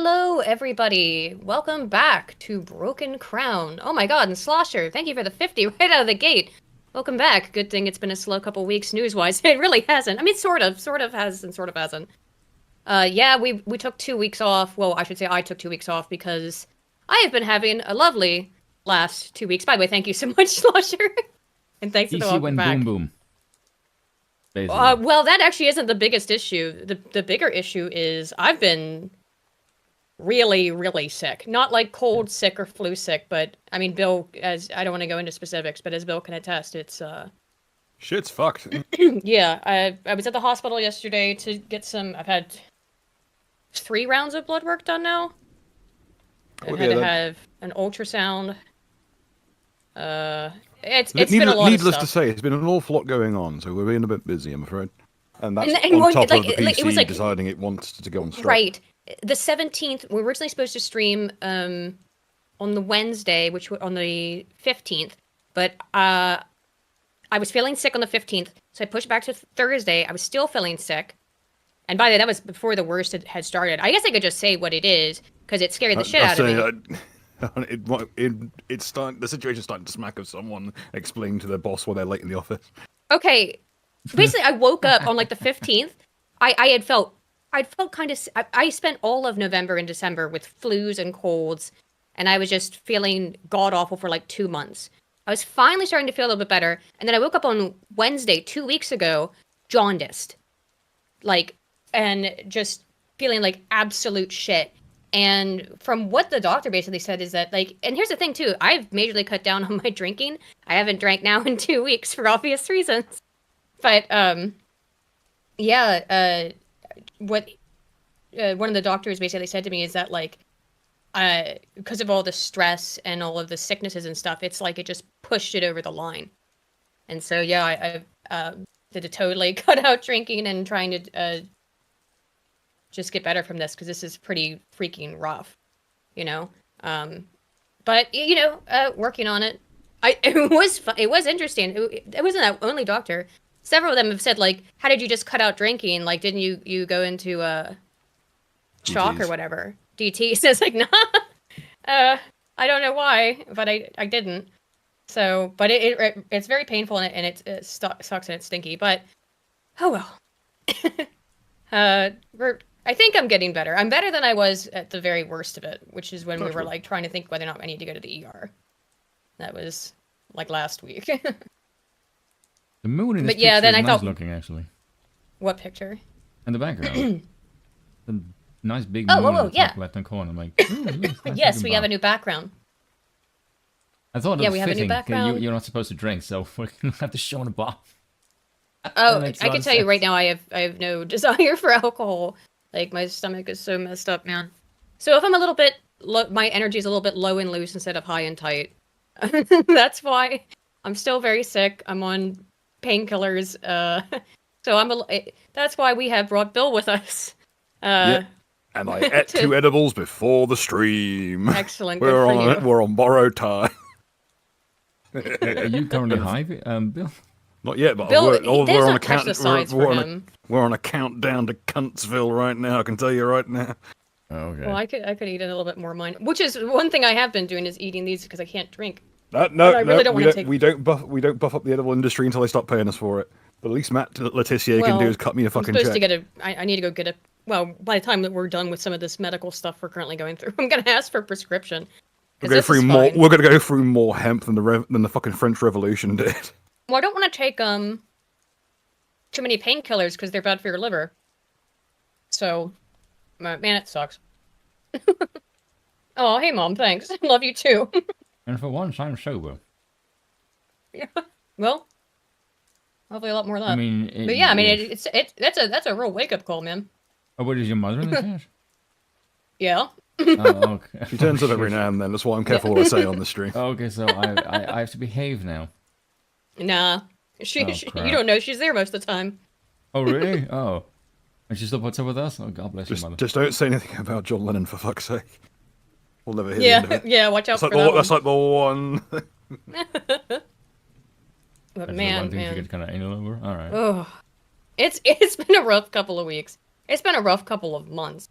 Hello, everybody. Welcome back to Broken Crown. Oh my god, and Slosher, thank you for the 50 right out of the gate. Welcome back. Good thing it's been a slow couple weeks news-wise. It really hasn't. I mean, sort of has and sort of hasn't. Yeah, we took 2 weeks off. Well, I should say I took 2 weeks off because I have been having a lovely last 2 weeks. By the way, thank you so much, Slosher. And thanks for the DC welcome went back. boom boom. Basically. Well, that actually isn't the biggest issue. The bigger issue is I've been really, really sick. Not like cold sick or flu sick, but I mean, Bill, as I don't want to go into specifics, but as Bill can attest, it's Shit's fucked. yeah. I was at the hospital yesterday to get some. I've had 3 rounds of blood work done now. I've had to have an ultrasound. It's been a lot of Needless stuff. to say, it's been an awful lot going on, so we're being a bit busy, I'm afraid. And that's And on top like, of the like, PC it was like deciding it wants to go on strike. right. The 17th, we were originally supposed to stream on the Wednesday, which was on the 15th, but I was feeling sick on the 15th, so I pushed it back to Thursday. I was still feeling sick. And by the way, that was before the worst had started. I guess I could just say what it is, because it scared the shit out of me. It's starting. The situation's starting to smack of someone explaining to their boss why they're late in the office. Okay, basically, I woke up on like the 15th. I'd felt kind of. I spent all of November and December with flus and colds, and I was just feeling god awful for like 2 months. I was finally starting to feel a little bit better, and then I woke up on Wednesday 2 weeks ago, jaundiced, like, and just feeling like absolute shit. And from what the doctor basically said is that, like, and here's the thing too, I've majorly cut down on my drinking. I haven't drank now in 2 weeks for obvious reasons. But yeah, what one of the doctors basically said to me is that, like, because of all the stress and all of the sicknesses and stuff, it's like it just pushed it over the line. And so yeah, I did to totally cut out drinking and trying to just get better from this, because this is pretty freaking rough, you know. But you know, working on it. It was interesting. It wasn't that only doctor. Several of them have said, like, how did you just cut out drinking? Like, didn't you go into shock DTs. or whatever? DT says, like, nah. I don't know why, but I didn't. So, but it's very painful, and it sucks and it's stinky. But oh well. I think I'm getting better. I'm better than I was at the very worst of it, which is when we were like trying to think whether or not I need to go to the ER. That was like last week. The moon in this But yeah, picture then is I nice thought- looking, actually. What picture? In the background. The nice big Oh, moon oh, in the yeah. top left-hand corner. I'm like, ooh, nice Yes, looking we have a bar. new background. I thought it Yeah, was we have a new fitting. background. You're not supposed to drink, so we're going to have to show on a bar. Oh, makes I can no tell you sense. right now, I have no desire for alcohol. Like, my stomach is so messed up, man. So if I'm a little bit my energy is a little bit low and loose instead of high and tight. That's why I'm still very sick. I'm on painkillers. So that's why we have brought Bill with us. Yeah. And I ate 2 edibles before the stream. Excellent. Good for you. We're on borrowed time. Are you currently high, Bill? Not yet, but Bill, we're on a touch the sides for him. we're on a countdown to Cuntsville right now. I can tell you right now. Okay. Well, I could eat a little bit more mine, which is one thing I have been doing, is eating these because I can't drink. No, I really don't wanna take- we don't buff up the edible industry until they stop paying us for it. The least Matt Letitia can do is cut me a I'm fucking supposed check. to get I need to go get a. Well, by the time that we're done with some of this medical stuff we're currently going through, I'm gonna ask for a prescription. We're gonna go through more hemp than the fucking French Revolution did. Well, I don't want to take too many painkillers because they're bad for your liver. So, man, it sucks. Oh, hey, Mom, thanks. Love you too. And for once, I'm sober. Yeah. Well, hopefully a lot more of that. I mean... But yeah, I mean, that's a real wake up call, man. Oh, what is your mother in the chat? Yeah. Oh, okay. She turns up every now and then. That's why I'm careful what I say on the stream. Okay, so I have to behave now. Nah. Oh, you crap. don't know. She's there most of the time. Oh, really? Oh. And she still puts up with us? Oh, God bless your mother. Just don't say anything about John Lennon, for fuck's sake. We'll never hear the end of Yeah, it. yeah. Watch out That's for like, that that's one. like the one. But That's man, one thing to man. get kind of anal over. Alright. Oh, it's been a rough couple of weeks. It's been a rough couple of months.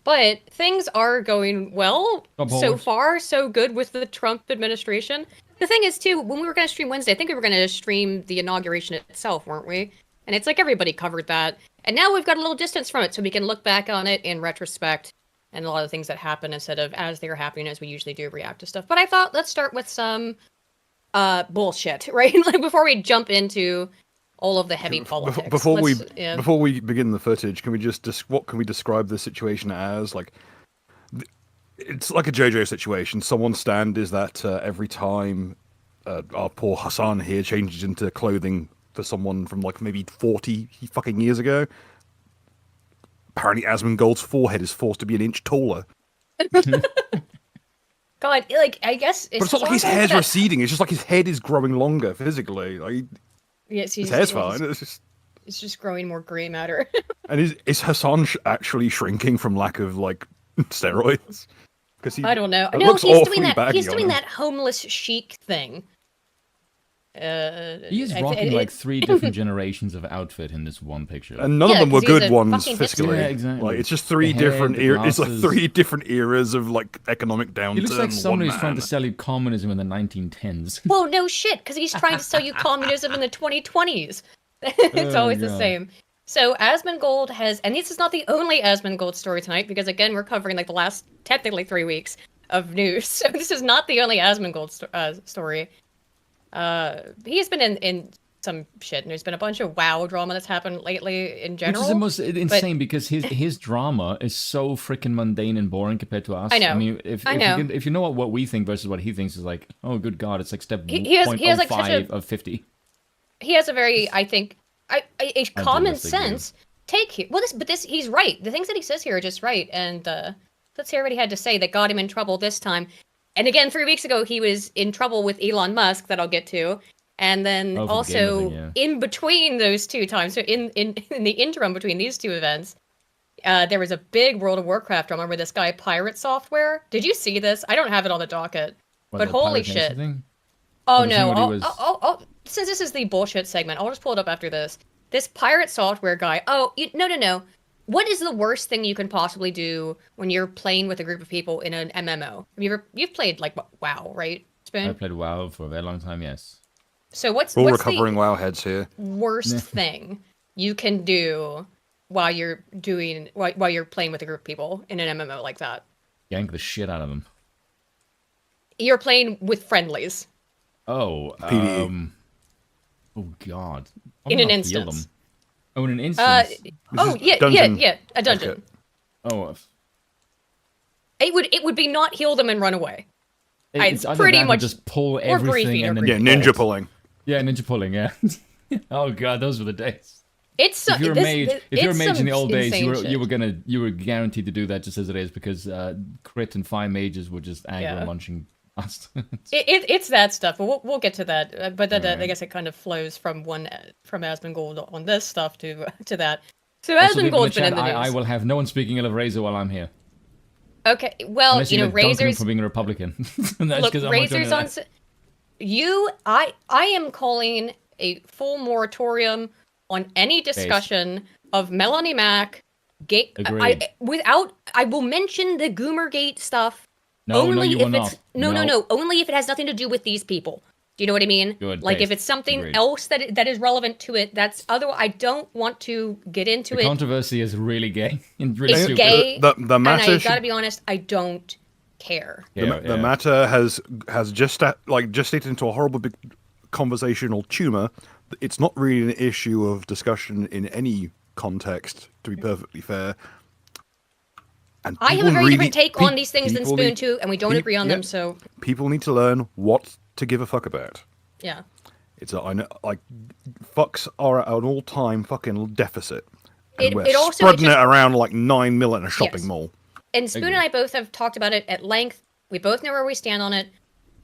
But things are going well Up so horse. far, so good with the Trump administration. The thing is, too, when we were going to stream Wednesday, I think we were going to stream the inauguration itself, weren't we? And it's like everybody covered that. And now we've got a little distance from it, so we can look back on it in retrospect and a lot of things that happen instead of as they were happening, as we usually do, react to stuff. But I thought, let's start with some bullshit, right? Like, before we jump into all of the heavy politics. Before yeah. before we begin the footage, can we just what can we describe the situation as? Like, it's like a JoJo situation. Someone's stand is that every time our poor Hassan here changes into clothing for someone from like maybe 40 fucking years ago, apparently Asmongold's forehead is forced to be an inch taller. God, like, I guess But it's not like his hair's receding. It's just like his head is growing longer physically. Like, yes, his hair's fine. It's just growing more gray matter. And is Hassan actually shrinking from lack of like steroids? Because I don't know. it No, looks he's awfully doing that. baggy He's on doing him. that homeless chic thing. He is rocking like 3 different generations of outfit in this one picture. And none Yeah, of them were 'cause he's good a ones fucking hipster. fiscally. Yeah, exactly. Like, it's just 3 The hair, different the eras. It's like glasses. 3 different eras of like economic downturn. He looks like someone one who's trying man. to sell you communism in the 1910s. Well, no shit, because he's trying to sell you communism in the 2020s. It's Oh, always the God. same. So Asmongold has, and this is not the only Asmongold story tonight, because again, we're covering like the last technically 3 weeks of news. So this is not the only Asmongold story. He's been in some shit, and there's been a bunch of WoW drama that's happened lately in Which general. is the most insane because his drama is so freaking mundane and boring compared to us. I know. I mean, if you know what we think versus what he thinks is like, oh good god, it's like step He has like such 0.05 a- of 50. He has a very, I think, a common Idealistic view. sense take here. Well, he's right. The things that he says here are just right. And let's hear what he had to say that got him in trouble this time. And again, 3 weeks ago, he was in trouble with Elon Musk, that I'll get to. And then Oh, for the also gamer thing, yeah. in between those 2 times, so in the interim between these 2 events, there was a big World of Warcraft drama where this guy Pirate Software. Did you see this? I don't have it on the docket, What, but the holy Pirate Nation shit! thing? Oh the thing no! where he was- Since this is the bullshit segment, I'll just pull it up after this. This Pirate Software guy. Oh, no! What is the worst thing you can possibly do when you're playing with a group of people in an MMO? You've played like WoW, right, Spoon? I played WoW for a very long time, yes. So what's We're all what's recovering the WoW heads here. worst thing you can do while you're playing with a group of people in an MMO like that? Yank the shit out of them. You're playing with friendlies. Oh, PvE. Oh god. In an I'll heal instance. them. Oh, in an instance. dungeon. A dungeon. Okay. Oh, It would be not heal them and run away. it's either pretty that or much- just pull or everything briefing, and or then Yeah, briefing. ninja bolt. pulling. Yeah, ninja pulling. Yeah. Oh god, those were the days. It's so, If you're a this- mage, this- if you're a it's mage in some the old days, insane you were guaranteed to do that just as it is because crit and fire mages were just aggro Yeah. munching bastards. It's that stuff, but we'll get to that. But that, I Alright. guess it kind of flows from Asmongold on this stuff to that. So Also, people in the Asmongold's been chat, in the news. I will have no one speaking ill of Razor while I'm here. Okay, well, Unless you dunk him Razor's for being a Republican. And that's look, 'cause I'm not Razor's doing on. that. I am calling a full moratorium on any discussion of Melanie Mac. Agreed. I will mention the Goomergate stuff No, only you if will it's not. no, only if it has nothing to do with these people. Do you know what I mean? Good, like if based. it's something Agreed. else that is relevant to it, that's other. I don't want to get into The it. controversy is really gay and really It's stupid. gay, The and matter I should- gotta be honest, I don't care. Yeah, The matter has just gestated into a horrible big conversational tumor. It's not really an issue of discussion in any context, to be perfectly fair. And I have people a very really- different take on pe- these things than people Spoon need- too, and we don't pe- agree on yeah. them. So People need to learn what to give a fuck about. yeah. I know, like, fucks are at an all-time fucking deficit. And It- we're it also- spreading it it just- around like 9 mil in a shopping Yes. mall. And Spoon and I both have talked about it at length. We both know where we stand on it.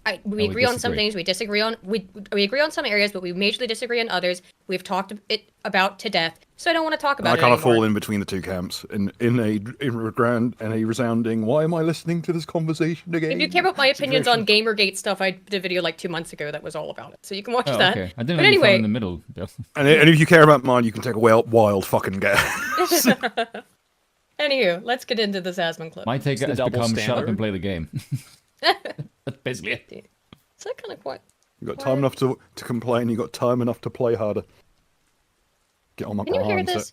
We we agree on some disagree. things. We disagree on we agree on some areas, but we majorly disagree on others. We've talked it about to death, so I don't want to talk And I about it kind of anymore. fall in between the two camps in a resounding. Why am I listening to this conversation again? If you care about my opinions on Gamergate stuff, I did a video like 2 months ago that was all about it, so you can watch Oh, that. okay. I didn't But know you fell anyway, in the middle. Bill. and if you care about mine, you can take a wild fucking guess. Anywho, let's get into this Asmon clip. My take the has double become shut up standard. and play the game. That's basically it. Is that kind of what? You got time enough to complain. You got time enough to play harder. Get on my Can you hear handset. this?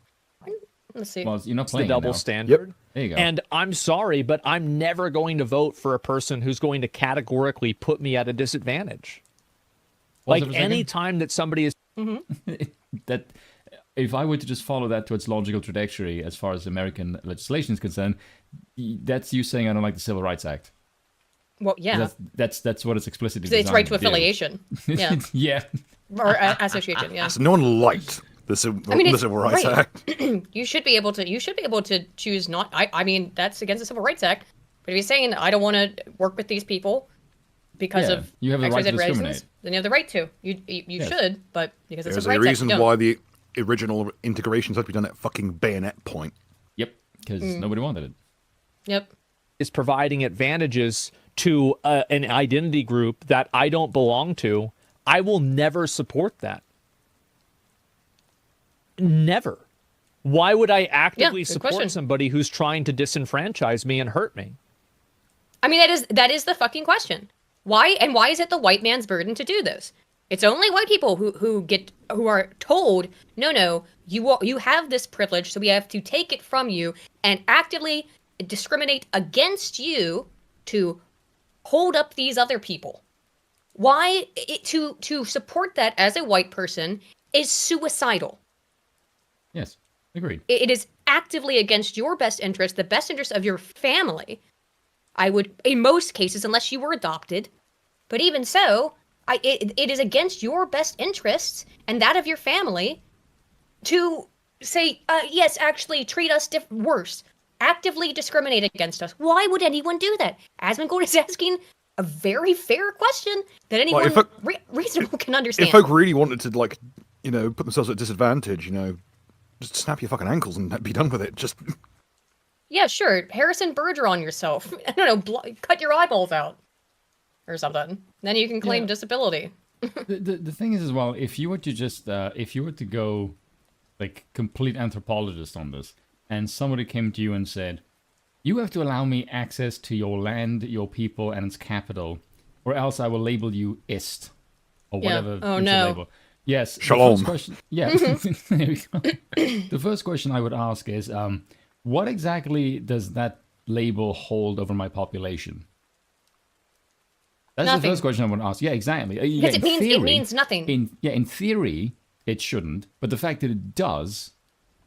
Let's see. Well, you're not It's the playing it double now. standard. There you go. And I'm sorry, but I'm never going to vote for a person who's going to categorically put me at a disadvantage. Pause Like it for a second. any time that somebody is That if I were to just follow that to its logical trajectory as far as American legislation is concerned, that's you saying I don't like the Civil Rights Act. Well, yeah. That's what it's explicitly It's right to designed do. affiliation. Yeah. Yeah. Or association, yeah. So no one liked the Civil Rights right. Act. You should be able to choose not. I mean, that's against the Civil Rights Act. But if you're saying I don't want to work with these people because Yeah, of you have the right to XYZ reasons, discriminate. then you have the right to. You Yes. should, but because it's There's a a rights reason act, you why don't. the original integrations had to be done at fucking bayonet point. Yep. Because nobody wanted it. Yep. providing advantages to an identity group that I don't belong to, I will never support that. Never. Why would I actively good support question. somebody who's trying to disenfranchise me and hurt me? I mean, that is the fucking question. Why is it the white man's burden to do this? It's only white people who are told, no, you have this privilege, so we have to take it from you and actively discriminate against you to hold up these other people. Why to support that as a white person is suicidal. Yes. Agreed. It is actively against your best interest, the best interest of your family. I would, in most cases, unless you were adopted, but even so, it is against your best interests and that of your family to say, yes, actually treat us worse, actively discriminate against us. Why would anyone do that? Asmongold is asking a very fair question that anyone reasonable can understand. If folk really wanted to, like, put themselves at disadvantage, just snap your fucking ankles and be done with it. Just Yeah, sure. Harrison Bergeron yourself. I don't know, cut your eyeballs out or something. Then you can claim disability. The thing is as well, if you were to just if you were to go like complete anthropologist on this, and somebody came to you and said, "You have to allow me access to your land, your people, and its capital, or else I will label you ist or whatever." Oh, you should no. label. Yes. Shalom. The first question, yeah. There we go. The first question I would ask is, what exactly does that label hold over my population? That's Nothing. the first question I would ask. Yeah, exactly. Because in it theory, means nothing. In theory, it shouldn't, but the fact that it does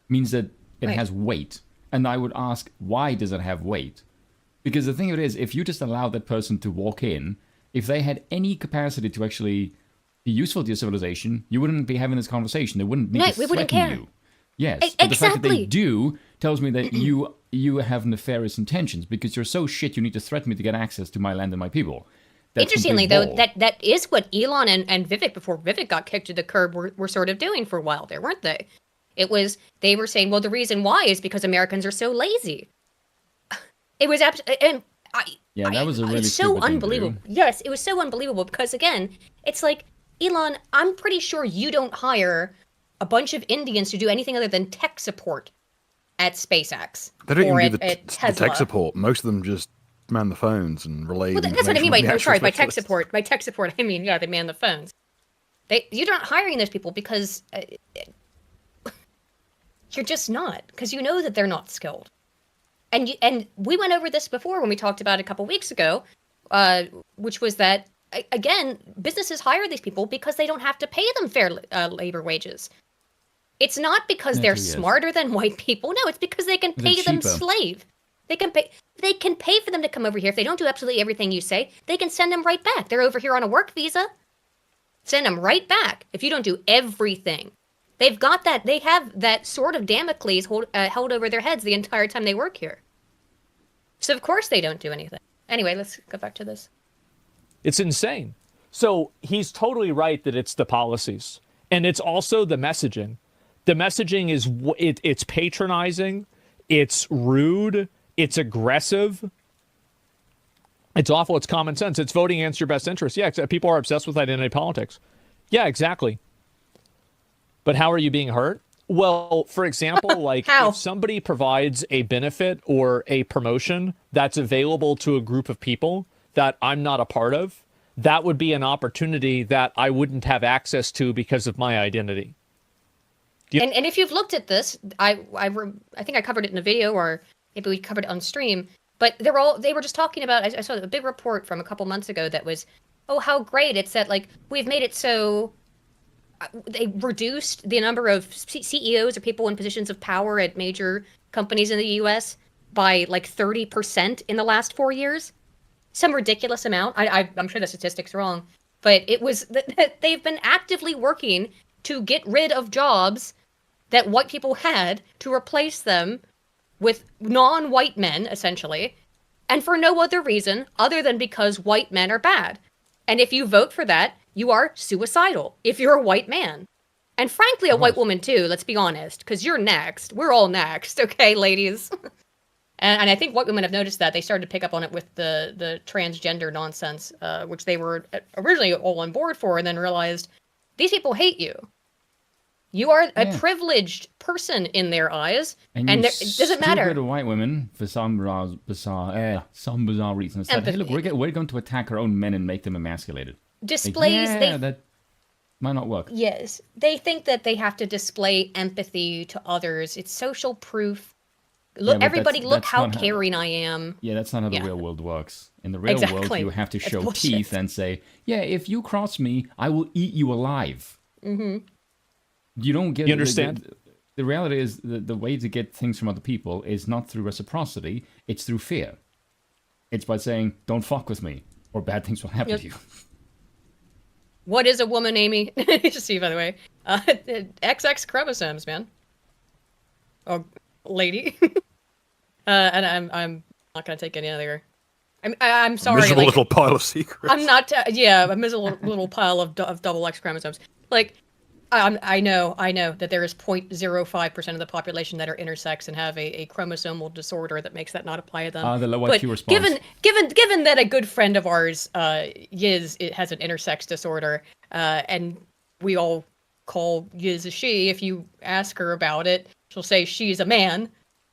means that it Right. has weight. And I would ask, why does it have weight? Because the thing of it is, if you just allow that person to walk in, if they had any capacity to actually be useful to your civilization, you wouldn't be having this conversation. They wouldn't need Right, to we wouldn't threaten care. you. Yes, but the fact that they Exactly. do tells me that you have nefarious intentions because you're so shit you need to threaten me to get access to my land and my people. That's Interestingly, complete though, bull. that is what Elon and Vivek, before Vivek got kicked to the curb, were sort of doing for a while there, weren't they? They were saying, well, the reason why is because Americans are so lazy. It was and Yeah, that was a really it's so stupid thing to do. unbelievable. Yes, it was so unbelievable because again, it's like, Elon, I'm pretty sure you don't hire a bunch of Indians to do anything other than tech support at SpaceX. they don't or even do at the Tesla. tech support. Most of them just man the phones and relay. Well, the that's what I mean. information from the Sorry, actual by tech specialists. support. By tech support, I mean they man the phones. You're not hiring those people because you're just not, because you know that they're not skilled. And we went over this before when we talked about it a couple weeks ago, which was that again, businesses hire these people because they don't have to pay them fair labor wages. It's not because they're Yes. smarter than white people. No, it's because they can They're pay them cheaper. slave. They can pay for them to come over here. If they don't do absolutely everything you say, they can send them right back. They're over here on a work visa. Send them right back if you don't do everything. They've got that. They have that sword of Damocles held over their heads the entire time they work here. So of course they don't do anything. Anyway, let's go back to this. It's insane. So he's totally right that it's the policies, and it's also the messaging. The messaging is it's patronizing, it's rude, it's aggressive, it's awful. It's common sense. It's voting against your best interest. Yeah, people are obsessed with identity politics. Yeah, exactly. But how are you being hurt? Well, for example, like How? if somebody provides a benefit or a promotion that's available to a group of people that I'm not a part of, that would be an opportunity that I wouldn't have access to because of my identity. And if you've looked at this, I think I covered it in a video, or maybe we covered it on stream. But they were just talking about. I saw a big report from a couple months ago that was, oh, how great it's that like we've made it so they reduced the number of CEOs or people in positions of power at major companies in the U.S. by like 30% in the last 4 years. Some ridiculous amount. I'm sure the statistic's wrong, but it was that they've been actively working to get rid of jobs that white people had to replace them with non-white men, essentially, and for no other reason other than because white men are bad. And if you vote for that, you are suicidal if you're a white man. And frankly, a white woman too, let's be honest, because you're next. We're all next, okay, ladies? And I think white women have noticed that. They started to pick up on it with the transgender nonsense, which they were originally all on board for, and then realized these people hate you. You are a privileged person in their eyes, and it doesn't matter. Stupid white women, for some bizarre reason, said, "Hey, look, we're going to attack our own men and make them emasculated." Displays, like, that might not work. Yes, they think that they have to display empathy to others. It's social proof. Look, everybody, look how caring I am. Yeah, that's not how the real world works. In the real world, you have to show teeth and say, "Yeah, if you cross me, I will eat you alive." Mm-hmm. You don't get. You understand? The reality is the way to get things from other people is not through reciprocity; it's through fear. It's by saying, "Don't fuck with me, or bad things will happen to you." What is a woman, Amy? Just see, by the way, XX chromosomes, man. Oh, lady. And I'm not gonna take any other. I'm sorry. Miserable little pile of secrets. I'm not. A miserable little pile of double X chromosomes. Like, I know that there is 0.05% of the population that are intersex and have a chromosomal disorder that makes that not apply to them. The low but IQ response. given that a good friend of ours, Yiz, it has an intersex disorder, and we all call Yiz a she. If you ask her about it, she'll say she's a man,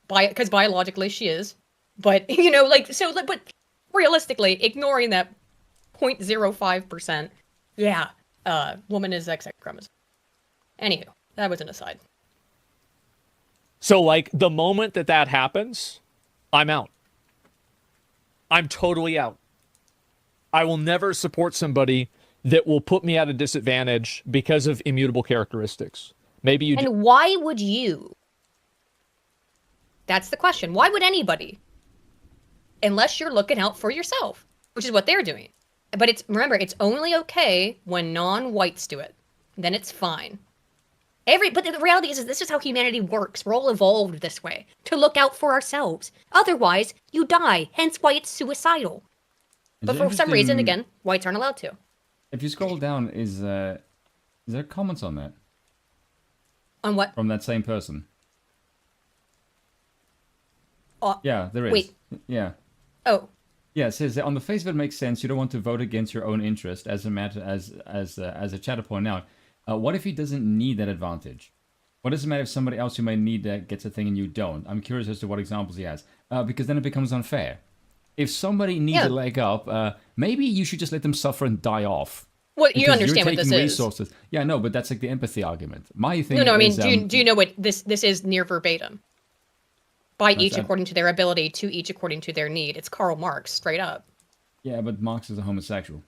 because biologically she is. But but realistically, ignoring that 0.05%, woman is XX chromosome. Anywho, that was an aside. So, like, the moment that happens, I'm out. I'm totally out. I will never support somebody that will put me at a disadvantage because of immutable characteristics. Maybe you. And why would you? That's the question. Why would anybody? Unless you're looking out for yourself, which is what they're doing. But remember, it's only okay when non-whites do it. Then it's fine. But the reality is this is how humanity works. We're all evolved this way, to look out for ourselves. Otherwise, you die. Hence why it's suicidal. But for some reason, again, whites aren't allowed to. If you scroll down, is there comments on that? On what? From that same person. Yeah, there is. Wait. Yeah. Oh. Yeah, it says that on the face of it makes sense. You don't want to vote against your own interest, as a chatter point out. What if he doesn't need that advantage? What does it matter if somebody else who may need that gets a thing and you don't? I'm curious as to what examples he has. Because then it becomes unfair. If somebody needs a leg up, maybe you should just let them suffer and die off. Well, you understand what this resources. Is. Yeah, no, but that's like the empathy argument. My thing No, I mean, is, do you know what this is near verbatim? By each according to their ability, to each according to their need. It's Karl Marx, straight up. Yeah, but Marx is a homosexual.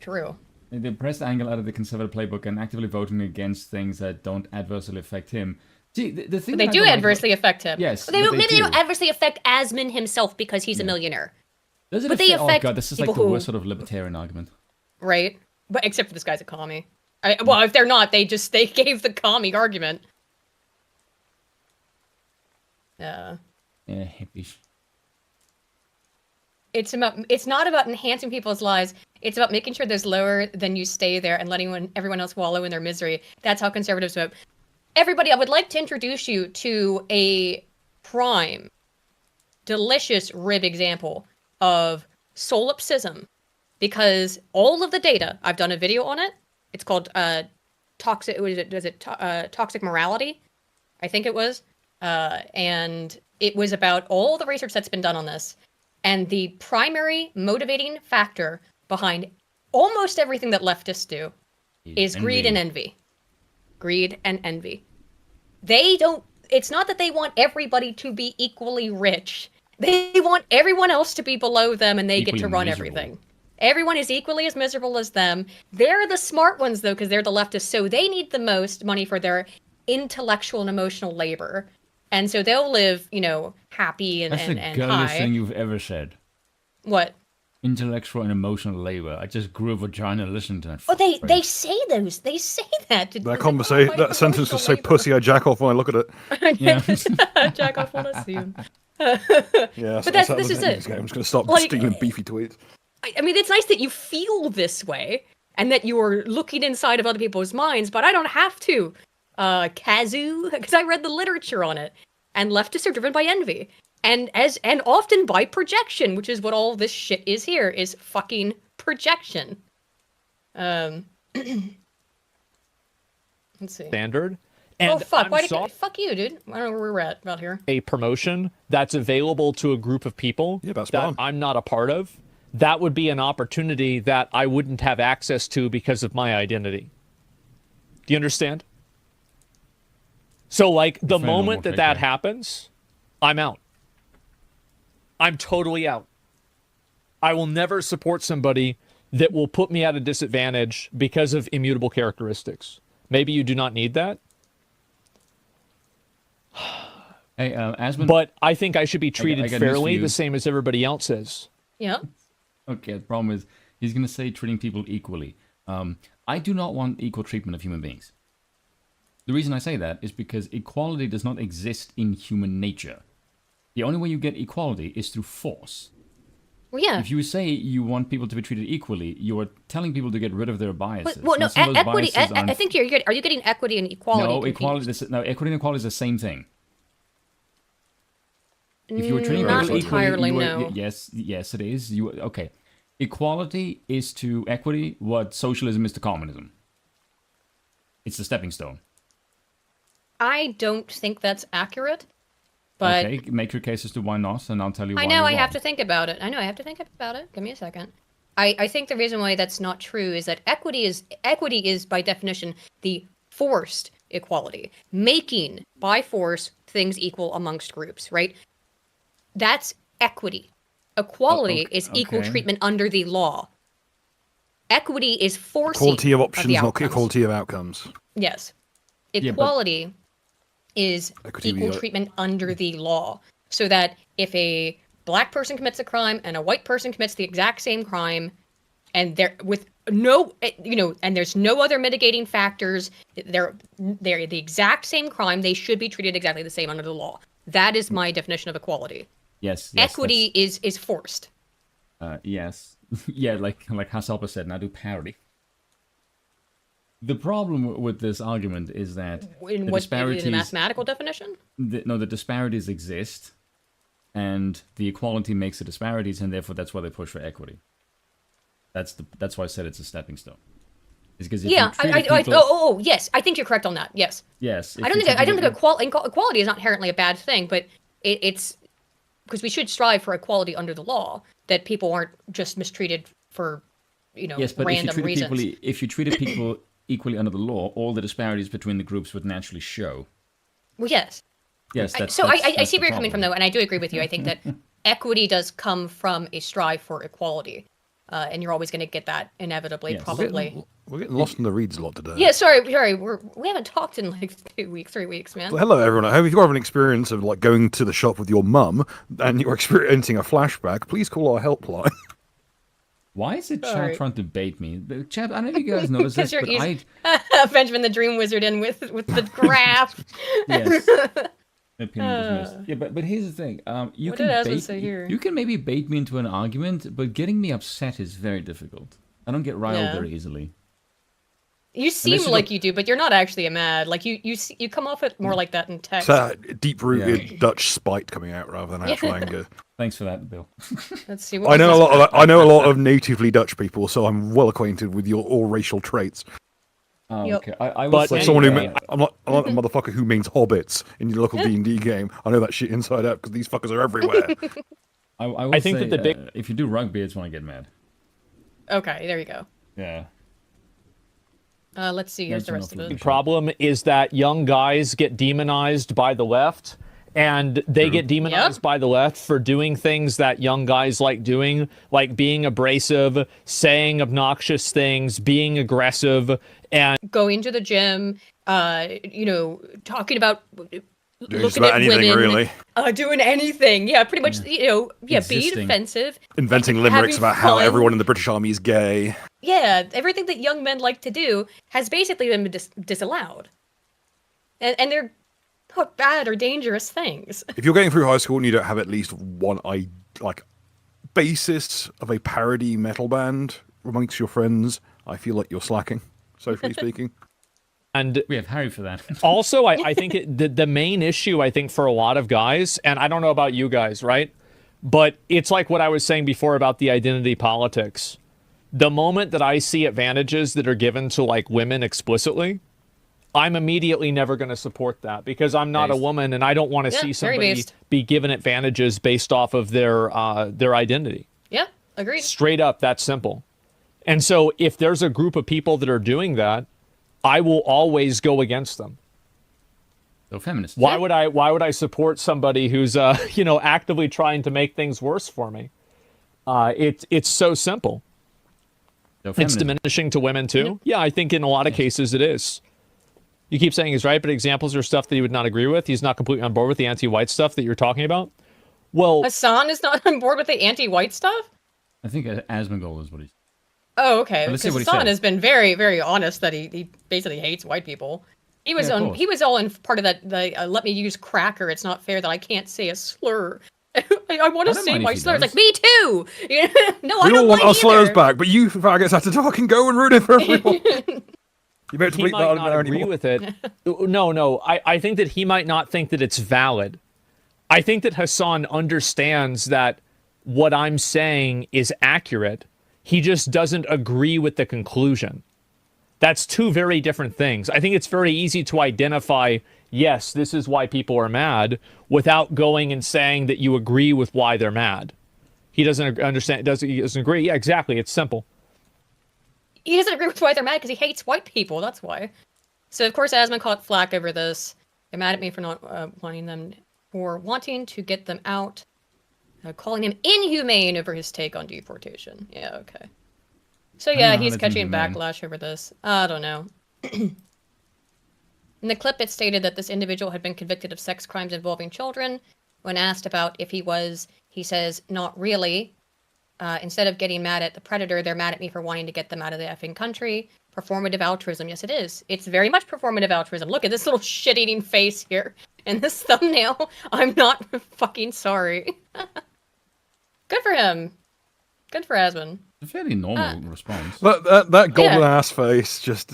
True. They pressed Angel out of the conservative playbook and actively voting against things that don't adversely affect him. See, the thing but they do adversely affect him. Yes, maybe they don't adversely affect Asman himself because he's a millionaire. Does it but they affect oh god, this is like the worst sort of libertarian argument. Right? But except for this guy's a commie. Well, if they're not, they gave the commie argument. Yeah, hippies. It's not about enhancing people's lives. It's about making sure there's lower than you stay there and letting everyone else wallow in their misery. That's how conservatives vote. Everybody, I would like to introduce you to a prime, delicious rib example of solipsism, because all of the data, I've done a video on it. It's called toxic. Toxic morality? I think it was. And it was about all the research that's been done on this, and the primary motivating factor behind almost everything that leftists do is greed and envy. Greed and envy. They don't. It's not that they want everybody to be equally rich. They want everyone else to be below them, and they get to run everything. Everyone is equally as miserable as them. They're the smart ones, though, because they're the leftists, so they need the most money for their intellectual and emotional labor. And so they'll live, happy and That's the high. girliest thing you've ever said. What? Intellectual and emotional labor. I just grew a vagina listening to that. Oh, they say those. They say that. That conversation, that sentence was so pussy. I jack off when I look at it. Yeah. Jack off when I see him. Yeah, But this is it. I'm just gonna stop Like- stealing beefy tweets. I mean, it's nice that you feel this way and that you're looking inside of other people's minds, but I don't have to, Kazoo, because I read the literature on it. And leftists are driven by envy. And often by projection, which is what all this shit is here, is fucking projection. Let's see. Standard. And fuck! I'm Fuck you, dude. I don't know where we're at about here. a promotion that's available to a group of people Yeah, that's that fine. I'm not a part of, that would be an opportunity that I wouldn't have access to because of my identity. Do you understand? So, like, the Fair, no moment more that take care. happens, I'm out. I'm totally out. I will never support somebody that will put me at a disadvantage because of immutable characteristics. Maybe you do not need that, Hey, Asmund. but I think I should be I treated got news for fairly, you. the same as everybody else is. Yeah. Okay, the problem is he's going to say treating people equally. I do not want equal treatment of human beings. The reason I say that is because equality does not exist in human nature. The only way you get equality is through force. Well, yeah. If you say you want people to be treated equally, you are telling people to get rid of their biases. Well, no, Now, some of those equity. biases I think you're. Are you getting equity and equality? No, confused? equity and equality is the same thing. If you were treating Not people equally, entirely, you were, no. yes, it is. Okay. Equality is to equity what socialism is to communism. It's the stepping stone. I don't think that's accurate. But Okay, make your case as to why not, and I'll tell you why. I know you're I have wrong. to think about it. Give me a second. I think the reason why that's not true is that equity is by definition the forced equality, making by force things equal amongst groups, right? That's equity. Equality is equal okay. treatment under the law. Equity is forcing Quality of options, the not outcomes. equality of outcomes. Yes. but- Equality is Equity equal of- treatment under the law. So that if a black person commits a crime and a white person commits the exact same crime, and they're with no, and there's no other mitigating factors, they're the exact same crime, they should be treated exactly the same under the law. That is my definition of equality. Yes. Equity is forced. Yes. Yeah, like Hasalpa said, now do parody. The problem with this argument is that In the what disparities, the mathematical definition? the disparities exist, and the equality makes the disparities, and therefore that's why they push for equity. That's why I said it's a stepping stone. It's because if you treated people, yes, I think you're correct on that. Yes. yes, I don't think equality is not inherently a bad thing, but it's because we should strive for equality under the law, that people aren't just mistreated for yes, but random reasons. if you treated people equally under the law, all the disparities between the groups would naturally show. Well, yes. Yes, I that's see the where you're coming problem. from, though, and I do agree with you. I think that equity does come from a strive for equality, and you're always going to get that inevitably, Yes. probably. We're getting lost in the reeds a lot today. Yeah, sorry, we haven't talked in like 3 weeks, man. Well, hello, everyone. I hope if you have an experience of like going to the shop with your mum and you're experiencing a flashback, please call our helpline. Why is the Sorry. chat trying to bait me? The chat, I don't know if you guys noticed this, Because you're but easy. Benjamin the Dream Wizard in with the graph. yes. Opinion dismissed. Yeah, but here's the thing. You What can did Asmund bait. say here? You can maybe bait me into an argument, but getting me upset is very difficult. I don't get riled Yeah. very easily. You seem is like what- you do, but you're not actually a mad. Like you come off it more like that in text. It's that deep-rooted Dutch spite coming out rather than actual anger. Thanks for that, Bill. Let's see. What I know was this? a lot of natively Dutch people, so I'm well acquainted with your all racial traits. Oh, Yep. okay. I But was It's like saying, someone who anyway, I'm not a motherfucker who means hobbits in your local D&D game. I know that shit inside out because these fuckers are everywhere. I will I think say, that the big if you do rugby, it's when I get mad. Okay, there you go. Yeah. Let's see. Here's the That's rest of enough it. of problem is that young guys get demonized by the left, and they get demonized Yep. by the left for doing things that young guys like doing, like being abrasive, saying obnoxious things, being aggressive, and Going to the gym, talking about Doing just looking about at anything, women, really. doing anything. Yeah, pretty much. Being Existing. offensive, Inventing limericks having about how fun. everyone in the British Army is gay. Yeah, everything that young men like to do has basically been disallowed, and they're not bad or dangerous things. If you're getting through high school and you don't have at least one basis of a parody metal band amongst your friends, I feel like you're slacking, socially speaking. We have Harry for that. also I think the main issue I think for a lot of guys, and I don't know about you guys, right? But it's like what I was saying before about the identity politics. The moment that I see advantages that are given to like women explicitly, I'm immediately never going to support that because I'm not a Based. woman and I don't want to Yeah, see very somebody based. be given advantages based off of their identity. Yeah, agreed. Straight up, that's simple. And so if there's a group of people that are doing that, I will always go against them. So feminist. Why would I support somebody who's actively trying to make things worse for me? It's so simple. So It's feminist. diminishing to women too. Yeah, I think in a lot of cases it is. You keep saying he's right, but examples are stuff that he would not agree with. He's not completely on board with the anti-white stuff that you're talking about. Well, Hassan is not on board with the anti-white stuff. I think Asmongold is what he's. Oh, okay. Well, let's see Because what he Hassan says. has been very, very honest that he basically hates white people. He was Yeah, of on. course. He was all in part of that. Let me use cracker. It's not fair that I can't say a slur. I want I to don't say mind if my he slurs. does. Like me too. no, I We don't all want mind our slurs either. back, but you faggots have to talk and go and ruin it for everyone. You better he bleep that might out not there agree anymore. with it. No. I think that he might not think that it's valid. I think that Hassan understands that what I'm saying is accurate. He just doesn't agree with the conclusion. That's two very different things. I think it's very easy to identify, yes, this is why people are mad, without going and saying that you agree with why they're mad. He doesn't understand. He doesn't agree. Yeah, exactly. It's simple. He doesn't agree with why they're mad because he hates white people. That's why. So of course, Asman caught flack over this. They're mad at me for not wanting to get them out, calling him inhumane over his take on deportation. Yeah, okay. So don't yeah, know how he's that's catching inhumane. backlash over this. I don't know. In the clip, it stated that this individual had been convicted of sex crimes involving children. When asked about if he was, he says, "Not really." Instead of getting mad at the predator, they're mad at me for wanting to get them out of the effing country. Performative altruism. Yes, it is. It's very much performative altruism. Look at this little shit-eating face here in this thumbnail. I'm not fucking sorry. Good for him. Good for Asman. It's a fairly normal response. That goblin Yeah. ass face just.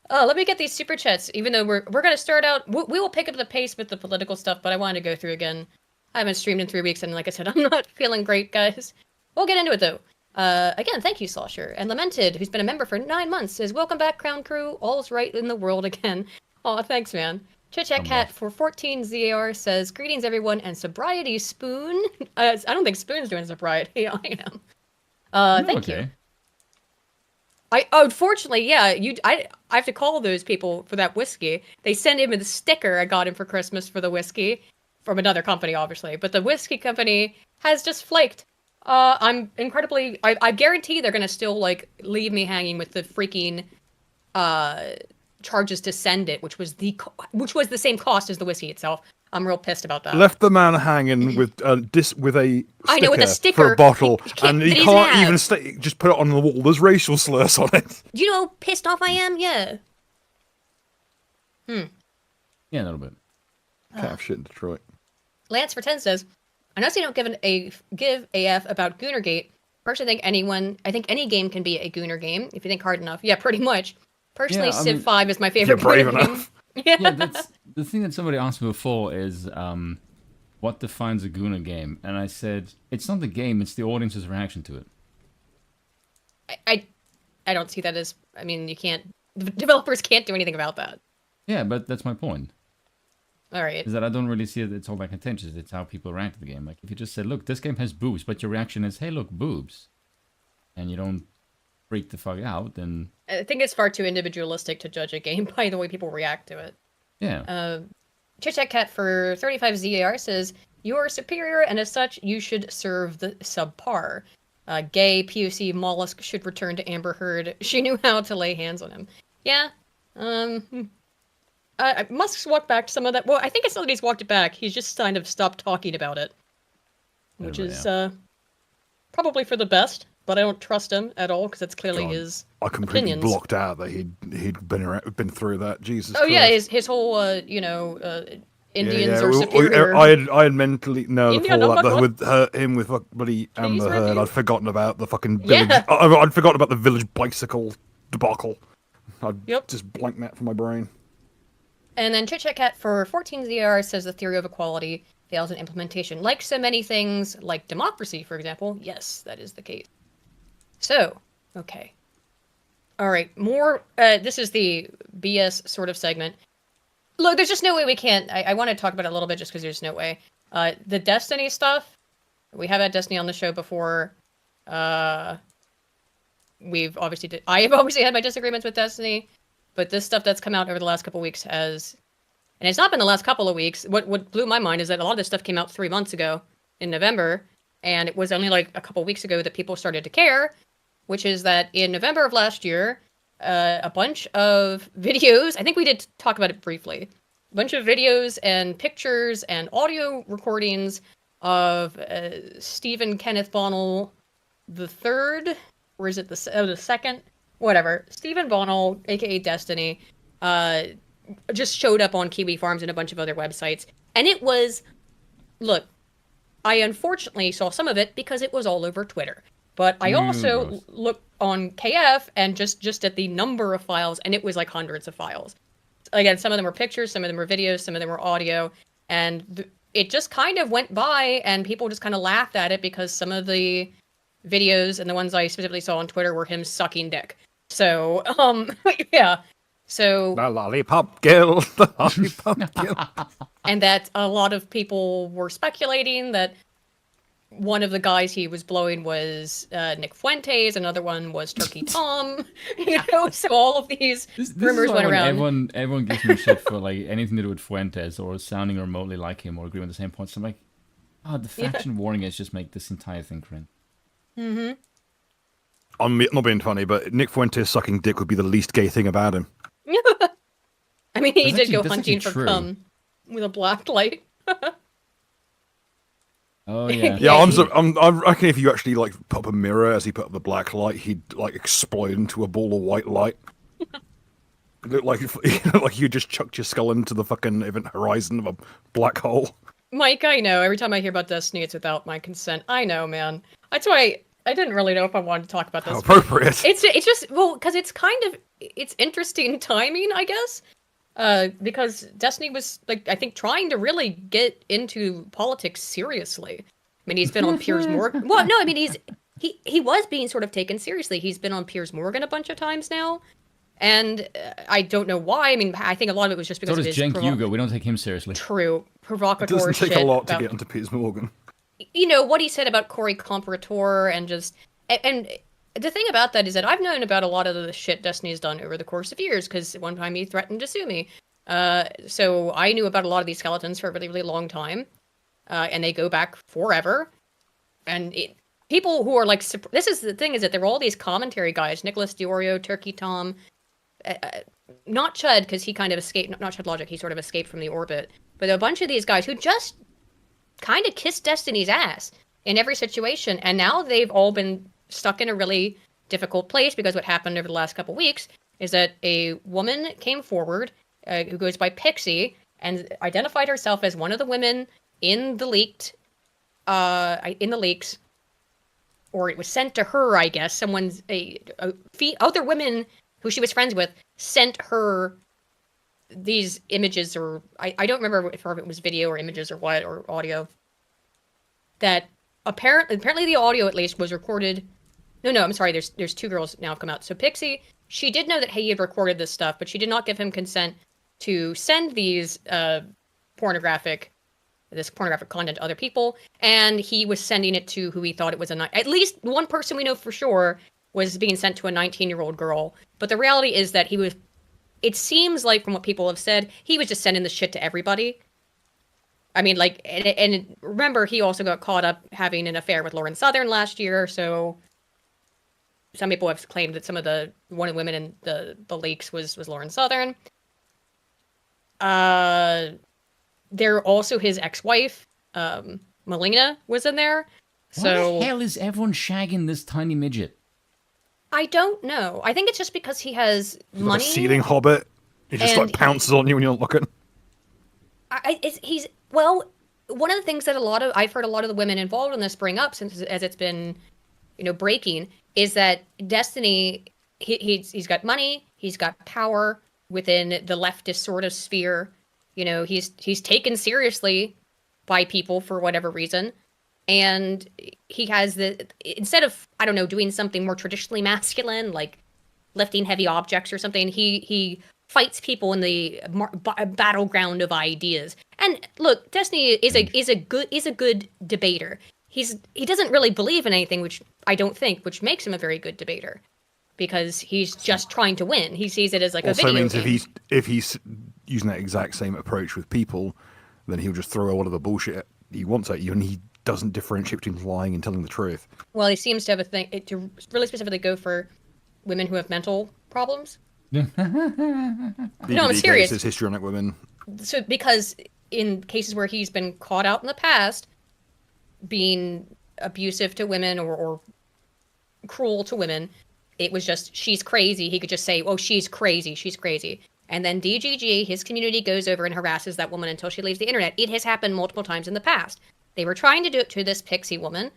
Let me get these super chats. Even though we're gonna start out, we will pick up the pace with the political stuff. But I wanted to go through again. I haven't streamed in 3 weeks, and like I said, I'm not feeling great, guys. We'll get into it though. Again, thank you, Slosher. And Lamented, who's been a member for 9 months, says, "Welcome back, Crown Crew. All's right in the world again." Aw, thanks, man. Chit Chat Cat for 14 ZAR says, "Greetings, everyone, and sobriety spoon." I don't think Spoon's doing sobriety. I am. Thank you. Unfortunately, yeah, I have to call those people for that whiskey. They sent him the sticker I got him for Christmas for the whiskey from another company, obviously, but the whiskey company has just flaked. I'm incredibly. I guarantee they're gonna still like leave me hanging with the freaking charges to send it, which was the same cost as the whiskey itself. I'm real pissed about that. Left the man hanging with a I know, with a sticker. for a bottle, and that he he's can't an even ad. just put it on the wall. There's racial slurs on it. Do you know how pissed off I am? Yeah. Yeah, a little bit. Can't have shit in Detroit. Lance for 10 says, "I know you don't give a f about Goonergate. Personally, I think any game can be a Gooner game if you think hard enough. Yeah, pretty much. Personally, Yeah, I Civ mean, 5 is my favorite you're brave part of the enough. game. Yeah, that's the thing that somebody asked me before is what defines a Guna game? And I said, it's not the game, it's the audience's reaction to it. I don't see that as. I mean, you can't. Developers can't do anything about that. Yeah, but that's my point. All right. Is that I don't really see it. It's all that contentious. It's how people react to the game. Like if you just say, "Look, this game has boobs," but your reaction is, "Hey, look, boobs," and you don't freak the fuck out, then I think it's far too individualistic to judge a game by the way people react to it. yeah. Chit Chat Cat for 35 ZAR says, "You are superior, and as such, you should serve the subpar. Gay POC mollusk should return to Amber Heard. She knew how to lay hands on him." Yeah. Musk's walked back to some of that. Well, I think it's not that he's walked it back. He's just kind of stopped talking about it, which is probably for the best. But I don't trust him at all because it's clearly his I completely opinions. blocked out that he'd been through that. Jesus. Oh Christ. yeah, his whole Indians Yeah, are superior. I had mentally the India whole number one. with him with bloody Amber Heard. review. I'd forgotten about the fucking village. Yeah. I'd forgotten about the village bicycle debacle. I'd Yep. just blanked that from my brain. And then Chit Chat Cat for 14 ZR says the theory of equality fails in implementation. Like so many things, like democracy, for example, yes, that is the case. So, okay. All right, more. This is the BS sort of segment. Look, there's just no way we can't. I want to talk about it a little bit just because there's no way. The Destiny stuff. We have had Destiny on the show before. We've obviously. I have obviously had my disagreements with Destiny, but this stuff that's come out over the last couple of weeks has, and it's not been the last couple of weeks. What blew my mind is that a lot of this stuff came out 3 months ago in November, and it was only like a couple of weeks ago that people started to care. Which is that in November of last year, a bunch of videos, I think we did talk about it briefly, a bunch of videos and pictures and audio recordings of Stephen Kenneth Bonnell the third, or is it the second? Whatever. Stephen Bonnell, aka Destiny, just showed up on Kiwi Farms and a bunch of other websites. And it was, look, I unfortunately saw some of it because it was all over Twitter. But I also looked on KF and just at the number of files, and it was like hundreds of files. Again, some of them were pictures, some of them were videos, some of them were audio, and it just kind of went by, and people just kind of laughed at it because some of the videos and the ones I specifically saw on Twitter were him sucking dick. So, yeah. So The lollipop gill, the lollipop gill. and that a lot of people were speculating that one of the guys he was blowing was Nick Fuentes, another one was Turkey Tom, so all of these rumors went around. Everyone gives me shit for like anything to do with Fuentes or sounding remotely like him or agreeing with the same points. I'm like, the faction warring is just make this entire thing cringe. Mm-hmm. I'm not being funny, but Nick Fuentes sucking dick would be the least gay thing about him. I mean, he did go that's hunting actually for true. cum with a black light. Oh yeah. Yeah, I reckon if you actually like put up a mirror as he put up the black light, he'd like explode into a ball of white light. It looked like you just chucked your skull into the fucking event horizon of a black hole. Mike, I know. Every time I hear about Destiny, it's without my consent. I know, man. That's why I didn't really know if I wanted to talk about this. How appropriate. It's just, well, because it's interesting timing, I guess. Because Destiny was, like, I think trying to really get into politics seriously. I mean, he's been on Piers Morgan. Well, no, I mean, he was being sort of taken seriously. He's been on Piers Morgan a bunch of times now. And I don't know why. I mean, I think a lot of it was just because So of does his Cenk Hugo. We don't take him seriously. true It provocateur doesn't take shit a lot to about, get onto Piers Morgan. you know, what he said about Cory Comparator and just and the thing about that is that I've known about a lot of the shit Destiny's done over the course of years because one time he threatened to sue me. So I knew about a lot of these skeletons for a really, really long time, and they go back forever. And people who are like, this is the thing is that there were all these commentary guys, Nicholas Diorio, Turkey Tom, not Chud because he kind of escaped, not Chud Logic, he sort of escaped from the orbit, but a bunch of these guys who just kind of kissed Destiny's ass in every situation, and now they've all been stuck in a really difficult place because what happened over the last couple weeks is that a woman came forward who goes by Pixie and identified herself as one of the women in the leaks, or it was sent to her, I guess. Other women who she was friends with sent her these images, or I don't remember if it was video or images or what, or audio, that apparently the audio at least was recorded No, I'm sorry. There's two girls now have come out. So Pixie, she did know that he had recorded this stuff, but she did not give him consent to send these pornographic content to other people, and he was sending it to who he thought it was at least one person we know for sure was being sent to a 19-year-old girl. But the reality is that it seems like from what people have said, he was just sending the shit to everybody. I mean, like, and remember, he also got caught up having an affair with Lauren Southern last year, so some people have claimed that one of the women in the leaks was Lauren Southern. There also his ex-wife, Melina, was in there. So Why the hell is everyone shagging this tiny midget? I don't know. I think it's just because he has Like money. a ceiling hobbit. He just like And pounces on you when you're not looking. Well, one of the things that I've heard a lot of the women involved in this bring up as it's been, breaking, is that Destiny, he's got money, he's got power within the leftist sort of sphere. He's taken seriously by people for whatever reason. And he has instead of, I don't know, doing something more traditionally masculine, like lifting heavy objects or something, he fights people in the battleground of ideas. And look, Destiny is a good debater. He doesn't really believe in anything, which I don't think, which makes him a very good debater, because he's just trying to win. He sees it as like Also a video means game. if he's using that exact same approach with people, then he'll just throw all of the bullshit he wants at you, and he doesn't differentiate between lying and telling the truth. Well, he seems to have a thing to really specifically go for women who have mental problems. No, I'm serious. Cases, histrionic women. So because in cases where he's been caught out in the past being abusive to women or cruel to women, it was just, she's crazy. He could just say, oh, she's crazy. And then DGG, his community, goes over and harasses that woman until she leaves the internet. It has happened multiple times in the past. They were trying to do it to this Pixie woman.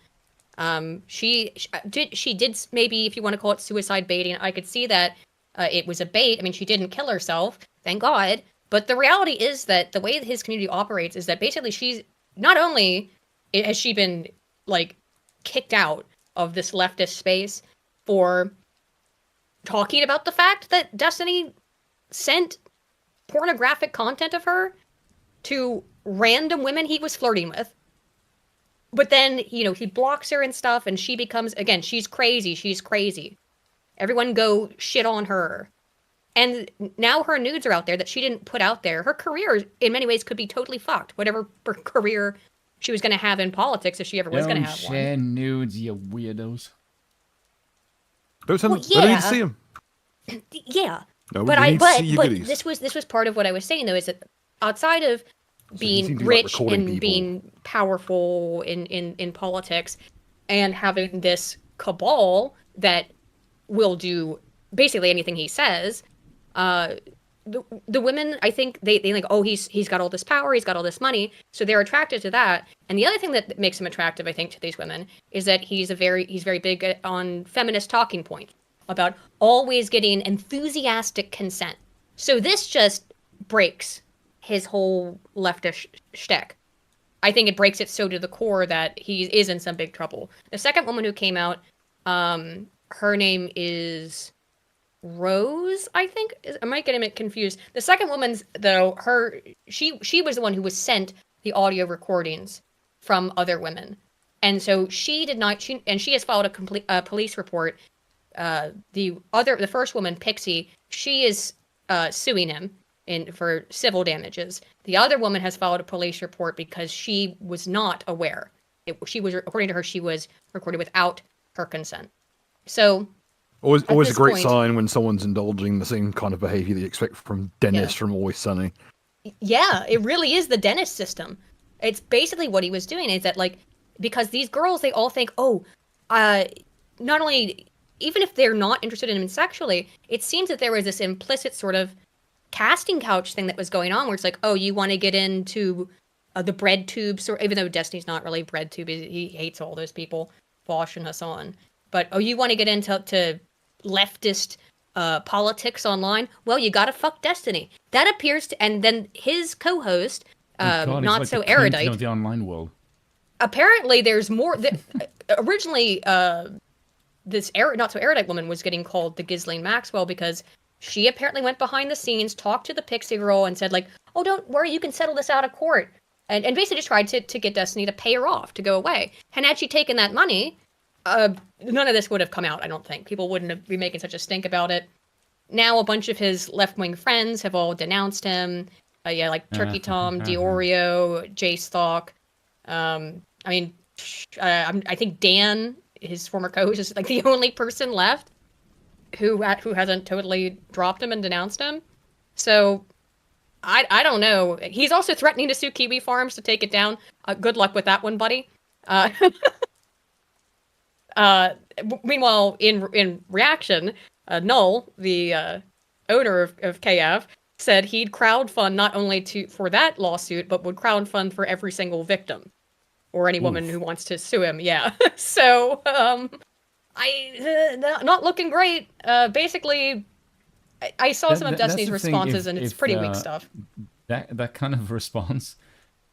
She did maybe, if you want to call it suicide baiting, I could see that it was a bait. I mean, she didn't kill herself, thank God. But the reality is that the way that his community operates is that basically she's not only has she been like kicked out of this leftist space for talking about the fact that Destiny sent pornographic content of her to random women he was flirting with. But then, he blocks her and stuff, and she becomes, again, she's crazy. Everyone go shit on her. And now her nudes are out there that she didn't put out there. Her career, in many ways, could be totally fucked. Whatever career she was going to have in politics, if she ever was going to have one. Don't share nudes, you weirdos. Don't send Well, them. I don't need to see them. Yeah. No, but we need to see your but goodies. this was part of what I was saying, though, is that outside of you being seem to be, like, rich recording and people. being powerful in politics and having this cabal that will do basically anything he says, the women, I think they think, oh, he's got all this power, he's got all this money, so they're attracted to that. And the other thing that makes him attractive, I think, to these women is that he's very big on feminist talking points about always getting enthusiastic consent. So this just breaks his whole leftist shtick. I think it breaks it so to the core that he is in some big trouble. The second woman who came out, her name is Rose, I think. I might get him confused. The second woman's, though, she was the one who was sent the audio recordings from other women, and so she did not. She has filed a police report. The first woman, Pixie, she is suing him for civil damages. The other woman has filed a police report because she was not aware. According to her, she was recorded without her consent. So Always a this great point- sign when someone's indulging the same kind of behavior that you expect from Dennis from Always Sunny. Yeah, it really is the Dennis system. It's basically what he was doing, is that, like, because these girls, they all think, not only, even if they're not interested in him sexually, it seems that there was this implicit sort of casting couch thing that was going on, where it's like, oh, you want to get into the bread tubes, or even though Destiny's not really bread tube, he hates all those people, Bosch and Hassan. But, oh, you want to get into leftist politics online? Well, you gotta fuck Destiny. That appears to, and then his co-host, God, he's not like so the Clinton erudite. of the online world. Apparently, there's more. Originally, this not so erudite woman was getting called the Ghislaine Maxwell because she apparently went behind the scenes, talked to the Pixie Girl, and said like, "Oh, don't worry, you can settle this out of court," and basically just tried to get Destiny to pay her off to go away. And had she taken that money, none of this would have come out. I don't think people wouldn't be making such a stink about it. Now a bunch of his left-wing friends have all denounced him. Yeah, like Turkey Tom, Diorio, Jace Thawk. I think Dan, his former coach, is like the only person left who hasn't totally dropped him and denounced him. So I don't know. He's also threatening to sue Kiwi Farms to take it down. Good luck with that one, buddy. Meanwhile, in reaction, Null, the owner of KF, said he'd crowdfund not only for that lawsuit, but would crowdfund for every single victim or any woman who wants to sue him. Yeah. So, not looking great. Basically, I saw some of Destiny's responses, and it's pretty weak stuff. That kind of response,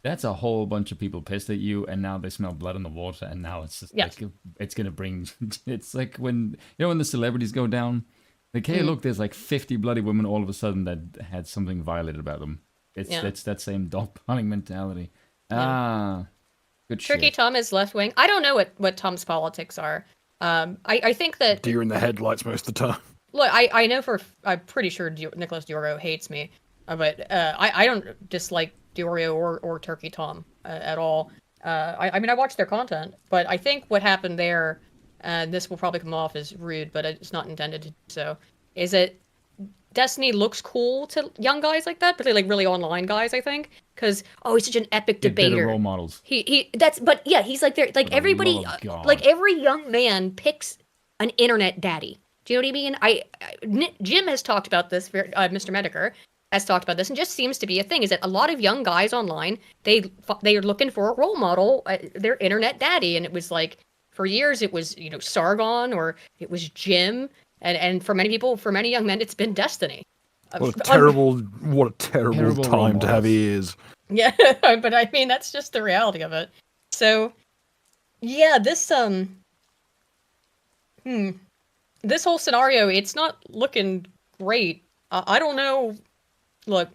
that's a whole bunch of people pissed at you, and now they smell blood in the water, and now it's just like it's gonna bring. It's like when when the celebrities go down. Like, hey, look, there's like 50 bloody women all of a sudden that had something violated about them. It's that same dogpiling mentality. Yeah. Good shit. Turkey Tom is left wing. I don't know what Tom's politics are. I think that deer in the headlights most of the time. Look, I know I'm pretty sure Nicholas Diorio hates me, but I don't dislike Diorio or Turkey Tom at all. I mean, I watch their content, but I think what happened there, and this will probably come off as rude, but it's not intended to do so, is that Destiny looks cool to young guys like that, particularly like really online guys, I think, because he's such an epic debater. Role models. He's like there, like everybody, like every young man picks an internet daddy. Do you know what I mean? Jim has talked about this. Mr. Mediker has talked about this, and just seems to be a thing. Is that a lot of young guys online they are looking for a role model, their internet daddy, and it was like for years it was Sargon or it was Jim. And for many people, for many young men, it's been Destiny. What a terrible time to have ears. Yeah, but I mean, that's just the reality of it. So, yeah, this whole scenario, it's not looking great. I don't know. Look,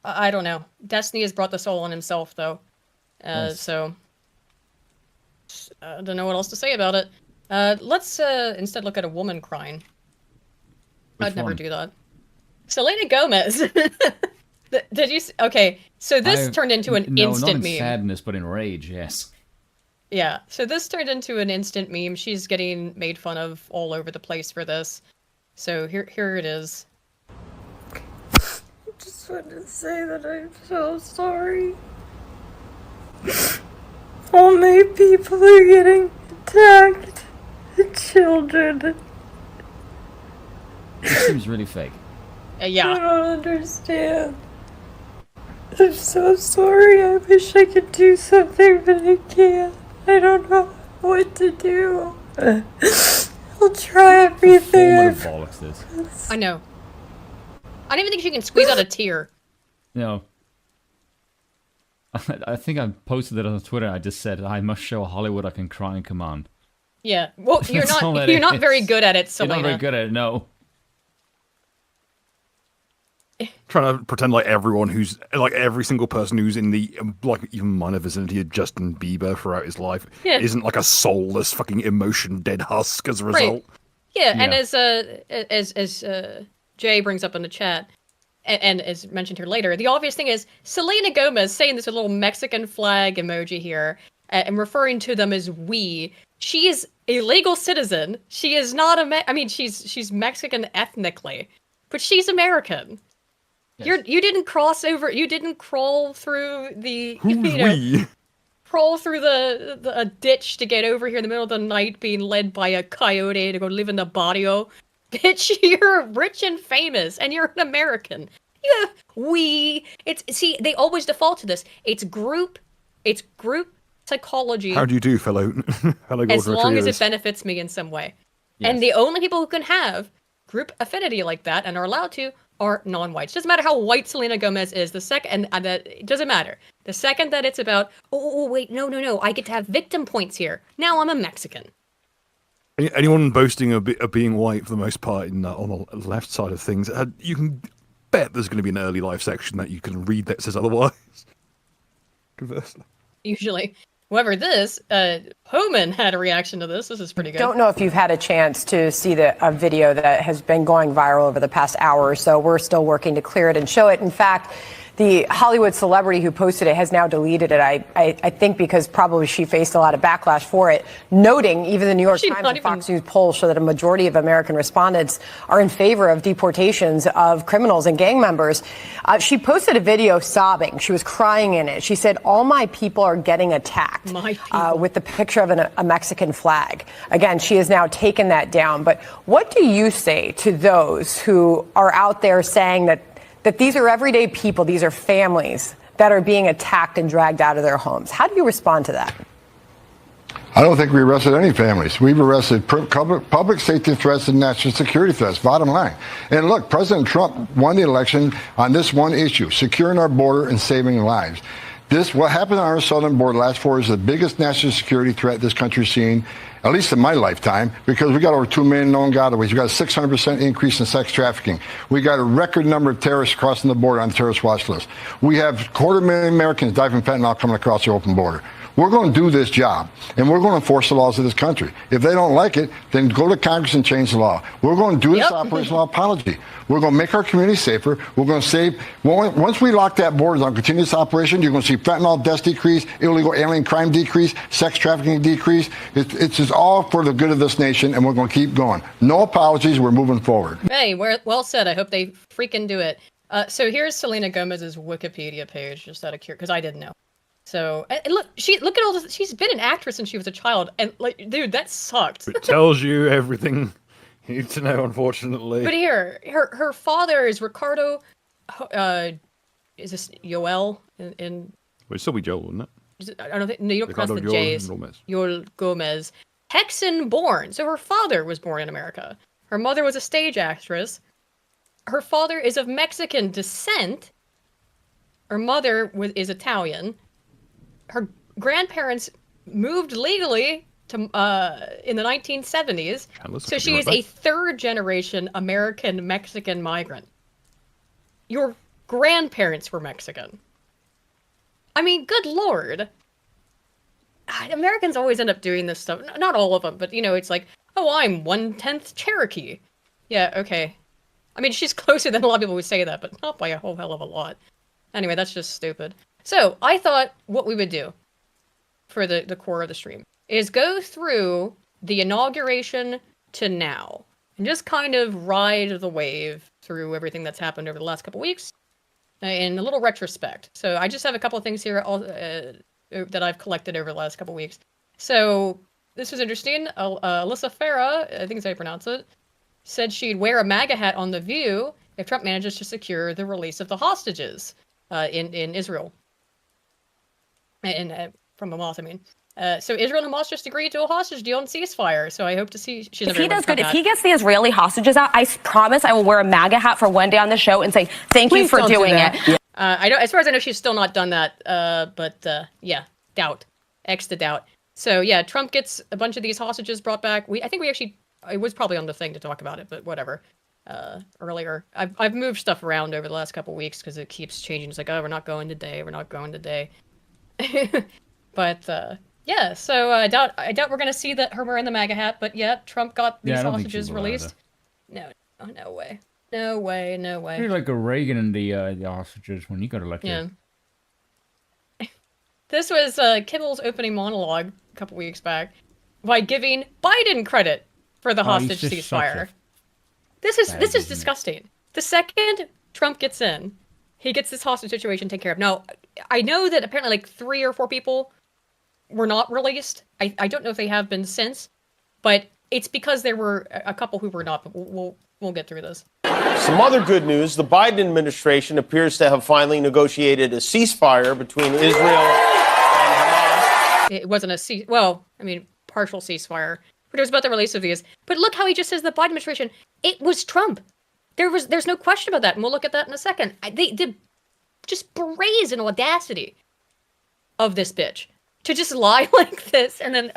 I don't know. Destiny has brought this all on himself, though. Yes. So, I don't know what else to say about it. Let's instead look at a woman crying. I'd never do that. Selena Gomez. Did you? Okay, so this turned into an instant meme. Not in sadness, but in rage. Yes. Yeah. So this turned into an instant meme. She's getting made fun of all over the place for this. So here it is. I just wanted to say that I'm so sorry. All my people are getting attacked. The children. It seems really fake. Yeah. I don't understand. I'm so sorry. I wish I could do something, but I can't. I don't know what to do. I'll try everything. I know. I don't even think she can squeeze out a tear. No. I think I posted it on Twitter. I just said, I must show Hollywood I can cry in command. Yeah. Well, you're not very good at it, Selena. You're not very good at it, no. Trying to pretend like everyone who's like every single person who's in the like even minor vicinity of Justin Bieber throughout his life isn't like a soulless fucking emotion dead husk as a result. Right. Yeah, and as Jay brings up in the chat, and as mentioned here later, the obvious thing is Selena Gomez saying this little Mexican flag emoji here and referring to them as we. She is a legal citizen. She is not she's Mexican ethnically, but she's American. Yes. You didn't cross over. You didn't crawl through the crawl through the ditch to get over here in the middle of the night, being led by a coyote to go live in the barrio. Bitch, you're rich and famous, and you're an American. They always default to this. It's group psychology. How do you do, fellow as long as it benefits me in some way. Yes. And the only people who can have group affinity like that and are allowed to are non-whites. Doesn't matter how white Selena Gomez is. The second that it doesn't matter. The second that it's about, wait, no, I get to have victim points here. Now I'm a Mexican. Anyone boasting of being white for the most part on the left side of things, you can bet there's going to be an early life section that you can read that says otherwise. Conversely. Usually. However, this, Homan had a reaction to this. This is pretty good. Don't know if you've had a chance to see a video that has been going viral over the past hour or so. We're still working to clear it and show it. In fact, the Hollywood celebrity who posted it has now deleted it. I think because probably she faced a lot of backlash for it, noting even the New York Times and Fox News polls show that a majority of American respondents are in favor of deportations of criminals and gang members. She posted a video sobbing. She was crying in it. She said, "All my people are getting attacked," with the picture of a Mexican flag. Again, she has now taken that down. But what do you say to those who are out there saying that these are everyday people, these are families that are being attacked and dragged out of their homes? How do you respond to that? I don't think we arrested any families. We've arrested public safety threats and national security threats, bottom line. And look, President Trump won the election on this one issue, securing our border and saving lives. What happened on our southern border last 4 years is the biggest national security threat this country's seen, at least in my lifetime, because we got over 2 million known gotaways. We got a 600% increase in sex trafficking. We got a record number of terrorists crossing the border on the terrorist watch list. We have 250,000 Americans die from fentanyl coming across the open border. We're going to do this job, and we're going to enforce the laws of this country. If they don't like it, then go to Congress and change the law. We're going to do this operational apology. We're going to make our community safer. We're going to save. Once we lock that border on continuous operation, you're going to see fentanyl deaths decrease, illegal alien crime decrease, sex trafficking decrease. It's just all for the good of this nation, and we're going to keep going. No apologies. We're moving forward. Hey, well said. I hope they freaking do it. So here's Selena Gomez's Wikipedia page, just out of curiosity, because I didn't know. So, and look at all this. She's been an actress since she was a child, and like, dude, that sucked. It tells you everything you need to know, unfortunately. But here, her father is Ricardo. Is this Yoel? In It'd still be Joel, wouldn't it? I don't think. No, you don't pronounce the J's. Gomez. Yoel Gomez, Texan born. So her father was born in America. Her mother was a stage actress. Her father is of Mexican descent. Her mother is Italian. Her grandparents moved legally to in the 1970s, so she is a third-generation American-Mexican migrant. Your grandparents were Mexican. I mean, good lord. Americans always end up doing this stuff. Not all of them, but, it's like, oh, I'm 1/10 Cherokee. Yeah, okay. I mean, she's closer than a lot of people would say that, but not by a whole hell of a lot. Anyway, that's just stupid. So, I thought what we would do for the core of the stream is go through the inauguration to now and just kind of ride the wave through everything that's happened over the last couple weeks in a little retrospect. So, I just have a couple of things here that I've collected over the last couple weeks. So, this was interesting. Alyssa Farah, I think is how you pronounce it, said she'd wear a MAGA hat on The View if Trump manages to secure the release of the hostages in Israel. And from Hamas, I mean. So Israel and Hamas just agreed to a hostage deal and ceasefire. So I hope to see. If he does good, if he gets the Israeli hostages out, I promise I will wear a MAGA hat for one day on the show and say thank you for doing it. I don't. As far as I know, she's still not done that. But yeah, doubt. X to doubt. So yeah, Trump gets a bunch of these hostages brought back. I think we actually. It was probably on the thing to talk about it, but whatever. Earlier, I've moved stuff around over the last couple weeks because it keeps changing. It's like, oh, we're not going today. We're not going today. But yeah, so I doubt we're gonna see her wearing the MAGA hat. But yeah, Trump got these hostages released. No way. You're like a Reagan and the hostages when you got elected. Yeah. This was Kimmel's opening monologue a couple weeks back by giving Biden credit for the hostage ceasefire. This is disgusting. The second Trump gets in, he gets this hostage situation taken care of. Now, I know that apparently like 3 or 4 people were not released. I don't know if they have been since, but it's because there were a couple who were not. But we'll get through this. Some other good news. The Biden administration appears to have finally negotiated a ceasefire between Israel and Hamas. It wasn't partial ceasefire, but it was about the release of these. But look how he just says the Biden administration. It was Trump. There's no question about that, and we'll look at that in a second. The just brazen audacity of this bitch to just lie like this, and then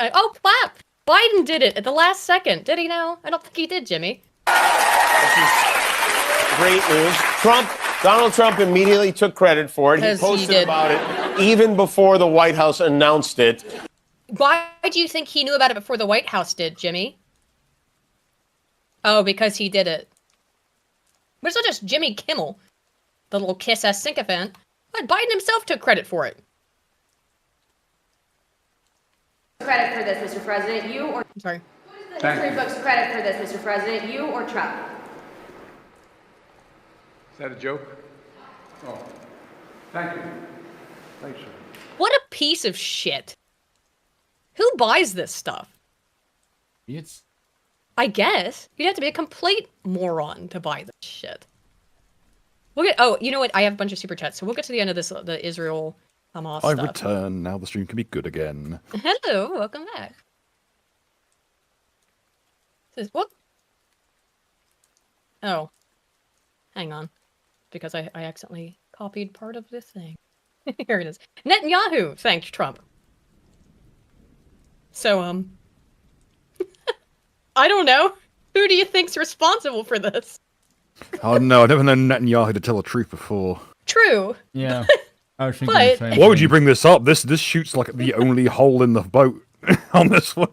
Biden did it at the last second. Did he now? I don't think he did, Jimmy. Great news. Donald Trump immediately took credit for it. He Yes, he posted did. about it even before the White House announced it. Why do you think he knew about it before the White House did, Jimmy? Oh, because he did it. But it's not just Jimmy Kimmel, the little kiss-ass sycophant. But Biden himself took credit for it. Credit for this, Mr. President, you or I'm sorry. the history books credit for this, Mr. President, you or Trump? Is that a joke? Oh, thank you. Thanks, sir. What a piece of shit. Who buys this stuff? It's I guess. You'd have to be a complete moron to buy this shit. We'll get, oh, you know what? I have a bunch of super chats, so we'll get to the end of this, the Israel Hamas I stuff. return. Now the stream can be good again. Hello, welcome back. Says what? Oh. Hang on. Because I accidentally copied part of this thing. Here it is. Netanyahu thanked Trump. So, I don't know. Who do you think's responsible for this? Oh no, I've never known Netanyahu to tell the truth before. True. yeah. I was thinking But- the same Why would thing. you bring this up? This shoots like the only hole in the boat on this one.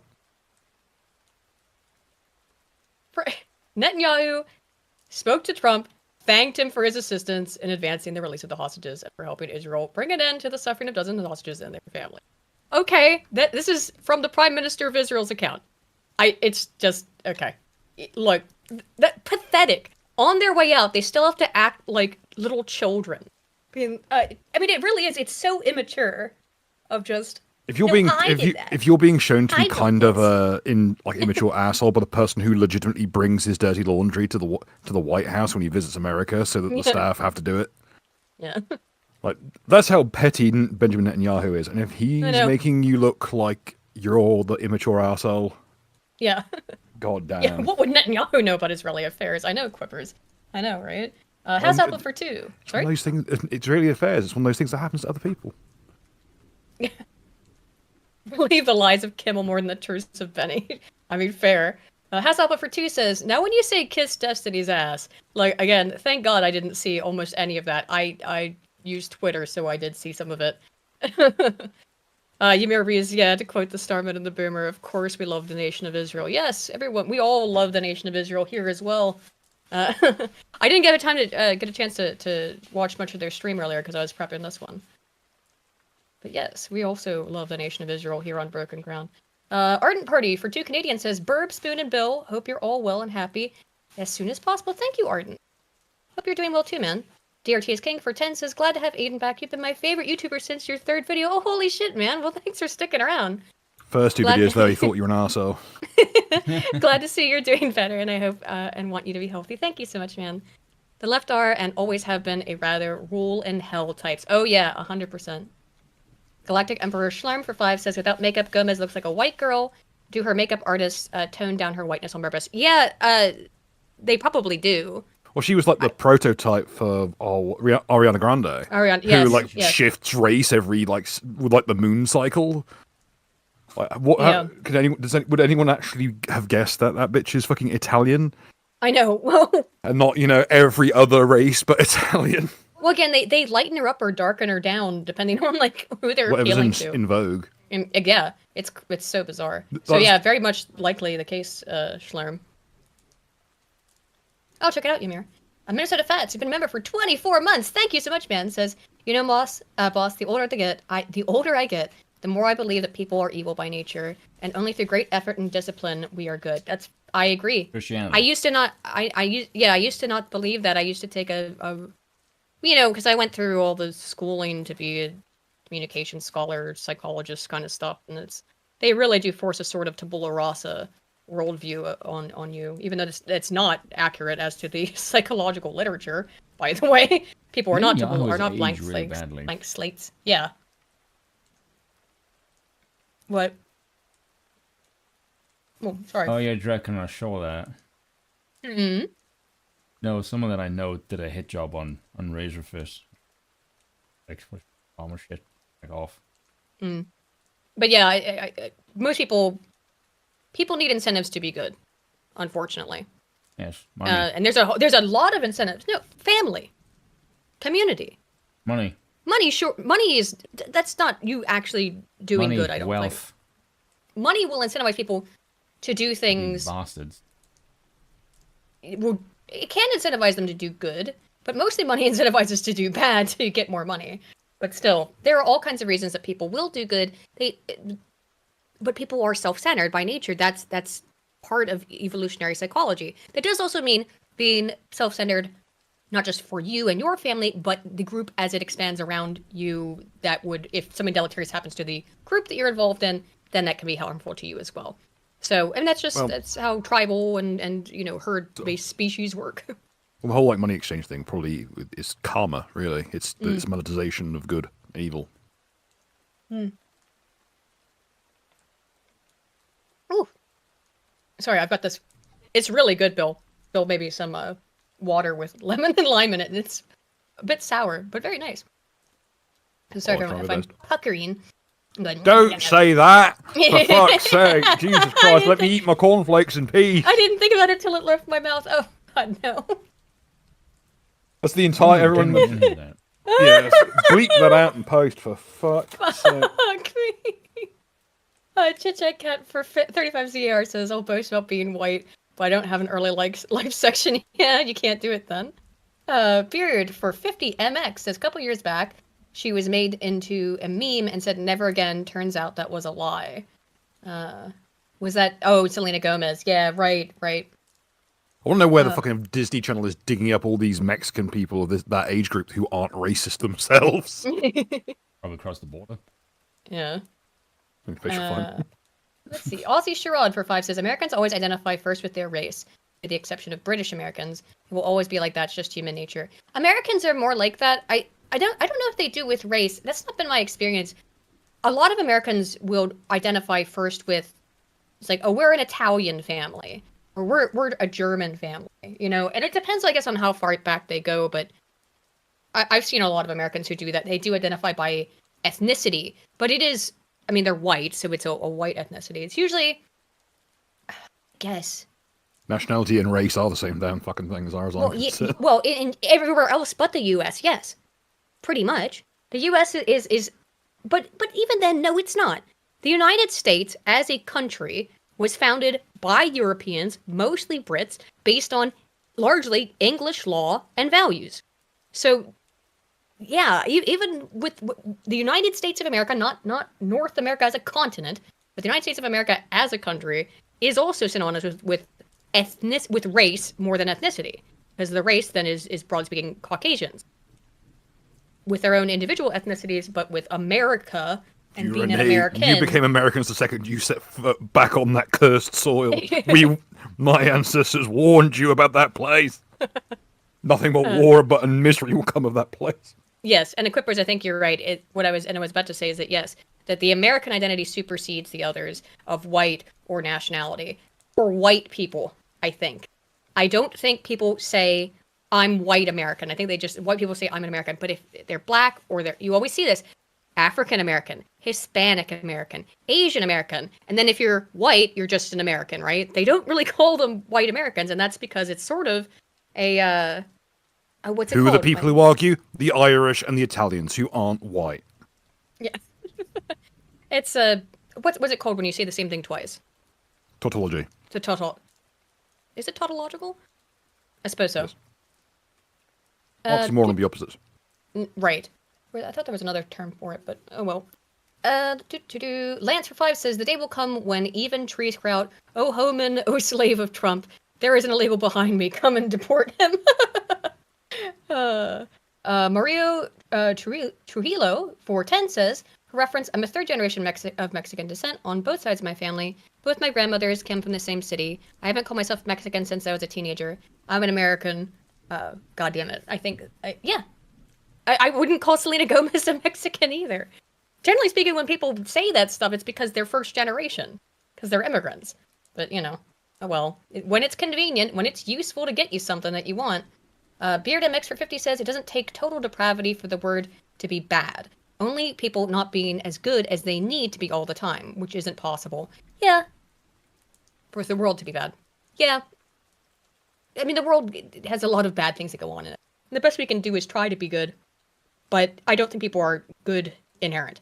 Netanyahu spoke to Trump, thanked him for his assistance in advancing the release of the hostages and for helping Israel bring an end to the suffering of dozens of hostages and their family. Okay, this is from the Prime Minister of Israel's account. It's just okay. Look, that pathetic. On their way out, they still have to act like little children. I mean, it really is. It's so immature. Of just If you're No, being I did that. if you're being shown to I be got kind of this. immature asshole by the person who legitimately brings his dirty laundry to the White House when he visits America, so that the Yeah. staff have to do it. yeah. Like that's how petty Benjamin Netanyahu is, and if he's know. making you look like you're the immature asshole, Yeah. god damn. Yeah, what would Netanyahu know about Israeli affairs? I know, Quippers. I know, right? How's Apple for two? It's one of Sorry? those things. It's really affairs. It's one of those things that happens to other people. Believe the lies of Kimmel more than the truths of Benny. I mean, fair. How's Apple for two says, now when you say kiss Destiny's ass, like, again, thank God I didn't see almost any of that. I used Twitter, so I did see some of it. Ymir Rees, yeah, to quote the Starman and the Boomer, of course we love the nation of Israel. Yes, everyone, we all love the nation of Israel here as well. I didn't get a chance to watch much of their stream earlier because I was prepping this one. But yes, we also love the nation of Israel here on Broken Ground. Ardent Party for two Canadians says, Burb, Spoon, and Bill, hope you're all well and happy as soon as possible. Thank you, Ardent. Hope you're doing well too, man. DRT is King for 10 says, glad to have Aiden back. You've been my favorite YouTuber since your third video. Oh, holy shit, man. Well, thanks for sticking around. First two Glad- videos though, he thought you were an arsehole. Glad to see you're doing better, and I hope and want you to be healthy. Thank you so much, man. The left are and always have been a rather rule in hell types. Oh yeah, 100%. Galactic Emperor Schlarm for 5 says, without makeup, Gomez looks like a white girl. Do her makeup artists tone down her whiteness on purpose? Yeah, they probably do. Well, she was like the prototype for Ariana Grande, Ariana, who yes, like yes. shifts race every with like the moon cycle. Like, what? Yeah. Would anyone actually have guessed that that bitch is fucking Italian I know. Well, and not every other race but Italian? well, again, they lighten her up or darken her down depending on like who they're appealing Whatever's to. in vogue. And, yeah, it's so bizarre. So That's- yeah, very much likely the case, Schlerm. Oh, check it out, Ymir. Minnesota Fats, you've been a member for 24 months. Thank you so much, man. Says, you know, boss, the older I get, the more I believe that people are evil by nature, and only through great effort and discipline we are good. I agree. Christianity. I used to not. I used to not believe that. I used to take because I went through all the schooling to be a communication scholar, psychologist kind of stuff, and they really do force a sort of tabula rasa worldview on you, even though it's not accurate as to the psychological literature. By the way, people are not Netanyahu blank aged really slates. badly. Blank slates. Yeah. What? Oh, sorry. Oh yeah, Drek, can I show that? Hmm. No, someone that I know did a hit job on Razorfish. Like, almost shit like off. But yeah, I most people people need incentives to be good, unfortunately. Yes, money. And there's a lot of incentives. No, family, community, Money. money. Sure, money is that's not you actually doing Money, good. I don't think wealth. money will incentivize people to do You things. bastards. It can incentivize them to do good, but mostly money incentivizes to do bad to get more money. But still, there are all kinds of reasons that people will do good. But people are self-centered by nature. That's part of evolutionary psychology. That does also mean being self-centered, not just for you and your family, but the group as it expands around you. That would, if something deleterious happens to the group that you're involved in, then that can be harmful to you as well. So, and that's just that's how tribal and herd-based species work. Well, the whole like money exchange thing probably is karma. Really, it's it's monetization of good and evil. Ooh. Sorry, I've got this. It's really good, Bill. Bill, maybe some water with lemon and lime in it, and it's a bit sour, but very nice. I'm sorry if I'm puckering. Don't say that! For fuck's sake! Jesus Christ, let me eat my cornflakes in peace! I didn't think about it till it left my mouth. Oh, God, no. That's the entire everyone. Yes, bleep that out in post for fuck's sake. Fuck me. Chit Chat Cat for 35 CAR says, I'll boast about being white, but I don't have an early life section. Yeah, you can't do it then. Beard for 50 MX says, a couple years back, she was made into a meme and said never again. Turns out that was a lie. Was that... Oh, Selena Gomez. Yeah, right. I want to know where the fucking Disney Channel is digging up all these Mexican people of that age group who aren't racist themselves. Probably across the border. Yeah. I think they should find. Let's see. Aussie Sherrod for 5 says, Americans always identify first with their race, with the exception of British Americans. It will always be like that. It's just human nature. Americans are more like that. I don't know if they do with race. That's not been my experience. A lot of Americans will identify first with, it's like, oh, we're an Italian family, or we're a German family, and it depends, I guess, on how far back they go. But I've seen a lot of Americans who do that. They do identify by ethnicity, but it is, I mean, they're white, so it's a white ethnicity. It's usually, I guess. Nationality and race are the same damn fucking thing as ours. Well, in everywhere else but the U.S., yes. Pretty much. The U.S. is but even then, no, it's not. The United States, as a country, was founded by Europeans, mostly Brits, based on largely English law and values. So, yeah, even with the United States of America, not North America as a continent, but the United States of America as a country is also synonymous with race more than ethnicity, because the race then is broadly speaking Caucasians, with their own individual ethnicities, but with America and being an American. You became Americans the second you set foot back on that cursed soil. My ancestors warned you about that place. Nothing but war, and misery will come of that place. Yes, and Equippers, I think you're right. What I was about to say is that yes, that the American identity supersedes the others of white or nationality. For white people, I think. I don't think people say, I'm white American. I think white people say I'm an American. But if they're black you always see this, African American, Hispanic American, Asian American. And then if you're white, you're just an American, right? They don't really call them white Americans. And that's because it's sort of a, what's it called? Who are the people who argue? The Irish and the Italians who aren't white. Yeah. It's what's it called when you say the same thing twice? Tautology. Is it tautological? I suppose so. Yes. Oxymoron of the opposites. Right. I thought there was another term for it, but oh well. Lance for 5 says, the day will come when even trees cry out, oh Homan, oh slave of Trump, there isn't a label behind me, come and deport him. Mario Trujillo 410 says, for reference, I'm a third generation of Mexican descent on both sides of my family. Both my grandmothers came from the same city. I haven't called myself Mexican since I was a teenager. I'm an American. God damn it. I think, yeah. I wouldn't call Selena Gomez a Mexican either. Generally speaking, when people say that stuff, it's because they're first generation. Because they're immigrants. But, oh well. When it's convenient, when it's useful to get you something that you want. Beard MX for 50 says, it doesn't take total depravity for the word to be bad. Only people not being as good as they need to be all the time, which isn't possible. Yeah. for the world to be bad. Yeah. I mean, the world has a lot of bad things that go on in it. And the best we can do is try to be good. But I don't think people are good inherent.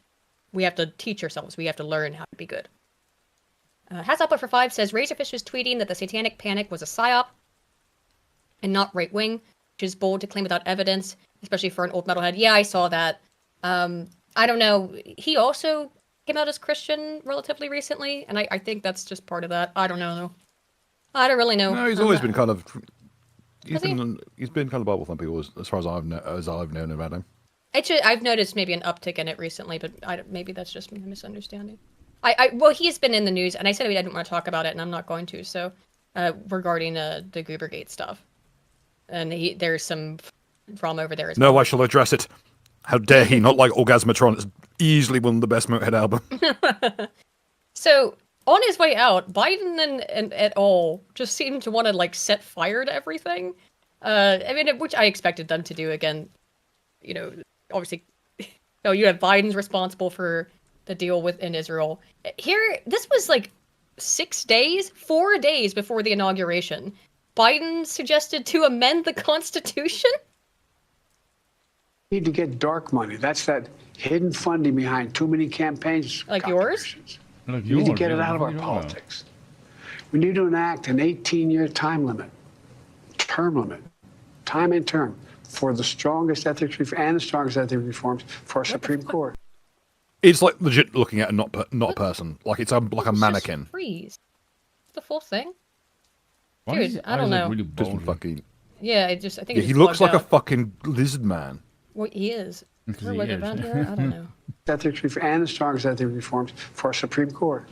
We have to teach ourselves. We have to learn how to be good. Hats Up for 5 says, Razorfish was tweeting that the satanic panic was a psyop and not right-wing, which is bold to claim without evidence, especially for an old metalhead. Yeah, I saw that. I don't know. He also came out as Christian relatively recently, and I think that's just part of that. I don't know, though. I don't really know. No, he's always been kind of... He's been kind of Bible thumping people as far as I've known about him. I've noticed maybe an uptick in it recently, but maybe that's just a misunderstanding. Well, he's been in the news, and I said I didn't want to talk about it, and I'm not going to. So, regarding the Goobergate stuff, and there's some drama over there as well. No, I shall address it. How dare he not like Orgasmatron? It's easily one of the best Motorhead albums. So, on his way out, Biden and et al. Just seemed to want to like set fire to everything. I mean, which I expected them to do again. You know, obviously, you have Biden's responsible for the deal in Israel. Here, this was like 4 days before the inauguration. Biden suggested to amend the Constitution. We need to get dark money. That's that hidden funding behind too many campaigns. Like yours? We need to get it out of our politics. We need to enact an 18-year time limit, time and term, for the strongest ethics and the strongest ethics reforms for our Supreme Court. It's like legit looking at not a person. Like it's like a mannequin. Just freeze. The full thing. Why Dude, I don't know. Really just fucking. Yeah, I think he looks like a fucking lizard man. Well, he is. Is there like a vent here? I don't know. Ethics and the strongest ethics reforms for our Supreme Court.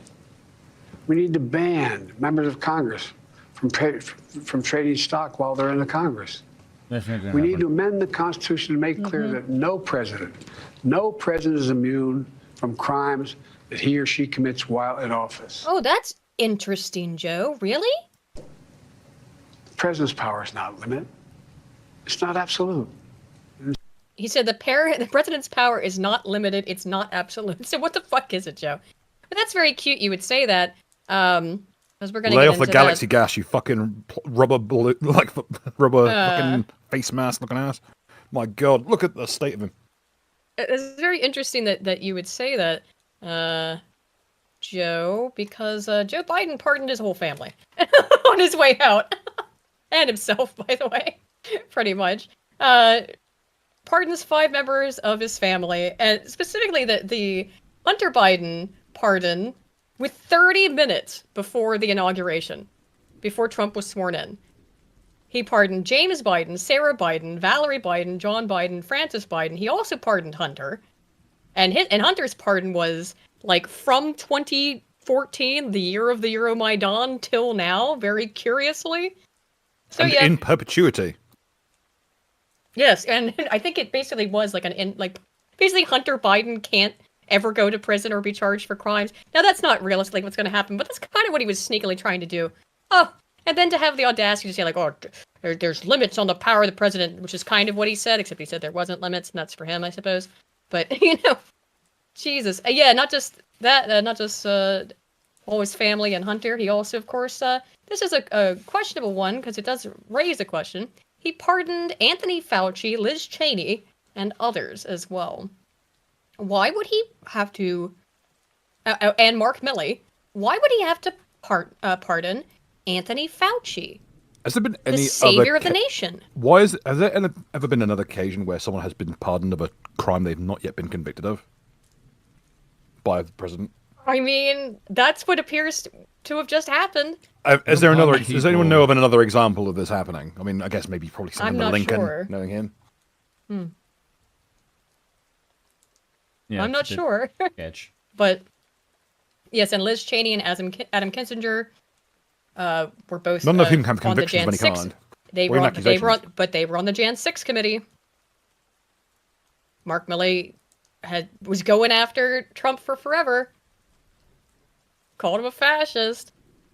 We need to ban members of Congress from trading stock while they're in the Congress. We need to amend the Constitution to make clear that no president is immune from crimes that he or she commits while in office. Oh, that's interesting, Joe. Really? The president's power is not limited. It's not absolute. He said the president's power is not limited. It's not absolute. So what the fuck is it, Joe? But that's very cute. You would say that. Because we're gonna lay get off the into galaxy gas, you fucking rubber balloon, like rubber fucking face mask looking ass. My God, look at the state of him. It's very interesting that you would say that, Joe, because Joe Biden pardoned his whole family on his way out, and himself, by the way, pretty much. Pardons 5 members of his family, and specifically the Hunter Biden pardon with 30 minutes before the inauguration, before Trump was sworn in. He pardoned James Biden, Sarah Biden, Valerie Biden, John Biden, Francis Biden. He also pardoned Hunter. And Hunter's pardon was like from 2014, the year of the Euromaidan, till now, very curiously. So, and in perpetuity. Yes, and I think it basically was like basically Hunter Biden can't ever go to prison or be charged for crimes. Now that's not realistically what's going to happen, but that's kind of what he was sneakily trying to do. Oh, and then to have the audacity to say like, oh, there's limits on the power of the president, which is kind of what he said, except he said there wasn't limits, and that's for him, I suppose. But Jesus, yeah, not just that, not just all his family and Hunter. He also, of course, this is a questionable one because it does raise a question. He pardoned Anthony Fauci, Liz Cheney, and others as well. Why would he have to, and Mark Milley, why would he have to pardon Anthony Fauci? Has there been any the savior of the nation? Has there ever been another occasion where someone has been pardoned of a crime they've not yet been convicted of by the president? I mean, that's what appears to have just happened. Does anyone know of another example of this happening? I mean, I guess maybe probably something with Lincoln, sure. knowing him. Yeah, I'm not sure. But yes, and Liz Cheney and Adam Kinzinger were both none of whom have on the convictions Jan of any 6. kind. They were on the Jan 6 committee. Mark Milley was going after Trump for forever. Called him a fascist.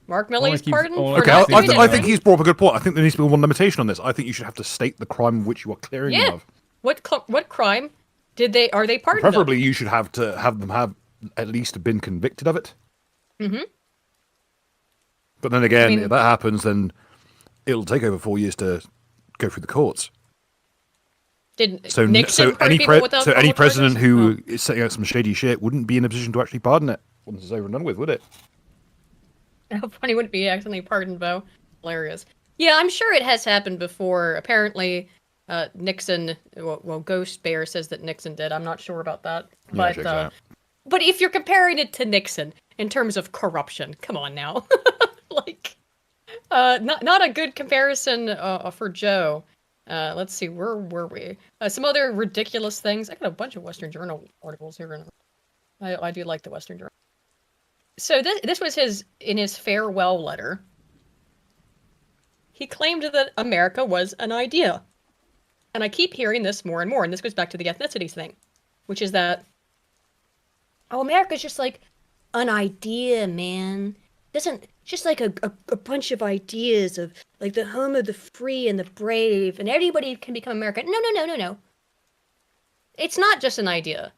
Mark Milley's pardoned. Okay, I think he's brought up a good point. I think there needs to be one limitation on this. I think you should have to state the crime which you are clearing them of. What crime are they pardoned? Preferably, you should have to have them have at least been convicted of it. Mm-hmm. But then again, I mean- if that happens, then it'll take over 4 years to go through the courts. Did So, Nixon so pardon people without any formal president charges? who Oh. is setting out some shady shit wouldn't be in a position to actually pardon it once it's over and done with, would it? How funny would it be accidentally pardoned, Bo? Hilarious. Yeah, I'm sure it has happened before. Apparently, Nixon, well, Ghost Bear says that Nixon did. I'm not sure about that. Yeah, checks out. But if you're comparing it to Nixon in terms of corruption, come on now. Like, not a good comparison for Joe. Let's see, where were we? Some other ridiculous things. I got a bunch of Western Journal articles here. I do like the Western Journal. So this was in his farewell letter. He claimed that America was an idea. And I keep hearing this more and more, and this goes back to the ethnicities thing, which is that, oh, America's just like an idea, man. Just like a bunch of ideas of like the home of the free and the brave, and everybody can become American. No. It's not just an idea.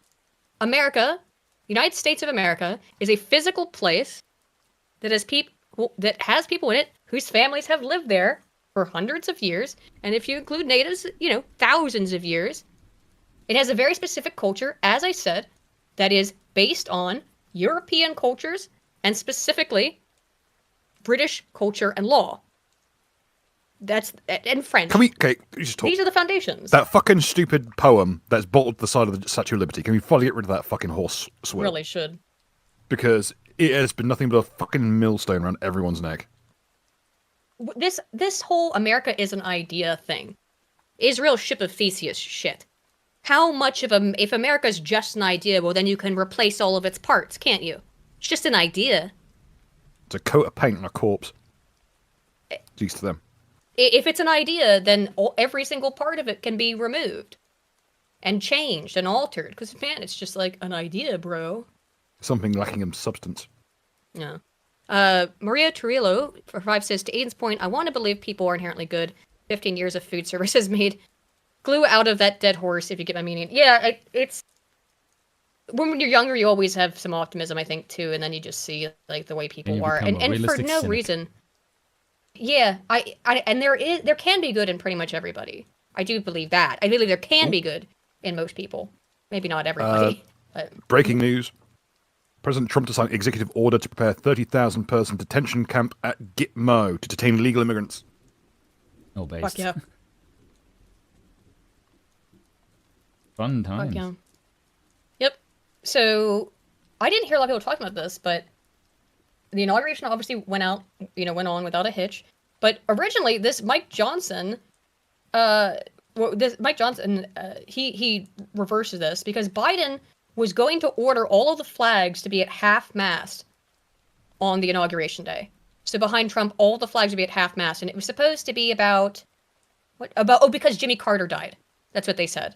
America, United States of America, is a physical place that has people in it whose families have lived there for hundreds of years, and if you include natives, thousands of years. It has a very specific culture, as I said, that is based on European cultures and specifically British culture and law. And French. Okay, just talk. These are the foundations. That fucking stupid poem that's bolted to the side of the Statue of Liberty. Can we finally get rid of that fucking horse swill? Really should. Because it has been nothing but a fucking millstone around everyone's neck. This whole America is an idea thing is real ship of Theseus shit. How much of if America's just an idea, well then you can replace all of its parts, can't you? It's just an idea. It's a coat of paint on a corpse. Jeez to them. If it's an idea, then every single part of it can be removed and changed and altered. Because, man, it's just like an idea, bro. Something lacking in substance. Yeah. Maria Turillo, for 5, says, to Aiden's point, I want to believe people are inherently good. 15 years of food service has made glue out of that dead horse, if you get my meaning. Yeah, it's... When you're younger, you always have some optimism, I think, too, and then you just see, like, the way people are. And for no reason... Yeah, and there can be good in pretty much everybody. I do believe that. I believe there can be good in most people. Maybe not everybody. But... Breaking news. President Trump to sign executive order to prepare 30,000 person detention camp at Gitmo to detain illegal immigrants. Oh, based. Fuck yeah. Fun times. Fuck yeah. Yep. So, I didn't hear a lot of people talking about this, but the inauguration obviously went on without a hitch. But originally, this Mike Johnson, he reverses this because Biden was going to order all of the flags to be at half-mast on the inauguration day. So behind Trump, all the flags would be at half-mast, and it was supposed to be because Jimmy Carter died. That's what they said.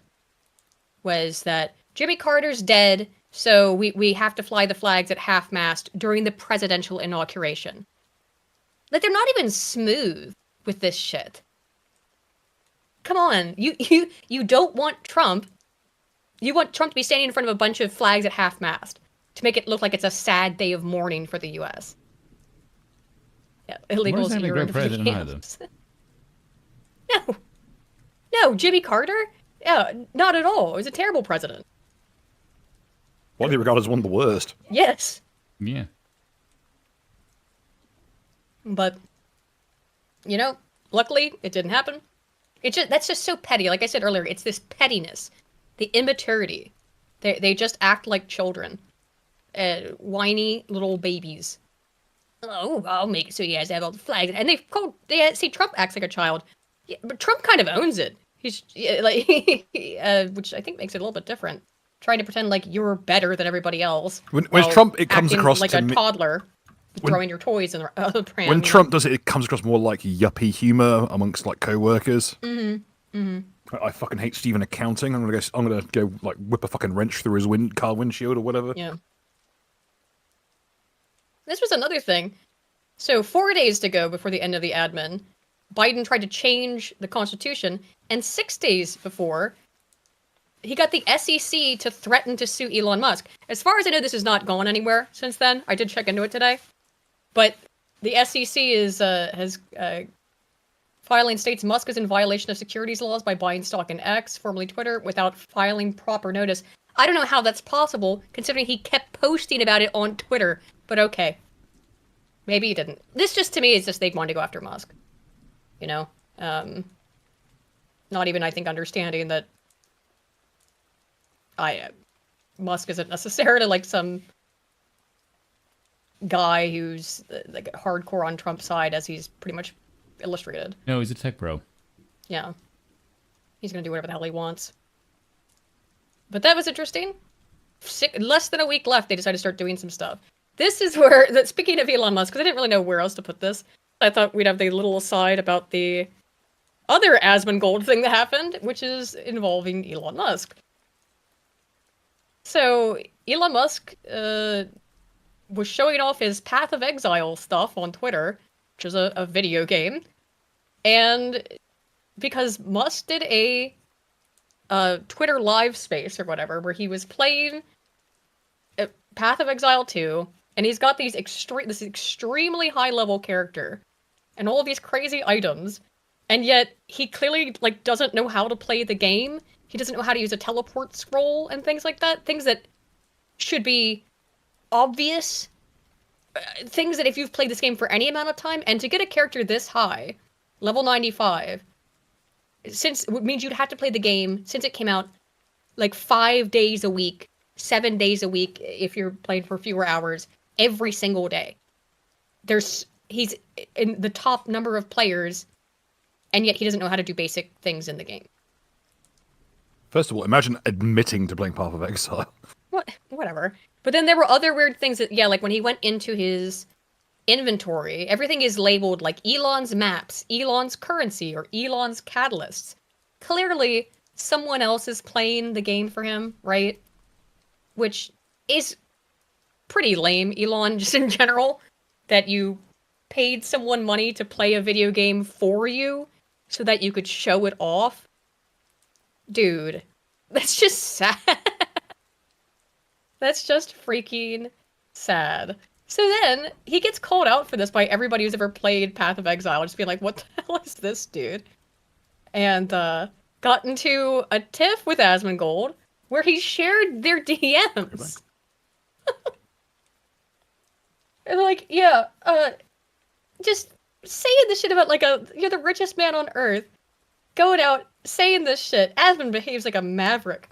Was that Jimmy Carter's dead, so we have to fly the flags at half-mast during the presidential inauguration. Like, they're not even smooth with this shit. Come on, you don't want Trump. You want Trump to be standing in front of a bunch of flags at half-mast to make it look like it's a sad day of mourning for the U.S. Yeah, illegals a great president either. No, Jimmy Carter? Yeah, not at all. He was a terrible president. Widely regarded as one of the worst. Yes. Yeah. But, luckily, it didn't happen. That's just so petty. Like I said earlier, it's this pettiness. The immaturity. They just act like children. Whiny little babies. Oh, I'll make it so you guys have all the flags. And see, Trump acts like a child. Yeah, but Trump kind of owns it. He's like, which I think makes it a little bit different. Trying to pretend like you're better than everybody else. When Trump, it comes across like to a toddler throwing your toys in the pram. When Trump does it, it comes across more like yuppie humor amongst like co-workers. Mm-hmm. Mm-hmm. I fucking hate Stephen accounting. I'm gonna go like whip a fucking wrench through his car windshield or whatever. Yeah. This was another thing. So 4 days to go before the end of the admin, Biden tried to change the Constitution, and 6 days before, he got the SEC to threaten to sue Elon Musk. As far as I know, this has not gone anywhere since then. I did check into it today. But The SEC is has filing states Musk is in violation of securities laws by buying stock in X, formerly Twitter, without filing proper notice. I don't know how that's possible, considering he kept posting about it on Twitter, but okay. Maybe he didn't. This just, to me, is just they wanted to go after Musk. You know? Not even, I think, understanding that Musk isn't necessarily like some guy who's like hardcore on Trump's side, as he's pretty much illustrated. No, he's a tech bro. Yeah. He's gonna do whatever the hell he wants. But that was interesting. Less than a week left, they decided to start doing some stuff. This is where, speaking of Elon Musk, because I didn't really know where else to put this, I thought we'd have the little aside about the other Asmongold thing that happened, which is involving Elon Musk. So, Elon Musk was showing off his Path of Exile stuff on Twitter, which is a video game. And because Musk did a Twitter live space or whatever, where he was playing Path of Exile 2, and he's got this extremely high-level character, and all of these crazy items, and yet he clearly doesn't know how to play the game. He doesn't know how to use a teleport scroll and things like that. Things that should be obvious. Things that if you've played this game for any amount of time, and to get a character this high, level 95, it means you'd have to play the game since it came out 5 days a week, 7 days a week if you're playing for fewer hours, every single day. He's in the top number of players, and yet he doesn't know how to do basic things in the game. First of all, imagine admitting to playing Path of Exile. Whatever. But then there were other weird things that, like when he went into his inventory, everything is labeled like Elon's maps, Elon's currency, or Elon's catalysts. Clearly, someone else is playing the game for him, right? Which is pretty lame, Elon, just in general, that you paid someone money to play a video game for you so that you could show it off. Dude, that's just sad. That's just freaking sad. So then, he gets called out for this by everybody who's ever played Path of Exile, just being like, what the hell is this, dude? And, got into a tiff with Asmongold, where he shared their DMs. And just saying this shit about you're the richest man on earth, going out, saying this shit. Asmon behaves like a maverick.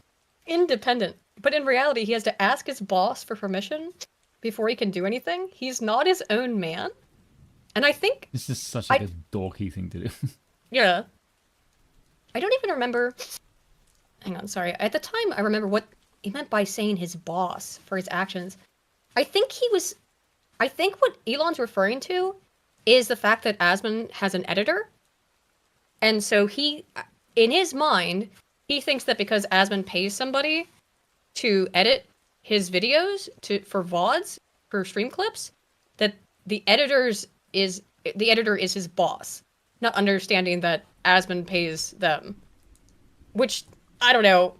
Independent. But in reality, he has to ask his boss for permission before he can do anything. He's not his own man. And I think... This is such a dorky thing to do. Yeah. I don't even remember... Hang on, sorry. At the time, I remember what he meant by saying his boss for his actions. I think what Elon's referring to is the fact that Asmon has an editor. And so in his mind, he thinks that because Asmon pays somebody to edit his videos for VODs, for stream clips, that the editor is his boss, not understanding that Asmon pays them. Which, I don't know,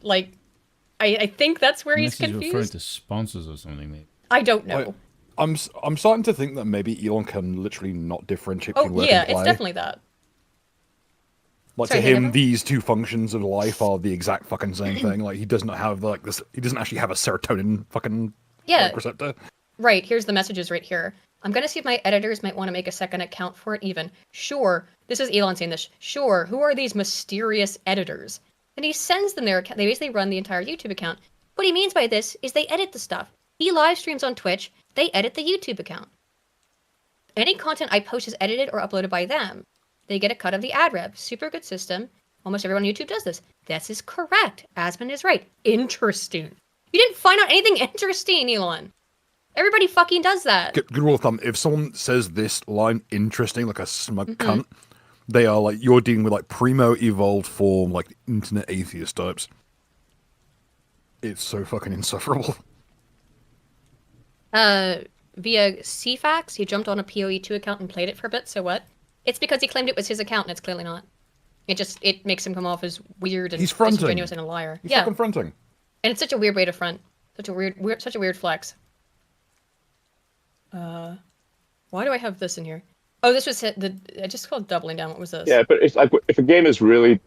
I think that's where he's confused. He's referring to sponsors or something, maybe. I don't know. I'm starting to think that maybe Elon can literally not differentiate between work and play. It's definitely that. To him, these two functions of life are the exact fucking same thing. He does not have this. He doesn't actually have a serotonin fucking receptor. Right. Here's the messages right here. I'm gonna see if my editors might want to make a second account for it. Even sure. This is Elon saying this. Sure. Who are these mysterious editors? And he sends them their account. They basically run the entire YouTube account. What he means by this is they edit the stuff. He live streams on Twitch. They edit the YouTube account. Any content I post is edited or uploaded by them. They get a cut of the ad rev. Super good system. Almost everyone on YouTube does this. This is correct. Asmon is right. Interesting. You didn't find out anything interesting, Elon. Everybody fucking does that. Good rule of thumb. If someone says this line interesting, like a smug cunt, they are you're dealing with primo evolved form, internet atheist types. It's so fucking insufferable. Via CFAX, he jumped on a PoE2 account and played it for a bit, so what? It's because he claimed it was his account, and it's clearly not. It makes him come off as weird and disingenuous and a liar. He's fucking fronting. And it's such a weird way to front. Such a weird flex. Why do I have this in here? Oh, this was I just called doubling down. What was this? Yeah, but it's like if a game is really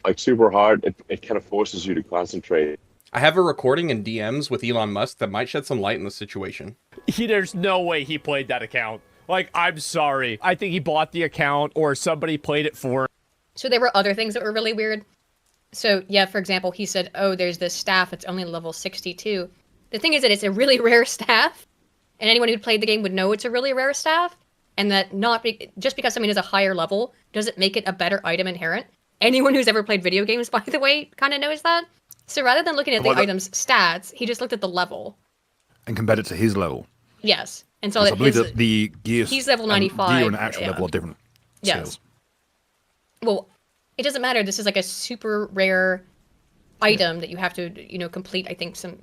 like super hard, it kind of forces you to concentrate. I have a recording in DMs with Elon Musk that might shed some light in the situation. There's no way he played that account. Like, I'm sorry. I think he bought the account or somebody played it for him. So there were other things that were really weird. So yeah, for example, he said, "Oh, there's this staff. It's only level 62." The thing is that it's a really rare staff, and anyone who played the game would know it's a really rare staff. And that just because something is a higher level doesn't make it a better item inherent. Anyone who's ever played video games, by the way, kind of knows that. So rather than looking at the item's stats, he just looked at the level. And compared it to his level. Yes. And so I believe that the gears, he's level 95. Gear and actual level are different skills. Well, it doesn't matter. This is like a super rare item that you have to, complete. I think some.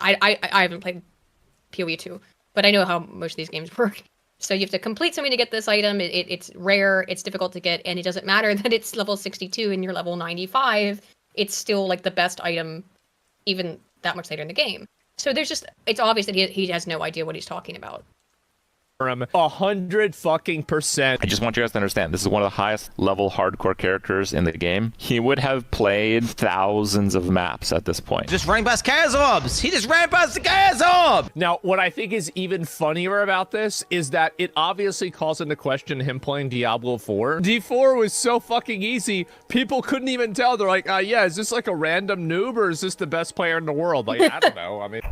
I haven't played PoE 2, but I know how most of these games work. So you have to complete something to get this item. It's rare, it's difficult to get, and it doesn't matter that it's level 62 and you're level 95. It's still like the best item, even that much later in the game. So it's obvious that he has no idea what he's talking about. 100%. I just want you guys to understand, this is one of the highest level hardcore characters in the game. He would have played thousands of maps at this point. Just ran past Chaos He just ran past the Chaos. Now, what I think is even funnier about this is that it obviously calls into question him playing Diablo 4. D4 was so fucking easy, people couldn't even tell. They're like, yeah, is this like a random noob or is this the best player in the world? Like, I don't know. I mean...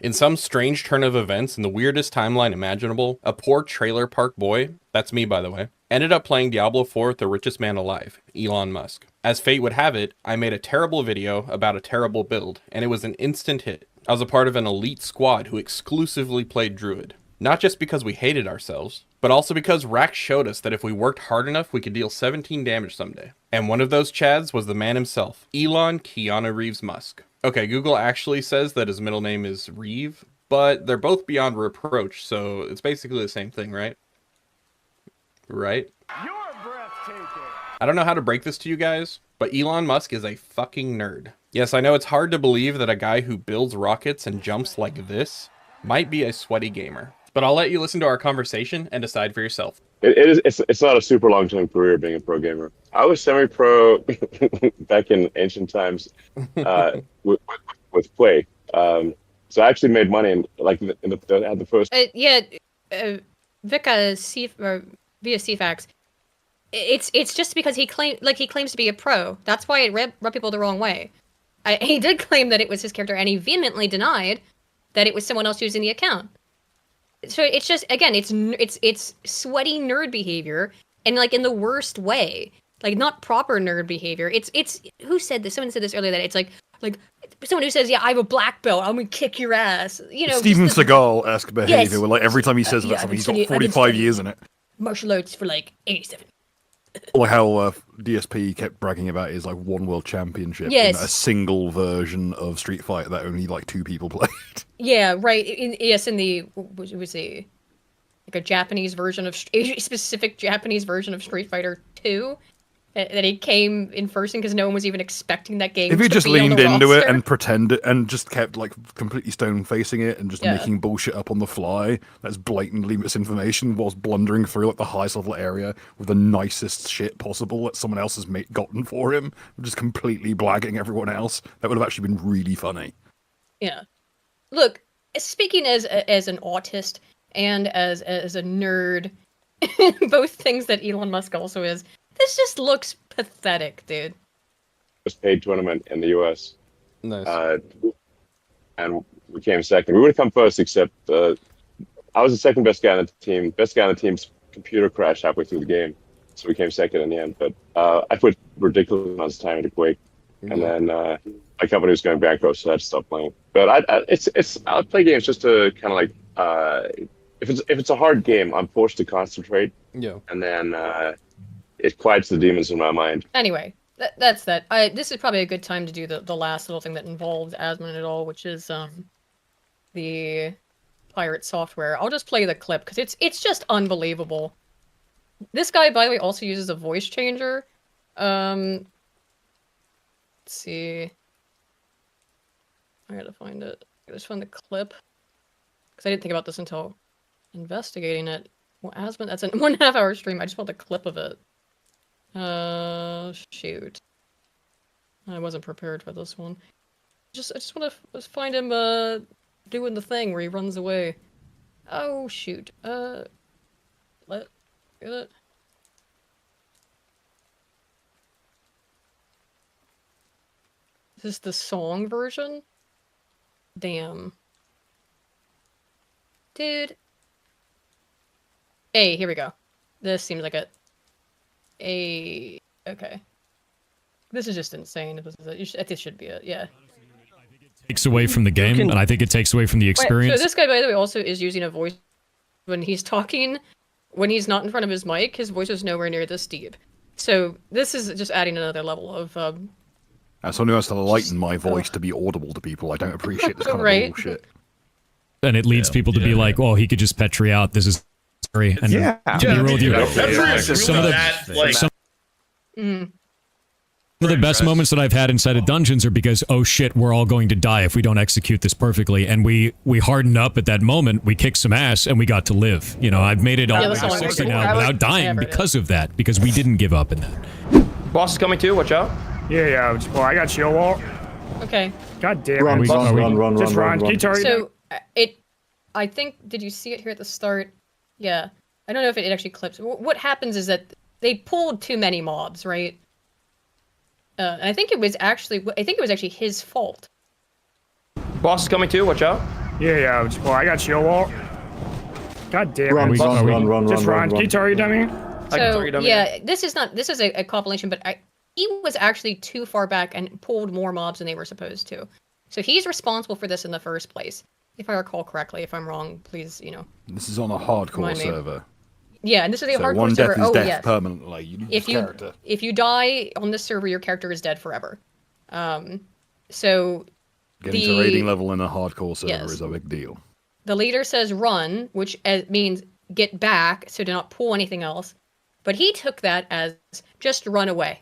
In some strange turn of events in the weirdest timeline imaginable, a poor trailer park boy, that's me by the way, ended up playing Diablo 4 with the richest man alive, Elon Musk. As fate would have it, I made a terrible video about a terrible build, and it was an instant hit. I was a part of an elite squad who exclusively played Druid. Not just because we hated ourselves, but also because Rax showed us that if we worked hard enough, we could deal 17 damage someday. And one of those Chads was the man himself, Elon Keanu Reeves Musk. Okay, Google actually says that his middle name is Reeve, but they're both beyond reproach, so it's basically the same thing, right? Right? You're breathtaking. I don't know how to break this to you guys, but Elon Musk is a fucking nerd. Yes, I know it's hard to believe that a guy who builds rockets and jumps like this might be a sweaty gamer. But I'll let you listen to our conversation and decide for yourself. It's not a super long-term career being a pro gamer. I was semi-pro back in ancient times with Play. So I actually made money and like had the first. Via CFAX. It's just because he claims to be a pro. That's why it rubbed people the wrong way. He did claim that it was his character, and he vehemently denied that it was someone else using the account. So it's just, again, it's sweaty nerd behavior, and like in the worst way, like not proper nerd behavior. It's who said this? Someone said this earlier, that it's like someone who says, "Yeah, I have a black belt. I'm gonna kick your ass." Steven Seagal-esque behavior, where like every time he says that something, he's got 45 years in it. Martial arts for like 87. Like how DSP kept bragging about his like one world championship in a single version of Street Fighter that only like 2 people played. Yeah, right. In the was a Japanese version of a specific Japanese version of Street Fighter 2 that he came in first because no one was even expecting that game. If he to just be on leaned the into roster. it and pretended and just kept like completely stone facing it and just making bullshit up on the fly, that's blatantly misinformation, whilst blundering through like the highest level area with the nicest shit possible that someone else has gotten for him, just completely blagging everyone else, that would have actually been really funny. Yeah. Look, speaking as an autist and as a nerd, both things that Elon Musk also is, this just looks pathetic, dude. First paid tournament in the US. Nice. And we came second. We would have come first, except I was the second best guy on the team. Best guy on the team's computer crashed halfway through the game, so we came second in the end. But I put ridiculous amounts of time into Quake, and then my company was going bankrupt, so I had to stop playing. But I play games just to kind of like if it's a hard game, I'm forced to concentrate. Yeah. And then it quiets the demons in my mind. Anyway, that's that. This is probably a good time to do the last little thing that involves Asmon at all, which is the pirate software. I'll just play the clip because it's just unbelievable. This guy, by the way, also uses a voice changer. Let's see. I gotta find it. I just find the clip because I didn't think about this until investigating it. Well, that's a 1.5 hour stream. I just want a clip of it. Shoot. I wasn't prepared for this one. I just want to find him doing the thing where he runs away. Oh shoot. Get it. Is this the song version? Damn. Dude. Hey, here we go. This seems like okay. This is just insane. This should be it, yeah. Takes away from the game, and I think it takes away from the experience. So this guy, by the way, also is using a voice when he's talking. When he's not in front of his mic, his voice is nowhere near this deep. So this is just adding another level of... As someone who has to lighten my voice to be audible to people, I don't appreciate this kind of bullshit. And it leads people to be like, "Well, he could just Petri out. This is scary." And to be real with you, some of the best moments that I've had inside of dungeons are because, oh shit, we're all going to die if we don't execute this perfectly, and we hardened up at that moment. We kicked some ass, and we got to live. You know, I've made it all 60 now without dying because of that, because we didn't give up in that. Boss is coming too. Watch out. Yeah. Well, I got shield wall. Okay. God damn it. Run. Just run. Keep targeting. So, I think, did you see it here at the start? Yeah. I don't know if it actually clips. What happens is that they pulled too many mobs, right? I think it was actually his fault. Boss is coming too. Watch out. Yeah. Well, I got shield wall. God damn it. Run. Just run. Keep targeting me. So, yeah, this is a compilation, but he was actually too far back and pulled more mobs than they were supposed to. So he's responsible for this in the first place. If I recall correctly. If I'm wrong, please, This is on a hardcore server. Yeah, and this is a hardcore one server. death is death permanently. You lose character. If you die on this server, your character is dead forever. So getting to raiding level in a hardcore server is a big deal. The leader says run, which means get back, so do not pull anything else. But he took that as just run away.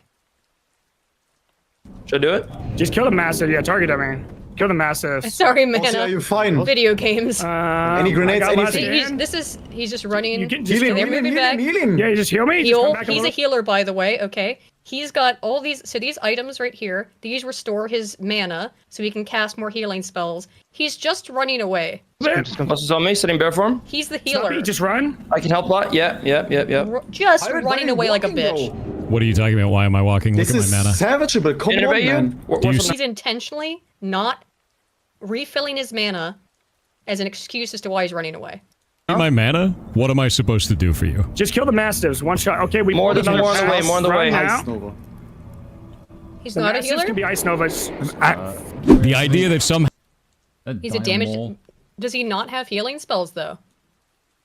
Should I do it? Just kill the massive. Yeah, target that man. Kill the massive. Sorry, man. You're fine. Video games. Any grenades? Anything? He's just running. Healing. Yeah, you just heal me. He's a healer, by the way. Okay. He's got all these. So these items right here. These restore his mana, so he can cast more healing spells. He's just running away. Boss is on me, setting bear form. He's the healer. Just run. I can help a lot. Yeah. Just running away like a bitch. What are you talking about? Why am I walking? Look at my mana. This is savageable. Come on, man. He's intentionally not refilling his mana as an excuse as to why he's running away. My mana? What am I supposed to do for you? Just kill the mastiffs. One shot. Okay, we more on the way. More on the way. Now. He's not a healer. Can be ice novas. The idea that somehow he's a damaged. Does he not have healing spells though?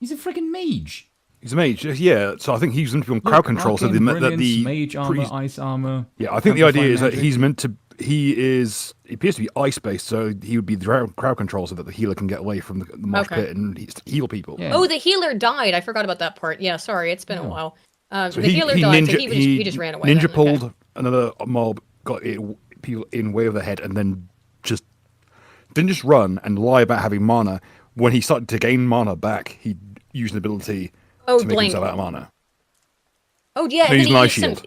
He's a freaking mage. He's a mage, yeah. So I think he's meant to be on crowd control. So that the mage armor, ice armor. Yeah, I think the idea is that he's meant to. He appears to be ice based, so he would be the crowd control, so that the healer can get away from the mosh pit and heal people. Yeah. Oh, the healer died. I forgot about that part. Yeah, sorry, it's been a while. So the healer died, so he just ran away. Ninja pulled another mob, got people in way over the head, and then didn't just run and lie about having mana. When he started to gain mana back, he used an ability to make himself out of mana. Oh yeah, and he's an ice shield.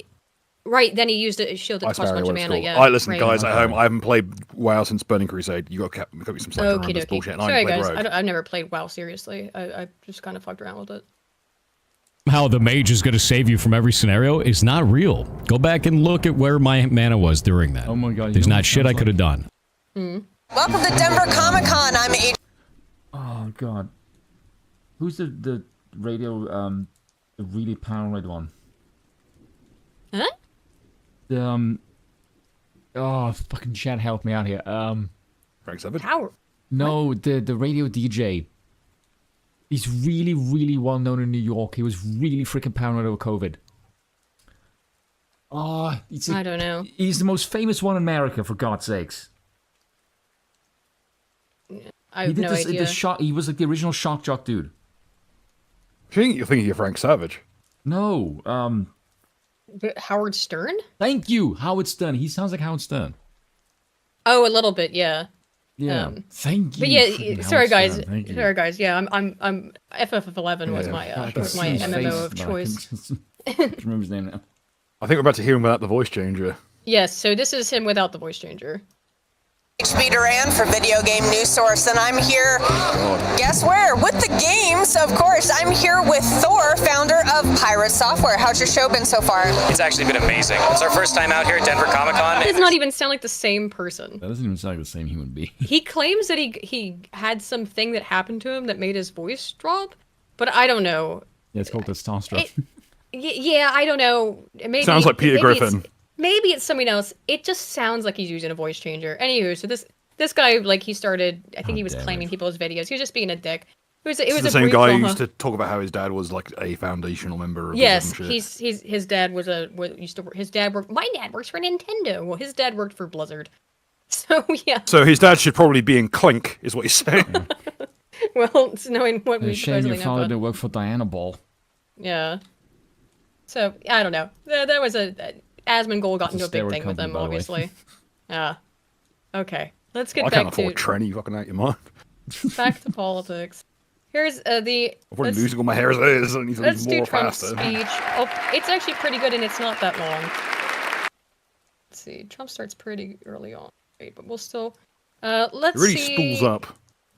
Right, then he used a shield that cost a bunch of mana, yeah. Listen, guys at home, I haven't played WoW since Burning Crusade. You got me some slack around this bullshit, and Sorry, I haven't guys, played Rogue. I've never played WoW, seriously. I just kind of fucked around with it. How the mage is going to save you from every scenario is not real. Go back and look at where my mana was during that. Oh my god. There's not shit I could have done. Welcome to Denver Comic-Con. I'm H. Oh god. Who's the radio, the really paranoid one? Huh? Oh, fucking chat, help me out here. Frank Savage? No, the radio DJ. He's really, really well known in New York. He was really freaking paranoid over COVID. Oh, I don't know. He's the most famous one in America, for God's sakes. I have no idea. He was like the original shock jock dude. You're thinking of Frank Savage? No, Howard Stern? Thank you, Howard Stern. He sounds like Howard Stern. Oh, a little bit, yeah. Yeah. Thank you. But yeah, freaking sorry hell, guys. Sam, thank you. Sorry guys. Yeah, I'm FF11 was Yeah, my I can was see my his MMO face, of but I choice. can't remember his name now. I think we're about to hear him without the voice changer. Yes, so this is him without the voice changer. Speeder Ann for Video Game News Source, and I'm here, guess where? With the games, of course. I'm here with Thor, founder of Pirate Software. How's your show been so far? It's actually been amazing. It's our first time out here at Denver Comic Con. It does not even sound like the same person. That doesn't even sound like the same human being. He claims that he had something that happened to him that made his voice drop, but I don't know. Yeah, it's called testosterone. Yeah, I don't know. Maybe, Sounds like Peter maybe Griffin. Maybe it's something else. It just sounds like he's using a voice changer. Anywho, so this guy, like, he started. I think he was claiming people's videos. He was just being a dick. It was the a same brief guy who little- used to talk about how his dad was like a foundational member of Yes, shit. his dad was his dad worked. My dad works for Nintendo. Well, his dad worked for Blizzard. So yeah. So his dad should probably be in Clink, is what he's saying. Well, it's knowing what we Shame your supposedly know. father But, didn't work for Diana Ball. yeah. So I don't know. There was a Asmongold got It's a into a big steroid thing with company, him, by the way. obviously. Yeah. Okay. Let's get I back can't to afford Trenny, you fucking out your mind. back to politics. Here's the. I'm already let's- losing all my hair as it is. I need to Let's lose do more Trump's faster. speech. Oh, it's actually pretty good and it's not that long. Let's see. Trump starts pretty early on, right? But we'll still. Let's It really see. spools up.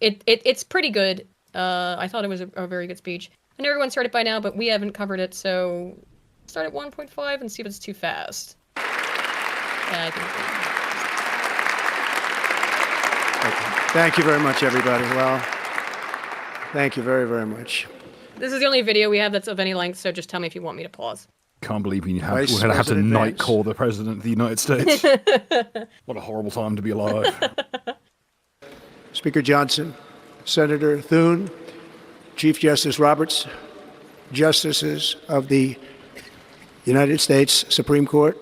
It's pretty good. I thought it was a very good speech. I know everyone's heard it by now, but we haven't covered it, so start at 1.5 and see if it's too fast. Yeah, I think. Thank you very much, everybody. Well, thank you very, very much. This is the only video we have that's of any length, so just tell me if you want me to pause. Can't believe we're Vice going to have to President night Vance. call the President of the United States. What a horrible time to be alive. Speaker Johnson, Senator Thune, Chief Justice Roberts, Justices of the United States Supreme Court,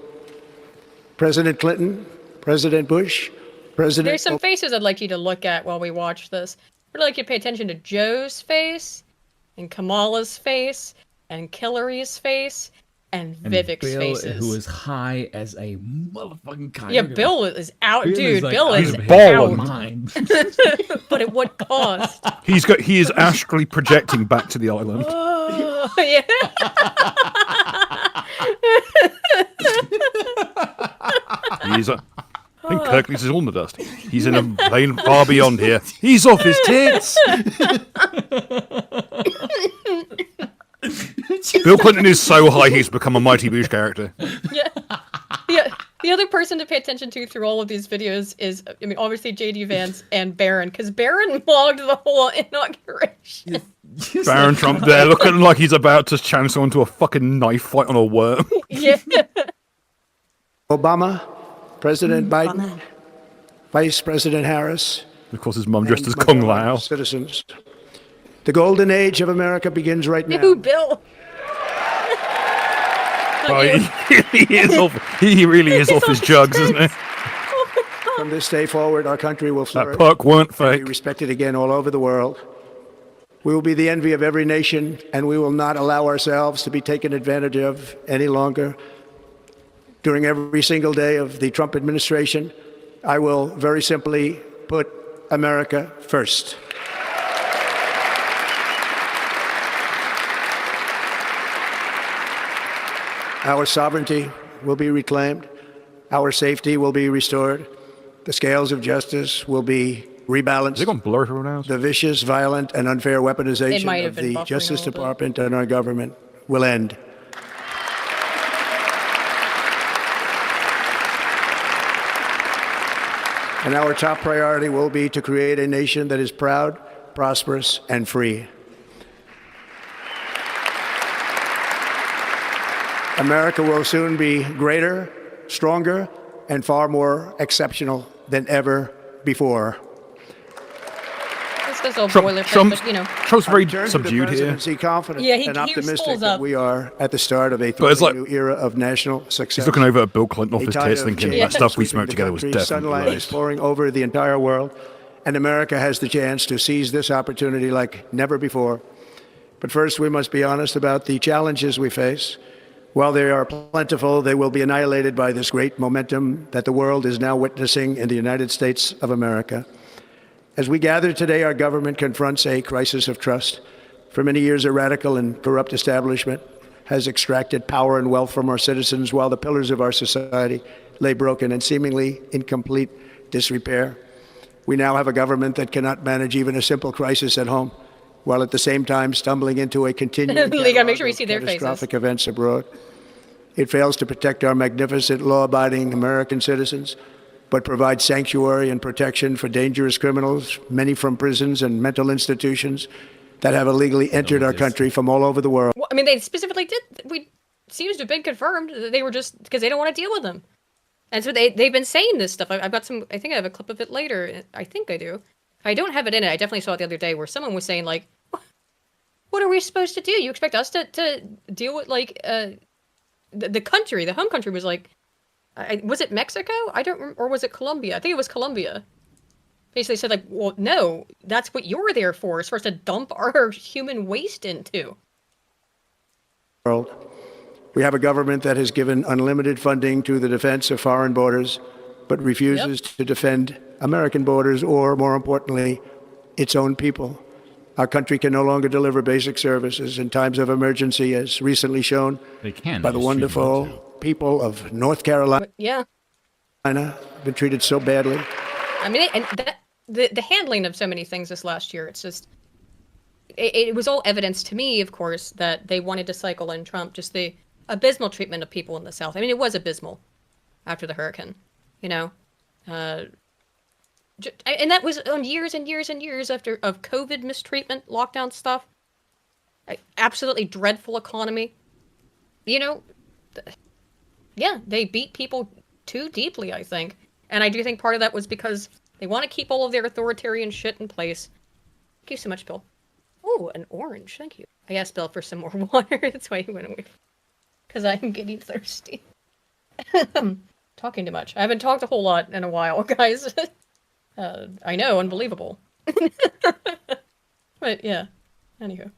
President Clinton, President Bush, President... There's some faces I'd like you to look at while we watch this. I'd like you to pay attention to Joe's face, and Kamala's face, and Hillary's face, and Vivek's Bill, faces. who is high as a motherfucking kite. Yeah, Look at Bill him. is out, Bill dude. like, Bill I'm is balling. out. Mind. But at what cost? He is astrally projecting back to the island. Oh, yeah. I think Kirklees is on the dust. He's in a plane far beyond here. He's off his tits. Bill Clinton is so high he's become a Mighty Boosh character. Yeah. Yeah. The other person to pay attention to through all of these videos is, I mean, obviously J.D. Vance and Barron, because Barron logged the whole inauguration. Baron Trump there looking like he's about to channel someone to a fucking knife fight on a worm. Yeah. Obama, President Biden, Vice President Harris. Of course, his mum dressed and as my Kung fellow Lao. Citizens. The golden age of America begins right now. Ooh, Bill. Well, he really is off his jugs, isn't he? From this day forward, our country will That flourish. perk weren't and be fake. respected again all over the world. We will be the envy of every nation, and we will not allow ourselves to be taken advantage of any longer. During every single day of the Trump administration, I will very simply put America first. Our sovereignty will be reclaimed. Our safety will be restored. The scales of justice will be rebalanced. The vicious, violent, and unfair It might weaponization have of been the buffering Justice a little bit. Department and our government will end. And our top priority will be to create a nation that is proud, prosperous, and free. America will soon be greater, stronger, and far more exceptional than ever before. This does all boilerplate, but you know. Trump's very Return to the subdued here. presidency confident Yeah, he and optimistic pulls that up. we are at the start of a But it's like- new era of national success. He's looking over at Bill Clinton off A his tide tits of thinking change that stuff we sweeping smoked the together was country. definitely Sunlight is laced. pouring over the entire world, and America has the chance to seize this opportunity like never before. But first, we must be honest about the challenges we face. While they are plentiful, they will be annihilated by this great momentum that the world is now witnessing in the United States of America. As we gather today, our government confronts a crisis of trust. For many years, a radical and corrupt establishment has extracted power and wealth from our citizens while the pillars of our society lay broken and seemingly in complete disrepair. We now have a government that cannot manage even a simple crisis at home, while at the same time stumbling into a continuing You gotta make sure we see their faces. catastrophic events abroad. It fails to protect our magnificent, law-abiding American citizens, but provides sanctuary and protection for dangerous criminals, many from prisons and mental institutions that have illegally entered our country from all over the world. Well, I mean, they specifically did. We seems to have been confirmed that they were just because they don't want to deal with them, and so they've been saying this stuff. I've got some. I think I have a clip of it later. I think I do. I don't have it in it. I definitely saw it the other day where someone was saying like, "What are we supposed to do? You expect us to deal with like the country? The home country was like." Was it Mexico? I don't, or was it Colombia? I think it was Colombia. Basically said like, well, no, that's what you're there for, is for us to dump our human waste into. We have a government that has given unlimited funding to the defense of foreign borders, but refuses to defend American borders or, more importantly, its own people. Our country can no longer deliver basic services in times of emergency, as recently shown by the wonderful people of North Carolina. Yeah. Been treated so badly. I mean, and the handling of so many things this last year, it's just, it was all evidence to me, of course, that they wanted to cycle in Trump, just the abysmal treatment of people in the South. I mean, it was abysmal after the hurricane, you know? And that was on years and years and years of COVID mistreatment, lockdown stuff. Absolutely dreadful economy. You know, yeah, they beat people too deeply, I think. And I do think part of that was because they want to keep all of their authoritarian shit in place. Thank you so much, Bill. Oh, an orange. Thank you. I asked Bill for some more water. That's why he went away. Because I'm getting thirsty. Talking too much. I haven't talked a whole lot in a while, guys. I know, unbelievable. But yeah, anywho.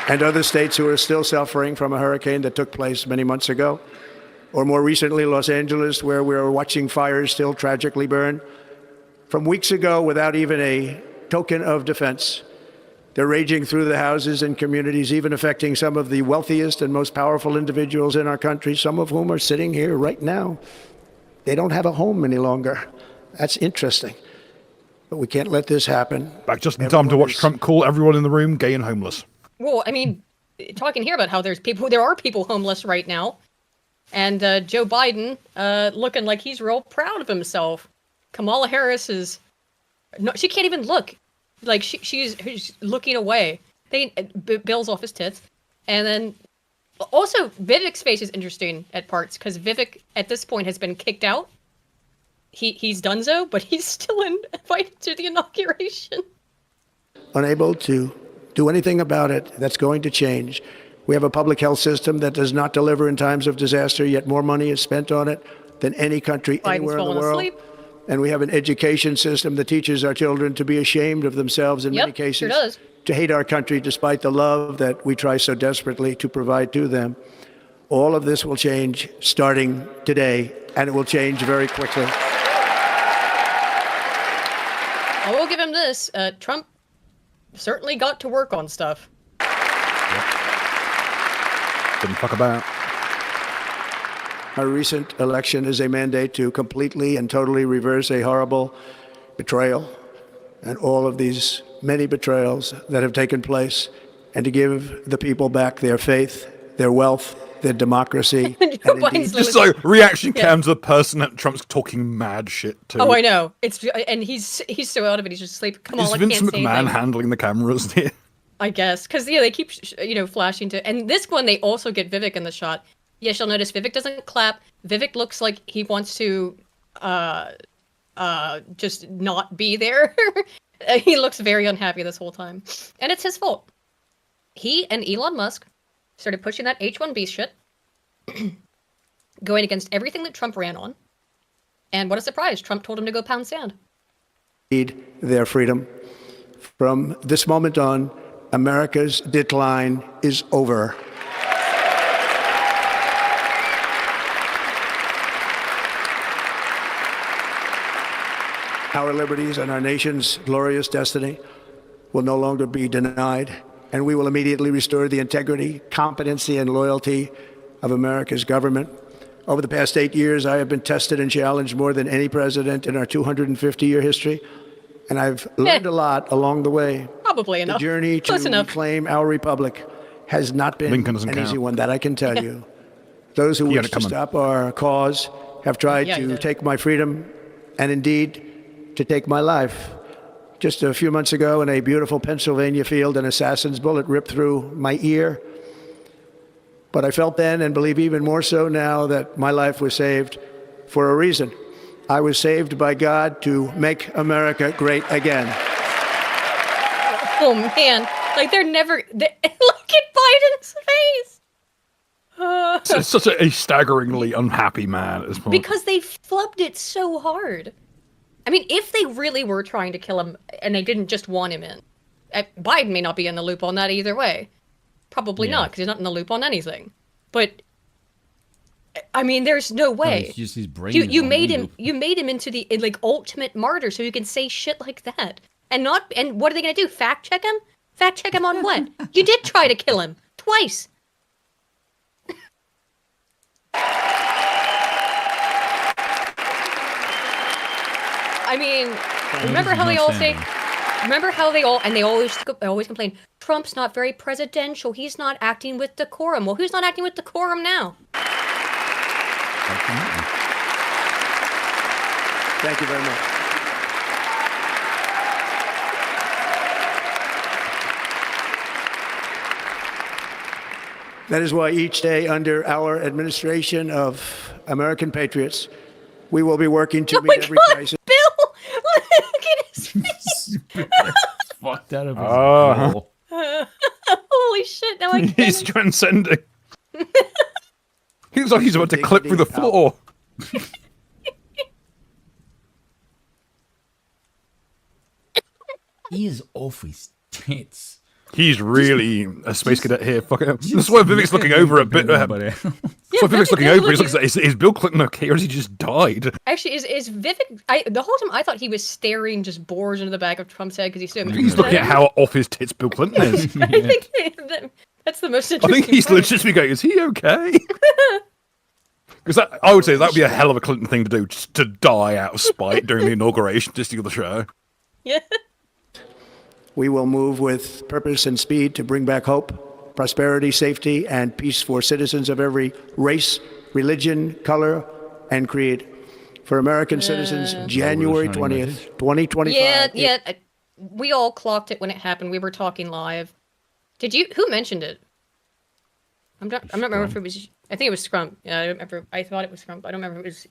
And other states who are still suffering from a hurricane that took place many months ago. Or more recently, Los Angeles, where we are watching fires still tragically burn. From weeks ago, without even a token of defense, they're raging through the houses and communities, even affecting some of the wealthiest and most powerful individuals in our country, some of whom are sitting here right now. They don't have a home any longer. That's interesting. But we can't let this happen. Back just in time to watch Trump call everyone in the room gay and homeless. Well, I mean, talking here about how there are people homeless right now, and Joe Biden looking like he's real proud of himself. Kamala Harris is, no, she can't even look, like she's looking away. Bill's off his tits, and then also Vivek's face is interesting at parts because Vivek at this point has been kicked out. He's done so, but he's still invited to the inauguration. Unable to do anything about it that's going to change. We have a public health system that does not deliver in times of disaster, yet more money is spent on it than any country anywhere in the world. Asleep. And we have an education system that teaches our children to be ashamed of themselves in many cases, sure does. to hate our country despite the love that we try so desperately to provide to them. All of this will change starting today, and it will change very quickly. I will give him this. Trump certainly got to work on stuff. Didn't fuck about. Our recent election is a mandate to completely and totally reverse a horrible betrayal and all of these many betrayals that have taken place, and to give the people back their faith, their wealth, their democracy. Just so reaction cam to the person that Trump's talking mad shit to. Oh, I know. And he's so out of it. He's just asleep. Come on, Is I Vince can't say McMahon anything. handling the cameras here? I guess because they keep flashing to, and this one they also get Vivek in the shot. Yes, you'll notice Vivek doesn't clap. Vivek looks like he wants to just not be there. He looks very unhappy this whole time, and it's his fault. He and Elon Musk started pushing that H-1B shit, going against everything that Trump ran on. And what a surprise! Trump told him to go pound sand. Need their freedom. From this moment on, America's decline is over. our liberties and our nation's glorious destiny will no longer be denied, and we will immediately restore the integrity, competency, and loyalty of America's government. Over the past 8 years, I have been tested and challenged more than any president in our 250-year history, and I've learned a lot along the way. Probably enough. The journey to reclaim our republic has not been an easy one, that I can tell you. Those who wish to stop our cause have tried to take my freedom and indeed to take my life. Just a few months ago in a beautiful Pennsylvania field, an assassin's bullet ripped through my ear. But I felt then, and believe even more so now, that my life was saved for a reason. I was saved by God to make America great again. Oh man, like they're never. Look at Biden's face. It's such a staggeringly unhappy man at this point. Because they flubbed it so hard. I mean, if they really were trying to kill him and they didn't just want him in, Biden may not be in the loop on that either way. Probably not, because he's not in the loop on anything. But I mean, there's no way. It's just his brain You made him. You made him into the ultimate martyr, so you can say shit like that. And what are they gonna do? Fact check him? Fact check him on what? You did try to kill him twice. I mean, remember how they all say? Remember how they always complain, Trump's not very presidential. He's not acting with decorum. Well, who's not acting with decorum now? Thank you very much. That is why each day under our administration of American patriots, we will be working to meet every crisis. Bill! Look at his face! Fucked out of his holy shit, now I can't. He's transcending. He looks like he's about to clip through the floor. He is off his tits. He's really a space cadet here. Fucking hell. That's why Vivek's looking over a bit. That's why Vivek's looking over. He's looking at, is Bill Clinton okay, or has he just died? Actually, is Vivek? The whole time I thought he was staring just bored into the back of Trump's head because he's so. He's looking at how off his tits Bill Clinton is. I think that's the most interesting. I think he's legitimately going, is he okay? Because I would say that would be a hell of a Clinton thing to do, just to die out of spite during the inauguration, just to steal the show. Yeah. We will move with purpose and speed to bring back hope, prosperity, safety, and peace for citizens of every race, religion, color, and creed. For American citizens, January 20th, 2025. Yeah. We all clocked it when it happened. We were talking live. Did you? Who mentioned it? I'm not remember if it was. I think it was Scrump. Yeah, I remember. I thought it was Scrump. I don't remember if it was.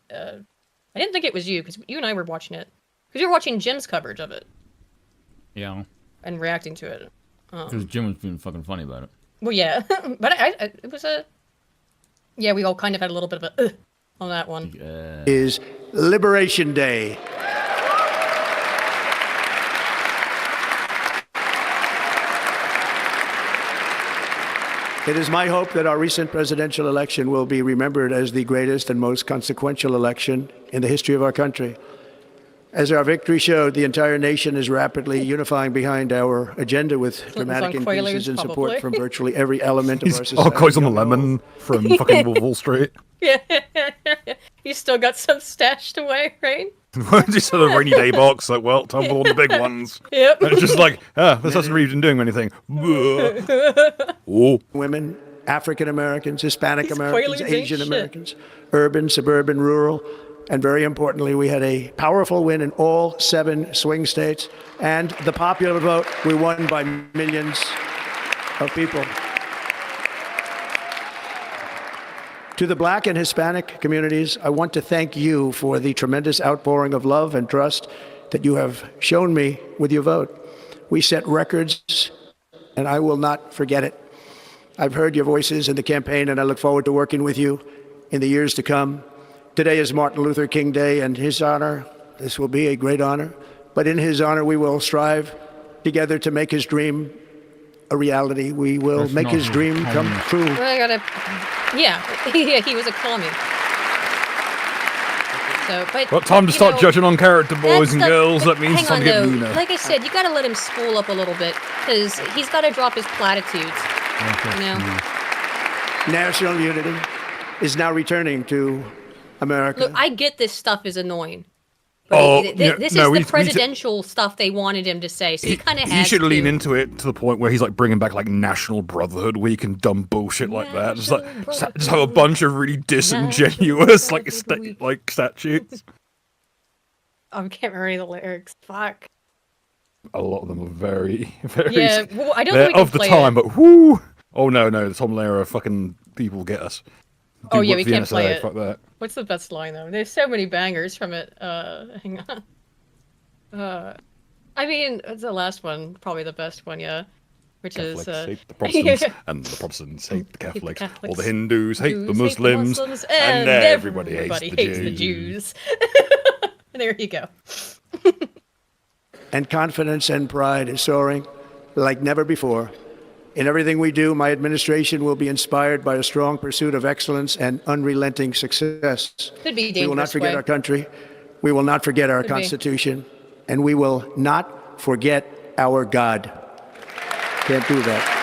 I didn't think it was you because you and I were watching it. Because you were watching Jim's coverage of it. Yeah. And reacting to it. Because Jim was being fucking funny about it. Well, yeah, but it was a. Yeah, we all kind of had a little bit of a on that one. Is Liberation Day. It is my hope that our recent presidential election will be remembered as the greatest and most consequential election in the history of our country. As our victory showed, the entire nation is rapidly unifying behind our agenda with dramatic increases in support from virtually every element of our society. Koi's on the lemon from fucking Wall Street. Yeah. You still got some stashed away, right? Just sort of rainy day box, like, well, time for all the big ones. Yep. And it's just like, this hasn't really been doing anything. Oh. Women, African Americans, Hispanic Americans, Asian Americans, urban, suburban, rural. And very importantly, we had a powerful win in all 7 swing states. And the popular vote, we won by millions of people. To the Black and Hispanic communities, I want to thank you for the tremendous outpouring of love and trust that you have shown me with your vote. We set records, and I will not forget it. I've heard your voices in the campaign, and I look forward to working with you in the years to come. Today is Martin Luther King Day. In his honor, this will be a great honor. But in his honor, we will strive together to make his dream a reality. We will make his dream come true. Well, he was a commie. So, but Well, time to you start know, judging on character, boys and stuff- girls. That means hang it's time on, to get though. meaner. Like I said, you got to let him spool up a little bit because he's got to drop his platitudes. You know. National unity is now returning to America. Look, I get this stuff is annoying. But Oh, this is the presidential stuff they wanted him to say, so he kind of has He should to. lean into it to the point where he's like bringing back like National Brotherhood Week and dumb bullshit like that. Just have a bunch of really disingenuous like statutes. I can't remember any of the lyrics. Fuck. A lot of them are very, very. Yeah, well, I don't they're think we can of the play time, it. but whoo! Oh no, the Tom Lehrer fucking people get us. Oh Dude, yeah, work we for the can't play NSA, it. Fuck that. What's the best line though? There's so many bangers from it. Hang on. I mean, it's the last one, probably the best one, yeah. Which Catholics is hate the Protestants, and the Protestants hate the Catholics. All the Hindus hate the Muslims, and everybody hates the the Jews. Jews. There you go. And confidence and pride is soaring like never before. In everything we do, my administration will be inspired by a strong pursuit of excellence and unrelenting success. Could be We will not dangerous forget way. our country. We will not forget our Could be. Constitution. And we will not forget our God. Can't do that.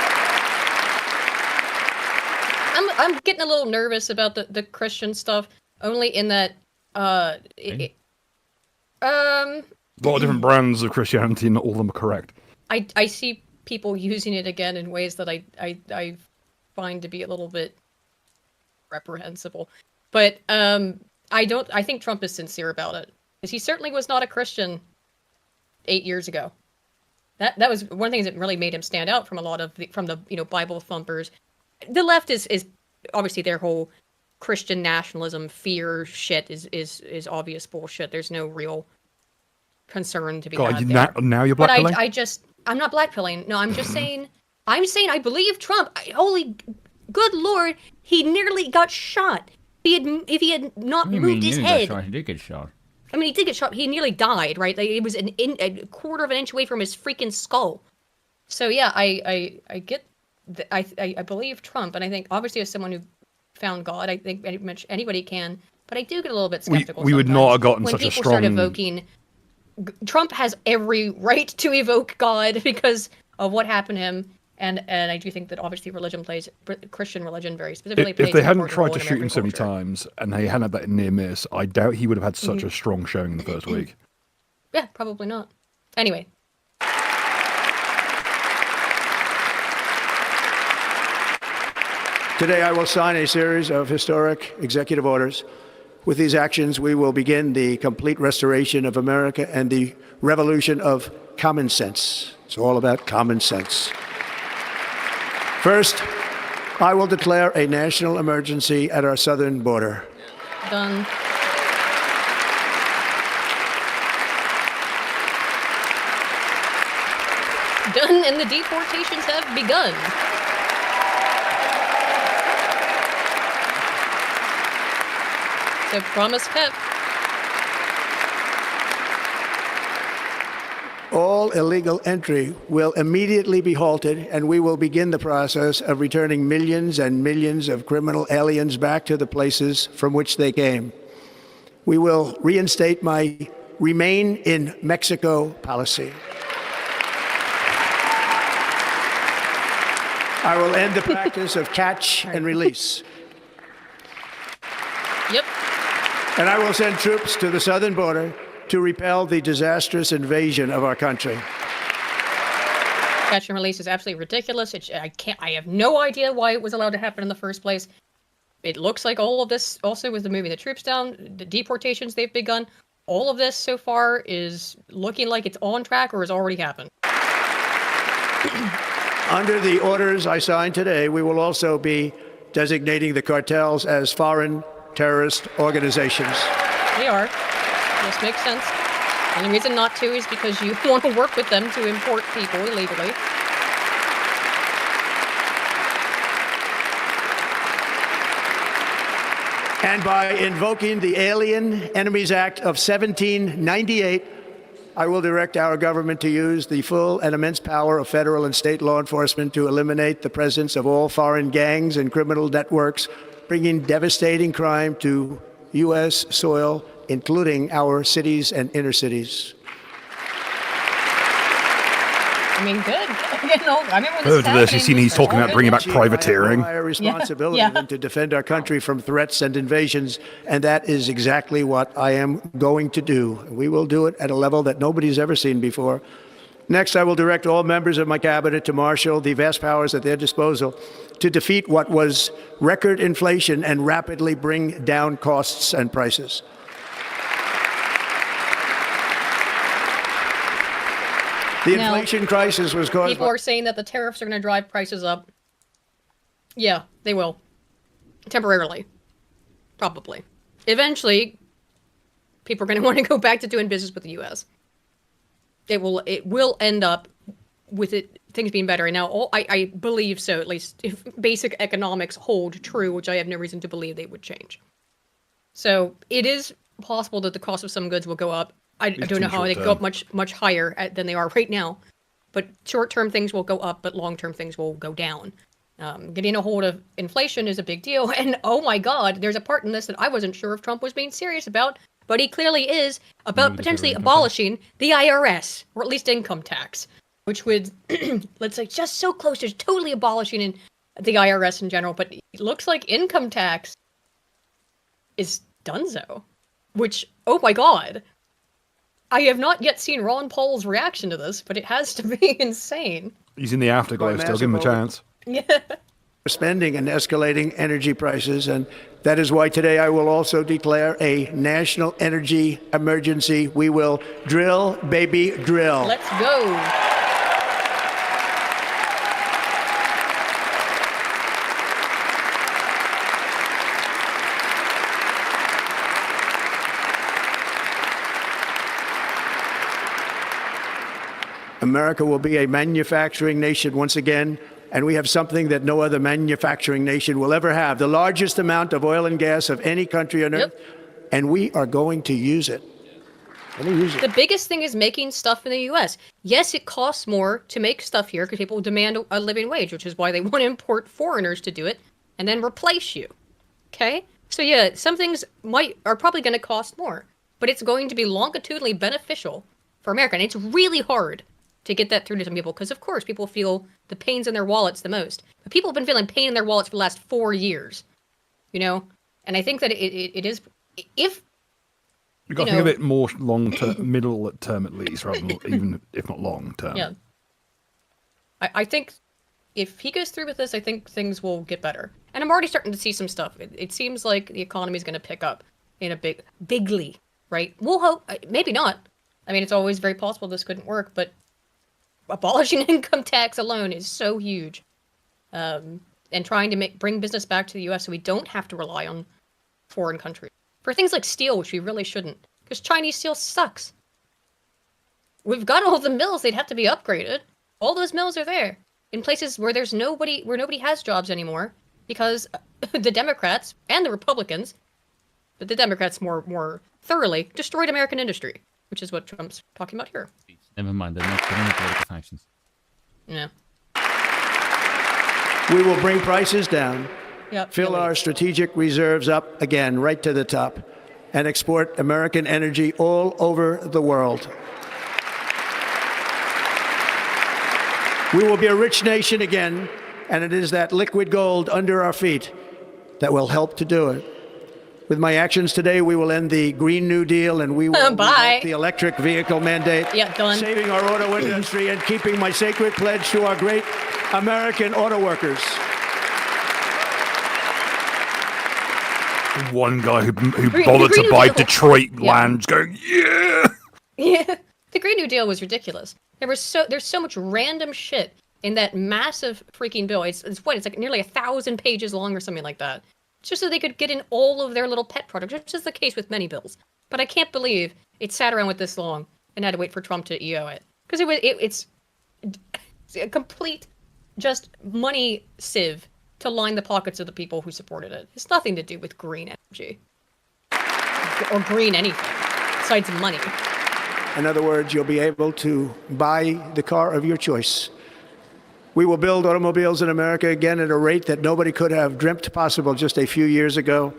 I'm getting a little nervous about the Christian stuff, only in that A lot of different brands of Christianity, and not all of them are correct. I see people using it again in ways that I find to be a little bit reprehensible. But I think Trump is sincere about it, because he certainly was not a Christian 8 years ago. That was one of the things that really made him stand out from a lot of the Bible thumpers. The left is obviously their whole Christian nationalism fear shit is obvious bullshit. There's no real concern to be God, had you, there. now you're But blackpilling? I'm not blackpilling. No, I'm just saying I believe Trump. Holy good Lord, he nearly got shot. If he had not moved his head. He did get shot. I mean, he did get shot. He nearly died, right? Like, it was a quarter of an inch away from his freaking skull. So yeah, I get, I believe Trump, and I think obviously as someone who found God, I think pretty much anybody can, but I do get a little bit skeptical. We would not have gotten when such a people strong. start evoking. Trump has every right to evoke God because of what happened to him, and I do think that obviously Christian religion very specifically. If plays they an hadn't important tried role to in shoot him American so many culture. times, and they hadn't had that near miss, I doubt he would have had such Mhm. a strong showing in the first week. Yeah, probably not. Anyway. Today, I will sign a series of historic executive orders. With these actions, we will begin the complete restoration of America and the revolution of common sense. It's all about common sense. First, I will declare a national emergency at our southern border. Done. Done, and the deportations have begun. So promise kept. All illegal entry will immediately be halted, and we will begin the process of returning millions and millions of criminal aliens back to the places from which they came. We will reinstate my Remain in Mexico policy. I will end the practice of catch and release. Yep. And I will send troops to the southern border to repel the disastrous invasion of our country. Catch and release is absolutely ridiculous. I have no idea why it was allowed to happen in the first place. It looks like all of this, also with the moving the troops down, the deportations they've begun, all of this so far is looking like it's on track or has already happened. Under the orders I signed today, we will also be designating the cartels as foreign terrorist organizations. They are. This makes sense. The only reason not to is because you want to work with them to import people illegally. And by invoking the Alien Enemies Act of 1798, I will direct our government to use the full and immense power of federal and state law enforcement to eliminate the presence of all foreign gangs and criminal networks, bringing devastating crime to U.S. soil, including our cities and inner cities. I mean, good. I remember when Further this to this, you've seen he's talking about bringing back I have no privateering. higher responsibility Yeah. than to defend our country from threats and invasions, and that is exactly what I am going to do. We will do it at a level that nobody's ever seen before. Next, I will direct all members of my cabinet to marshal the vast powers at their disposal to defeat what was record inflation and rapidly bring down costs and prices. The Now, inflation crisis was caused People by... are saying that the tariffs are going to drive prices up. Yeah, they will. Temporarily. Probably. Eventually, people are going to want to go back to doing business with the U.S. It will end up with things being better. And now, I believe so, at least if basic economics hold true, which I have no reason to believe they would change. So it is possible that the cost of some goods will go up. I don't know how they go up much higher than they are right now. But short-term things will go up, but long-term things will go down. Getting a hold of inflation is a big deal. And oh my God, there's a part in this that I wasn't sure if Trump was being serious about, but he clearly is, about potentially abolishing the IRS, or at least income tax, which would, let's say, just so close to totally abolishing the IRS in general. But it looks like income tax is donezo, which, oh my God. I have not yet seen Ron Paul's reaction to this, but it has to be insane. He's in the afterglow still. Give him a chance. Yeah. Spending and escalating energy prices, and that is why today I will also declare a national energy emergency. We will drill, baby, drill. Let's go. America will be a manufacturing nation once again, and we have something that no other manufacturing nation will ever have, the largest amount of oil and gas of any country on earth, and we are going to use it. The biggest thing is making stuff in the U.S. Yes, it costs more to make stuff here because people demand a living wage, which is why they want to import foreigners to do it and then replace you. Okay? So yeah, some things are probably going to cost more, but it's going to be longitudinally beneficial for America, and it's really hard to get that through to some people, because of course people feel the pains in their wallets the most. But people have been feeling pain in their wallets for the last 4 years, you know? And I think that it is, if... You've got to think of it more long-term, middle term at least, rather than even if not long-term. Yeah. I think if he goes through with this, I think things will get better. And I'm already starting to see some stuff. It seems like the economy is going to pick up in a bigly, right? We'll hope, maybe not. I mean, it's always very possible this couldn't work, but abolishing income tax alone is so huge. And trying to bring business back to the U.S. so we don't have to rely on foreign countries. For things like steel, which we really shouldn't. Because Chinese steel sucks. We've got all the mills, they'd have to be upgraded. All those mills are there. In places where nobody has jobs anymore. Because the Democrats and the Republicans, but the Democrats more thoroughly, destroyed American industry. Which is what Trump's talking about here. Never mind, they're not political factions. Yeah. We will bring prices down, Yep, fill our strategic reserves up again, right to the top, and export American energy all over the world. We will be a rich nation again, and it is that liquid gold under our feet that will help to do it. With my actions today, we will end the Green New Deal, and we will revoke the electric vehicle mandate, saving our auto industry and keeping my sacred pledge to our great American auto workers. One guy who bothered to buy Detroit land going, yeah! Yeah, the Green New Deal was ridiculous. There's so much random shit in that massive freaking bill. It's like nearly 1,000 pages long or something like that. Just so they could get in all of their little pet projects, which is the case with many bills. But I can't believe it sat around with this long and had to wait for Trump to EO it. Because it's a complete just money sieve to line the pockets of the people who supported it. It's nothing to do with green energy. Or green anything, besides money. In other words, you'll be able to buy the car of your choice. We will build automobiles in America again at a rate that nobody could have dreamt possible just a few years ago.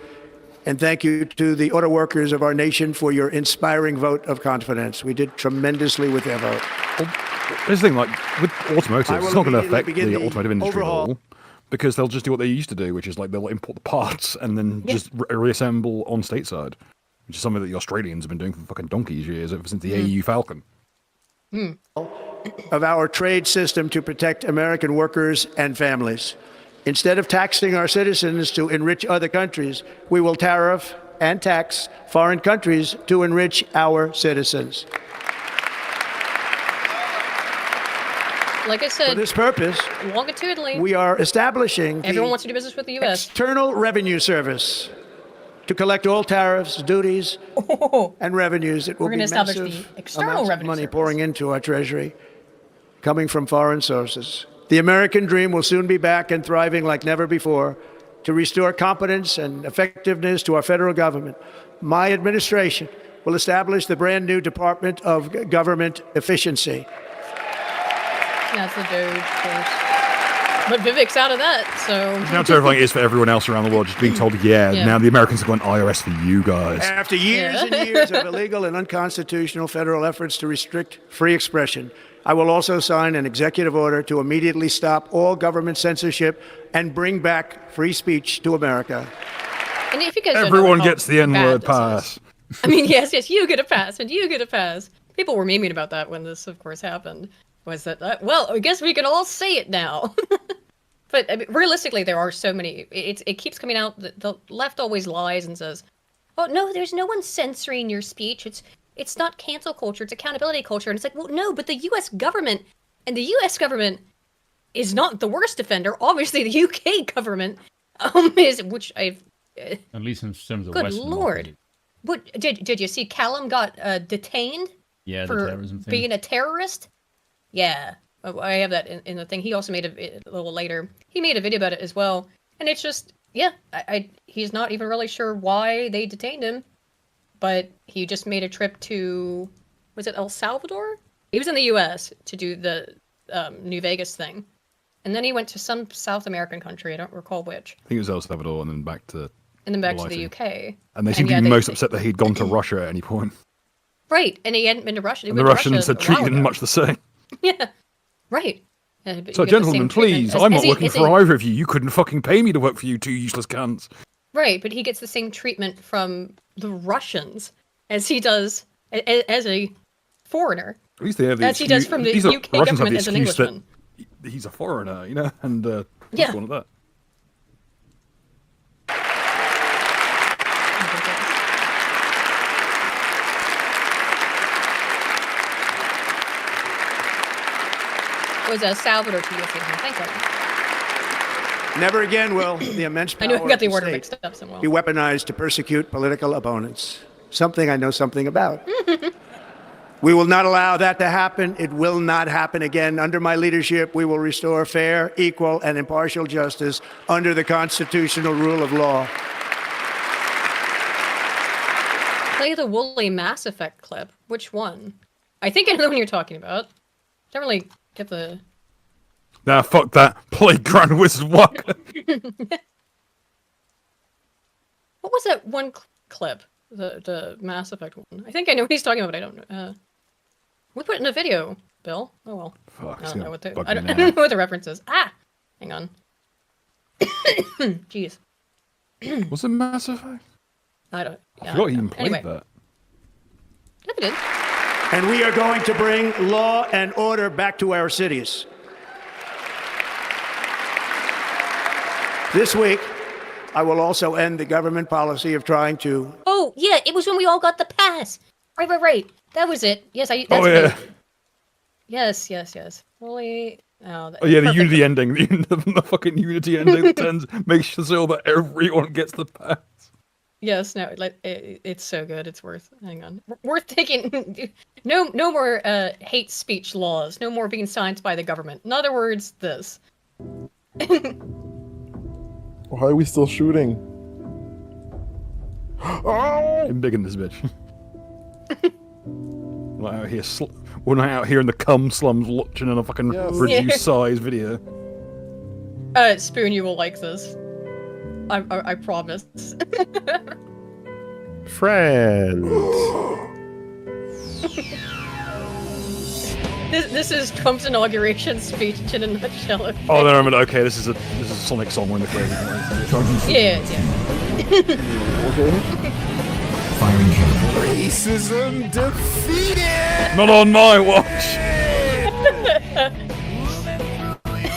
And thank you to the auto workers of our nation for your inspiring vote of confidence. We did tremendously with their vote. Here's the thing, like, with automotive, it's not going to affect begin the the automotive industry overhaul. at all, because they'll just do what they used to do, which is, like, they'll import the parts and then just reassemble on stateside, which is something that the Australians have been doing for fucking donkey's years, ever since the AU Falcon. Of our trade system to protect American workers and families. Instead of taxing our citizens to enrich other countries, we will tariff and tax foreign countries to enrich our citizens. Like I said, for this purpose, longitudinally, we are establishing everyone wants to do business with the U.S. External Revenue Service to collect all tariffs, duties, and revenues. It will We're be going to establish massive the external amounts of revenue money service. pouring into our treasury, coming from foreign sources. The American dream will soon be back and thriving like never before to restore competence and effectiveness to our federal government. My administration will establish the brand new Department of Government Efficiency. That's the Doge, of course. But Vivek's out of that, so... How terrifying it is for everyone else around the world just being told, yeah, Yeah. now the Americans have gone IRS for you guys. After years and years of illegal and unconstitutional federal efforts to restrict free expression, I will also sign an executive order to immediately stop all government censorship and bring back free speech to America. And if you guys don't know Everyone how gets the bad N-word this pass. is- I mean, yes, you get a pass, and you get a pass. People were memeing about that when this, of course, happened. Was that, well, I guess we can all say it now. But I mean, realistically, there are so many. It keeps coming out that the left always lies and says, "Oh no, there's no one censoring your speech. It's not cancel culture. It's accountability culture." And it's like, well, no, but the U.S. government and the U.S. government is not the worst offender. Obviously, the U.K. government is, which I've. At least in terms of Good Western lord! What did you see? Callum got detained Yeah, the for terrorism thing. being a terrorist. Yeah, I have that in the thing. He also made a little later. He made a video about it as well, and it's just he's not even really sure why they detained him, but he just made a trip to, was it El Salvador? He was in the U.S. to do the New Vegas thing, and then he went to some South American country. I don't recall which. I think it was El Salvador and then back to And then back to the Hawaii. UK. And they seemed to be most upset that he'd gone to Russia at any point. Right, and he hadn't been to Russia. He And the went to Russians Russia had a while treated him ago. much the same. Yeah, right. But you So, get the gentlemen, same treatment please, as- I'm as not he- working as for he- either of you. You couldn't fucking pay me to work for you two useless cunts. Right, but he gets the same treatment from the Russians as he does as a foreigner. At least they have the As he does from the UK Russians have government the as an excuse that Englishman. he's a foreigner, you know, and Yeah. one of that. Was Salvador to USA? Thank God. Never again will the immense I power knew I got of the the order state mixed up somehow. be weaponized to persecute political opponents. Something I know something about. We will not allow that to happen. It will not happen again. Under my leadership, we will restore fair, equal, and impartial justice under the constitutional rule of law. Play the Woolly Mass Effect clip. Which one? I think I know the one you're talking about. Don't really get the. Nah, fuck that. Play Grand Wizard Walker. What was that one clip? The Mass Effect one. I think I know what he's talking about. But I don't know. We put it in a video, Bill. Oh well. Fuck, I it's don't know gonna what the. bug I me don't, I now. don't know what the reference is. Ah, hang on. Jeez. Was it Mass Effect? I don't. I Yeah, forgot I he don't even know. played Anyway, that. yeah, we did. And we are going to bring law and order back to our cities. This week, I will also end the government policy of trying to. Oh yeah, it was when we all got the pass. Right. That was it. Yes, That's Oh, yeah. right. Yes. Holy. Oh, Oh yeah, the perfect. Unity ending, the fucking Unity ending that turns makes sure that everyone gets the pass. Yes, no, it's so good. It's worth. Hang on, worth taking. No more hate speech laws. No more being signed by the government. In other words, this. Why are we still shooting? Oh! I'm big in this bitch. We're not out here in the cum slums watching on a fucking reduced size video. Spoon, you will like this. I promise. friend. This is Trump's inauguration speech in a nutshell. Okay? Oh, then I remember. Okay, this is a Sonic song when the crazy. Yeah. Okay. Firing him. Racism defeated. Not on my watch.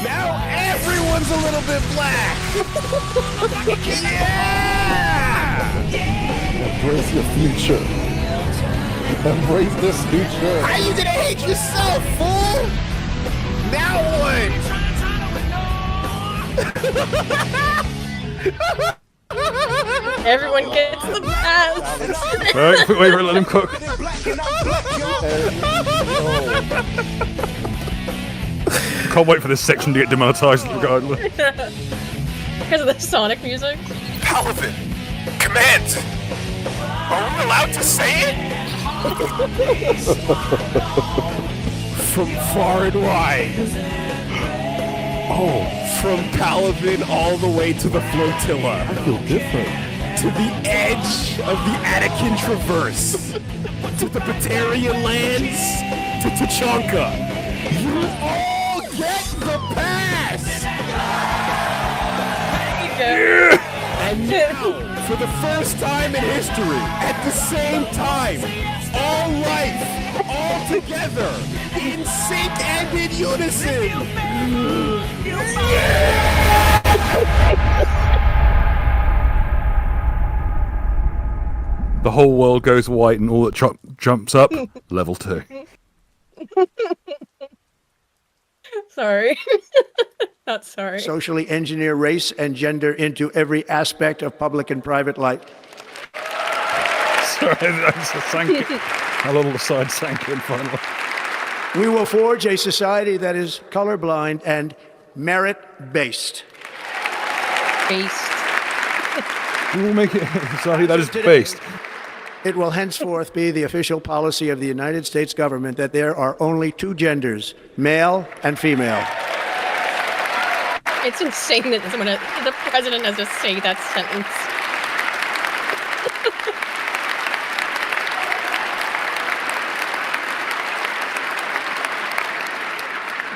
Now everyone's a little bit black. Yeah! Embrace your future. Embrace this future. How you gonna hate yourself, fool? Now what? Everyone gets the pass. Wait, let him cook. Can't wait for this section to get demonetized regardless. Because of the Sonic music. Paladin, command. Are we allowed to say it? From far and wide. Oh, from Paladin all the way to the flotilla. I feel different. To the edge of the Anakin Traverse. To the Batarian lands. To Tachanka. You all get the pass! And now, for the first time in history, at the same time, all life, all together, in sync and in unison. The whole world goes white and all that jumps up. Level 2. Sorry. Not sorry. Socially engineer race and gender into every aspect of public and private life. Sorry, a little aside sank in finally. We will forge a society that is colorblind and merit-based. Based. We will make it a society that is based. It will henceforth be the official policy of the United States government that there are only two genders, male and female. It's insane that the president has to say that sentence.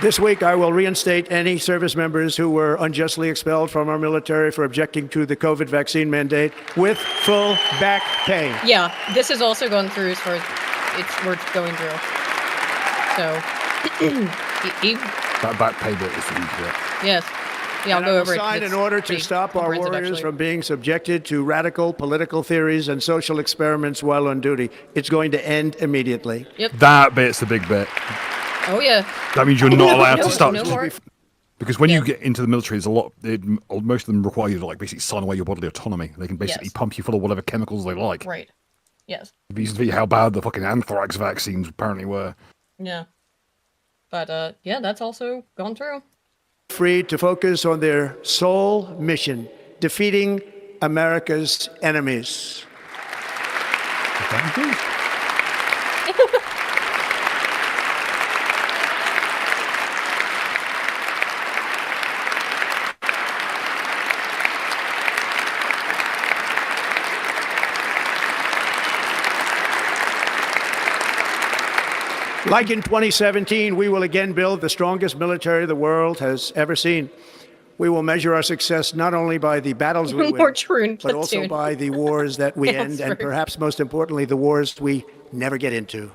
This week, I will reinstate any service members who were unjustly expelled from our military for objecting to the COVID vaccine mandate with full back pay. Yeah, this has also gone through as far as we're going through. So, that back pay bit is huge. Yes. Yeah, I'll And go I will over it. sign It's in order to pretty stop our comprehensive, warriors actually. from being subjected to radical political theories and social experiments while on duty. It's going to end immediately. Yep. That bit's the big bit. Oh yeah. That means you're not allowed to No start. more. Because when you get into the military, there's a lot. Most of them require you to basically sign away your bodily autonomy. They can basically Yes. pump you full of whatever chemicals they like. Right. Yes. Vis-a-vis how bad the fucking anthrax vaccines apparently were. Yeah. But yeah, that's also gone through. Free to focus on their sole mission, defeating America's enemies. Like in 2017, we will again build the strongest military the world has ever seen. We will measure our success not only by the battles we More win, true but also by the wars that we Yes, end, and right. perhaps most importantly, the wars we never get into.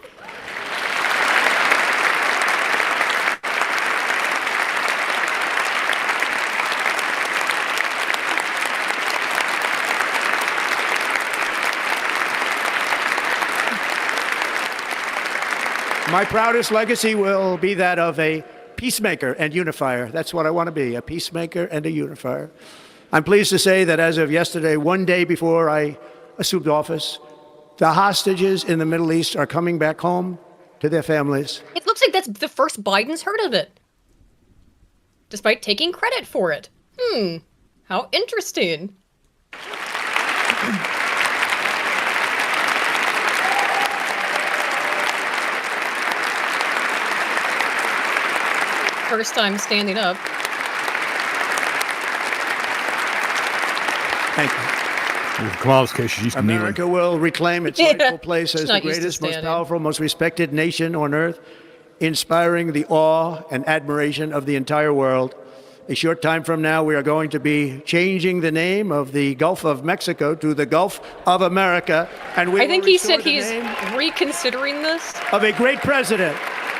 My proudest legacy will be that of a peacemaker and unifier. That's what I want to be, a peacemaker and a unifier. I'm pleased to say that as of yesterday, one day before I assumed office, the hostages in the Middle East are coming back home to their families. It looks like that's the first Biden's heard of it. Despite taking credit for it. How interesting. First time standing up. Thank you. In Kamal's case, she's used to kneeling. America will reclaim its Yeah. rightful place She's as the not used to greatest, most standing. powerful, most respected nation on earth, inspiring the awe and admiration of the entire world. A short time from now, we are going to be changing the name of the Gulf of Mexico to the Gulf of America, and we I think will he restore said the he's name reconsidering this. of a great president,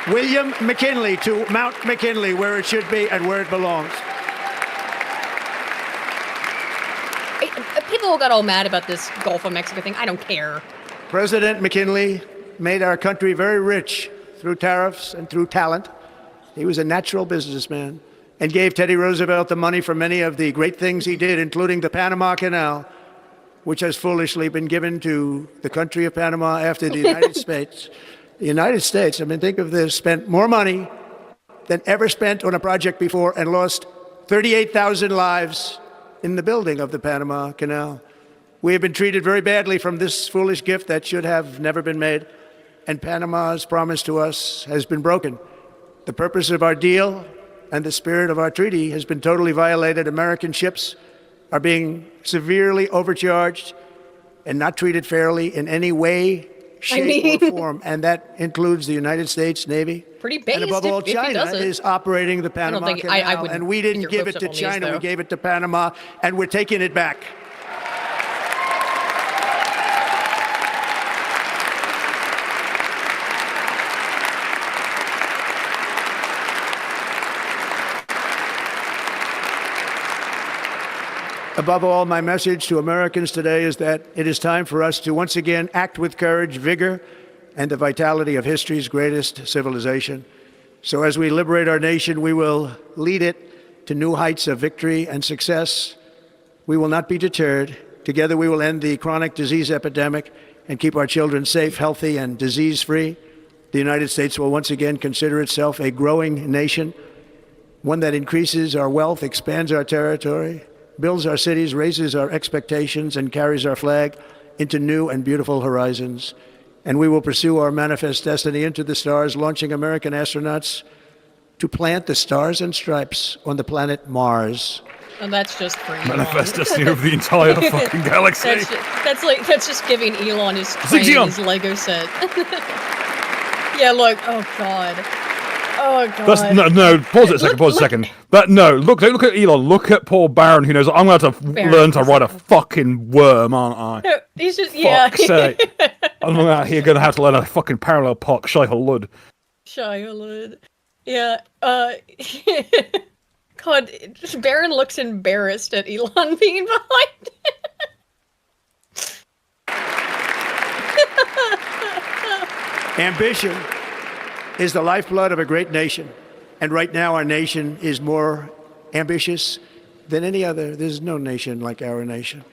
William McKinley, to Mount McKinley, where it should be and where it belongs. People got all mad about this Gulf of Mexico thing. I don't care. President McKinley made our country very rich through tariffs and through talent. He was a natural businessman and gave Teddy Roosevelt the money for many of the great things he did, including the Panama Canal, which has foolishly been given to the country of Panama after the United States. The United States, I mean, think of this, spent more money than ever spent on a project before and lost 38,000 lives in the building of the Panama Canal. We have been treated very badly from this foolish gift that should have never been made, and Panama's promise to us has been broken. The purpose of our deal and the spirit of our treaty has been totally violated. American ships are being severely overcharged and not treated fairly in any way, shape, or form, and that includes the United States Navy. Pretty based. And above all, if he China does it. is operating the Panama think- Canal, I wouldn't and we didn't get give your it hopes to up on these, China, we though. gave it to Panama, and we're taking it back. Above all, my message to Americans today is that it is time for us to once again act with courage, vigor, and the vitality of history's greatest civilization. So as we liberate our nation, we will lead it to new heights of victory and success. We will not be deterred. Together we will end the chronic disease epidemic and keep our children safe, healthy, and disease-free. The United States will once again consider itself a growing nation, one that increases our wealth, expands our territory, builds our cities, raises our expectations, and carries our flag into new and beautiful horizons. And we will pursue our manifest destiny into the stars, launching American astronauts to plant the stars and stripes on the planet Mars. And that's just for Elon. Manifest destiny of the entire fucking galaxy. That's just giving Elon his Zig train, his Lego set. Yeah, look. Oh god. Oh god. That's no. Pause it a second. Pause a second. Look at Elon. Look at poor Baron, who knows I'm going to have to learn to ride a fucking worm, aren't I? No, he's just Fuck's sake. I'm out here going to have to learn a fucking parallel park Shai-Hulud. Shia-Hulud. Yeah. God, Baron looks embarrassed at Elon being behind. Ambition is the lifeblood of a great nation. And right now, our nation is more ambitious than any other. There's no nation like our nation.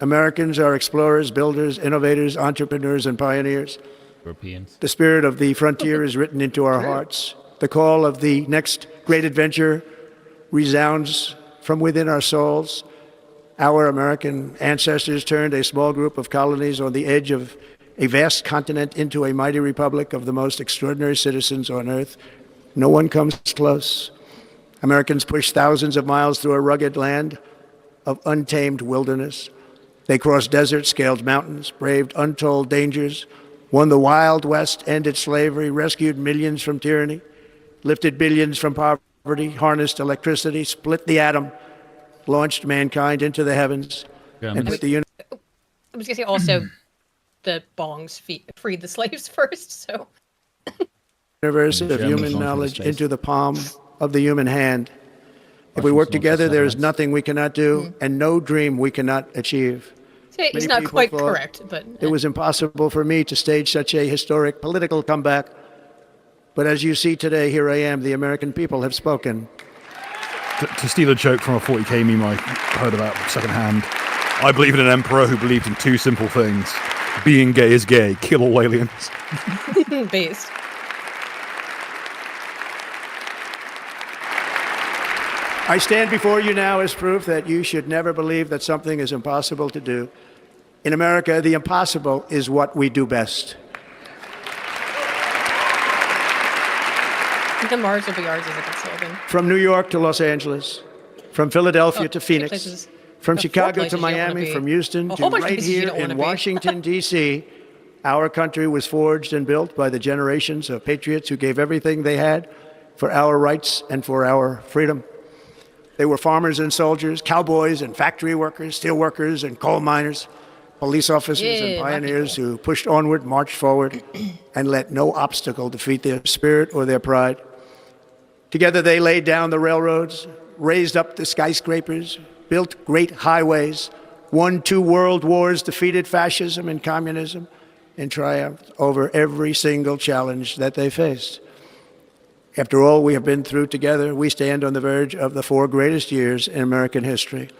Americans are explorers, builders, innovators, entrepreneurs, and pioneers. Europeans. The spirit of the frontier is written into our hearts. The call of the next great adventure resounds from within our souls. Our American ancestors turned a small group of colonies on the edge of a vast continent into a mighty republic of the most extraordinary citizens on earth. No one comes close. Americans pushed thousands of miles through a rugged land of untamed wilderness. They crossed deserts, scaled mountains, braved untold dangers, won the Wild West, ended slavery, rescued millions from tyranny, lifted billions from poverty, harnessed electricity, split the atom, launched mankind into the heavens, and put the I was gonna say also, the bongs freed the slaves first. So. universe of Germans human launched knowledge space. into the palm of the human hand. If we work together, there is nothing we cannot do, and no dream we cannot achieve. He's Many not people quite thought correct, but it was impossible for me to stage such a historic political comeback. But as you see today, here I am. The American people have spoken. To steal a joke from a 40k meme I heard about secondhand, I believe in an emperor who believed in two simple things. Being gay is gay. Kill all aliens. based. I stand before you now as proof that you should never believe that something is impossible to do. In America, the impossible is what we do best. The Mars will be ours as a consultant. From New York to Los Angeles, from Philadelphia to Phoenix, places. From The Chicago four to places you don't wanna Miami, be. from Houston A to whole bunch of right places you here don't wanna in be. Washington, D.C., our country was forged and built by the generations of patriots who gave everything they had for our rights and for our freedom. They were farmers and soldiers, cowboys and factory workers, steel workers and coal miners, police officers and Yeah, my pioneers who pushed onward, marched forward, and let no obstacle defeat their spirit or their pride. Together they laid down the railroads, raised up the skyscrapers, built great highways, won 2 world wars, defeated fascism and communism, and triumphed over every single challenge that they faced. After all we have been through together, we stand on the verge of the 4 greatest years in American history.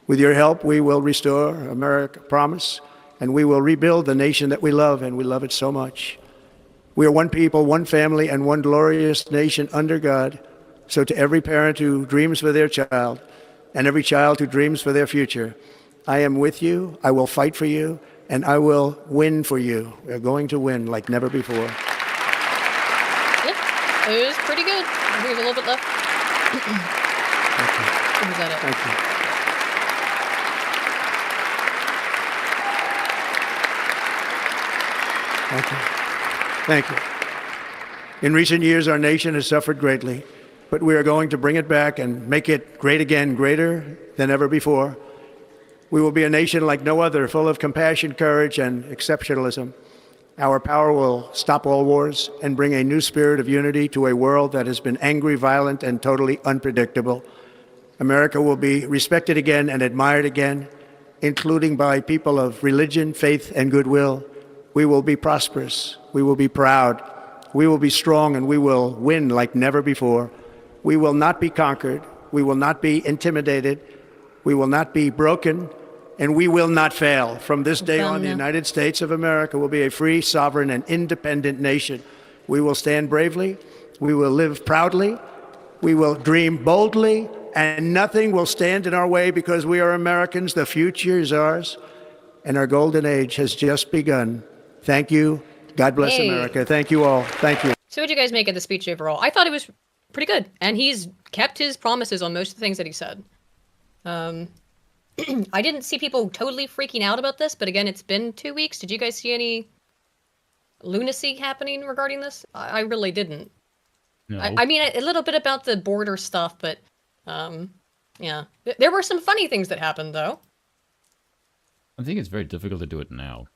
With your help, we will restore America promise, and we will rebuild the nation that we love, and we love it so much. We are one people, one family, and one glorious nation under God. So to every parent who dreams for their child, and every child who dreams for their future, I am with you, I will fight for you, and I will win for you. We're going to win like never before. Yep, it was pretty good. I think there's a little bit left. Or was that it? Thank you. Thank you. Thank you. In recent years, our nation has suffered greatly, but we are going to bring it back and make it great again, greater than ever before. We will be a nation like no other, full of compassion, courage, and exceptionalism. Our power will stop all wars and bring a new spirit of unity to a world that has been angry, violent, and totally unpredictable. America will be respected again and admired again, including by people of religion, faith, and goodwill. We will be prosperous. We will be proud. We will be strong, and we will win like never before. We will not be conquered. We will not be intimidated. We will not be broken, and we will not fail. From this day on, the United States of America will be a free, sovereign, and independent nation. We will stand bravely. We will live proudly. We will dream boldly, and nothing will stand in our way because we are Americans. The future is ours, and our golden age has just begun. Thank you. God bless America. Thank you all. Thank you. So what did you guys make of the speech overall? I thought it was pretty good, and he's kept his promises on most of the things that he said. I didn't see people totally freaking out about this, but again, it's been 2 weeks. Did you guys see any lunacy happening regarding this? I really didn't. No. I mean, a little bit about the border stuff, but yeah. There were some funny things that happened, though. I think it's very difficult to do it now.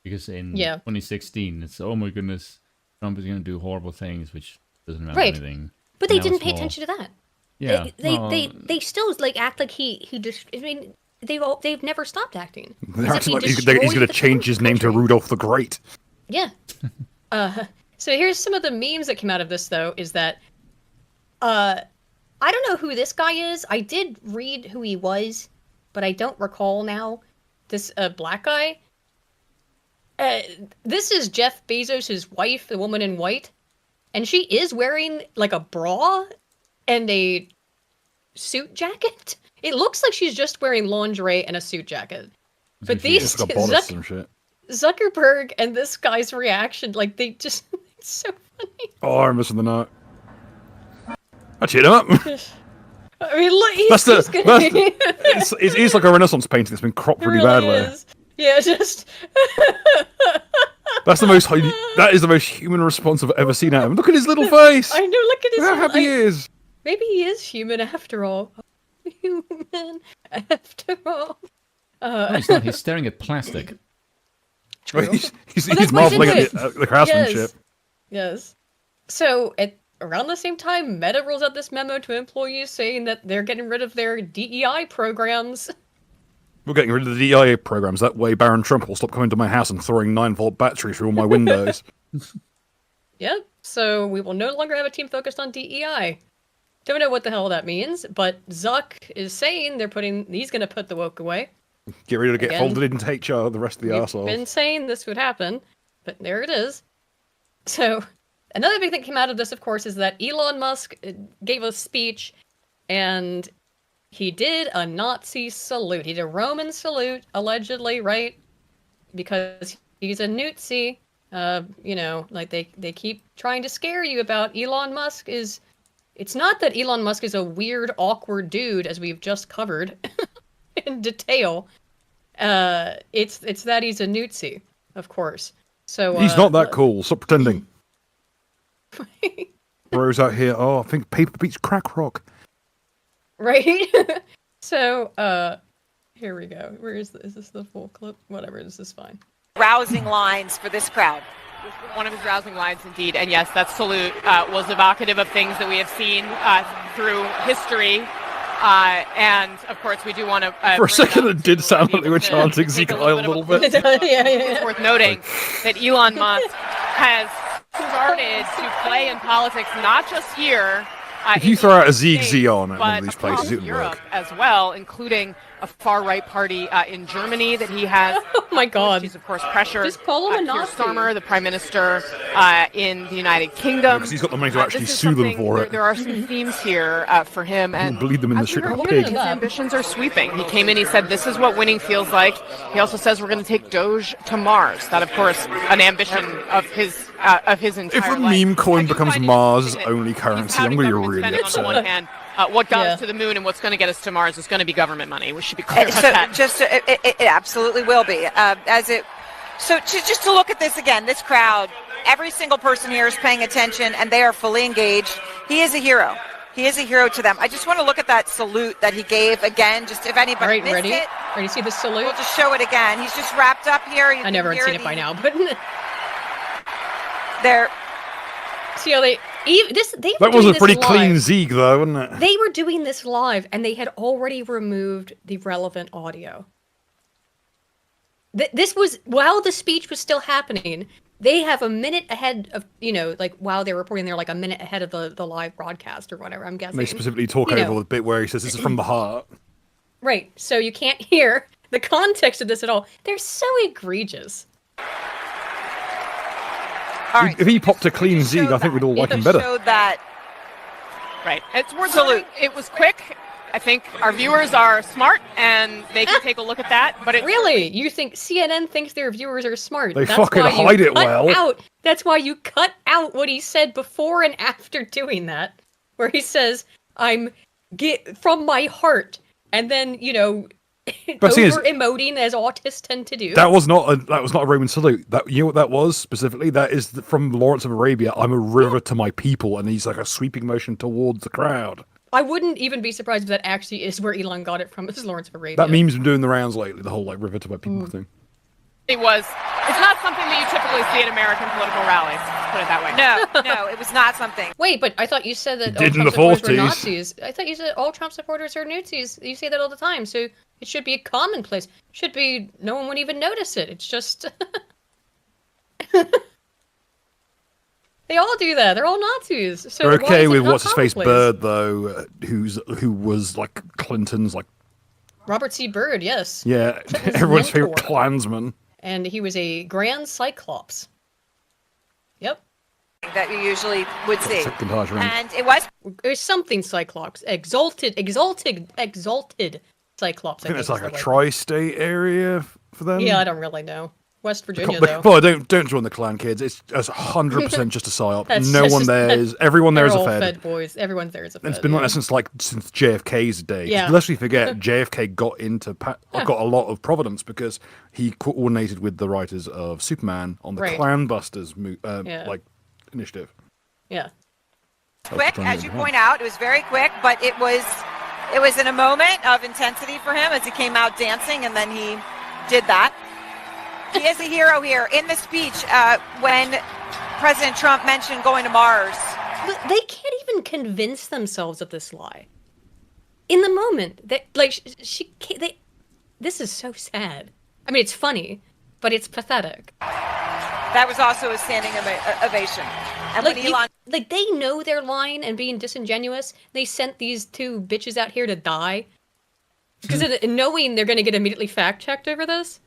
Because in Yeah. 2016, it's, oh my goodness, Trump is going to do horrible things, which doesn't amount Right. to anything. But they didn't pay attention to that. Yeah. They still like act like he just. I mean, they've never stopped acting. They're As if acting he like he's destroyed going to the change his name to Rudolph the Great. Yeah. So here's some of the memes that came out of this, though, is that I don't know who this guy is. I did read who he was, but I don't recall now. This black guy. This is Jeff Bezos' wife, the woman in white, and she is wearing like a bra and a suit jacket. It looks like she's just wearing lingerie and a suit jacket. But these It's like a bodice and shit. Zuckerberg and this guy's reaction, like they just, it's so funny. Oh, I'm missing the note. I cheered him up. I mean, look, he's It's like a Renaissance painting that's been cropped really badly. is. Yeah, just. That is the most human response I've ever seen out of him. Look at his little face. I know. Look at his. Look how happy he is. Maybe he is human after all. Human after all. No, he's not. He's staring at plastic. Well, he's that's marveling why at the craftsmanship. Yes. So around the same time, Meta rolls out this memo to employees saying that they're getting rid of their DEI programs. We're getting rid of the DIA programs. That way Baron Trump will stop coming to my house and throwing 9-volt batteries through all my windows. Yep. So we will no longer have a team focused on DEI. Don't know what the hell that means, but Zuck is saying he's going to put the woke away. Get ready to get Again, folded into HR, the rest of the We've arseholes. been saying this would happen, but there it is. So another big thing that came out of this, of course, is that Elon Musk gave a speech, and he did a Nazi salute. He did a Roman salute, allegedly, right? Because he's a Newtzy. Like they keep trying to scare you about Elon Musk is... It's not that Elon Musk is a weird, awkward dude, as we've just covered. in detail, it's that he's a Newtsie, of course. So he's not that cool. Stop pretending. Bros out here. Oh, I think paper beats crack rock. Right. So here we go. Where is this? Is this the full clip? Whatever. This is fine. Rousing lines for this crowd. One of his rousing lines, indeed. And yes, that salute was evocative of things that we have seen through history. And of course, we do want to. For a second, it did sound like they were chanting Zeke a little bit. It's worth noting that Elon Musk has started to play in politics, not just here. If you throw out a Zeke Xeon at one of these places, it would Europe work. as well, including a far-right party in Germany that he has. Oh my God! He's of course pressured. Just call him a Keir Nazi. Starmer, the Prime Minister in the United Kingdom. Because he's got the money to actually sue them for it. There are some themes here for him, and bleed them in the as we street heard, like a pig. his ambitions are sweeping. He came in, he said, "This is what winning feels like." He also says, "We're going to take Doge to Mars." That, of course, an ambition of his entire If a life. meme coin becomes Mars' only currency, I'm going to be really Spending upset. on the one hand, what got us to the moon and what's going to get us to Mars is going to be government money. We should be clear about that. It absolutely will be. Just to look at this again, this crowd, every single person here is paying attention and they are fully engaged. He is a hero. He is a hero to them. I just want to look at that salute that he gave again, just if anybody missed ready? it. Ready to see the salute? We'll just show it again. He's just wrapped up here. You I can never had hear seen it by now, but they're. See how they That was a pretty clean Zeke, though, wasn't it? They were doing this live, and they had already removed the relevant audio. This was while the speech was still happening. They have a minute ahead of, like while they're reporting, they're like a minute ahead of the live broadcast or whatever. I'm guessing. They specifically talk over the bit where he says this is from the heart. Right, so you can't hear the context of this at all. They're so egregious. If he popped a clean Zeke, I think we'd all like him better. Showed that. Right. It's worth salute. It was quick. I think our viewers are smart and they can take a look at that. But Really? You think CNN thinks their viewers are smart? They fucking hide it well. That's why you cut out what he said before and after doing that, where he says, "I'm from my heart," and then But over emoting as autists tend to do. That was not a Roman salute. You know what that was specifically? That is from Lawrence of Arabia. I'm a river to my people, and he's like a sweeping motion towards the crowd. I wouldn't even be surprised if that actually is where Elon got it from. This is Lawrence of Arabia. That meme's been doing the rounds lately. The whole river to my people thing. it's not something that you typically see at American political rallies. Put it that way. No, it was not something. Wait, but I thought you said that It did in all the Trump supporters were 40s. Nazis. I thought you said all Trump supporters are Nazis. You say that all the time, so it should be a commonplace. Should be no one would even notice it. It's just they all do that. They're all Nazis. So They're why okay is it with not what's his face commonplace? Bird though, who was like Clinton's Robert C. Byrd, yes. yeah Clinton's everyone's mentor. favorite Klansman. And he was a Grand Cyclops. Yep. That you usually would see. Second harsh range. And it was something Cyclops. Exalted Cyclops. I think it's like a is the word. tri-state area for them. Yeah, I don't really know. West Virginia, Well, though. don't join the Klan, kids. It's 100% just a psyop. That's No just- one there is. Everyone there is They're a all Fed. Fed boys. Everyone there is a Fed. It's been like that since JFK's day. Yeah. Lest we forget, JFK got a lot of providence because he coordinated with the writers of Superman on the Right. Klan Busters initiative. Yeah. quick, as you point out. It was very quick, but it was in a moment of intensity for him as he came out dancing, and then he did that. He is a hero here. In the speech, when President Trump mentioned going to Mars. But they can't even convince themselves of this lie. In the moment, this is so sad. I mean, it's funny, but it's pathetic. That was also a standing ovation. And when Elon... they know they're lying and being disingenuous. They sent these two bitches out here to die. Because knowing they're going to get immediately fact-checked over this.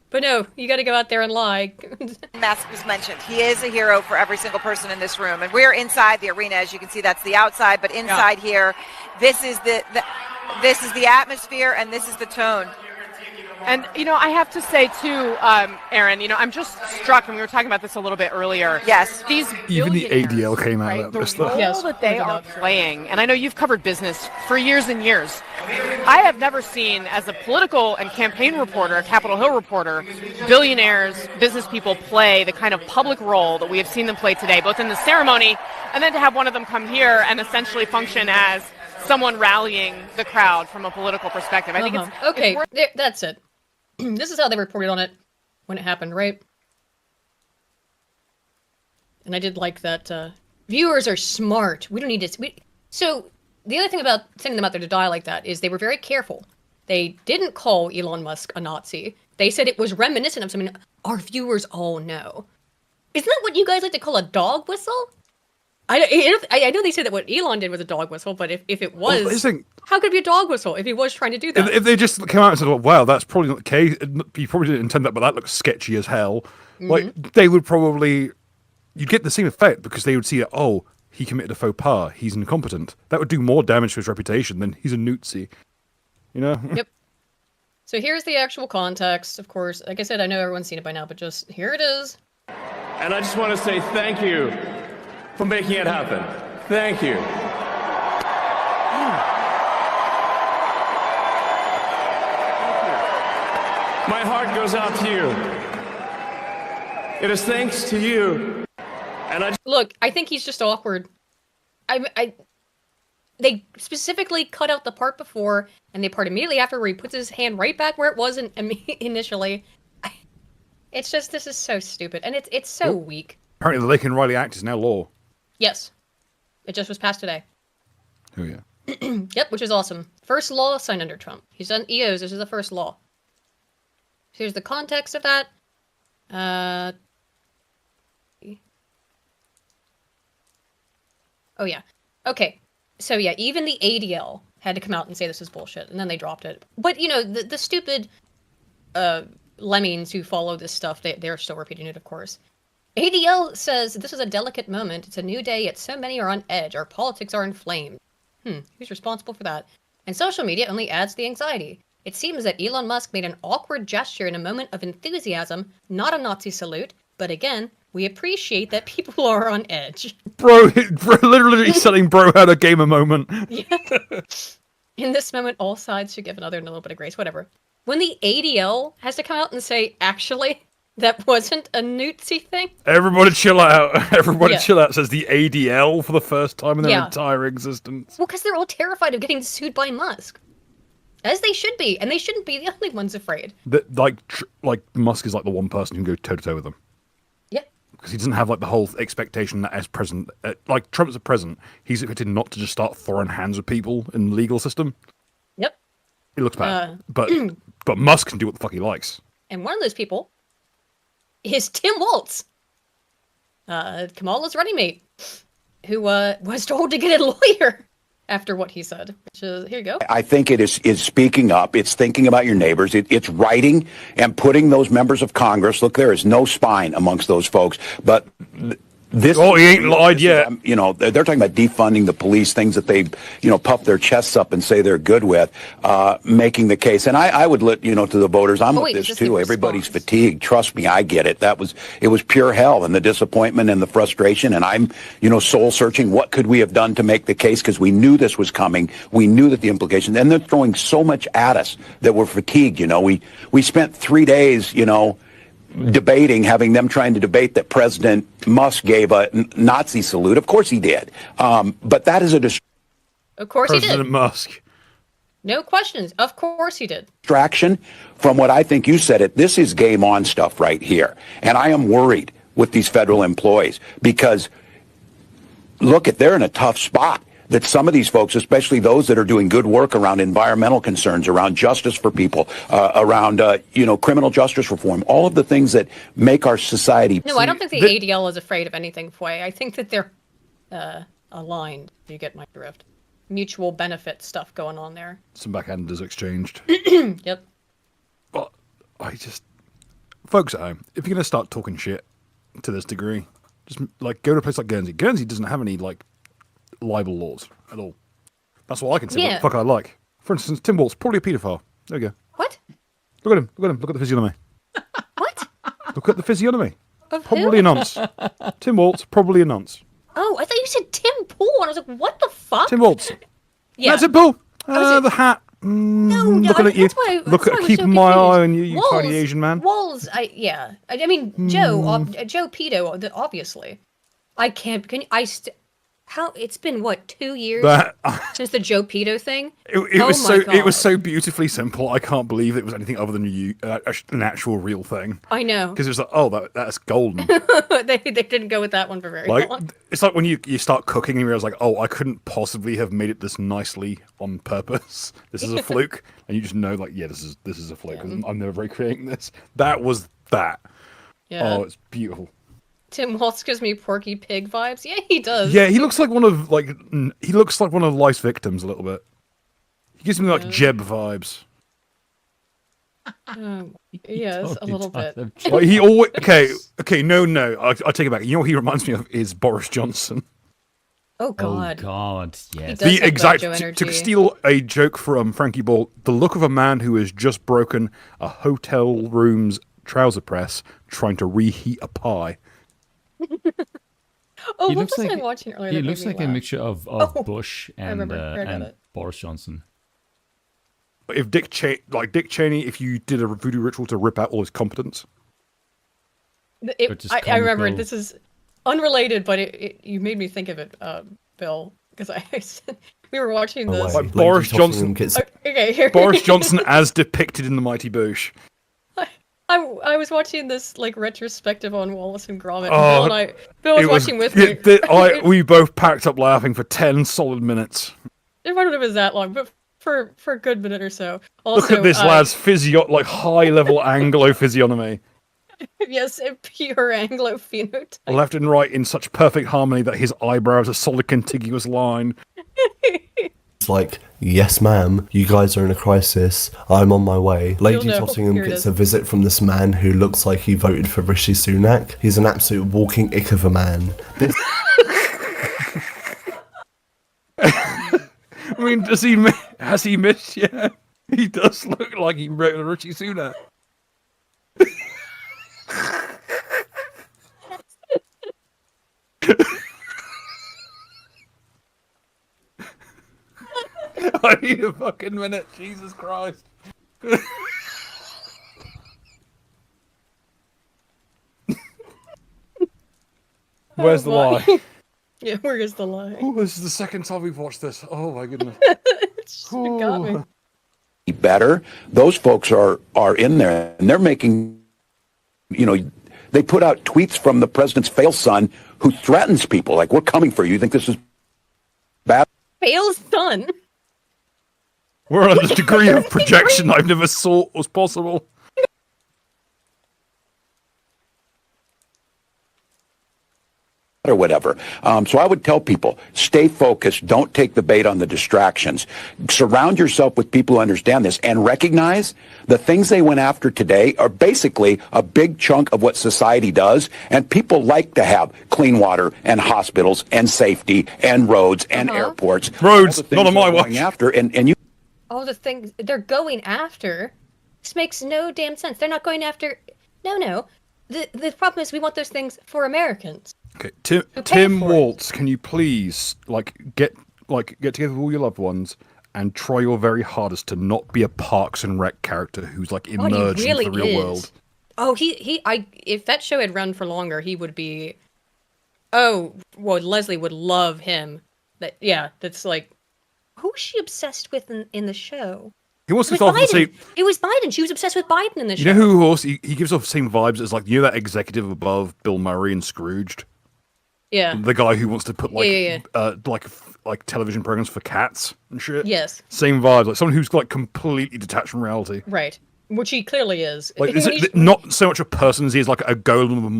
But no, you got to go out there and lie. Musk was mentioned. He is a hero for every single person in this room. And we're inside the arena. As you can see, that's the outside. But inside here, this is the atmosphere and this is the tone. And, I have to say, too, Aaron, I'm just struck, and we were talking about this a little bit earlier. Yes. These Even the ADL came out right, of the this role stuff. that they are playing, and I know you've covered business for years and years. I have never seen, as a political and campaign reporter, a Capitol Hill reporter, billionaires, business people play the kind of public role that we have seen them play today, both in the ceremony and then to have one of them come here and essentially function as someone rallying the crowd from a political perspective. I think it's okay. It's That's it. This is how they reported on it when it happened, right? And I did like that. Viewers are smart. We don't need to. So the other thing about sending them out there to die like that is they were very careful. They didn't call Elon Musk a Nazi. They said it was reminiscent of something our viewers all know. Isn't that what you guys like to call a dog whistle? I know they said that what Elon did was a dog whistle, but if it was, how could it be a dog whistle if he was trying to do that? If they just came out and said, "Well, that's probably not the case. You probably didn't intend that, but that looks sketchy as hell." Like they would probably, you'd get the same effect because they would see it. Oh, he committed a faux pas. He's incompetent. That would do more damage to his reputation than he's a newtsie. Yep. So here's the actual context. Of course, like I said, I know everyone's seen it by now, but just here it is. And I just want to say thank you for making it happen. Thank you. My heart goes out to you. It is thanks to you. And Look, I think he's just awkward. They specifically cut out the part before and the part immediately after where he puts his hand right back where it was initially. It's just, this is so stupid, and it's so weak. Apparently, the Lake and Riley Act is now law. Yes, it just was passed today. Oh yeah. Yep, which is awesome. First law signed under Trump. He's done EOs. This is the first law. Here's the context of that. Oh yeah. Okay. So yeah, even the ADL had to come out and say this is bullshit, and then they dropped it. But the stupid lemmings who follow this stuff, they're still repeating it, of course. ADL says this is a delicate moment. It's a new day, yet so many are on edge. Our politics are inflamed. Who's responsible for that? And social media only adds to the anxiety. It seems that Elon Musk made an awkward gesture in a moment of enthusiasm, not a Nazi salute, but again, we appreciate that people are on edge. Bro literally selling bro had a gamer moment. Yeah. In this moment, all sides should give another a little bit of grace, whatever. When the ADL has to come out and say, actually, that wasn't a Newtsy thing? Everybody chill out. Everybody chill out, says the ADL for the first time in their entire existence. Well, because they're all terrified of getting sued by Musk. As they should be, and they shouldn't be the only ones afraid. Like Musk is like the one person who can go toe-to-toe with them. Yeah. Because he doesn't have like the whole expectation that as president, like Trump's a president, he's expected not to just start throwing hands with people in the legal system. Yep. It looks bad. But Musk can do what the fuck he likes. And one of those people is Tim Walz, Kamala's running mate, who was told to get a lawyer after what he said. Which is, here you go. I think it is speaking up. It's thinking about your neighbors. It's writing and putting those members of Congress. Look, there is no spine amongst those folks, but this. Oh, he ain't lied yet. They're talking about defunding the police, things that they, puff their chests up and say they're good with, making the case. And I would let, to the voters, I'm with this too. Everybody's fatigued. Trust me, I get it. It was pure hell, and the disappointment and the frustration. And I'm, soul searching. What could we have done to make the case? Because we knew this was coming. We knew that the implications, and they're throwing so much at us that we're fatigued. We spent 3 days, debating, having them trying to debate that President Musk gave a Nazi salute. Of course he did. But that is a Of course he did. President Musk. No questions. Of course he did. distraction from what I think you said it. This is game on stuff right here. And I am worried with these federal employees because they're in a tough spot. That some of these folks, especially those that are doing good work around environmental concerns, around justice for people, around criminal justice reform, all of the things that make our society. No, I don't think the ADL is afraid of anything, Foy. I think that they're aligned. If you get my drift, mutual benefit stuff going on there. Some backhanders exchanged. Yep. But folks at home, if you're gonna start talking shit to this degree, just go to a place like Guernsey. Guernsey doesn't have any libel laws at all. That's what I can say. What the fuck I like. For instance, Tim Walz, probably a paedophile. There we go. What? Look at him. Look at him. Look at the physiognomy. What? Look at the physiognomy. Of Probably who? a nonce. Tim Waltz, probably a nonce. Oh, I thought you said Tim Pool, and I was like, what the fuck? Tim Waltz. Yeah. That's it, Paul. The hat. Looking at you. Look at keeping my eye on you, you tiny Asian man. Walls, I mean, Joe Pedo, obviously. I can't. How it's been what 2 years since the Joe Pedo thing. It was so beautifully simple. I can't believe it was anything other than an actual real thing. I know, because it was like, that's golden. they didn't go with that one for very long. It's like when you start cooking and you realize like, oh, I couldn't possibly have made it this nicely on purpose. This is a fluke, and you just know like, yeah, this is a fluke. Yeah. I'm never recreating this. That was that. Yeah. Oh, it's beautiful. Tim Waltz gives me Porky Pig vibes. Yeah, he does. Yeah, he looks like one of life's victims a little bit. He gives me like Jeb vibes. Yes, a little bit. Like, he always no. I take it back. You know what he reminds me of is Boris Johnson. Oh God. Oh God, yes. The exact to steal a joke from Frankie Ball. The look of a man who has just broken a hotel room's trouser press trying to reheat a pie. Oh, what was I watching earlier? He looks like a mixture of Bush and Boris Johnson. If Dick Cheney, if you did a voodoo ritual to rip out all his competence. I remember this is unrelated, but you made me think of it, Bill, because we were watching this. Like Boris Johnson. Okay, here. Boris Johnson as depicted in the Mighty Boosh. I was watching this like retrospective on Wallace and Gromit. And Bill was watching with me. We both packed up laughing for 10 solid minutes. It might have been that long, but for a good minute or so. Also, look at this lad's high level Anglo physiognomy. Yes, a pure Anglo phenotype. Left and right in such perfect harmony that his eyebrows are a solid contiguous line. It's like, yes, ma'am, you guys are in a crisis. I'm on my way. Lady Tottingham gets a visit from this man who looks like he voted for Rishi Sunak. He's an absolute walking ick of a man. I mean, has he missed? Yeah, he does look like he wrote a Rishi Sunak. I need a fucking minute, Jesus Christ. Where's the lie? Yeah, where is the lie? Oh, this is the second time we've watched this. Oh my goodness. It got me. Better. Those folks are in there, and they're making, they put out tweets from the president's fail son who threatens people, like, we're coming for you. You think this is bad? Fail son? We're on a degree of projection I've never thought was possible. Or whatever. So I would tell people, stay focused. Don't take the bait on the distractions. Surround yourself with people who understand this and recognize the things they went after today are basically a big chunk of what society does. And people like to have clean water and hospitals and safety and roads and airports. Roads, not on my watch. After, and you. All the things they're going after. This makes no damn sense. They're not going after. No. The problem is we want those things for Americans. Okay, Tim Waltz, can you please get together with all your loved ones and try your very hardest to not be a Parks and Rec character who's emerged into the real world? Oh, if that show had run for longer, he would be. Oh, well, Leslie would love him. That's like, who is she obsessed with in the show? He wants to start to say it was Biden. She was obsessed with Biden in the show. You know who else? He gives off the same vibes as that executive above Bill Murray and Scrooged. Yeah. The guy who wants to put television programs for cats and shit. Yes. Same vibes, like someone who's completely detached from reality. Right. Which he clearly is. Not so much a person as he is a golem of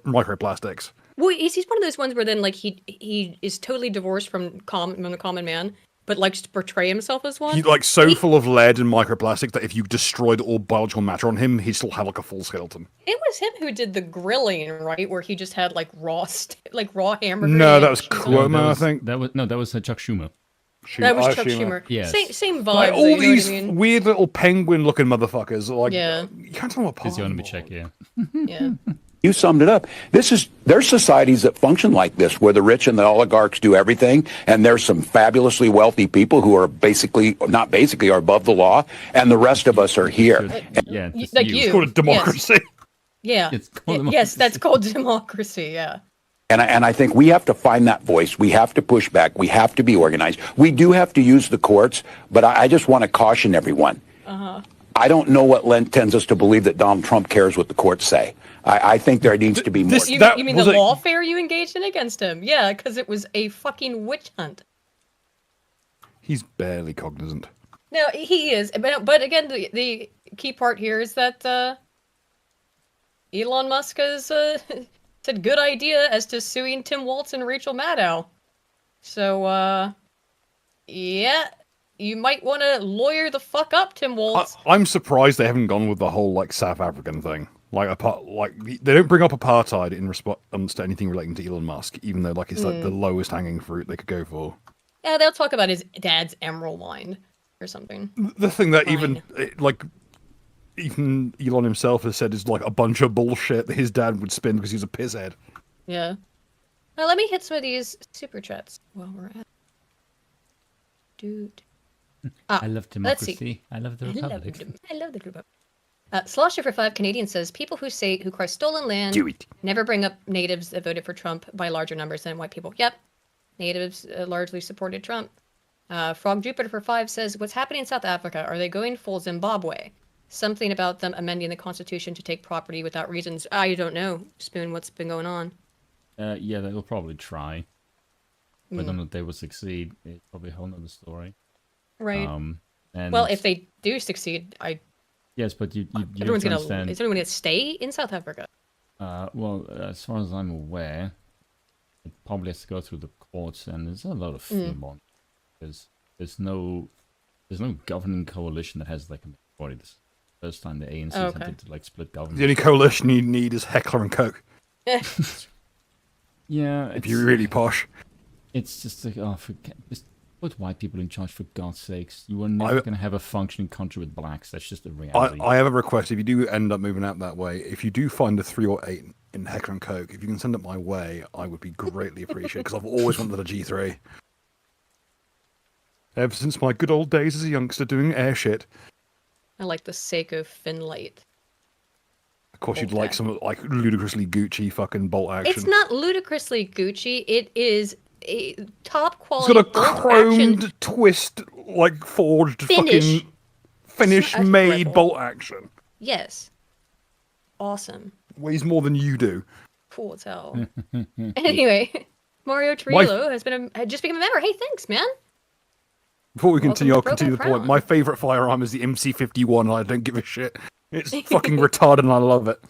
microplastics. Well, he's one of those ones where then he is totally divorced from the common man, but likes to portray himself as one. He's full of lead and microplastic that if you destroyed all biological matter on him, he'd still have a full skeleton. It was him who did the grilling, right? Where he just had raw hamburger. No, that was Cuomo, I think. That was Chuck Schumer. That was Chuck Schumer. Yes. Same vibe. Like, all you know these what I mean? weird little penguin-looking motherfuckers. Like, Yeah. you can't tell them apart. It's going to be check, yeah. Yeah. You summed it up. There's societies that function like this, where the rich and the oligarchs do everything, and there's some fabulously wealthy people who are are above the law, and the rest of us are here. Yeah, like you. It's called a democracy. Yeah. It's called Yes, that's called democracy. Yeah. And I think we have to find that voice. We have to push back. We have to be organized. We do have to use the courts, but I just want to caution everyone. I don't know what tends us to believe that Donald Trump cares what the courts say. I think there needs to be more. You mean the lawfare you engaged in against him? Yeah, because it was a fucking witch hunt. He's barely cognizant. No, he is. But again, the key part here is that Elon Musk has said good idea as to suing Tim Walz and Rachel Maddow. So, yeah, you might want to lawyer the fuck up, Tim Walz. I'm surprised they haven't gone with the whole like South African thing. Like they don't bring up apartheid in response to anything relating to Elon Musk, even though like it's like the lowest hanging fruit they could go for. Yeah, they'll talk about his dad's emerald mine or something. The thing that even Elon himself has said is like a bunch of bullshit that his dad would spin because he's a pisshead. Yeah. Now let me hit some of these super chats while we're at it. Dude. I love Let's democracy. see. I love the republic. I love the Republic. Slosher for 5 Canadian says people who cry stolen land never bring up natives that voted for Trump by larger numbers than white people. Yep. Natives largely supported Trump. Frog Jupiter for 5 says, what's happening in South Africa? Are they going full Zimbabwe? Something about them amending the constitution to take property without reasons. I don't know, Spoon, what's been going on? Yeah, they'll probably try. Whether or not they will succeed, it's probably a whole nother story. Right. And well, if they do succeed, yes, but you everyone's gonna understand. Is everyone gonna stay in South Africa? Well, as far as I'm aware, it probably has to go through the courts, and there's a lot of fear on because there's no governing coalition that has like a majority. This first time the ANC attempted to like split government. The only coalition you need is Heckler and Koch. Yeah, if you're really posh. It's just like just put white people in charge for God's sakes. You are never going to have a functioning country with blacks. That's just a reality. I have a request. If you do end up moving out that way, if you do find a 3 or 8 in Heckler and Koch, if you can send it my way, I would be greatly appreciated because I've always wanted a G3. Ever since my good old days as a youngster doing air shit. I like the Seiko Finlight. Of course, you'd like some like ludicrously Gucci fucking bolt action. It's not ludicrously Gucci. It is a top quality. It's got a chromed twist, like forged fucking finish made bolt action. Yes. Awesome. Weighs more than you do. Cool as hell. Anyway, Mario Trillo has just become a member. Hey, thanks, man. Before we continue, I'll continue the point. My favorite firearm is the MC51, and I don't give a shit. It's fucking retarded, and I love it.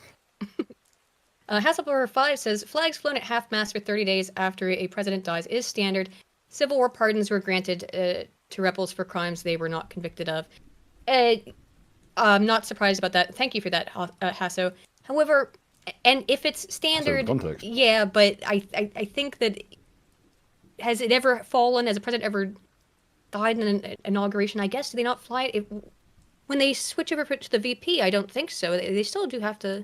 Hasselblower 5 says, flags flown at half-mast for 30 days after a president dies is standard. Civil War pardons were granted to rebels for crimes they were not convicted of. I'm not surprised about that. Thank you for that, Hasso. However, and if it's standard, yeah, but I think that has it ever fallen? Has a president ever died in an inauguration? I guess do they not fly it when they switch over to the VP? I don't think so. They still do have to.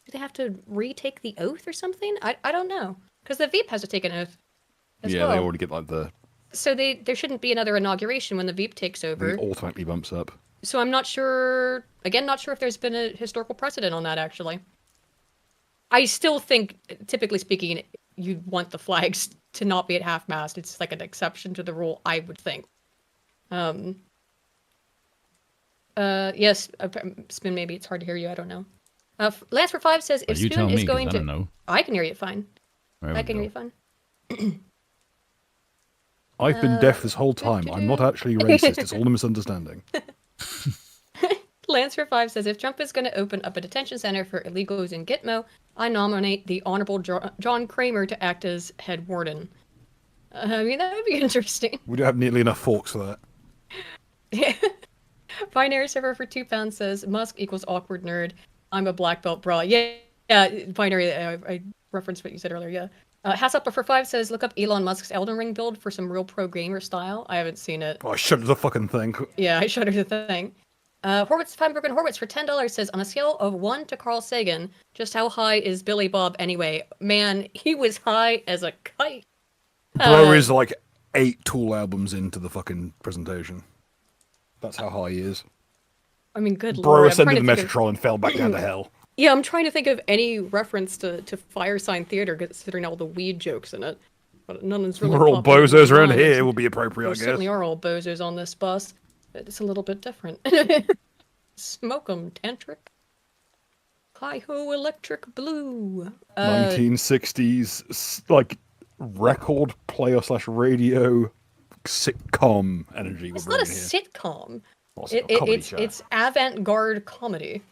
Do they have to retake the oath or something? I don't know because the VP has to take an oath. They already get like the. So there shouldn't be another inauguration when the VP takes over. It automatically bumps up. So I'm not sure. Again, not sure if there's been a historical precedent on that. Actually, I still think, typically speaking, you want the flags to not be at half-mast. It's like an exception to the rule, I would think. Yes, Spin, maybe it's hard to hear you. I don't know. Lance for 5 says, if Spoon is going to... I don't know. I can hear you fine. I can hear you fine. I've been deaf this whole time. I'm not actually racist. It's all a misunderstanding. Lance for 5 says, if Trump is going to open up a detention center for illegals in Gitmo, I nominate the Honorable John Kramer to act as head warden. I mean, that would be interesting. We don't have nearly enough forks for that. Binary Server for £2 says, Musk equals awkward nerd. I'm a black belt bra. Yeah, Binary, I referenced what you said earlier, yeah. Hasselper for 5 says, look up Elon Musk's Elden Ring build for some real pro gamer style. I haven't seen it. Oh, I shudder the fucking thing. Yeah, I shudder the thing. Horwitz, Feinberg and Horwitz for $10 says, on a scale of 1 to Carl Sagan, just how high is Billy Bob anyway? Man, he was high as a kite. Bro is like 8 Tool albums into the fucking presentation. That's how high he is. I mean, good Bro lord. ascended the Metatron and fell back down to hell. Yeah, I'm trying to think of any reference to Fire Sign Theater, considering all the weed jokes in it. But none is really. We're all bozos around here. Will be appropriate, I guess. Certainly are all bozos on this bus. But it's a little bit different. Smoke 'em, Tantric. Hi-ho, Electric Blue. 1960s, like, record player / radio sitcom energy. It's not a sitcom. Well, It's avant-garde comedy.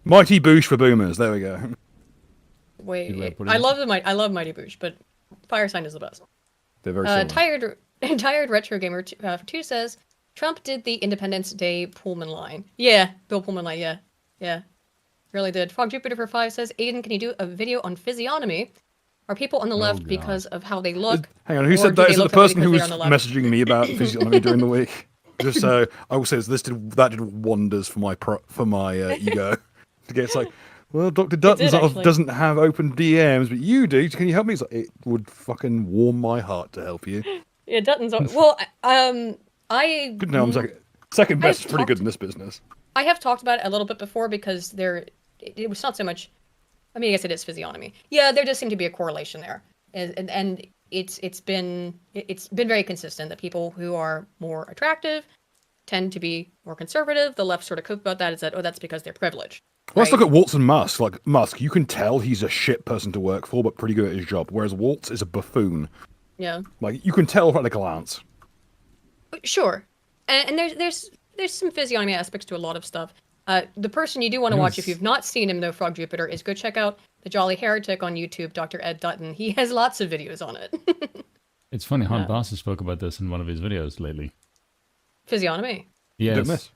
Mighty Boosh for boomers. There we go. Wait, I love Mighty Boosh, but Fire Sign is the best. They're very similar. Tired Retro Gamer 2 says Trump did the Independence Day Pullman line. Yeah, Bill Pullman line. Yeah, really did. Frog Jupiter for 5 says, Aiden, can you do a video on physiognomy? Are people on the left because of how they look? Hang on, who said that? Is it the person who was messaging me about physiognomy during the week? Just so I will say, that did wonders for my ego. It's like, well, Dr. Dutton doesn't have open DMs, but you do. Can you help me? It's like, it would fucking warm my heart to help you. Yeah, Dutton's... Well, Good now, I'm second best is pretty good in this business. I have talked about it a little bit before because it was not so much... I mean, I guess it is physiognomy. Yeah, there does seem to be a correlation there. And it's been very consistent that people who are more attractive tend to be more conservative. The left sort of cope about that is that, that's because they're privileged. Well, let's look at Waltz and Musk. Like, Musk, you can tell he's a shit person to work for, but pretty good at his job, whereas Waltz is a buffoon. Yeah. Like, you can tell at a glance. Sure. And there's some physiognomy aspects to a lot of stuff. The person you do want to watch, if you've not seen him, though, Frog Jupiter, is go check out The Jolly Heretic on YouTube, Dr. Ed Dutton. He has lots of videos on it. It's funny, Han Barca spoke about this in one of his videos lately. Physiognomy? Yes.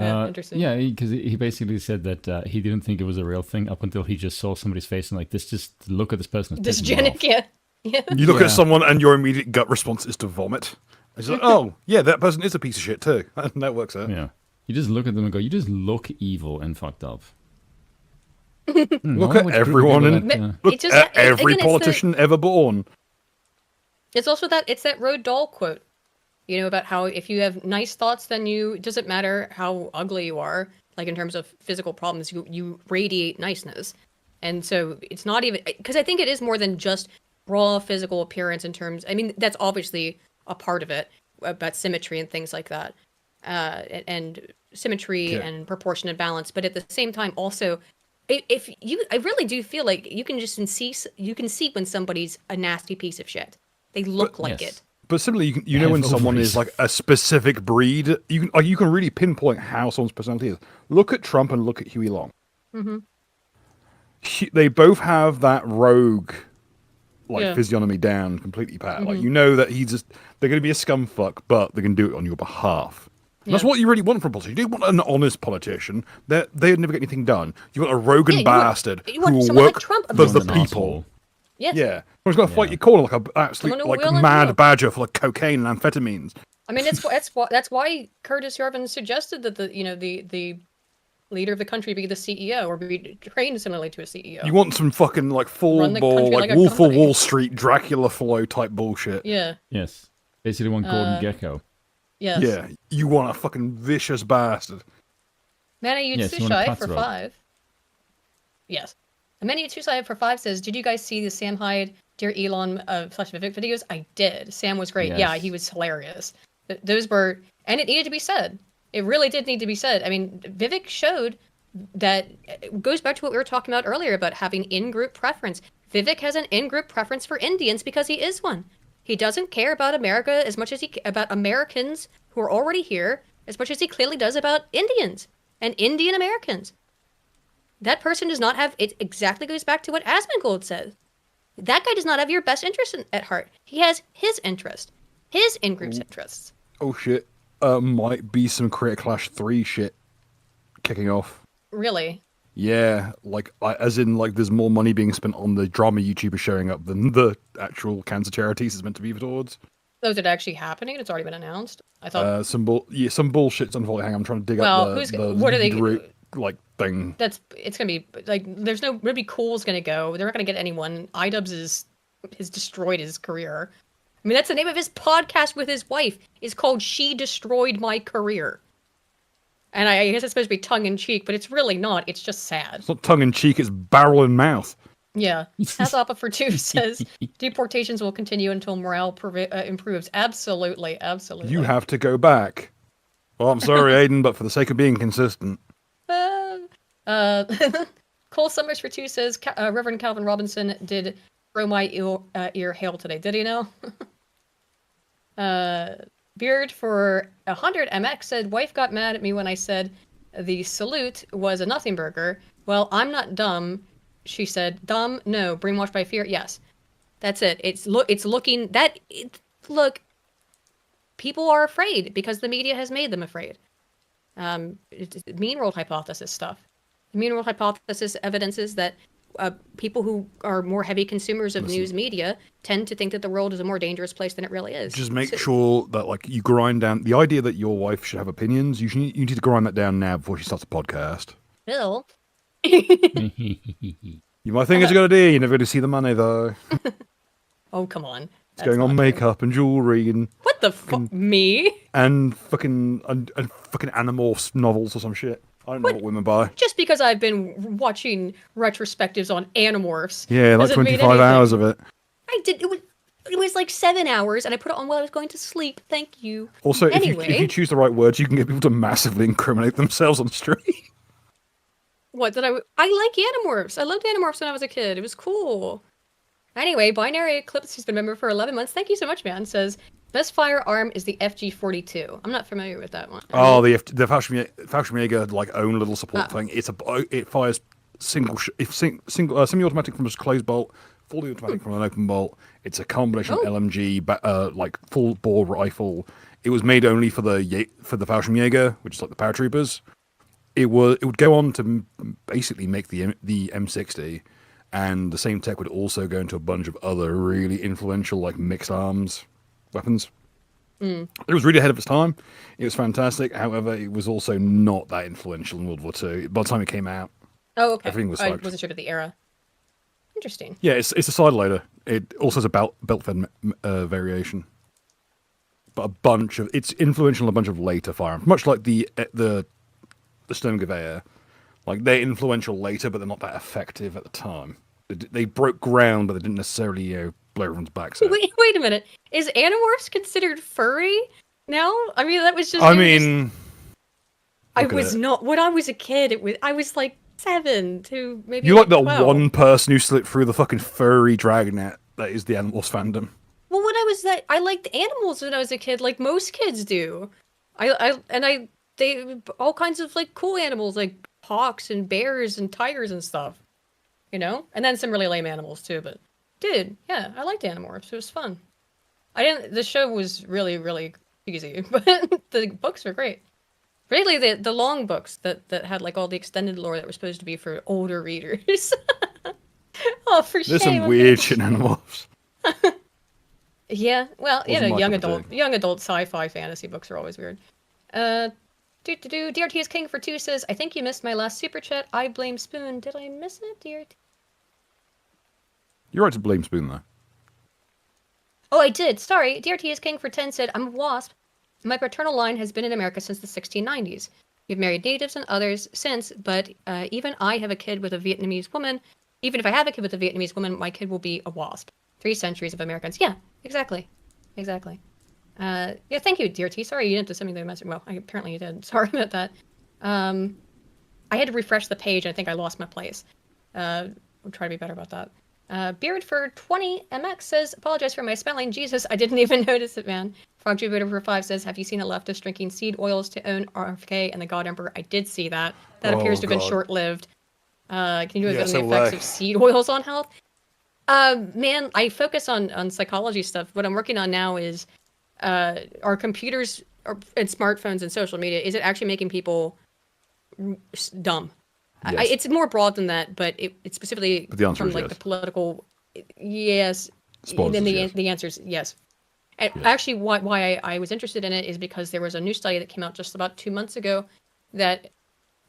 Interesting. Yeah, because he basically said that he didn't think it was a real thing up until he just saw somebody's face and like, just look at this person. Dysgenic, yeah. You look at someone and your immediate gut response is to vomit. It's like, oh, yeah, that person is a piece of shit too. And that works out. Yeah. You just look at them and go, you just look evil and fucked up. Look at everyone and look at every politician ever born. It's also that Road Dahl quote, about how if you have nice thoughts, then it doesn't matter how ugly you are, like in terms of physical problems, you radiate niceness. And so it's not even, because I think it is more than just raw physical appearance in terms, I mean, that's obviously a part of it, about symmetry and things like that. And symmetry and proportion and balance, but at the same time also, I really do feel like you can see when somebody's a nasty piece of shit. They look like it. But similarly, you know when someone is like a specific breed, you can really pinpoint how someone's personality is. Look at Trump and look at Huey Long. Mm-hmm. They both have that rogue physiognomy down completely pat. Mm-hmm. Like, you know that they're going to be a scumfuck, but they're going to do it on your behalf. And that's what you really want from a politician. You don't want an honest politician. They'd never get anything done. You want a rogue bastard who will work for the people. Yes. Yeah. Who's going to fight your corner like a absolute mad badger for like cocaine and amphetamines. I mean, that's why Curtis Yarvin suggested that the leader of the country be the CEO or be trained similarly to a CEO. You want some fucking like full ball, like Wolf of Wall Street, Dracula flow type bullshit. Yeah. Yes. Basically want Gordon Gekko. Yes. Yeah. You want a fucking vicious bastard. Manny Yutsushai for 5. Yes. Manny Yutsushai for 5 says, did you guys see the Sam Hyde, Dear Elon /Vivek videos? I did. Sam was great. Yes. Yeah, he was hilarious. Those were, and it needed to be said. It really did need to be said. I mean, Vivek showed that, it goes back to what we were talking about earlier about having in-group preference. Vivek has an in-group preference for Indians because he is one. He doesn't care about America as much as about Americans who are already here, as much as he clearly does about Indians and Indian Americans. That person does not have, it exactly goes back to what Asmongold said. That guy does not have your best interest at heart. He has his interest, his in-group's interests. Oh shit. Might be some Creator Clash 3 shit kicking off. Really? Yeah, like as in like there's more money being spent on the drama YouTubers showing up than the actual cancer charities is meant to be towards. So is it actually happening? It's already been announced. I thought some bullshit's unfolding. Hang on, I'm trying to dig well, up the what are they like thing. It's gonna be like there's no nobody cool's gonna go. They're not gonna get anyone. iDubbbz is destroyed his career. I mean that's the name of his podcast with his wife. Is called She Destroyed My Career. And I guess it's supposed to be tongue in cheek, but it's really not. It's just sad. It's not tongue in cheek. It's barrel in mouth. Yeah. Hasapa for 2 says deportations will continue until morale improves. Absolutely, absolutely. You have to go back. Well, I'm sorry, Aiden, but for the sake of being consistent. Cole Summers for 2 says Reverend Calvin Robinson did throw my ear hail today. Did he know? Beard for 100 MX said wife got mad at me when I said the salute was a nothing burger. Well, I'm not dumb. She said, dumb? No. Brainwashed by fear? Yes. That's it. Look, people are afraid because the media has made them afraid. It's mean world hypothesis stuff. The mean world hypothesis evidences that people who are more heavy consumers of news media tend to think that the world is a more dangerous place than it really is. Just make sure that like you grind down the idea that your wife should have opinions. You need to grind that down now before she starts a podcast. Bill. You might think it's a good idea. You're never going to see the money though. Oh come on! It's going on makeup and jewelry and what the fuck? Me and fucking Animorphs novels or some shit. I don't know what women buy. Just because I've been watching retrospectives on Animorphs. Yeah, like 25 hours of it. I did. It was like 7 hours, and I put it on while I was going to sleep. Thank you. Also, anyway, if you choose the right words, you can get people to massively incriminate themselves on the street. What did I like Animorphs. I loved Animorphs when I was a kid. It was cool. Anyway, Binary Eclipse, who's been a member for 11 months. Thank you so much, man. Says best firearm is the FG-42. I'm not familiar with that one. Oh, the Fallschirmjäger like own little support thing. It fires semi-automatic from a closed bolt, fully automatic from an open bolt. It's a combination of LMG, like full bore rifle. It was made only for the Fallschirmjäger, which is like the paratroopers. It would go on to basically make the M60, and the same tech would also go into a bunch of other really influential like mixed arms weapons. It was really ahead of its time. It was fantastic. However, it was also not that influential in World War II. By the time it came out, everything was fucked. I wasn't sure of the era. Interesting. Yeah, it's a side loader. It also has a belt-fed variation, but it's influential in a bunch of later firearms, much like the Sturmgewehr. Like they're influential later, but they're not that effective at the time. They broke ground, but they didn't necessarily blow everyone's backs out. Wait a minute. Is Animorphs considered furry now? I mean, that was just. I was not when I was a kid. I was like 7 to maybe. You're like the 12. one person who slipped through the fucking furry dragnet that is the Animorphs fandom. Well, when I was I liked animals when I was a kid, like most kids do. They all kinds of like cool animals, like hawks and bears and tigers and stuff. You know, and then some really lame animals too. But dude, yeah, I liked Animorphs. It was fun. The show was really, really cheesy, but the books were great. Particularly the long books that had like all the extended lore that were supposed to be for older readers. Oh, for shame. There's some weird shit in Animorphs. Yeah, well, young adult sci-fi fantasy books are always weird. DRT is King for 2 says, I think you missed my last super chat. I blame Spoon. Did I miss it, DRT? You're right to blame Spoon, though. Oh, I did. Sorry. DRT is King for 10 said, I'm a wasp. My paternal line has been in America since the 1690s. We've married natives and others since, but even I have a kid with a Vietnamese woman. Even if I have a kid with a Vietnamese woman, my kid will be a wasp. 3 centuries of Americans. Yeah, exactly. Exactly. Yeah, thank you, DRT. Sorry you didn't do something that message. Well, apparently you did. Sorry about that. I had to refresh the page. I think I lost my place. We'll try to be better about that. Beard for 20 MX says, apologize for my spelling. Jesus, I didn't even notice it, man. Frog Jupiter for 5 says, have you seen a leftist drinking seed oils to own RFK and the God Emperor? I did see that. That appears to have been short-lived. Can you do the effects of seed oils on health? Man, I focus on psychology stuff. What I'm working on now is are computers and smartphones and social media, is it actually making people dumb? Yes. It's more broad than that, but it's specifically But the answer from is like yes. the political. Yes. Spoilers Then is the yes. the answer is yes. And actually, why I was interested in it is because there was a new study that came out just about 2 months ago that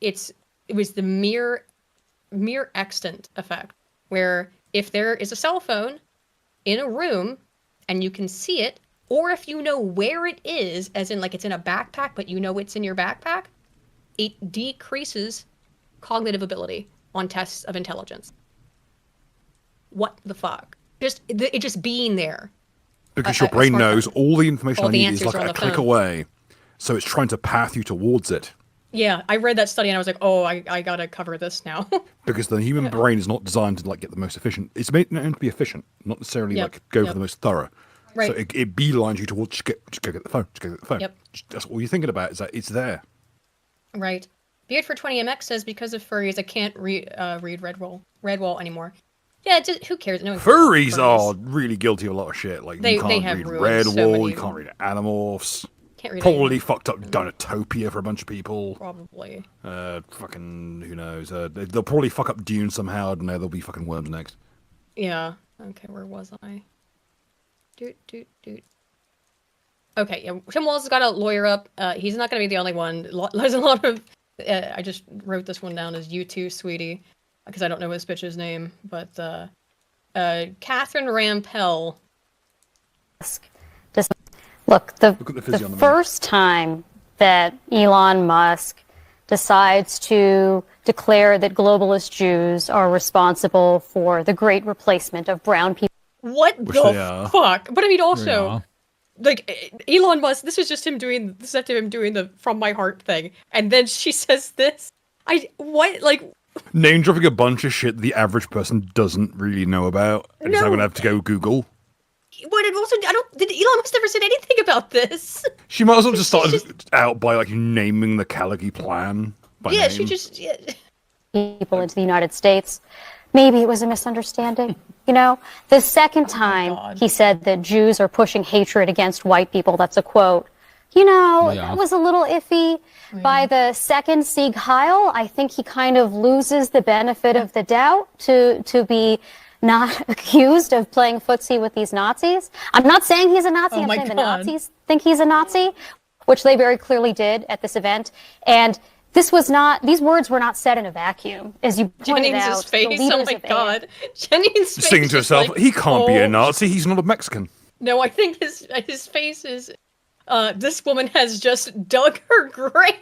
it was the mere extant effect, where if there is a cell phone in a room and you can see it, or if you know where it is, as in like it's in a backpack, but you know it's in your backpack, it decreases cognitive ability on tests of intelligence. What the fuck? It just being there. Because your brain knows all the information all I the need is answers like are on a the click phone. away. So it's trying to path you towards it. Yeah, I read that study and I was like, oh, I gotta cover this now. Because the human brain is not designed to like get the most efficient. It's meant to be efficient, not necessarily like go for the most thorough. Right. So it beelines you towards just go get the phone. Just go get the phone. Yep. That's all you're thinking about is that it's there. Right. Beard for 20MX says because of furries, I can't read Redwall anymore. Yeah, who cares? No one cares about Furries are really guilty of a lot of shit. Like They you can't have read ruined so Redwall, many- you can't read Animorphs. Can't read Probably anything. fucked up Dinotopia for a bunch of people. Probably. Fucking who knows? They'll probably fuck up Dune somehow. I don't know. There'll be fucking worms next. Yeah. Okay, where was I? Doot. Okay, yeah. Tim Walz has got a lawyer up. He's not going to be the only one. There's a lot of. I just wrote this one down as you too, sweetie, because I don't know his bitch's name. But Catherine Rampell. Look, the fizzy on the first time that Elon Musk decides to declare that globalist Jews are responsible for the great replacement of brown people. What Which they the are. fuck? But I mean, also, Yeah. like Elon Musk. This is just him doing the "from my heart" thing, and then she says this. Name dropping a bunch of shit the average person doesn't really know about, and is now No. going to have to go Google. But it also, did Elon Musk never said anything about this? She might as well just started out by like naming the Caligari plan. By Yeah, name. she just. Yeah. People into the United States. Maybe it was a misunderstanding. You know, the second time he said that Jews are pushing hatred against white people, that's a quote. You know, that was a little iffy. By the second Sieg Heil, I think he kind of loses the benefit of the doubt to be not accused of playing footsie with these Nazis. I'm not saying he's a Nazi. I'm saying the Nazis think he's a Nazi, which they very clearly did at this event. And these words were not said in a vacuum, as you pointed out. Jennings's face, the oh leaders my of god. Jennings's face Singing to is herself, like, he can't be oh. a Nazi. He's not a Mexican. No, I think his face is. This woman has just dug her grave.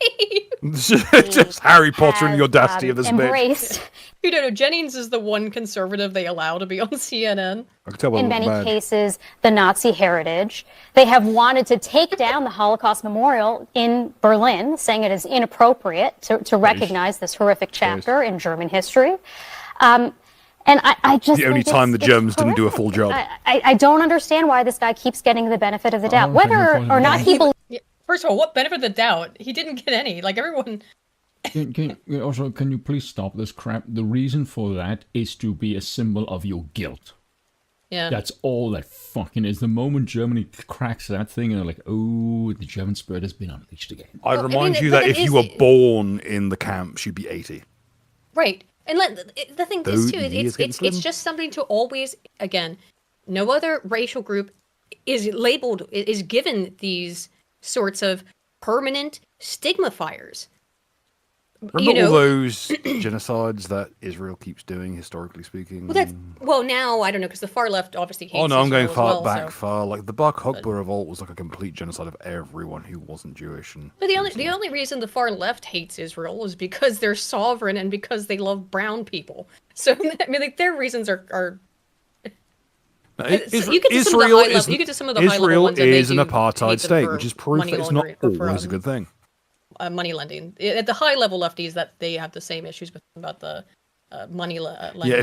Just Harry Potter and the audacity of this bitch. embraced. You don't know, Jennings is the one conservative they allow to be on CNN. I can tell by In the many badge. cases, the Nazi heritage. They have wanted to take down the Holocaust Memorial in Berlin, saying it is inappropriate to recognize this horrific chapter in German history. And I just The only think time the it's Germans didn't do a full job. I don't understand why this guy keeps getting the benefit of the doubt. Whether or not he believes. Yeah, first of all, what benefit of the doubt? He didn't get any. Like, everyone... Can you please stop this crap? The reason for that is to be a symbol of your guilt. Yeah. That's all that fucking is. The moment Germany cracks that thing, and they're like, oh, the German spirit has been unleashed again. I'd remind you that if you were born in the camps, you'd be 80. Right. And the thing is, too, years getting it's slim. just something to always, again, no other racial group is labeled, is given these sorts of permanent stigmatifiers. Remember all those genocides that Israel keeps doing, historically speaking? Well, now, I don't know, because the far left obviously hates Oh no, I'm Israel going as far well, back, so. far. Like the Bar Kokhba revolt was like a complete genocide of everyone who wasn't Jewish. And But the only reason the far left hates Israel is because they're sovereign and because they love brown people. So I mean, like their reasons are. You get to some of the high level. You get to some of the high level Israel ones. and they is an do apartheid hate them state, for which is proof money that it's not laundering- or always a good thing. Money lending at the high level lefties that they have the same issues with about the money lending. Yeah,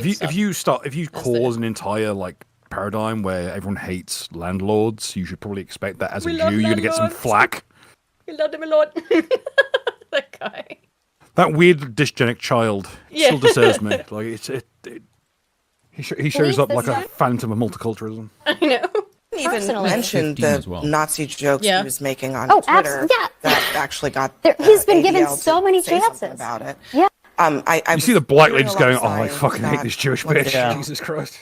stuff. if you cause an entire like paradigm where everyone hates landlords, you should probably expect that as a We Jew, love you're gonna get some landlords. flack. We love them a lot. That guy. That weird dysgenic child Yeah. still disturbs me. Like he shows up this like a guy? phantom of multiculturalism. I know. Even Personally. mentioned 15 the as well. Nazi jokes Yeah. he was making on Oh, Twitter yeah. that actually got He's been given ADL so to many say something chances. about it. Yeah. You see the black lady just going, "Oh, I fucking hate this Jewish bitch." Yeah. Jesus Christ.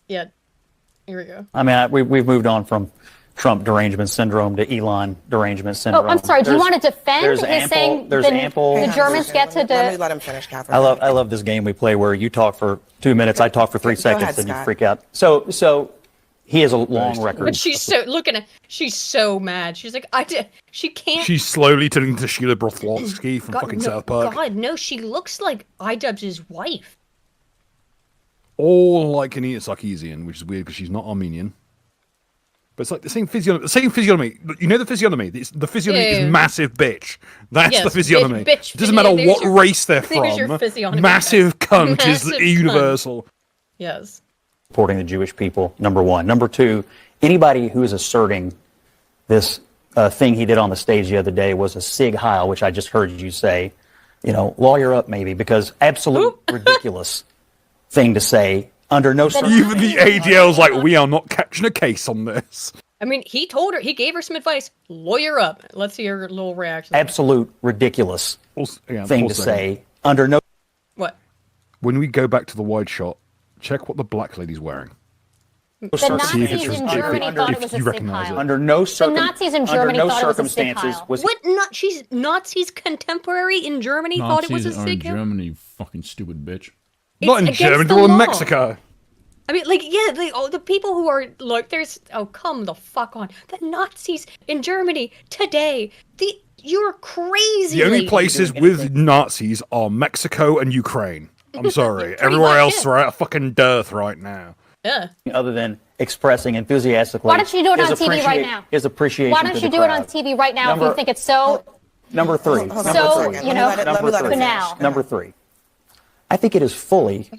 Yeah. Here we go. I mean, we've moved on from Trump derangement syndrome to Elon derangement syndrome. Oh, I'm sorry. Do you want to defend his saying there's ample. the Germans get to Let me let him finish, Catherine. I love this game we play where you talk for 2 minutes, I talk for 3 seconds, ahead, and you Scott. freak out. So he has a long record. But she's she's so mad. She's like, she can't. She's slowly turning into Sheila Broflovsky from God, fucking no, South Park. God, no, she looks like iDubbbz's wife. All like Anita Sarkeesian, which is weird because she's not Armenian. But it's like the same physiognomy. You know the physiognomy? The physiognomy Yeah. is massive bitch. That's Yes, the physiognomy. bitch It doesn't matter there's what your- race they're there's your from. physiognomy. Massive cunt is Massive universal. Yes. Supporting the Jewish people, number one. Number two, anybody who is asserting this thing he did on the stage the other day was a Sig Heil, which I just heard you say, lawyer up maybe, because absolute ridiculous thing to say under no Even the ADL's like, we are not catching a case on this. I mean, he gave her some advice. Lawyer up. Let's see her little reaction. absolute ridiculous thing to say under no. What? When we go back to the wide shot, check what the black lady's wearing. The Nazis in Germany thought it was a Sig Heil. Under no The Nazis in Germany thought it was a Sig Heil. What? She's Nazis contemporary in Germany thought it was a Nazis are in Sig Heil? Germany, you fucking stupid bitch. Not in against Germany, the they're all in law. Mexico. I mean, the people who are come the fuck on. The Nazis in Germany today. You're crazy. The only lady. places with Nazis are Mexico and Ukraine. I'm sorry. Pretty Everywhere much else, it. they're at a fucking dearth right now. Yeah. Other than expressing enthusiastically. Why don't you do it his on TV right appreciate- now? His appreciation. Why don't to you the do it on crowd. TV right now if Number- you think it's so Number three. So, Number three. let me let him banal. finish. Number three. I think it is fully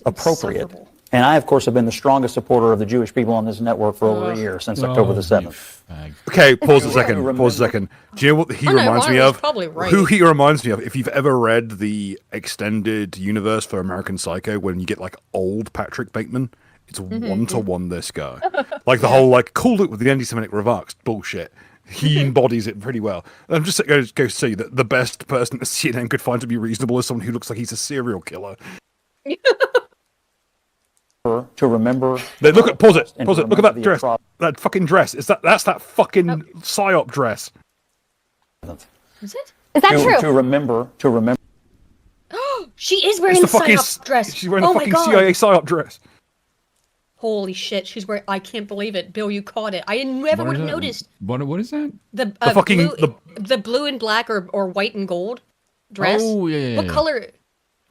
appropriate. And I, of course, have been the strongest supporter of the Jewish people on this network for over a year, since October the 7th. Okay, pause a second. Pause a second. Do you know what he Oh, no, reminds me Ron was of? probably right. Who he reminds me of? If you've ever read the extended universe for American Psycho, when you get like old Patrick Bateman, it's one to one this guy. Like the whole cool it with the anti-Semitic remarks bullshit. He embodies it pretty well. I'm just going to go see that the best person that CNN could find to be reasonable is someone who looks like he's a serial killer. To remember. Look at pause it. And Pause to it. Look at that remember the dress. atrocities. That fucking dress. That's that fucking psyop dress. Is it? Is that true? To remember. She is wearing It's the the fucking psyop dress. She's wearing oh the my fucking God. CIA psyop dress. Holy shit, she's wearing. I can't believe it, Bill. You caught it. I never What would is have that? noticed What is that? the fucking- the blue and black or white and gold dress. Oh, yeah. What color?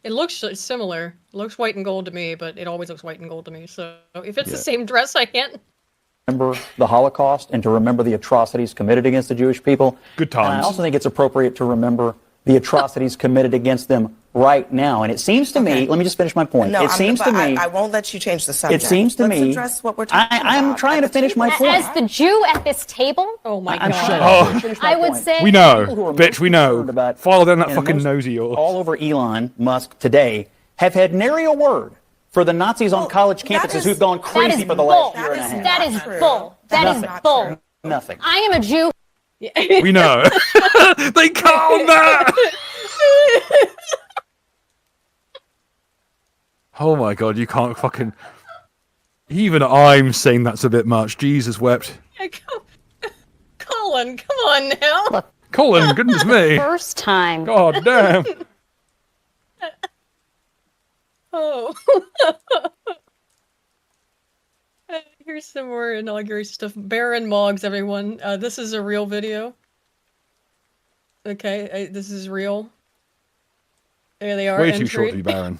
It looks similar. It looks white and gold to me, but it always looks white and gold to me. So if it's the same dress, I can't. Remember the Holocaust and to remember the atrocities committed against the Jewish people. Good And I times. also think it's appropriate to remember the atrocities committed against them right now. And it seems to me, let me just finish my point. No, It seems to me, I won't let you change the subject. it seems to Let's me, address what we're talking I'm about. trying to finish my point. As the Jew at this table, oh my I'm God, shut Oh. up. Finish my I would point. say We know, People who are bitch. We most know. concerned about- Follow down that and fucking most- nose of yours. all over Elon Musk today have had nary a word for the Nazis on college campuses who've gone that crazy is for the bull. last year and a half. That is bull. That is Nothing. bull. Nothing. I am a Jew. We know. They can't that. Oh my God, you can't fucking. Even I'm saying that's a bit much. Jesus wept. Colin, come on now. Colin, goodness me. First time. God damn. Oh. Here's some more inauguration stuff. Baron Moggs, everyone. This is a real video. Okay, this is real. There they are. Way too entry. short to be Baron.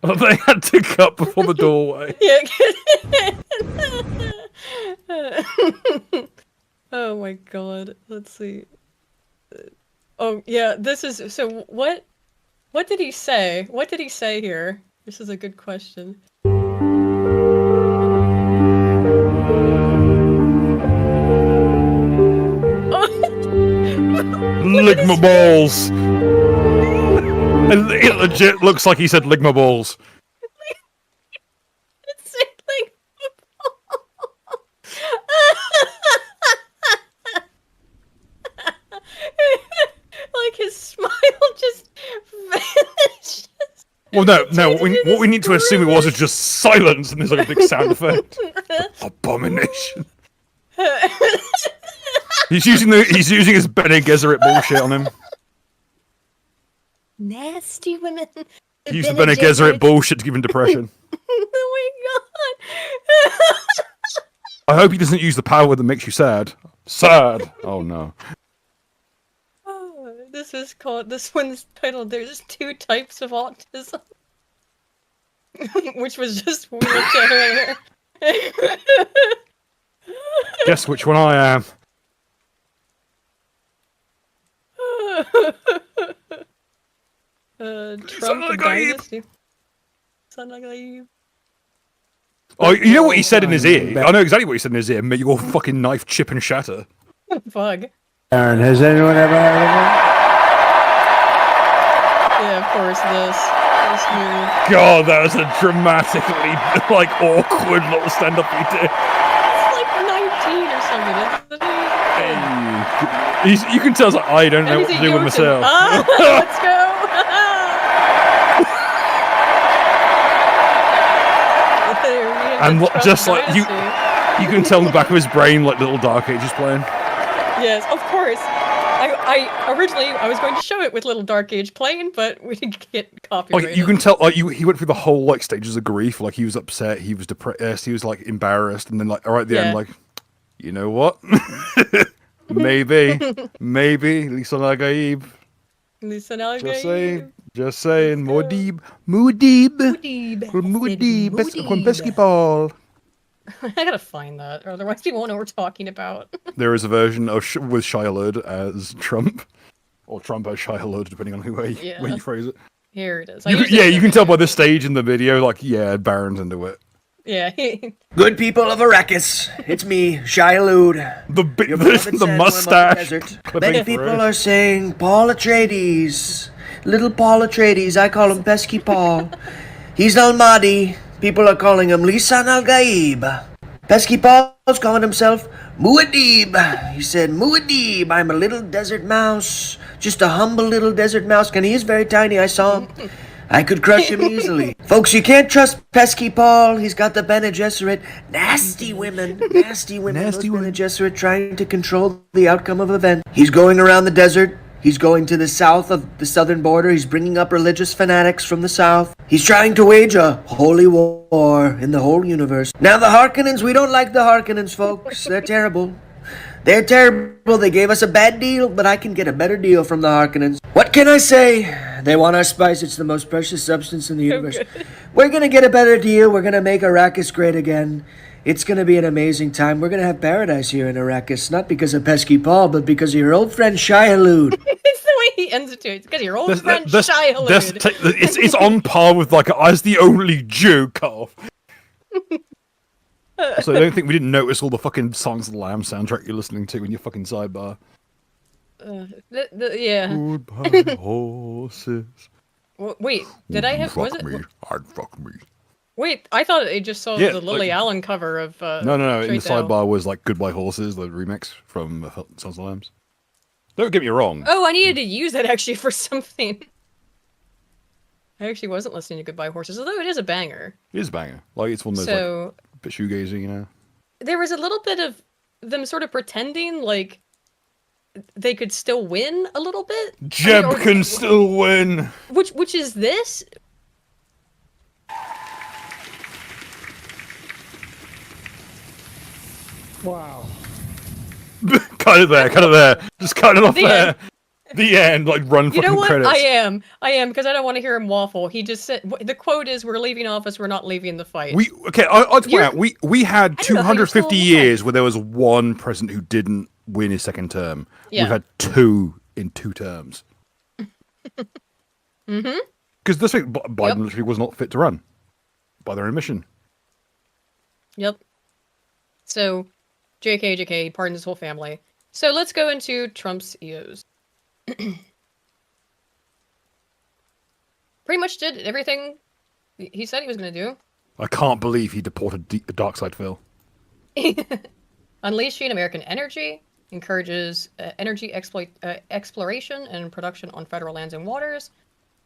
They had to cut before the doorway. Yeah. Oh my God. Let's see. Oh yeah, this is so. What did he say? What did he say here? This is a good question. Lick my balls. It legit looks like he said lick my balls. his smile just vanishes. Well, no. What we need to assume it was is just silence, and there's like a big sound effect. Abomination. He's using his Bene Gesserit bullshit on him. Nasty women. He used the Bene Gesserit bullshit to give him depression. Oh my god. I hope he doesn't use the power that makes you sad. Sad. Oh no. Oh, this one's titled "There's Two Types of Autism," which was just we looked at earlier. Guess which one I am. Trump and Dynasty. Son of a... Oh, you know what he said in his ear? I know exactly what he said in his ear. Make your fucking knife chip and shatter. Bug. Aaron, has anyone ever heard of it? Yeah, of course, this movie. God, that was a dramatically, like, awkward little stand-up he did. It's like 19 or something, isn't it? You can tell, like, I don't know what to do with myself. Let's go! And just like, you can tell in the back of his brain, like, little Dark Ages playing. Yes, of course. I originally was going to show it with Little Dark Age playing, but we didn't get copyrighted. Like, you can tell, like, he went through the whole, like, stages of grief. Like, he was upset, he was depressed, he was, like, embarrassed, and then, like, right at the end, like, you know what? maybe, at least on Al-Gaib. Just saying, Muad'Dib. Basketball. I gotta find that, or otherwise people won't know what we're talking about. There is a version of with Shia LaBeouf as Trump, or Trump as Shia LaBeouf, depending on where you phrase it. Here it is. You can tell by the stage in the video, like, yeah, Baron's into it. Yeah. Good people of Arrakis, it's me, Shia LaBeouf. The mustache. Many people are saying Paul Atreides, little Paul Atreides. I call him Pesky Paul. He's Al-Mahdi. People are calling him Lisan Al-Gaib. Pesky Paul's calling himself Muad'Dib. He said, Muad'Dib, I'm a little desert mouse. Just a humble little desert mouse. And he is very tiny, I saw him. I could crush him easily. Folks, you can't trust Pesky Paul. He's got the Bene Gesserit. Nasty women. Nasty women. Bene Gesserit trying to control the outcome of events. He's going around the desert. He's going to the south of the southern border. He's bringing up religious fanatics from the south. He's trying to wage a holy war in the whole universe. Now, the Harkonnens, we don't like the Harkonnens, folks. They're terrible. They're terrible. They gave us a bad deal, but I can get a better deal from the Harkonnens. What can I say? They want our spice. It's the most precious substance in the universe. We're going to get a better deal. We're going to make Arrakis great again. It's going to be an amazing time. We're going to have paradise here in Arrakis, not because of Pesky Paul, but because of your old friend Shia LaBeouf. It's the way he ends it too. It's because your old friend Shia LaBeouf. It's on par with, like, as the only Jew cut off. So I don't think we didn't notice all the fucking Songs of the Lamb soundtrack you're listening to in your fucking sidebar. Yeah. Goodbye, horses. Wait, did I have? Was it? I'd fuck me. Wait, I thought I just saw the Lily Allen cover of. No. In the sidebar was like "Goodbye Horses," the remix from Songs of the Lambs. Don't get me wrong. Oh, I needed to use that actually for something. I actually wasn't listening to "Goodbye Horses," although it is a banger. It is a banger. Like, it's one of those like bit shoegazy, you know. There was a little bit of them sort of pretending like they could still win a little bit. Jeb can still win. Which is this? Wow. Cut it there. Just cut it off there. The end, like, run fucking credits. You know what? I am, because I don't want to hear him waffle. He just said, the quote is, we're leaving office, we're not leaving the fight. I'll point out, we had 250 years where there was one president who didn't win his second term. Yeah. We've had two in 2 terms. Mm-hmm. Because this week, Biden literally was not fit to run by their own mission. Yep. So, JK, pardon his whole family. So let's go into Trump's EOs. Pretty much did everything he said he was going to do. I can't believe he deported the Dark Side Phil. Unleashing American energy, encourages energy exploration and production on federal lands and waters,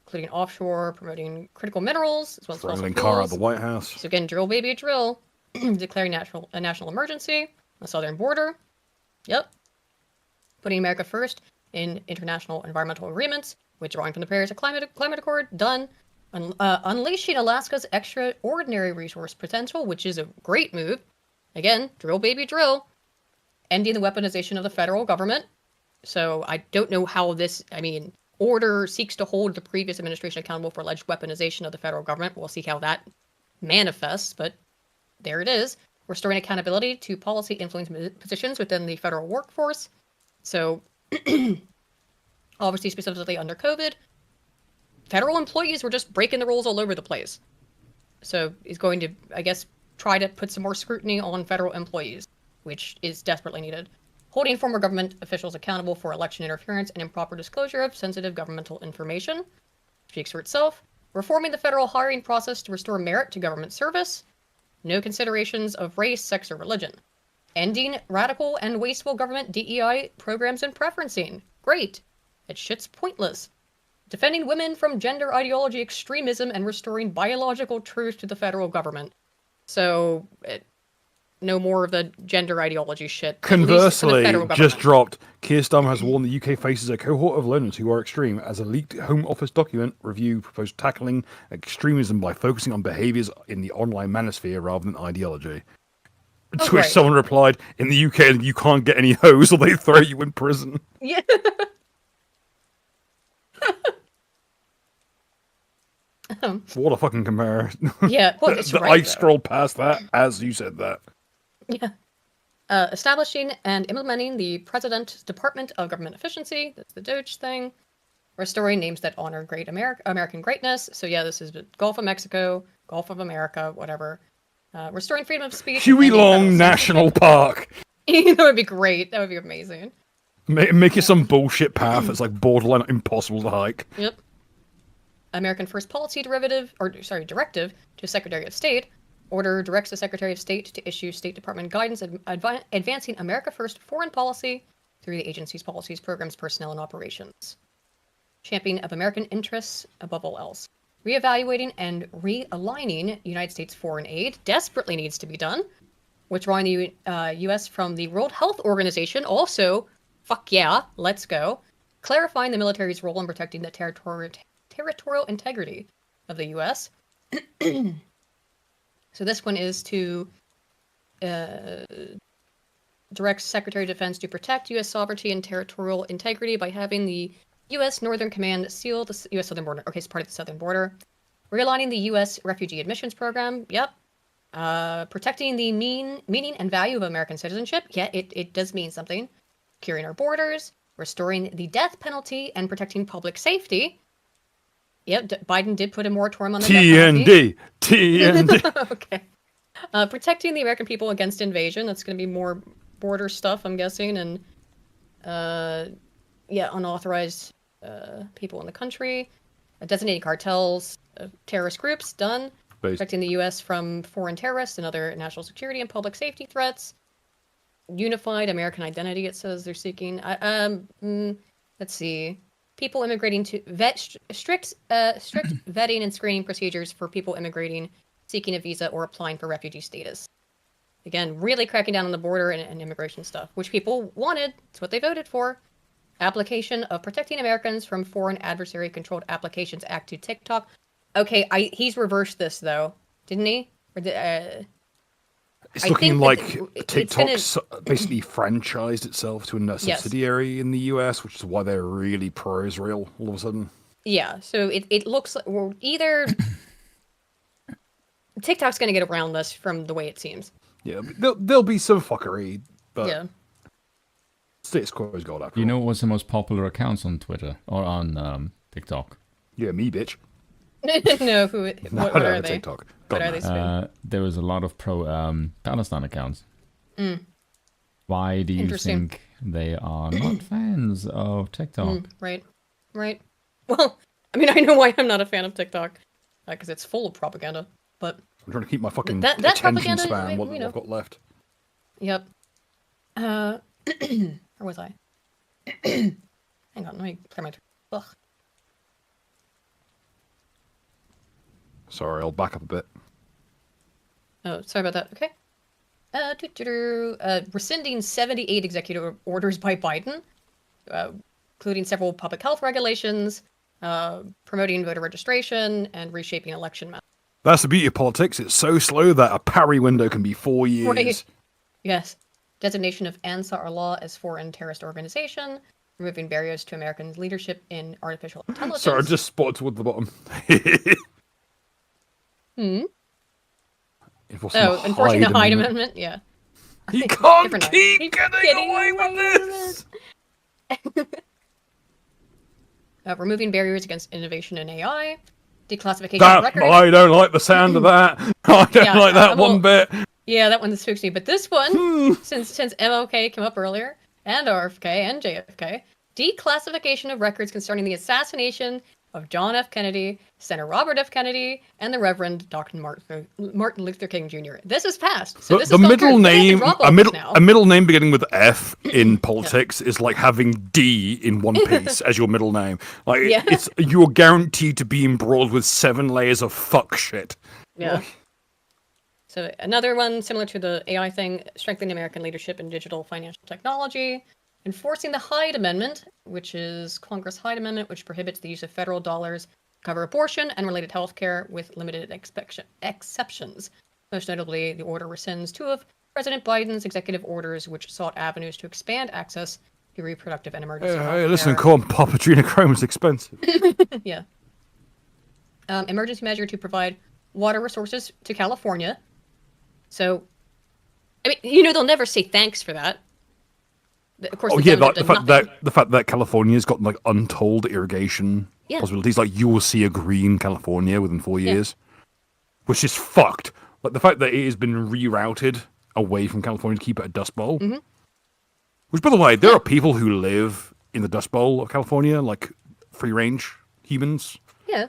including offshore, promoting critical minerals as well as fossil Strangling car out fuels. the White House. So again, drill baby drill, declaring a national emergency on the southern border. Yep. Putting America first in international environmental agreements, withdrawing from the Paris Climate Accord, done. Unleashing Alaska's extraordinary resource potential, which is a great move. Again, drill baby drill. Ending the weaponization of the federal government. So I don't know how this, order seeks to hold the previous administration accountable for alleged weaponization of the federal government. We'll see how that manifests, but there it is. Restoring accountability to policy influence positions within the federal workforce. So, obviously, specifically under COVID, federal employees were just breaking the rules all over the place. So he's going to, I guess, try to put some more scrutiny on federal employees, which is desperately needed. Holding former government officials accountable for election interference and improper disclosure of sensitive governmental information. Speaks for itself. Reforming the federal hiring process to restore merit to government service. No considerations of race, sex, or religion. Ending radical and wasteful government DEI programs and preferencing. Great. That shit's pointless. Defending women from gender ideology extremism and restoring biological truth to the federal government. So, no more of the gender ideology shit. Conversely, just dropped, Keir Starmer has warned the UK faces a cohort of learners who are extreme as a leaked Home Office document review proposed tackling extremism by focusing on behaviours in the online manosphere rather than ideology. To which someone replied, in the UK, you can't get any hoes or they throw you in prison. Yeah. What a fucking comparison. Yeah, well, it's right, I scrolled past that as you said that. Yeah. Establishing and implementing the President's Department of Government Efficiency. That's the Doge thing. Restoring names that honor great American greatness. So yeah, this is Gulf of Mexico, Gulf of America, whatever. Restoring freedom of speech. Huey Long National Park. That would be great. That would be amazing. Make it some bullshit path that's like borderline impossible to hike. Yep. American First Policy directive to Secretary of State. Order directs the Secretary of State to issue State Department guidance advancing America First foreign policy through the agency's policies, programs, personnel, and operations. Champion of American interests above all else. Reevaluating and realigning United States foreign aid desperately needs to be done. Withdrawing the U.S. from the World Health Organization. Also, fuck yeah, let's go. Clarifying the military's role in protecting the territorial integrity of the U.S. So this one is to direct Secretary of Defense to protect U.S. sovereignty and territorial integrity by having the U.S. Northern Command seal the U.S. southern border. Okay, it's part of the southern border. Realigning the U.S. refugee admissions program. Yep. Protecting the meaning and value of American citizenship. Yeah, it does mean something. Securing our borders. Restoring the death penalty and protecting public safety. Yep, Biden did put a moratorium on the TND. TND. Okay. Protecting the American people against invasion. That's going to be more border stuff, I'm guessing, and unauthorized people in the country. Designating cartels, terrorist groups. Done. Protecting the U.S. from foreign terrorists and other national security and public safety threats. Unified American identity. It says they're seeking. Let's see. People immigrating to strict vetting and screening procedures for people immigrating, seeking a visa, or applying for refugee status. Again, really cracking down on the border and immigration stuff, which people wanted. It's what they voted for. Application of Protecting Americans from Foreign Adversary-Controlled Applications Act to TikTok. Okay, he's reversed this, though. Didn't he? It's looking like TikTok's basically franchised itself to a subsidiary in the US, which is why they're really pro-Israel all of a sudden. Yeah, so it looks like either TikTok's going to get around this from the way it seems. Yeah, there'll be some fuckery, but yeah. Status quo is gold after all. You know what was the most popular accounts on Twitter or on TikTok? Yeah, me, bitch. No, what are they? TikTok. What are they? There was a lot of pro-Palestine accounts. Why do you think they are not fans of TikTok? Right. Well, I mean, I know why I'm not a fan of TikTok, because it's full of propaganda, but... I'm trying to keep my fucking attention span, what I've got left. Yep. Where was I? Hang on, let me clear my... Ugh. Sorry, I'll back up a bit. Oh, sorry about that. Okay. Rescinding 78 executive orders by Biden, including several public health regulations, promoting voter registration, and reshaping election maps. That's the beauty of politics. It's so slow that a parry window can be 4 years. Right. Yes. Designation of Ansar Allah as foreign terrorist organization, removing barriers to American leadership in artificial intelligence. Sorry, I just spotted toward the bottom. Enforcing the Hyde Amendment? Yeah. He can't keep getting away with this! Removing barriers against innovation in AI, declassification of records. I don't like the sound of that. I don't like that one bit. Yeah, that one spooks me. But this one, since MLK came up earlier, and RFK and JFK, declassification of records concerning the assassination of John F. Kennedy, Senator Robert F. Kennedy, and the Reverend Dr. Martin Luther King Jr. This is passed. So this the is middle name, a middle name beginning with F in politics is like having D in one piece as your middle name. Like you're guaranteed to be embroiled with 7 layers of fuck shit. Yeah. So another one similar to the AI thing: strengthening American leadership in digital financial technology. Enforcing the Hyde Amendment, which is Congress Hyde Amendment, which prohibits the use of federal dollars to cover abortion and related health care with limited exceptions. Most notably, the order rescinds 2 of President Biden's executive orders, which sought avenues to expand access to reproductive and emergency health care. Hey, listen, corn pop adrenochrome is expensive. Yeah. Emergency measure to provide water resources to California. So, I mean, they'll never say thanks for that. Of course, the fact that California's got like untold irrigation possibilities, like you will see a green California within 4 years, which is fucked. Like the fact that it has been rerouted away from California to keep it a dust bowl. Mm-hmm. Which, by the way, there are people who live in the dust bowl of California, like free range humans. Yeah.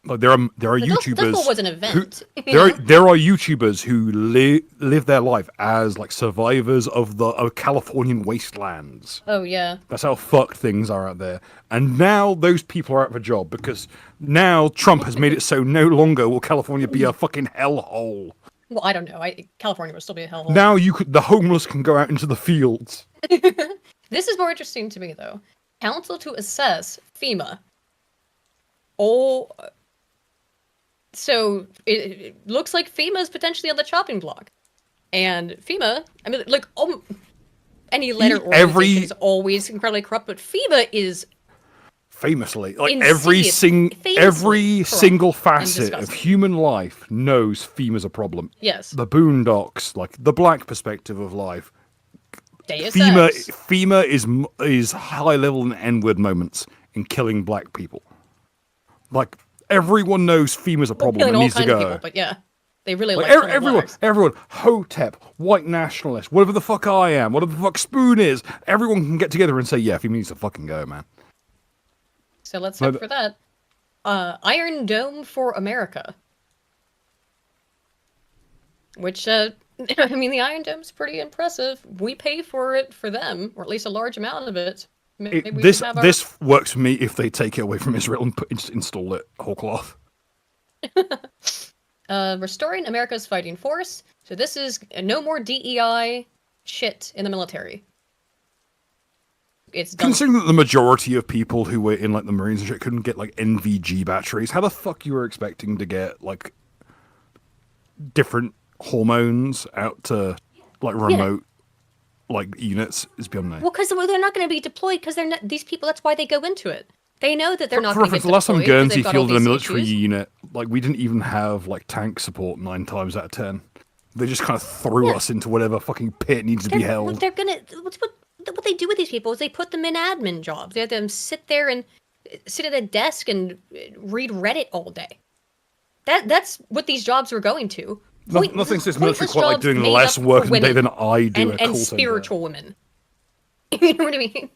Like there are YouTubers. Dust Bowl was an event. There are YouTubers who live their life as like survivors of the Californian wastelands. Oh yeah. That's how fucked things are out there. And now those people are out of a job because now Trump has made it so no longer will California be a fucking hellhole. Well, I don't know. California will still be a hellhole. Now the homeless can go out into the fields. This is more interesting to me though. Council to assess FEMA. So it looks like FEMA is potentially on the chopping block, and FEMA, I mean, like any letter organization is always incredibly corrupt, but FEMA is famously like every single facet of human life knows FEMA's a problem. Yes, the Boondocks, like the black perspective of life. Deus FEMA is high level and N-word moments in killing black people, like. Everyone knows FEMA's a problem and needs to go. People, but yeah, they really like everyone, Hotep, white nationalist, whatever the fuck I am, whatever the fuck Spoon is, everyone can get together and say, yeah, FEMA needs to fucking go, man. So let's hope for that. Iron Dome for America. Which, I mean, the Iron Dome's pretty impressive. We pay for it for them, or at least a large amount of it. This works for me if they take it away from Israel and install it whole cloth. Restoring America's fighting force. So this is no more DEI shit in the military. It's done. Considering that the majority of people who were in like the Marines and shit couldn't get like NVG batteries, how the fuck you were expecting to get like different hormones out to like remote like units is beyond me. Well, because they're not going to be deployed because they're not, these people. That's why they go into it. They know that they're not going to get deployed. The last time Guernsey fielded a military unit, like we didn't even have like tank support 9 times out of 10. They just kind of threw us into whatever fucking pit needs to be held. They're gonna. What they do with these people is they put them in admin jobs. They have them sit there and sit at a desk and read Reddit all day. That's what these jobs were going to. Nothing says military quite like doing less work a day than I do at a call and spiritual women. You know what I mean?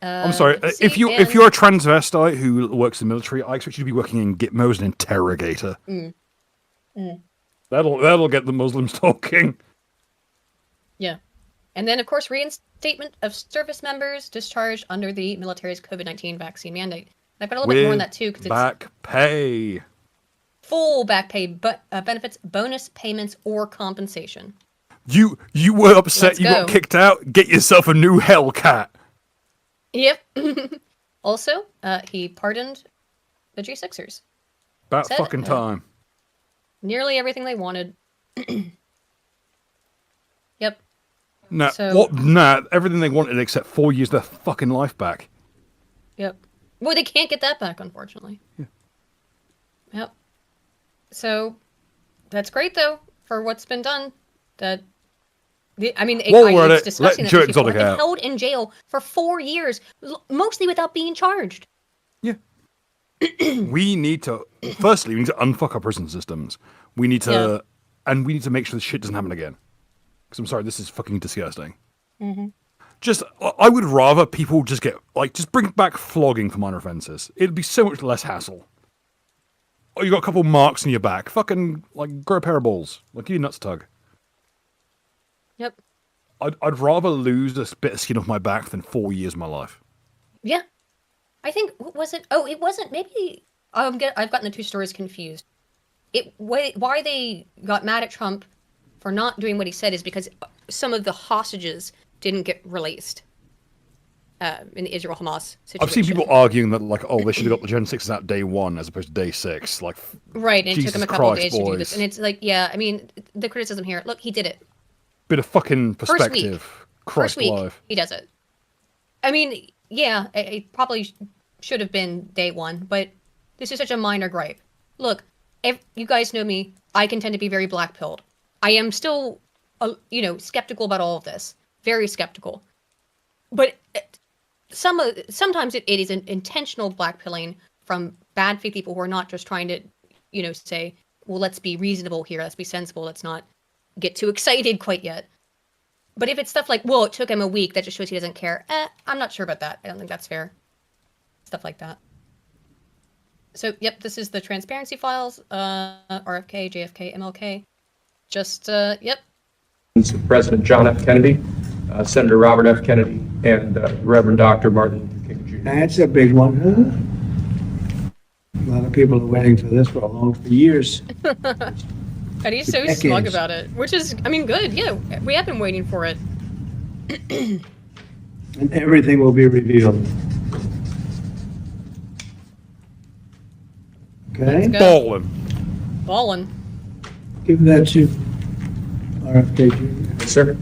I'm sorry. If you're a transvestite who works in the military, I expect you to be working in Gitmo as an interrogator. Mm. That'll get the Muslims talking. Yeah. And then, of course, reinstatement of service members discharged under the military's COVID-19 vaccine mandate. I've got a little bit more on that too, because it's back pay, full back pay, but benefits, bonus payments, or compensation. You were upset. You got kicked out. Get yourself a new Hellcat. Yep. Also, he pardoned the G6ers. About fucking time. Nearly everything they wanted. Yep. Nah, So, everything they wanted except 4 years of their fucking life back. Yep. Well, they can't get that back, unfortunately. Yeah. Yep. So, that's great, though, for what's been done. It's disgusting that these people have been held in jail for 4 years, mostly without being charged. Yeah. We need to, firstly, we need to unfuck our prison systems. We need to, and we need to make sure this shit doesn't happen again. Because I'm sorry, this is fucking disgusting. Mm-hmm. I would rather people just bring back flogging for minor offences. It'd be so much less hassle. Oh, you got a couple marks in your back. Fucking, grow a pair of balls. You nuts tug. Yep. I'd rather lose a bit of skin off my back than 4 years of my life. Yeah. I think, what was it? Oh, it wasn't, maybe, I've gotten the two stories confused. Why they got mad at Trump for not doing what he said is because some of the hostages didn't get released in the Israel-Hamas situation. I've seen people arguing that, they should have got the Gen 6s out day 1 as opposed to day 6. Right, and it took him a couple of days boys. to do this. And it's the criticism here, look, he did it. Bit of fucking perspective. First week, he does it. It probably should have been day 1, but this is such a minor gripe. Look, you guys know me. I can tend to be very black-pilled. I am still, skeptical about all of this. Very skeptical. But sometimes it is an intentional blackpilling from bad faith people who are not just trying to, say, well, let's be reasonable here. Let's be sensible. Let's not get too excited quite yet. But if it's stuff like, well, it took him a week, that just shows he doesn't care. I'm not sure about that. I don't think that's fair. Stuff like that. So, yep, this is the transparency files. RFK, JFK, MLK. Yep. President John F. Kennedy, Senator Robert F. Kennedy, and Reverend Dr. Martin Luther King Jr. That's a big one. A lot of people are waiting for this for years. And he's so smug about it, which is, good. Yeah, we have been waiting for it. And everything will be revealed. Okay? Ballin'. Give that to RFK Jr. Yes, sir.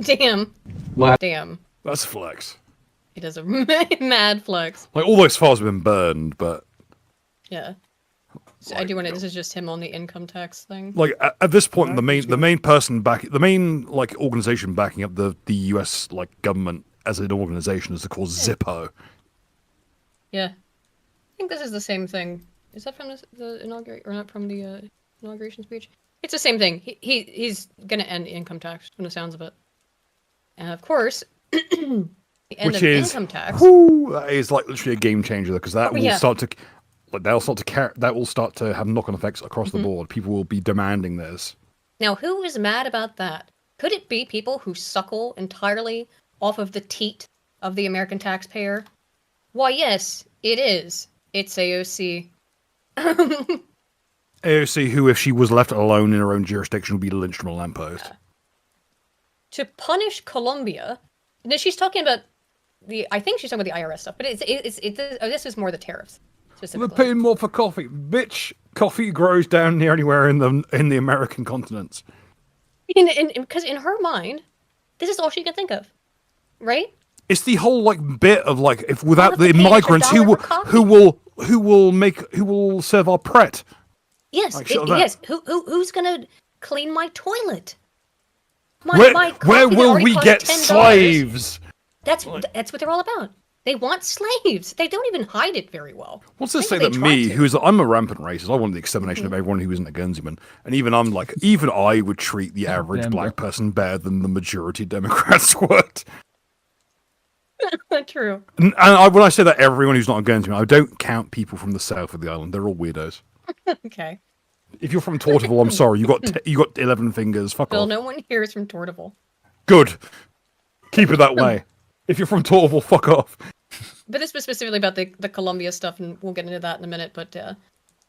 Damn. What? Damn. That's a flex. He does a mad flex. All those files have been burned, but... Yeah. So I do want to. This is just him on the income tax thing. At this point, the main organization backing up the U.S. government as an organization is, of course, Zippo. Yeah, I think this is the same thing. Is that from the inauguration, or not from the inauguration speech? It's the same thing. He's gonna end income tax from the sounds of it, and of course, the end of income tax. That is literally a game changer because that will start to. That will start to have knock-on effects across the board. People will be demanding this. Now, who is mad about that? Could it be people who suckle entirely off of the teat of the American taxpayer? Why, yes, it is. It's AOC. AOC, who, if she was left alone in her own jurisdiction, would be lynched from a lamppost. Yeah. To punish Colombia, now she's talking about I think she's talking about the IRS stuff, but this is more the tariffs. They're paying more for coffee. Bitch, coffee grows down near anywhere in the American continents. Because in her mind, this is all she can think of, right? It's the whole bit of if without the migrants, who will serve our pret? Yes, yes. Who's gonna clean my toilet? Where will we get slaves? That's what they're all about. They want slaves. They don't even hide it very well. What's to say that me, I'm a rampant racist, I wanted the extermination of everyone who isn't a Guernseyman, and even I would treat the average black person better than the majority of Democrats would. True. And when I say that everyone who's not a Guernseyman, I don't count people from the south of the island. They're all weirdos. Okay. If you're from Tortival, I'm sorry. You got 11 fingers. Fuck Bill, off. no one here is from Tortival. Good. Keep it that way. If you're from Tortival, fuck off. But this was specifically about the Colombia stuff, and we'll get into that in a minute. But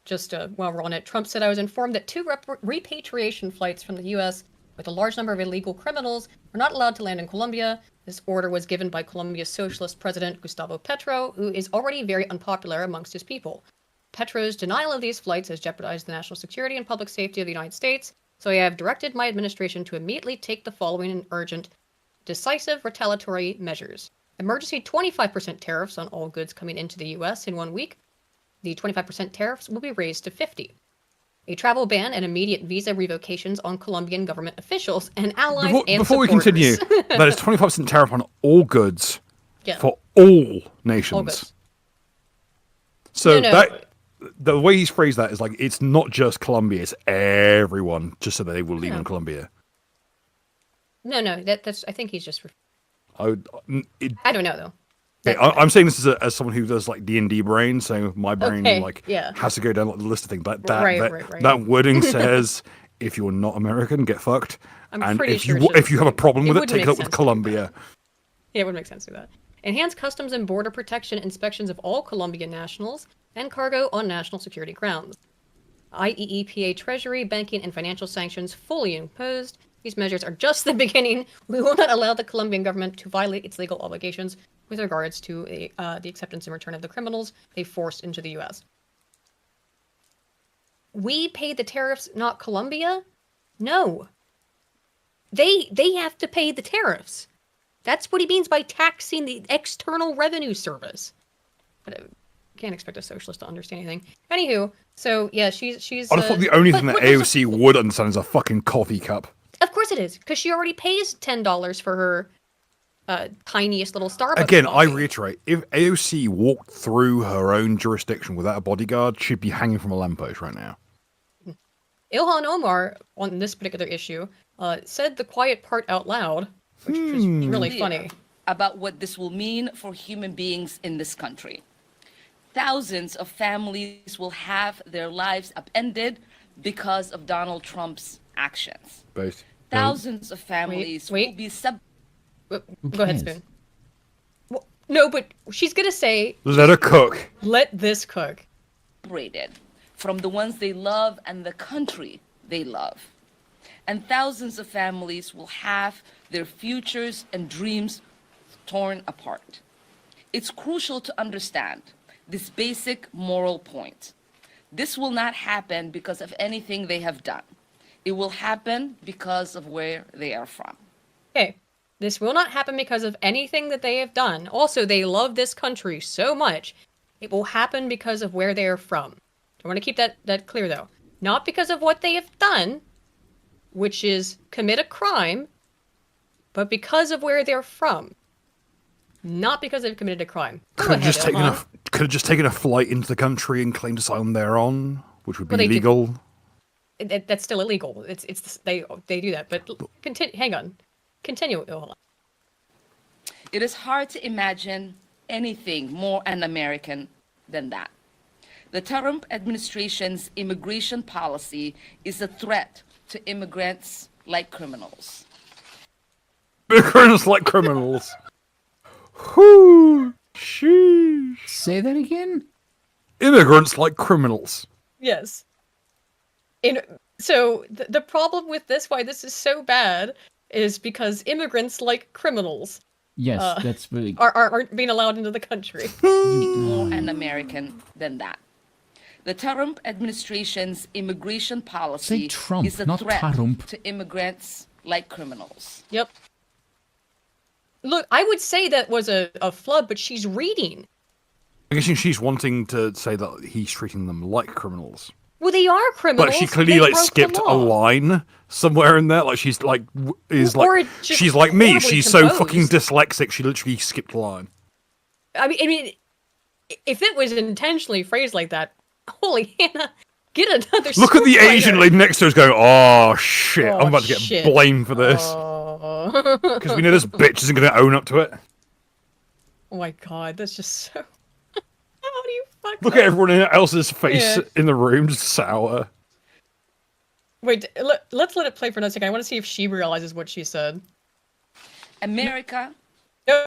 just while we're on it, Trump said, I was informed that 2 repatriation flights from the U.S. with a large number of illegal criminals were not allowed to land in Colombia. This order was given by Colombia's socialist president, Gustavo Petro, who is already very unpopular amongst his people. Petro's denial of these flights has jeopardized the national security and public safety of the United States, so I have directed my administration to immediately take the following urgent, decisive retaliatory measures. Emergency 25% tariffs on all goods coming into the U.S. in 1 week. The 25% tariffs will be raised to 50%. A travel ban and immediate visa revocations on Colombian government officials and allies and Before we continue, that is 25% tariff on all goods for all nations. All goods. So that the way he's phrased that is like it's not just Colombia, it's everyone, just so they will leave in Colombia. No, that's. I think he's just. I don't know though. I'm saying this as someone who does like D&D brain, so my brain has to go down like the list of things. That wording says if you're not American, get fucked. And if you have a problem with it, take it up with Colombia. Yeah, it would make sense to do that. Enhance customs and border protection inspections of all Colombian nationals and cargo on national security grounds. IEEPA Treasury, banking, and financial sanctions fully imposed. These measures are just the beginning. We will not allow the Colombian government to violate its legal obligations with regards to the acceptance and return of the criminals they forced into the U.S. We pay the tariffs, not Colombia? No. They have to pay the tariffs. That's what he means by taxing the External Revenue Service. But can't expect a socialist to understand anything. Anywho, so yeah, she's. I thought the only thing that AOC would understand is a fucking coffee cup. Of course it is, because she already pays $10 for her tiniest little Starbucks. Again, coffee. I reiterate: if AOC walked through her own jurisdiction without a bodyguard, she'd be hanging from a lamppost right now. Ilhan Omar, on this particular issue, said the quiet part out loud, which was really funny. About what this will mean for human beings in this country. Thousands of families will have their lives upended because of Donald Trump's actions. Both. Thousands of families will be Go ahead, Spoon. Well, no, but she's gonna say. Let her cook. Let this cook. Separated from the ones they love and the country they love. And thousands of families will have their futures and dreams torn apart. It's crucial to understand this basic moral point. This will not happen because of anything they have done. It will happen because of where they are from. Okay. This will not happen because of anything that they have done. Also, they love this country so much. It will happen because of where they are from. I want to keep that clear, though. Not because of what they have done, which is commit a crime, but because of where they're from. Not because they've committed a crime. Could have just taken a flight into the country and claimed asylum thereon, which would be illegal. That's still illegal. They do that. But hang on. Continue. Hold on. It is hard to imagine anything more un-American than that. The Trump administration's immigration policy is a threat to immigrants like criminals. Immigrants like criminals. Whoo! Sheesh. Say that again? Immigrants like criminals. Yes. So the problem with this, why this is so bad, is because immigrants like criminals. Yes, that's really... aren't being allowed into the country. More un-American than that. The Trump administration's immigration policy is a threat to immigrants like criminals. Yep. Look, I would say that was a flub, but she's reading. I guess she's wanting to say that he's treating them like criminals. Well, they are criminals. But she clearly skipped a line somewhere in there. Like she's like she's like me. She's so fucking dyslexic. She literally skipped a line. I mean, if it was intentionally phrased like that, holy Hannah, get another. Look at the Asian lady next to us going, "Oh shit, I'm about to get blamed for this." Because we know this bitch isn't going to own up to it. Oh my god, that's just so. How do you fuck? Look at everyone else's face in the room, just sour. Wait, let's let it play for another second. I want to see if she realizes what she said. America nope.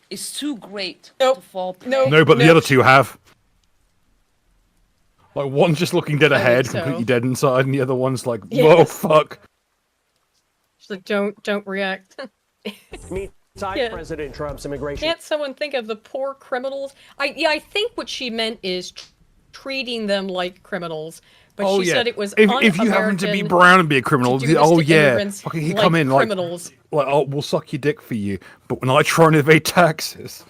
is too great to fall prey. No, but the other two have. Like, one's just looking dead ahead, completely dead inside, and the other one's like, whoa, fuck. She's like, don't react. Meet President Trump's immigration. Can't someone think of the poor criminals? I think what she meant is treating them like criminals. But she said it was if you happen to be brown and be a criminal, fucking he come in criminals. like, oh, we'll suck your dick for you. But when I try and evade taxes,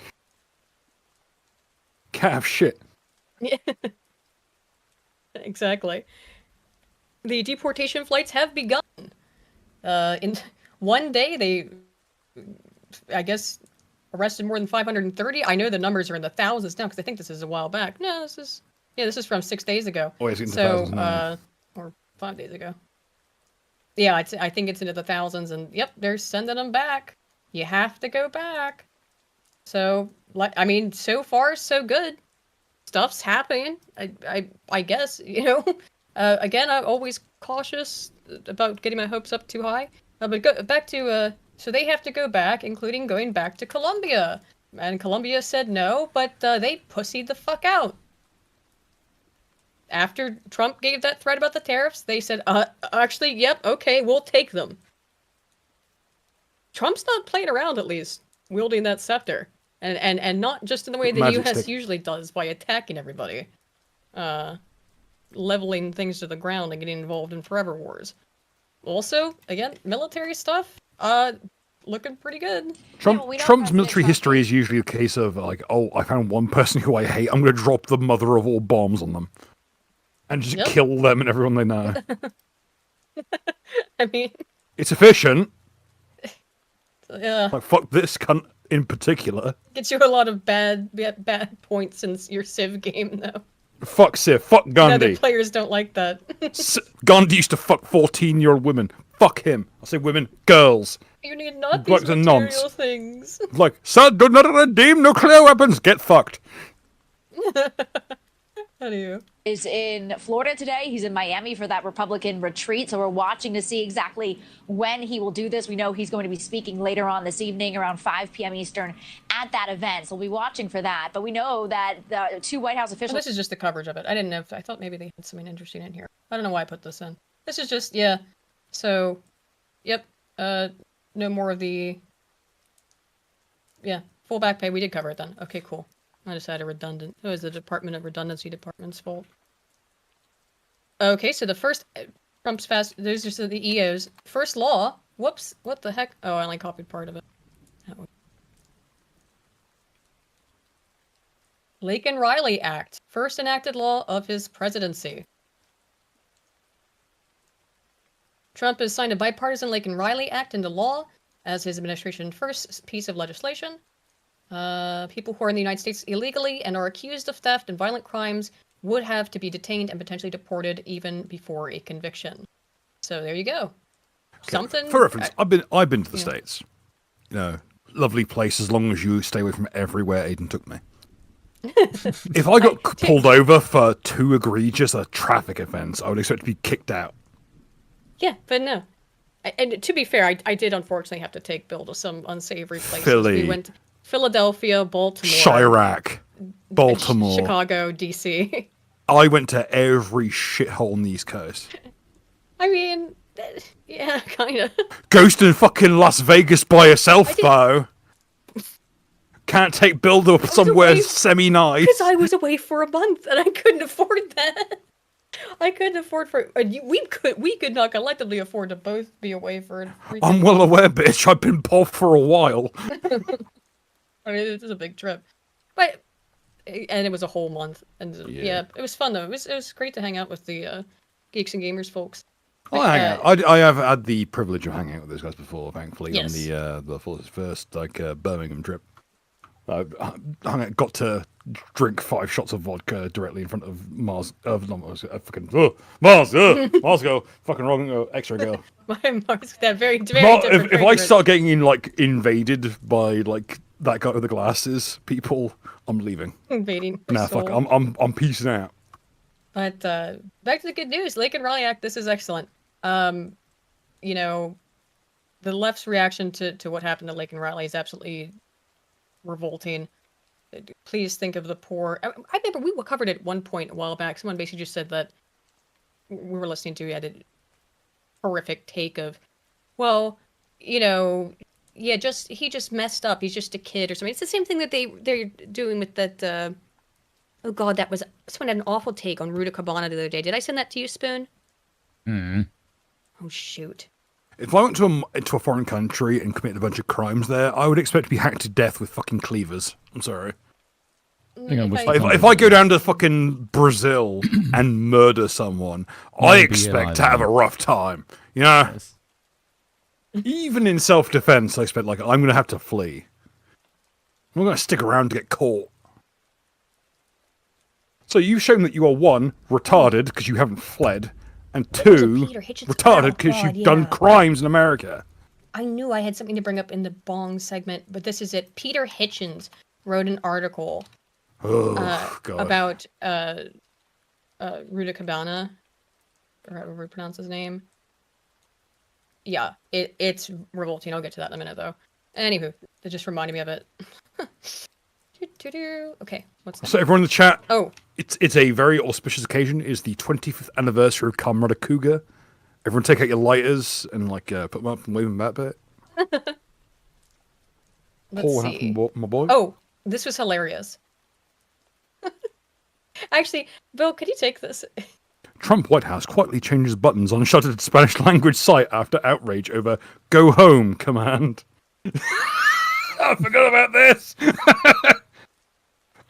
can't have shit. Yeah. Exactly. The deportation flights have begun. In one day, they, I guess, arrested more than 530. I know the numbers are in the thousands now because I think this is a while back. No, this is from 6 days ago. Oh, it's in the thousands now. Or 5 days ago. Yeah, I think it's into the thousands, and yep, they're sending them back. You have to go back. So, I mean, so far so good. Stuff's happening. I guess, you know. Again, I'm always cautious about getting my hopes up too high. But back to so they have to go back, including going back to Colombia. And Colombia said no, but they pussied the fuck out. After Trump gave that threat about the tariffs, they said, actually, yep, okay, we'll take them. Trump's not playing around, at least, wielding that scepter. And not just in the way the U.S. usually does, by attacking everybody. Leveling things to the ground and getting involved in forever wars. Also, again, military stuff, looking pretty good. Trump's military history is usually a case of, like, oh, I found one person who I hate, I'm going to drop the mother of all bombs on them. And just kill them and everyone they know. I mean... It's efficient. Yeah. Like, fuck this cunt in particular. Gets you a lot of bad points in your Civ game, though. Fuck Civ. Fuck Gandhi. Other players don't like that. Gandhi used to fuck 14-year-old women. Fuck him. I say women. Girls. You need not these material things. Like, sir, do not redeem nuclear weapons. Get fucked. How do you? Is in Florida today. He's in Miami for that Republican retreat. So we're watching to see exactly when he will do this. We know he's going to be speaking later on this evening around 5 p.m. Eastern at that event. So we'll be watching for that. But we know that the two White House officials... Well, this is just the coverage of it. I didn't know I thought maybe they had something interesting in here. I don't know why I put this in. This is just, So, yep. No more of the... Yeah, full back pay. We did cover it then. Okay, cool. I just had a redundant. It was the Department of Redundancy Department's fault. Okay, so the first Trump's fast. Those are the EOs. First law. Whoops. What the heck? Oh, I only copied part of it. Lake and Riley Act. First enacted law of his presidency. Trump has signed a bipartisan Lake and Riley Act into law as his administration's first piece of legislation. People who are in the United States illegally and are accused of theft and violent crimes would have to be detained and potentially deported even before a conviction. So there you go. Okay. Something. For reference, I've been to the States. You know, lovely place as long as you stay away from everywhere Aiden took me. If I got pulled over for too egregious a traffic offence, I would expect to be kicked out. Yeah, but no. And to be fair, I did unfortunately have to take Bill to some unsavory places. Philly. We went to Philadelphia, Baltimore, Chirac, Baltimore, Chicago, DC. I went to every shithole on the East Coast. I mean, yeah, kind of. Ghost in fucking Las Vegas by yourself, though. Can't take Bill to somewhere semi-nice. Because I was away for a month and I couldn't afford that. I couldn't afford for we could not collectively afford to both be away for. I'm well aware, bitch. I've been both for a while. I mean, it was a big trip, and it was a whole month, and yeah, it was fun though. It was great to hang out with the Geeks and Gamers folks. I have had the privilege of hanging out with those guys before, thankfully, yes. on the first Birmingham trip. I got to drink 5 shots of vodka directly in front of Mars. Mars, go fucking wrong, extra girl. Mars, that very different. If I start getting invaded by that guy with the glasses, people, I'm leaving. Invading. Nah, fuck. I'm peacing out. But back to the good news. Lake and Riley Act. This is excellent. You know, the left's reaction to what happened to Lake and Riley is absolutely revolting. Please think of the poor. I remember we covered it at one point a while back. Someone basically just said that we were listening to had a horrific take of, well, you know, yeah, he just messed up. He's just a kid or something. It's the same thing that they're doing with that. Oh God, that was someone had an awful take on Ruta Cabana the other day. Did I send that to you, Spoon? Hmm. Oh shoot. If I went to a foreign country and committed a bunch of crimes there, I would expect to be hacked to death with fucking cleavers. I'm sorry. If I go down to fucking Brazil and murder someone, I expect to have a rough time. You know? Yes. Even in self-defense, I expect, like, I'm going to have to flee. I'm not going to stick around to get caught. So you've shown that you are, one, retarded because you haven't fled, and two, retarded because you've done crimes in America. I knew I had something to bring up in the Bong segment, but this is it. Peter Hitchens wrote an article about Ruta Cabana, or however you pronounce his name. Yeah, it's revolting. I'll get to that in a minute, though. Anywho, it just reminded me of it. Okay, what's next? So everyone in the chat, oh, it's a very auspicious occasion. It's the 25th anniversary of Comrade Cougar. Everyone take out your lighters and like put them up and wave them back a bit. Let's see. My boy. Oh, this was hilarious. Actually, Bill, could you take this? Trump White House quietly changes buttons on shuttered Spanish language site after outrage over "Go home" command. I forgot about this.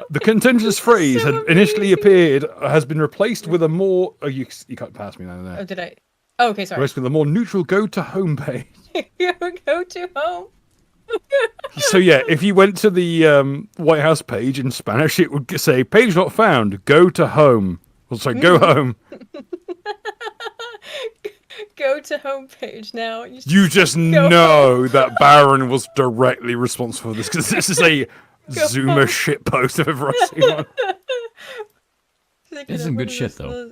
The contentious phrase had initially appeared has been replaced with a more. Oh, you can't pass me now. Oh, did I? Oh, okay, sorry. Replaced with a more neutral "Go to home" page. Go to home. So yeah, if you went to the White House page in Spanish, it would say "Page not found. Go to home." Well, sorry, go home. Go to homepage now. You just know that Barron was directly responsible for this because this is a Zoomer shit post I've ever seen one. It's some good shit though.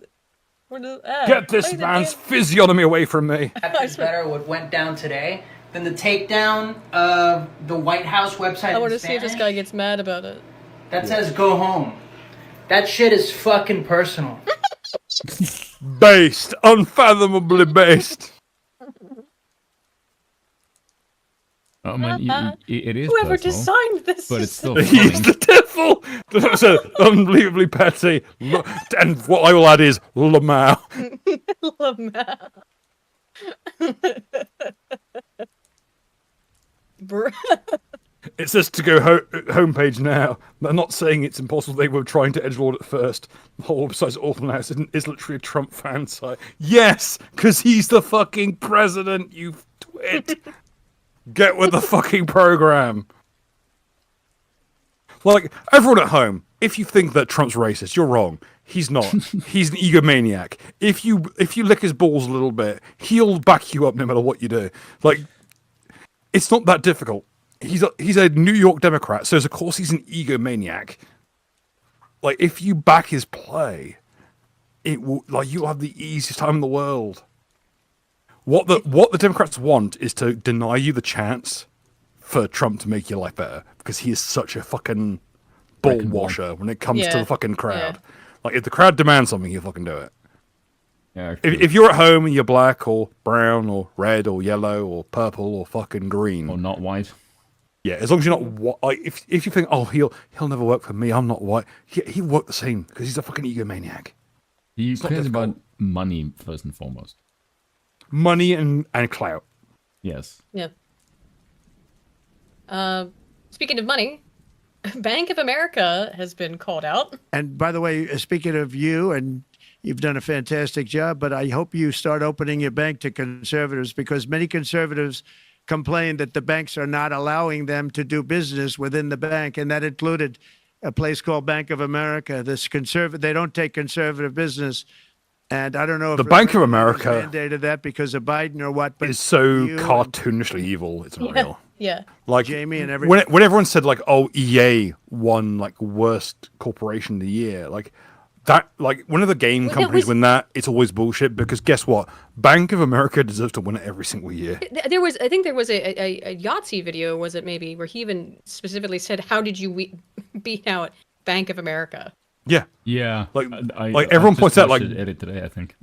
Get this man's physiognomy away from me. It's better what went down today than the takedown of the White House website. I want to see if this guy gets mad about it. That says "go home." That shit is fucking personal. Based, unfathomably based. I mean, it is whoever personal, designed this, but it's still He's the devil. That's unbelievably petty. And what I will add is Lamau. Lamau. It says to go homepage now. They're not saying it's impossible. They were trying to edgelord at first. The whole website's awful now. It's literally a Trump fan site. Yes, because he's the fucking president, you twit. Get with the fucking program. Like, everyone at home, if you think that Trump's racist, you're wrong. He's not. He's an egomaniac. If you lick his balls a little bit, he'll back you up no matter what you do. Like, it's not that difficult. He's a New York Democrat, so of course he's an egomaniac. Like, if you back his play, it will, like, you'll have the easiest time in the world. What the Democrats want is to deny you the chance for Trump to make your life better, because he is such a fucking ball washer when it comes to the fucking crowd. Yeah. Like, if the crowd demands something, he'll fucking do it. Yeah. If you're at home and you're black or brown or red or yellow or purple or fucking green or not white. Yeah, as long as you're not white. If you think, oh, he'll never work for me, I'm not white. He'll work the same because he's a fucking egomaniac. He cares about money first and foremost. Money and clout. Yes. Yeah. Speaking of money, Bank of America has been called out. And by the way, speaking of you, and you've done a fantastic job, but I hope you start opening your bank to conservatives, because many conservatives complain that the banks are not allowing them to do business within the bank, and that included a place called Bank of America. They don't take conservative business, and I don't know if the Bank of America mandated that because of Biden or what. But it's so cartoonishly evil. It's unreal. Yeah. Like Jamie and everything. When everyone said like, oh, EA won like worst corporation of the year, like that, like, whenever game companies win that, it's always bullshit, because guess what? Bank of America deserves to win it every single year. I think there was a Yahtzee video, was it maybe, where he even specifically said, how did you beat out Bank of America? Yeah. Yeah. Like everyone points out, like, edit today, I think.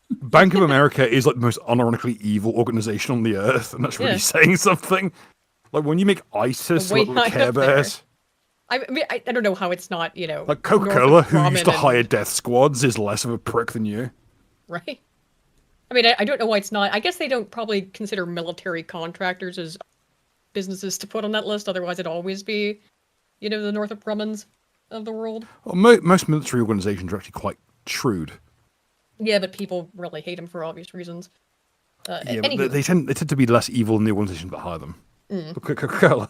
Bank of America is like the most unironically evil organization on the earth, and that's really saying something. Like, when you make ISIS look like Care Bears. I mean, I don't know how it's not, Like Coca-Cola, who used to hire death squads, is less of a prick than you. Right? I mean, I don't know why it's not. I guess they don't probably consider military contractors as businesses to put on that list. Otherwise, it'd always be, the Northrop Grumman's of the world. Well, most military organizations are actually quite shrewd. Yeah, but people really hate them for obvious reasons. But they tend to be less evil than the organizations that hire them. Look at Coca-Cola.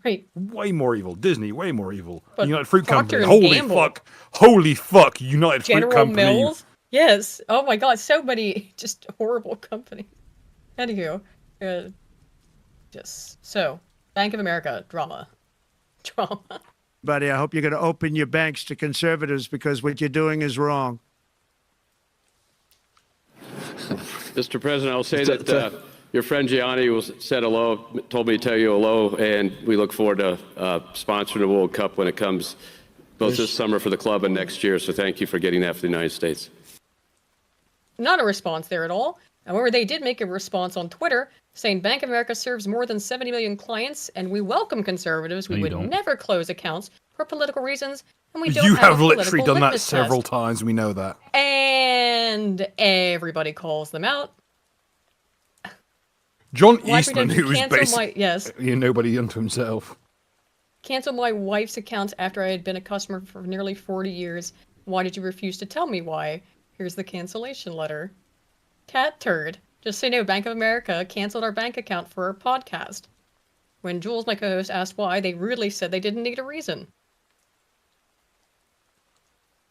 Right. Way more evil. Disney, way more evil. But United Fruit Procter Company. and Gamble. Holy fuck. United General Fruit Company. Mills. Yes. Oh my God. So many just horrible companies. Anywho, so Bank of America drama. Buddy, I hope you're going to open your banks to conservatives, because what you're doing is wrong. Mr. President, I'll say that your friend Gianni said hello, told me to tell you hello, and we look forward to sponsoring the World Cup when it comes, both this summer for the club and next year. So thank you for getting that for the United States. Not a response there at all. However, they did make a response on Twitter saying Bank of America serves more than 70 million clients, and we welcome conservatives. We would never close accounts for political reasons, and we don't You have have a literally done that litmus several test. times. We know that. And everybody calls them out. John Why Eastman, pretend to who was cancel basically nobody unto himself. Cancel my wife's accounts after I had been a customer for nearly 40 years. Why did you refuse to tell me why? Here's the cancellation letter. Cat turd. Just say no, Bank of America canceled our bank account for our podcast. When Jules, my co-host, asked why, they rudely said they didn't need a reason.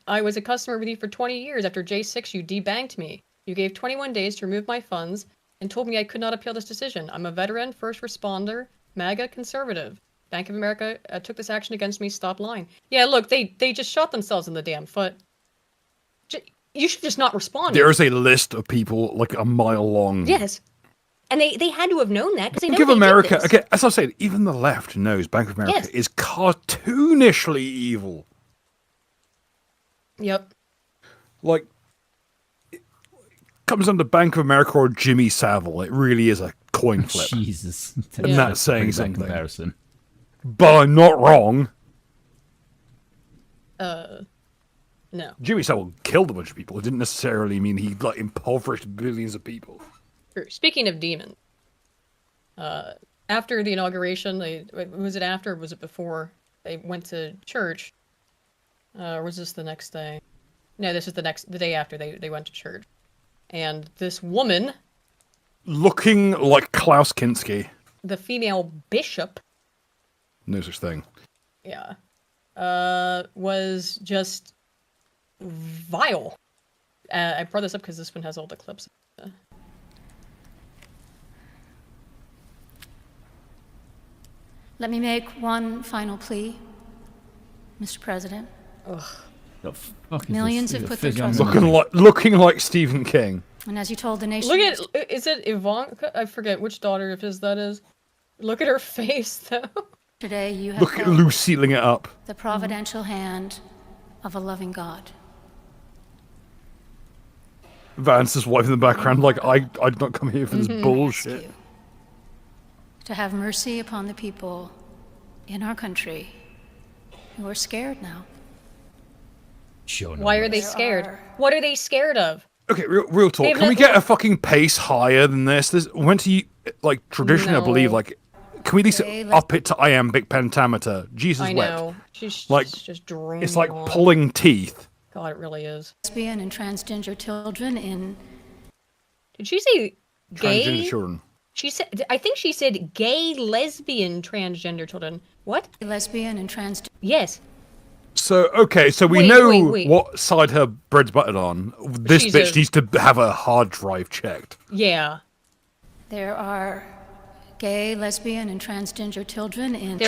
I was a customer with you for 20 years. After J6, you debanked me. You gave 21 days to remove my funds and told me I could not appeal this decision. I'm a veteran, first responder, MAGA conservative. Bank of America took this action against me. Stop lying. Yeah, look, they just shot themselves in the damn foot. You should just not respond. There is a list of people like a mile long. Yes. And they had to have known that because they know Bank of they America. did this. Okay, as I said, even the left knows Bank of America is cartoonishly evil. Yep. Like, it comes under Bank of America or Jimmy Savile. It really is a coin flip. Jesus. And that's saying something. Comparison. But I'm not wrong. No. Jimmy Savile killed a bunch of people. It didn't necessarily mean he like impoverished billions of people. True. Speaking of demons, after the inauguration, was it after or was it before? They went to church. Or was this the next day? No, this is the day after they went to church. And this woman, looking like Klaus Kinski. the female bishop, No such thing. yeah, was just vile. I brought this up because this one has all the clips. Let me make one final plea, Mr. President. The fuck is Millions this? have Is put it their Fizz trust on the- Looking like Stephen King. And as you told the nation... Look at, is it Ivanka? I forget which daughter of his that is. Look at her face, though. Today you have Look at felt Lou sealing it up. the providential hand of a loving God. Vance's wife in the background, like, I did not come here for this bullshit. To have mercy upon the people in our country who are scared now. Why are they scared? What are they scared of? Okay, real talk. They've Can we not- get a fucking pace higher than this? This went to, like, traditionally, I believe, No. like, can we at least Okay, up it to iambic pentameter? Jesus I wept. know. She's Like, just droning it's like on. pulling teeth. God, it really is. Lesbian and transgender children in... Did she say gay? Transgender children. She said. I think she said gay, lesbian, transgender children. What? Lesbian and transgender... Yes. So, okay, so we Wait, know wait. what side her bread's buttered on. This She's bitch a- needs to have a hard drive checked. Yeah. There are gay, lesbian, and transgender children in...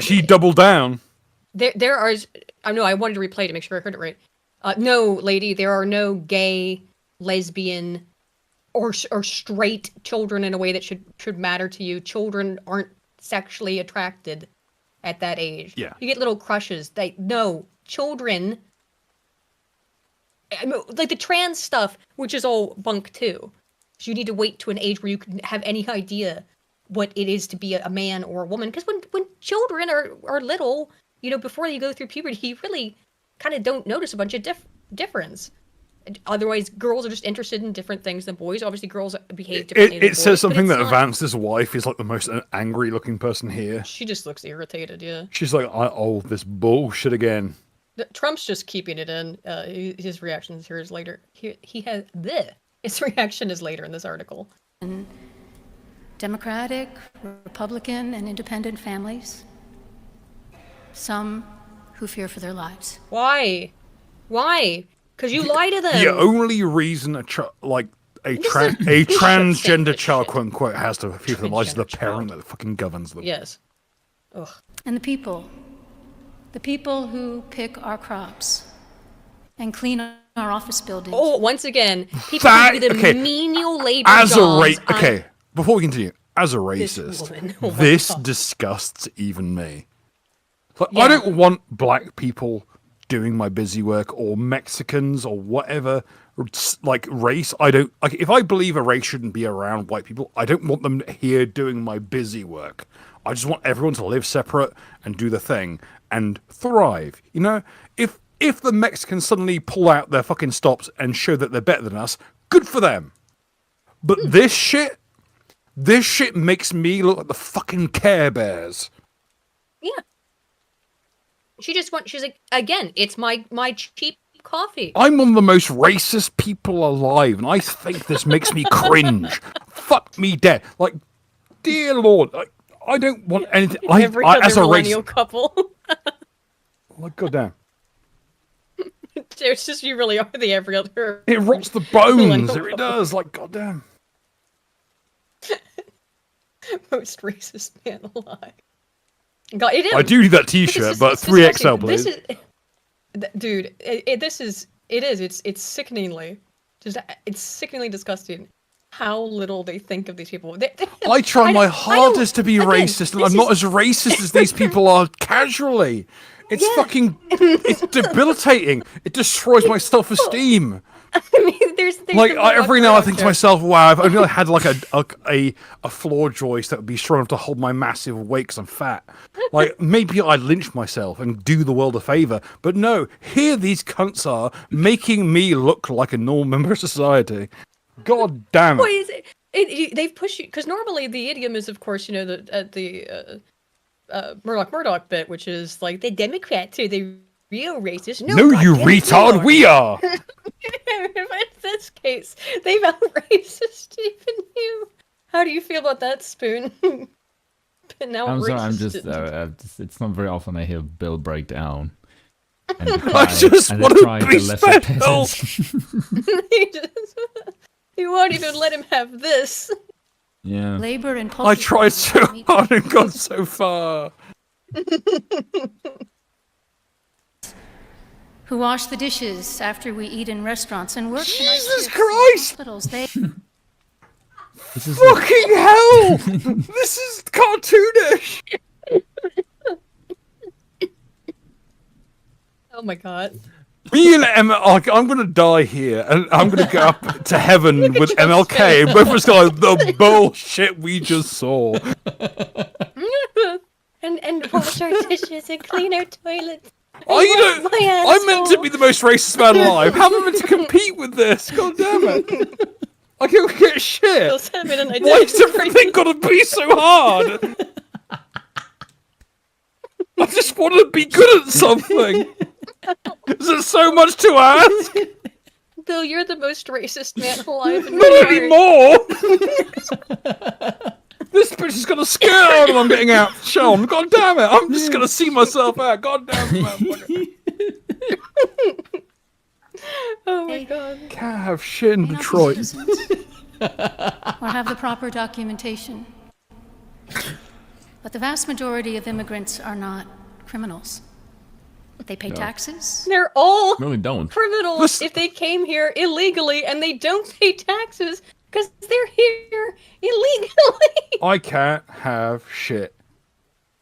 She doubled down. There are. I know. I wanted to replay to make sure I heard it right. No, lady, there are no gay, lesbian, or straight children in a way that should matter to you. Children aren't sexually attracted at that age. Yeah. You get little crushes. Children. I mean, like the trans stuff, which is all bunk too. So you need to wait to an age where you can have any idea what it is to be a man or a woman. Because when children are little, before they go through puberty, you really kind of don't notice a bunch of difference. Otherwise, girls are just interested in different things than boys. Obviously, girls behave differently than boys. It says something that Vance's wife is like the most angry-looking person here. She just looks irritated, yeah. She's like, oh, this bullshit again. Trump's just keeping it in. His reactions here is later. His reaction is later in this article. Democratic, Republican, and independent families. Some who fear for their lives. Why? Because you lie to them. The only reason a transgender child, quote unquote, has to fear for their lives is the parent that fucking governs them. Yes. Ugh. And the people who pick our crops and clean our office buildings. Oh, once again, people who do the menial labor jobs. Before we continue, as a racist, this disgusts even me. I don't want black people doing my busy work, or Mexicans, or whatever, like race. I don't like. If I believe a race shouldn't be around white people, I don't want them here doing my busy work. I just want everyone to live separate and do the thing and thrive. If the Mexicans suddenly pull out their fucking stops and show that they're better than us, good for them. But this shit makes me look like the fucking Care Bears. Yeah. She's like, again, it's my cheap coffee. I'm one of the most racist people alive, and I think this makes me cringe. Fuck me dead. Like, dear Lord, I don't want anything. Every other as a millennial race couple. Like, goddamn. It's just you really are the every other. It rots the bones. It really does. Like, goddamn. Most racist man alive. God, it is. I do need that T-shirt, but 3XL, please. Dude, it's sickeningly, it's sickeningly disgusting how little they think of these people. I try my hardest to be racist, and I'm not as racist as these people are casually. It's fucking, it's debilitating. It destroys my self-esteem. I mean, there's like every now I think to myself, wow, if only I had like a floor joist that would be strong enough to hold my massive weight because I'm fat. Like maybe I'd lynch myself and do the world a favor. But no, here these cunts are making me look like a normal member of society. God damn it! They've pushed you because normally the idiom is, of course, the Murdoch bit, which is like the Democrats are the real racist. No, you retard, we are. In this case, they've out-racist even you. How do you feel about that, Spoon? Now I'm sorry, I'm just it's not very often I hear Bill break down. And I just want to be special. You won't even let him have this. Yeah. Labor and I tried so hard and got so far. Who wash the dishes after we eat in restaurants and work Jesus Christ! Hospitals. They Fucking hell! This is cartoonish! Oh my god. Me and Emma, I'm gonna die here, and I'm gonna go up to heaven with MLK, and both of us go, the bullshit we just saw. and wash our dishes and clean our toilets. I'm meant to be the most racist man alive. How am I meant to compete with this? God damn it. I can't get shit. Why's everything gotta be so hard? I just want to be good at something. Is it so much to ask? Bill, you're the most racist man alive. Not anymore! This bitch is gonna scare out when I'm getting out shown. God damn it! I'm just gonna see myself out. God damn it! Oh my god. Can't have shit in Detroit. or have the proper documentation. But the vast majority of immigrants are not criminals. They pay taxes. They're all Really don't. criminals if they came here illegally and they don't pay taxes because they're here illegally. I can't have shit.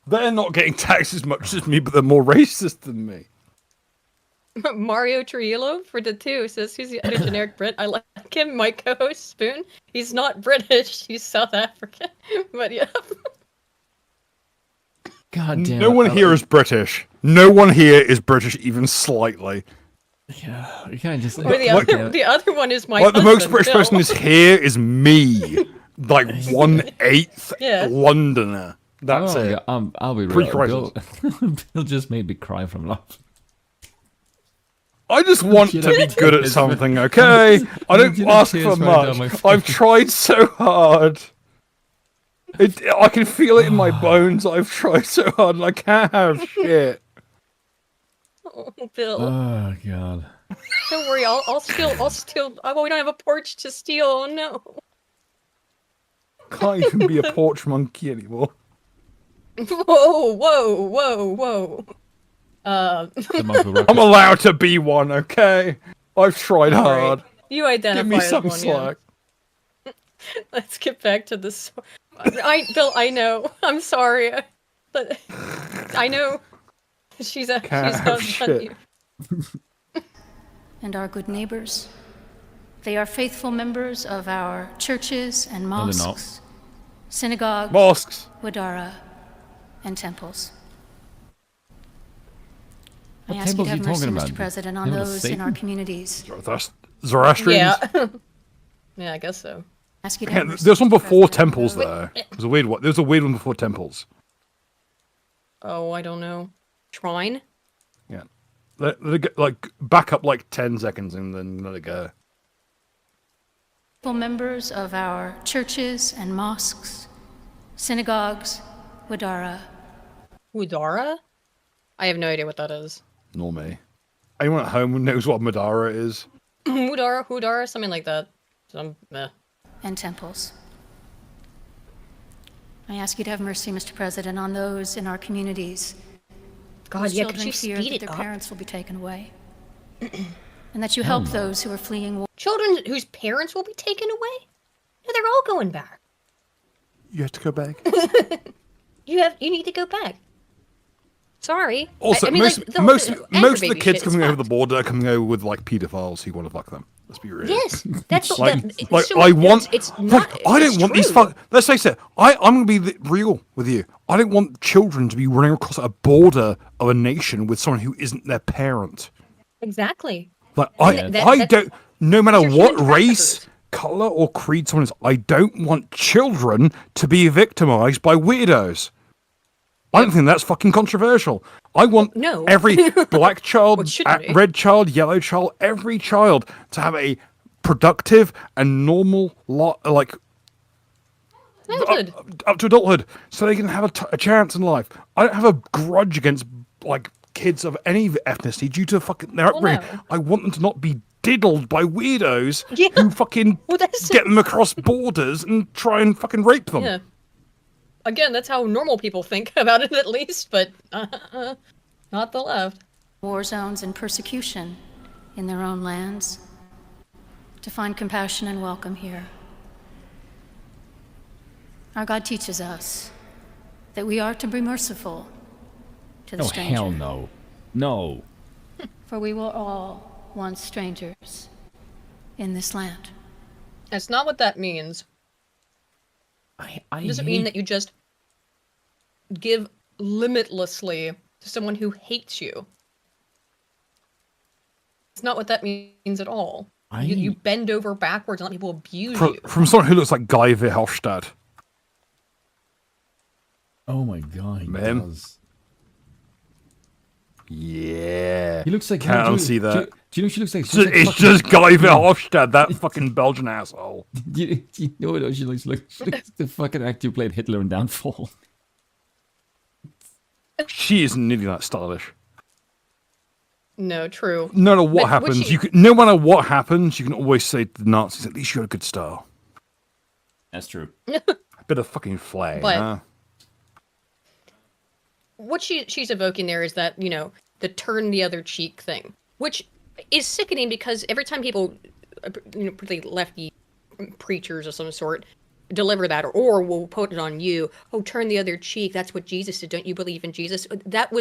They're not getting taxed as much as me, but they're more racist than me. Mario Trillo for the 2 says he's the other generic Brit. I like him. My co-host Spoon. He's not British. He's South African. But yeah. God damn. No one here is British. No one here is British even slightly. Yeah, you can't just. Or the other one is my Like the husband, most British Bill. person is here is me. Like 1/8 Yeah. Londoner. That's it. I'll be real. Pre-crisis. Bill just made me cry from laughing. I just want to be good at something, okay? I don't ask for much. I've tried so hard. I can feel it in my bones. I've tried so hard and I can't have shit. Oh, Bill. Oh god. Don't worry, I'll steal. Oh, we don't have a porch to steal. Oh no. Can't even be a porch monkey anymore. Whoa, whoa, whoa, whoa. I'm allowed to be one, okay? I've tried hard. You identify Give me as some one, yeah. slack. Let's get back to this. Bill, I know. I'm sorry, but I know she's have shit. And our good neighbors. They are faithful members of our churches and No, they're not. mosques, synagogues, Mosques. wadara, and temples. I What ask you temples to are have you mercy, talking Mr. about? President, on Temple of those in our Satan? communities. Zoroastrians? Yeah. Yeah, I guess so. Ask you to Yeah, have mercy, there's one Mr. before President, temples, on though. There's a weird one. There's a weird one before temples. Oh, I don't know. Shrine? Yeah. Let it get, like, back up like 10 seconds and then let it go. faithful members of our churches and mosques, synagogues, wadara. Udara? I have no idea what that is. Nor me. Anyone at home knows what Madara is? Hudara, something like that. And temples. I ask you to have mercy, Mr. President, on those in our communities. God, whose yeah, could children you fear speed that it their up? parents will be taken away. And that you help those who are fleeing war. Children whose parents will be taken away? No, they're all going back. You have to go back. You need to go back. Sorry. Also, I mean, most like, the most anchor most of the baby kids shit is coming over fucked. the border are coming over with like pedophiles who want to fuck them. Let's be real. Yes, that's like, that, like so I want. It's Like, not. I it's don't want these true. fuck. Let's face it. I'm gonna be real with you. I don't want children to be running across a border of a nation with someone who isn't their parent. Exactly. Like And I don't. No matter these are what human race, color, or creed someone is, I don't want children to be victimized by weirdos. I don't think that's fucking controversial. I want No. every black child, Well, it shouldn't be. red child, yellow child, every child to have a productive and normal like Childhood. up to adulthood, so they can have a chance in life. I don't have a grudge against like kids of any ethnicity due to fucking their upbringing. no. I want them to not be diddled by weirdos Yeah. who fucking that's- get them across borders and try and fucking rape them. Yeah. Again, that's how normal people think about it, at least, but not the left. War zones and persecution in their own lands. To find compassion and welcome here. Our God teaches us that we are to be merciful to the Oh stranger. hell no, no. For we were all once strangers in this land. That's not what that means. I It doesn't mean that you just give limitlessly to someone who hates you. It's not what that means at all. You bend over backwards and let people abuse you. From someone who looks like Guy Verhofstadt. Oh my god, he Man. does. Yeah. He looks like. Can't do you- unsee do that. you- Do you know what she looks like? It's just Guy Verhofstadt, that fucking Belgian asshole. Do you know what she looks like? She looks like the fucking actor who played Hitler in Downfall. She isn't nearly that stylish. No, true. No matter what But would happens, she- no matter what happens, you can always say to the Nazis, at least you had a good style. That's true. A bit of fucking flair, But- huh? What she's evoking there is that, the turn the other cheek thing, which is sickening because every time people, particularly lefty preachers of some sort, deliver that, or will put it on you, oh, turn the other cheek, that's what Jesus did, don't you believe in Jesus? That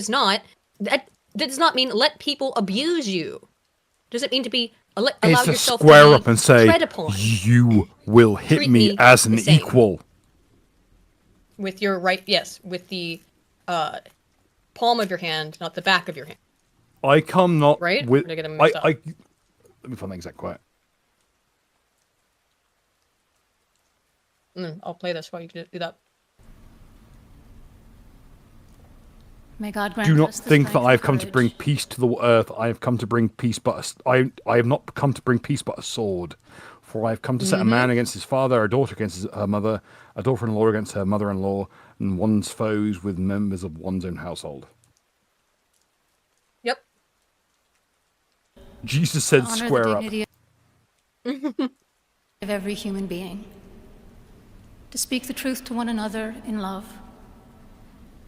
does not mean let people abuse you. Does it mean to be allow it's to yourself square to up and say, tread upon? you will hit Treat me me as an the same. equal. With your right, yes, with the palm of your hand, not the back of your hand. I come not Right? with. Or did I get them mixed up? Let me find the exact quote. I'll play this while you do that. May God grant Do not us the think that strength I and have come to courage. bring peace to the earth. I have come to bring peace, but I have not come to bring peace, but a sword. For I have come to set a man against his father, a daughter against her mother, a daughter-in-law against her mother-in-law, and one's foes with members of one's own household. Yep. Jesus said, Honor "Square the up." dignity of every human being. To speak the truth to one another in love.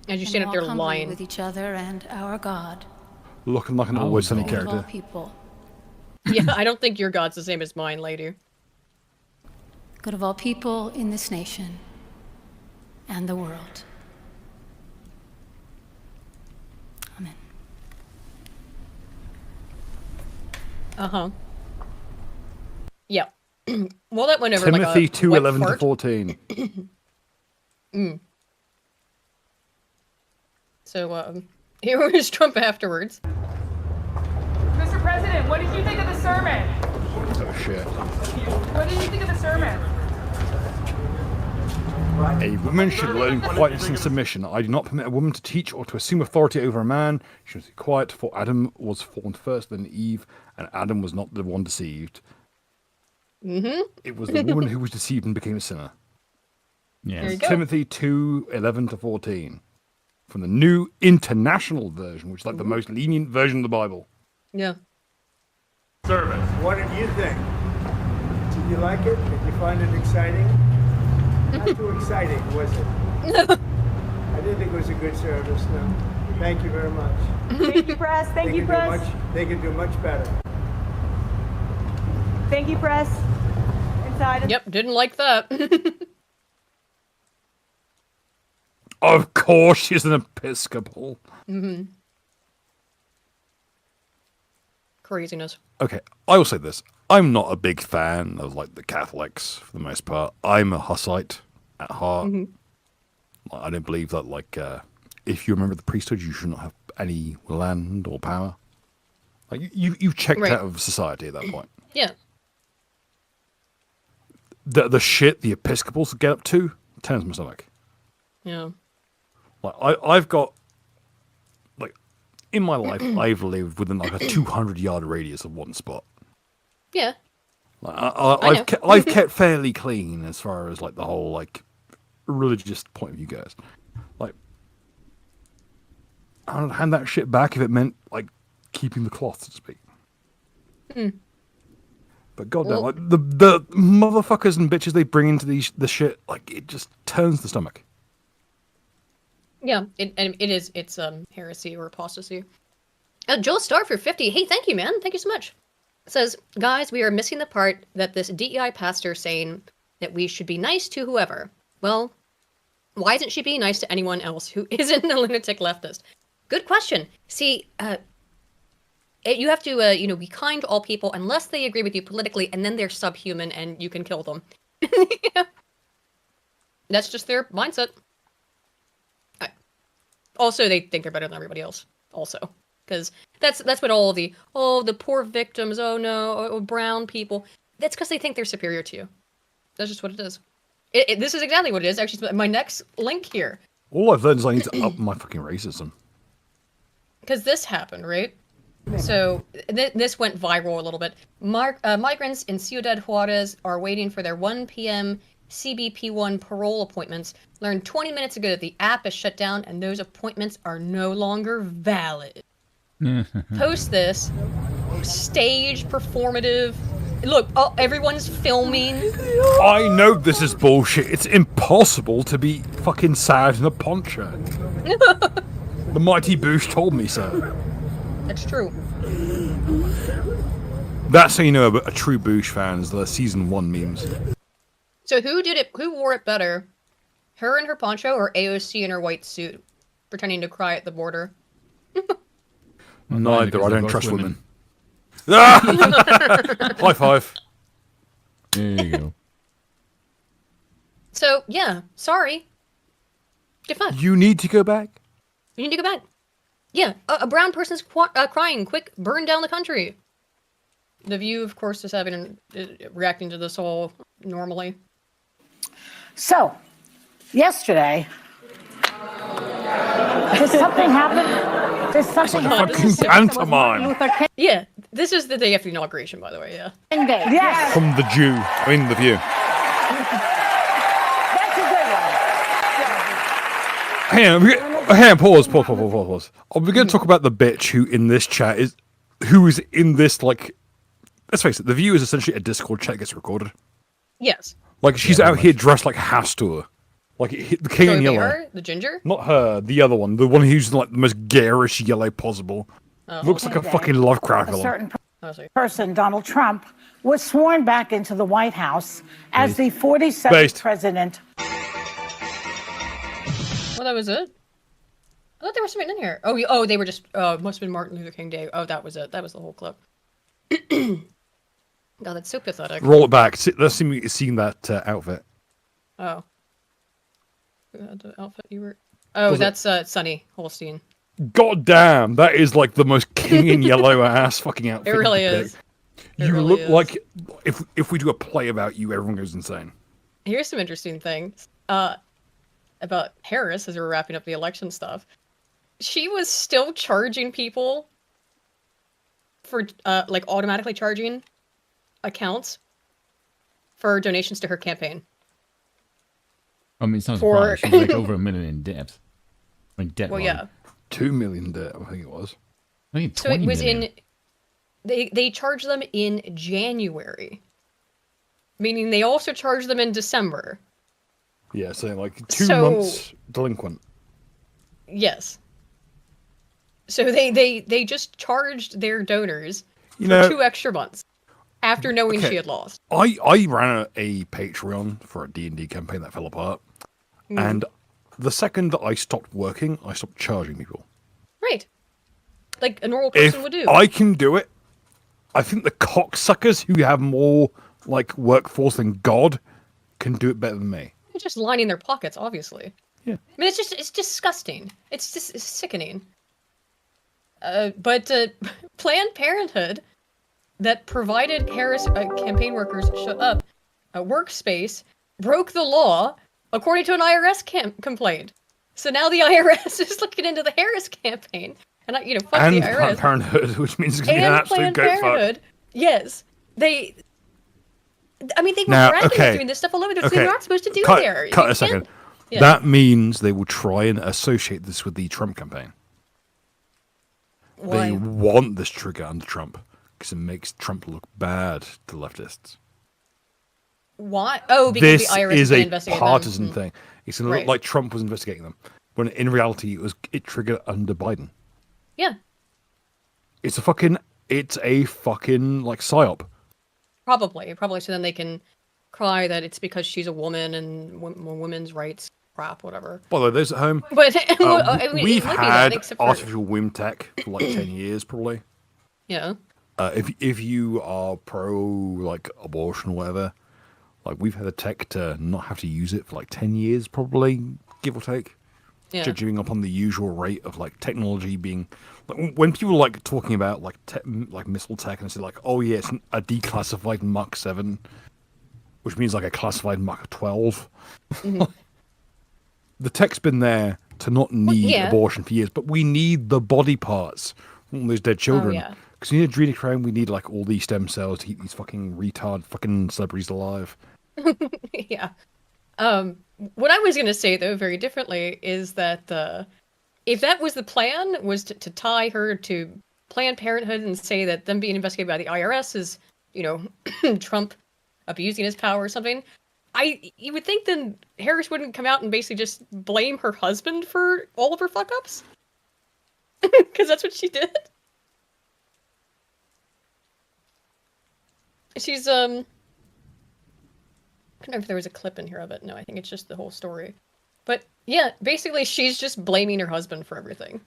As you and stand up there walk humbly lying. with each other and our God. Looking like an always sunny Good of all character. people. Yeah, I don't think your God's the same as mine, lady. Good of all people in this nation and the world. Amen. Uh-huh. Yeah. Well, that went over Timothy like a 2:11 to fart. 14. So, here was Trump afterwards. Mr. President, what did you think of the sermon? Oh shit. What did you think of the sermon? A woman should learn quietness and submission. I do not permit a woman to teach or to assume authority over a man. She must be quiet, for Adam was formed first, then Eve, and Adam was not the one deceived. It was the woman who was deceived and became a sinner. Yes. There you go. Timothy 2:11 to 14. From the New International Version, which is like the most lenient version of the Bible. Yeah. Service. What did you think? Did you like it? Did you find it exciting? Not too exciting, was it? I didn't think it was a good service, no. Thank you very much. Thank you, press. Thank you, press. They can do much better. Thank you, press. Inside. Yep, didn't like that. Of course, she's an Episcopal. Craziness. Okay, I will say this. I'm not a big fan of like the Catholics for the most part. I'm a Hussite at heart. I don't believe that like if you're a member of the priesthood, you should not have any land or power. Like you checked Right. out of society at that point. Yeah. The shit the Episcopals get up to turns my stomach. Yeah. Like I've got like in my life I've lived within like a 200-yard radius of one spot. Yeah. Like, I know. I've kept fairly clean as far as like the whole like religious point of view goes. Like I don't hand that shit back if it meant like keeping the cloth, so to speak. But goddamn, Well- like the motherfuckers and bitches they bring into the shit, like it just turns the stomach. Yeah, it's heresy or apostasy. Joel Starr for 50. Hey, thank you, man. Thank you so much. Says, guys, we are missing the part that this DEI pastor saying that we should be nice to whoever. Well, why isn't she being nice to anyone else who isn't a lunatic leftist? Good question. See, you have to, be kind to all people unless they agree with you politically, and then they're subhuman and you can kill them. Yeah. That's just their mindset. Also, they think they're better than everybody else. Also, because that's what all the poor victims. Oh no, oh, brown people. That's because they think they're superior to you. That's just what it is. This is exactly what it is. Actually, my next link here. All I've learned is I need to up my fucking racism. Because this happened, right? So this went viral a little bit. Migrants in Ciudad Juarez are waiting for their 1 p.m. CBP1 parole appointments. Learned 20 minutes ago that the app is shut down and those appointments are no longer valid. Post this. Stage performative. Look, everyone's filming. I know this is bullshit. It's impossible to be fucking sad in a poncho. The mighty Boosh told me so. That's true. That's how you know a true Boosh fan is the season 1 memes. So who did it? Who wore it better? Her in her poncho or AOC in her white suit, pretending to cry at the border? Neither. I don't trust women. High five. There you go. So yeah, sorry. Get fucked. You need to go back. You need to go back. Yeah, a brown person's crying. Quick, burn down the country. The View, of course, is reacting to this all normally. So, yesterday, did something happen? Did something happen? Fucking pantomime. Yeah, this is the day after the inauguration, by the way. Yeah. Yes. From the Jew. I mean, the View. That's a good one. Hang on, pause. Are we going to talk about the bitch who in this chat who is in this, like, let's face it, the View is essentially a Discord chat that gets recorded. Yes. Like, she's out here dressed like Hastur. Like, the king in yellow. Her? The ginger? Not her, the other one. The one who's, like, the most garish yellow possible. Looks like a fucking Lovecraft A villain. certain person, Donald Trump, was sworn back into the White House as the 47th president. Well, that was it. I thought there was something in here. Oh, they were just. Must have been Martin Luther King Day. Oh, that was it. That was the whole clip. God, that's so pathetic. Roll it back. Let's see me seeing that outfit. Oh. The outfit you were. Oh, that's Sonny Holstein. God damn, that is like the most king in yellow ass fucking outfit. It really is. You look like if we do a play about you, everyone goes insane. Here's some interesting things about Harris as we were wrapping up the election stuff. She was still charging people for like automatically charging accounts for donations to her campaign. I mean, it's not surprising. She's like over $1 million in debt. I mean, debt. Well, yeah. 2 million debt, I think it was. I think So it was in. They charged them in January, meaning they also charged them in December. Yeah, so like 2 months delinquent. Yes. So they just charged their donors for 2 extra months after knowing she had lost. I ran a Patreon for a D&D campaign that fell apart, and the second that I stopped working, I stopped charging people. Right. Like a normal person If would do. I can do it, I think the cocksuckers who have more like workforce than God can do it better than me. They're just lining their pockets, obviously. Yeah. I mean, it's disgusting. It's just sickening. But Planned Parenthood, that provided Harris campaign workers a workspace, broke the law according to an IRS complaint. So now the IRS is looking into the Harris campaign, and fuck And the IRS. Planned Parenthood, which means it's going to be an absolute Planned goat fuck. Parenthood, yes, they. I mean, they were Now, bragging okay. about doing this stuff all over. Okay. They're not supposed to do cut, there. Cut You a second. can't- Yeah. That means they will try and associate this with the Trump campaign. Why? They want this trigger under Trump because it makes Trump look bad to leftists. Why? Oh, because This the IRS is is a investigating partisan them. thing. It's going to Right. look like Trump was investigating them, when in reality it triggered under Biden. Yeah, It's a fucking like psyop. probably. So then they can cry that it's because she's a woman and women's rights crap, whatever. By the way, those at home, But I mean, we've it might be that, had except for- artificial womb tech for like 10 years, probably. Yeah. If you are pro like abortion or whatever, like we've had the tech to not have to use it for like 10 years, probably, give or take. Yeah. Judging upon the usual rate of like technology being, like, when people are like talking about like like missile tech and say like, oh yeah, it's a declassified Mach 7, which means like a classified Mach 12. The tech's been there to not need yeah. abortion for years, but we need the body parts from all those dead children. yeah. Because we need adrenochrome, we need like all these stem cells to keep these fucking retard fucking celebrities alive. Yeah. What I was going to say, though, very differently, is that if that was the plan, was to tie her to Planned Parenthood and say that them being investigated by the IRS is, Trump abusing his power or something, you would think then Harris wouldn't come out and basically just blame her husband for all of her fuck-ups? Because that's what she did. She's I don't know if there was a clip in here of it. No, I think it's just the whole story. But yeah, basically she's just blaming her husband for everything.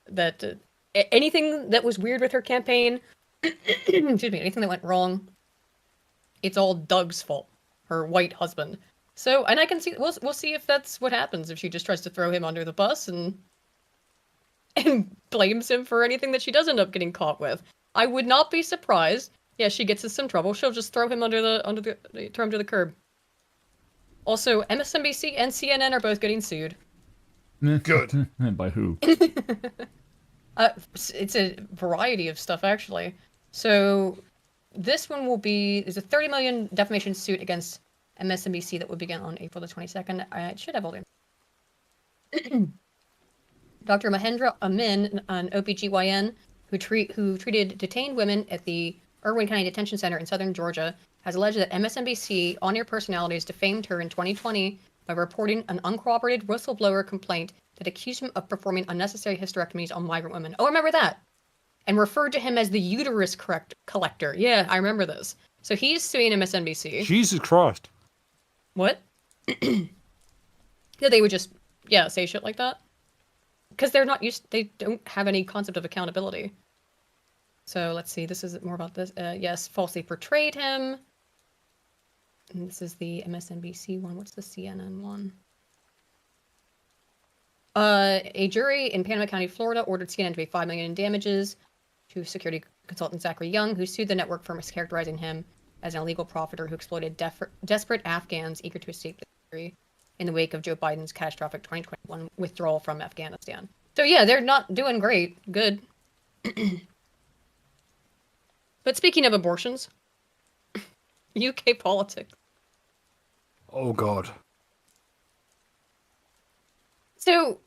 That anything that was weird with her campaign, excuse me, anything that went wrong, it's all Doug's fault, her white husband. So, and I can see we'll see if that's what happens if she just tries to throw him under the bus and blames him for anything that she does end up getting caught with. I would not be surprised. Yeah, she gets in some trouble. She'll just throw him throw him to the curb. Also, MSNBC and CNN are both getting sued. Good. By who? It's a variety of stuff, actually. So this one is a $30 million defamation suit against MSNBC that will begin on April the 22nd. I should have all the Dr. Mahendra Amin, an OBGYN who treated detained women at the Irwin County Detention Center in southern Georgia, has alleged that MSNBC on-air personalities defamed her in 2020 by reporting an uncorroborated whistleblower complaint that accused him of performing unnecessary hysterectomies on migrant women. Oh, I remember that. And referred to him as the uterus collector. Yeah, I remember this. So he's suing MSNBC. Jesus Christ. What? Yeah, they would just, say shit like that. Because they don't have any concept of accountability. So let's see, this is more about this. Yes, falsely portrayed him. And this is the MSNBC one. What's the CNN one? A jury in Panama County, Florida, ordered CNN to pay $5 million in damages to security consultant Zachary Young, who sued the network for mischaracterizing him as an illegal profiteer who exploited desperate Afghans eager to escape the country in the wake of Joe Biden's catastrophic 2021 withdrawal from Afghanistan. So yeah, they're not doing great. Good. But speaking of abortions, UK politics. Oh, God. So,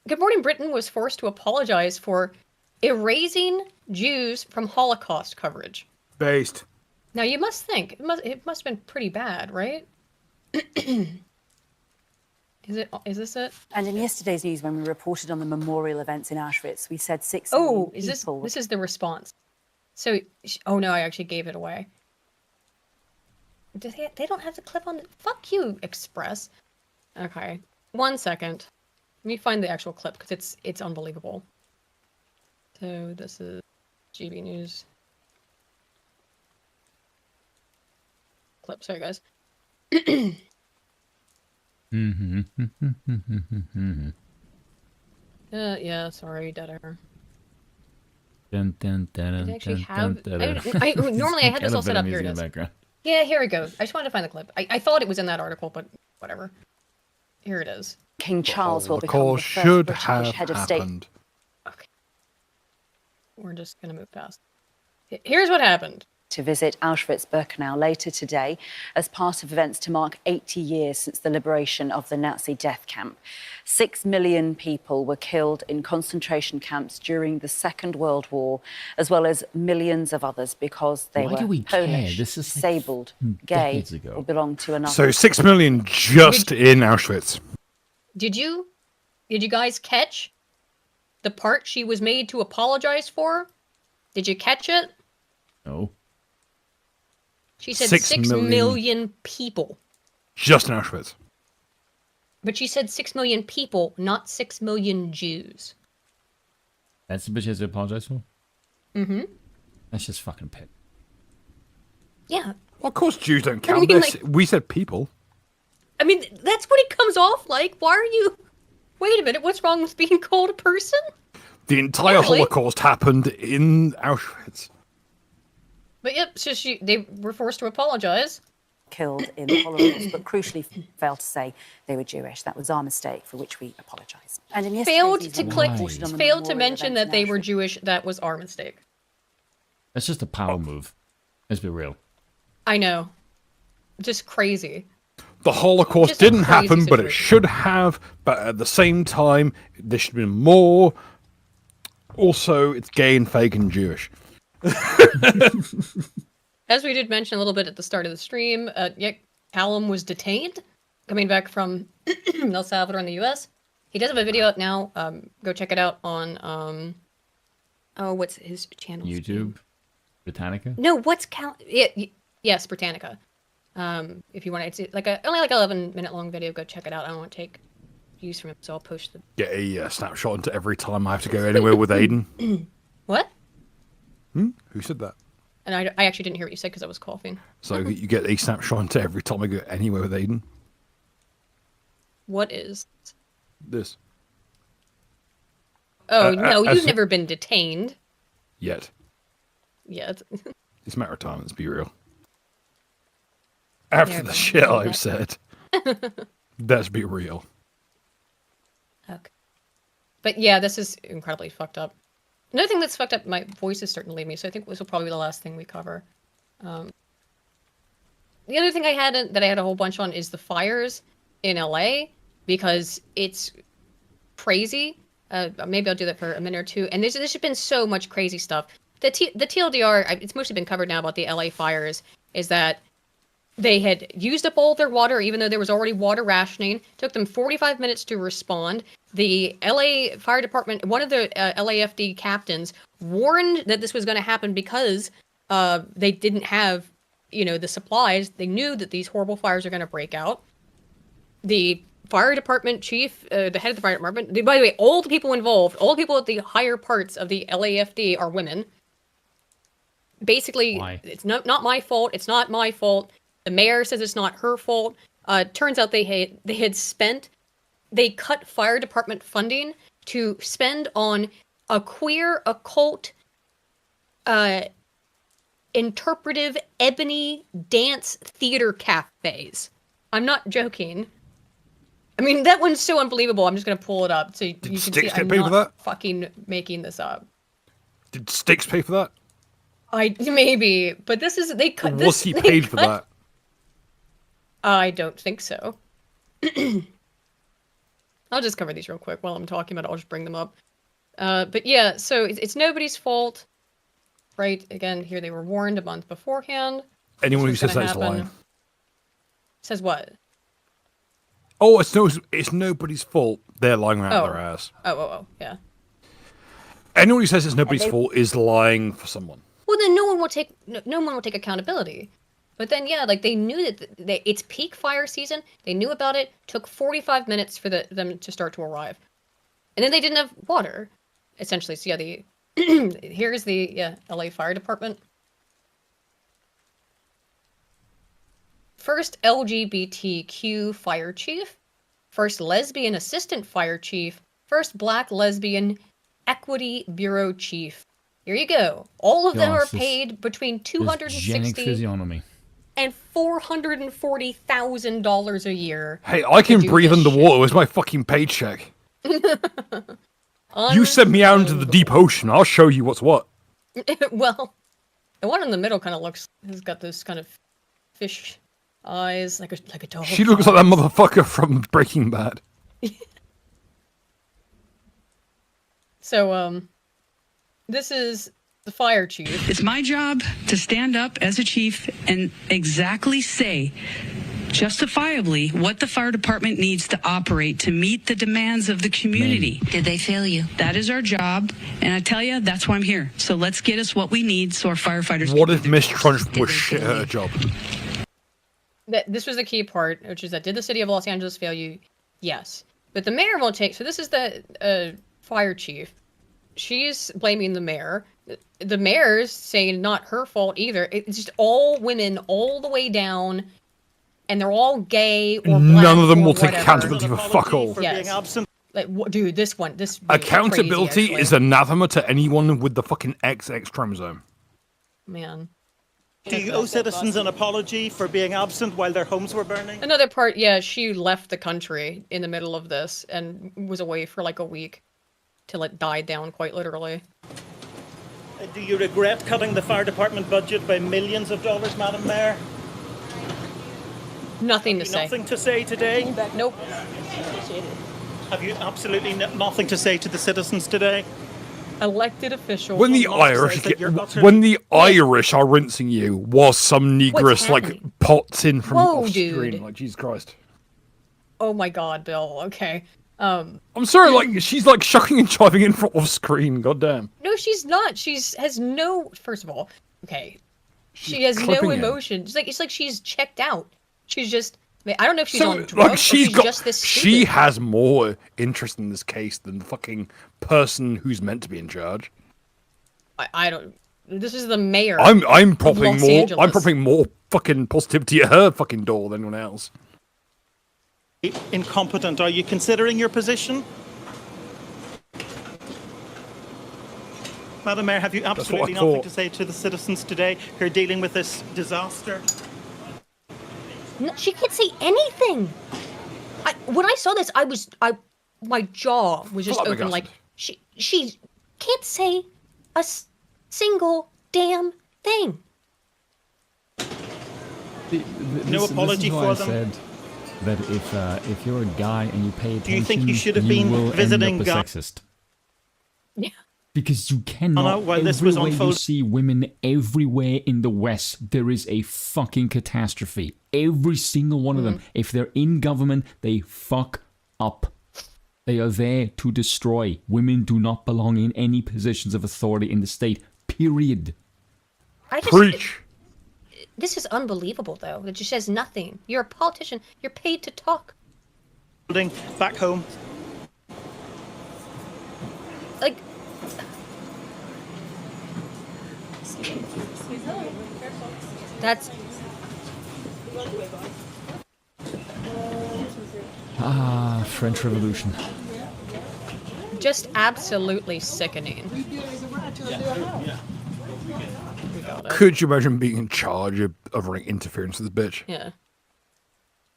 Good Morning Britain was forced to apologize for erasing Jews from Holocaust coverage. Based. Now, you must think, it must have been pretty bad, right? Is this it? And in yesterday's news, when we reported on the memorial events in Auschwitz, we said 6 million people... this is the response. So, oh no, I actually gave it away. They don't have the clip on. Fuck you, Express. Okay, 1 second. Let me find the actual clip because it's unbelievable. So this is GB News. Clip, sorry guys. Yeah, sorry, dead air. Normally I had this all set up. Here it is. Yeah, here it goes. I just wanted to find the clip. I thought it was in that article, but whatever. Here it is. King Charles will become the first British head of state. Okay. We're just going to move past. Here's what happened. To visit Auschwitz-Birkenau later today as part of events to mark 80 years since the liberation of the Nazi death camp. 6 million people were killed in concentration camps during the Second World War, as well as millions of others because they were Polish, disabled, gay, or belonged to another. So 6 million just in Auschwitz. Did you guys catch the part she was made to apologize for? Did you catch it? No. She said 6 million people. Just in Auschwitz. But she said 6 million people, not 6 million Jews. That's the bitch she has to apologize for? Mm-hmm. That's just fucking pit. Yeah. Well, of course Jews don't count. We said people. I mean, that's what it comes off like. Why are you... Wait a minute, what's wrong with being called a person? The entire Holocaust happened in Auschwitz. But yep, so they were forced to apologize. Killed in the Holocaust, but crucially failed to say they were Jewish. That was our mistake, for which we apologise. And in failed to mention that they were Jewish. That was our mistake. That's just a power move. Let's be real. I know. Just crazy. The Holocaust didn't happen, but it should have. But at the same time, there should have been more. Also, it's gay and fake and Jewish. As we did mention a little bit at the start of the stream, Callum was detained, coming back from El Salvador in the U.S. He does have a video out now. Go check it out on, what's his channel? YouTube? Britannica? No, what's yes, Britannica. If you want to, it's like only like 11-minute long video. Go check it out. I don't want to take views from it, so I'll push the. Get a snapshot into every time I have to go anywhere with Aiden. What? Who said that? And I actually didn't hear what you said because I was coughing. So you get a snapshot into every time I go anywhere with Aiden. What is this? Oh no, you've never been detained. Yet. Yet. It's a matter of time, let's be real. After the shit I've said. Let's be real. Okay. But yeah, this is incredibly fucked up. Another thing that's fucked up, my voice is starting to leave me, so I think this will probably be the last thing we cover. The other thing I had that I had a whole bunch on is the fires in LA, because it's crazy. Maybe I'll do that for a minute or two. And there's just been so much crazy stuff. The TLDR, it's mostly been covered now about the LA fires, is that they had used up all their water, even though there was already water rationing. It took them 45 minutes to respond. The LA Fire Department, one of the LAFD captains, warned that this was going to happen because they didn't have, the supplies. They knew that these horrible fires are going to break out. The fire department chief, the head of the fire department, by the way, all the people involved, all the people at the higher parts of the LAFD are women. Basically, it's not my fault. It's not my fault. The mayor says it's not her fault. Turns out they cut fire department funding to spend on a queer occult interpretive ebony dance theater cafes. I'm not joking. I mean, that one's so unbelievable. I'm just going to pull it up so you can see I'm not fucking making this up. Did Styx pay for that? Maybe, but this is Was he paid for that? I don't think so. I'll just cover these real quick while I'm talking about it. I'll just bring them up. But yeah, so it's nobody's fault, right? Again, here they were warned a month beforehand. Anyone who says that's lying. Says what? Oh, it's nobody's fault. They're lying around their ass. Oh, yeah. Anyone who says it's nobody's fault is lying for someone. Well, then no one will take accountability. But then, yeah, like they knew that it's peak fire season. They knew about it. Took 45 minutes for them to start to arrive, and then they didn't have water, essentially. So yeah, here's the LA Fire Department. First LGBTQ fire chief, first lesbian assistant fire chief, first black lesbian equity bureau chief. Here you go. All of them are paid between $260 and $440,000 a year. Hey, I can breathe underwater. It's my fucking paycheck. You send me out into the deep ocean. I'll show you what's what. Well, the one in the middle kind of has got this kind of fish eyes, like a dog. She looks like that motherfucker from Breaking Bad. So, this is the fire chief. It's my job to stand up as a chief and exactly say, justifiably, what the fire department needs to operate to meet the demands of the community. Did they fail you? That is our job, and I tell you, that's why I'm here. So let's get us what we need so our firefighters. What if Miss Trunch was shit at her job? This was the key part, which is that did the city of Los Angeles fail you? Yes. But the mayor won't take... So this is the fire chief. She's blaming the mayor. The mayor's saying not her fault either. It's just all women all the way down, and they're all gay or black. None of them will whatever. take accountability for fuck all. Yes. Like, dude, this Accountability crazy, is anathema to anyone with the fucking XX chromosome. Man. Do you owe citizens an apology for being absent while their homes were burning? Another part, yeah, she left the country in the middle of this and was away for like a week till it died down, quite literally. Do you regret cutting the fire department budget by millions of dollars, Madam Mayor? Nothing to say. Nothing to say today? Nope. Have you absolutely nothing to say to the citizens today? Elected officials. When the Irish are rinsing you, while some negress like pots in from off screen, like Jesus Christ. Oh my God, Bill. Okay. I'm sorry, like she's like shucking and chiving in from off screen. Goddamn. No, she's not. Has no. First of all, okay. She has no emotion. It's like she's checked out. She's just. I don't know if she's on drugs or she's just this stupid. She has more interest in this case than the fucking person who's meant to be in charge. I don't. This is the mayor. I'm propping more fucking positivity at her fucking door than anyone else. Incompetent. Are you considering your position? Madam Mayor, have you absolutely nothing to say to the citizens today who are dealing with this disaster? No, she can't say anything. When I saw this, my jaw was just open. Like she can't say a single damn thing. No apology for them. Said that if you're a guy and you pay attention, do you think you should have been visiting end up a sexist? Yeah. Because you cannot. While this was everywhere you see women everywhere in the West, there is a fucking catastrophe. Every single one of them. If they're in government, they fuck up. They are there to destroy. Women do not belong in any positions of authority in the state. Period. Preach. This is unbelievable, though. That just says nothing. You're a politician. You're paid to talk. Back home. Like. That's. French Revolution. Just absolutely sickening. Could you imagine being in charge of running interference with this bitch? Yeah.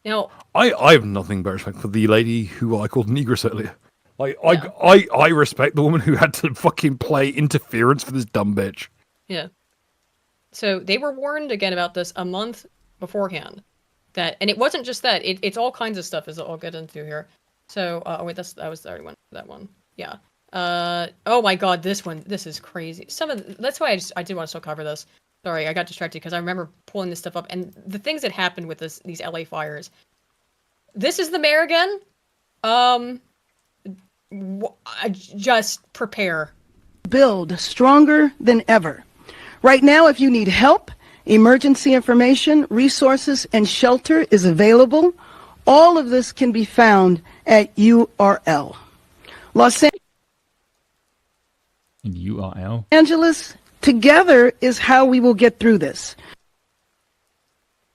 Now, I have nothing but respect for the lady who I called Negress earlier. I respect the woman who had to fucking play interference for this dumb bitch. Yeah. So they were warned again about this a month beforehand. And it wasn't just that. It's all kinds of stuff, as I'll get into here. So, wait, that was the already one. That one. Yeah. Oh my god, this one. This is crazy. That's why I did want to still cover this. Sorry, I got distracted because I remember pulling this stuff up. And the things that happened with these LA fires. This is the mayor again. Just prepare. Build stronger than ever. Right now, if you need help, emergency information, resources, and shelter is available. All of this can be found at URL. Los Angeles, together is how we will get through this.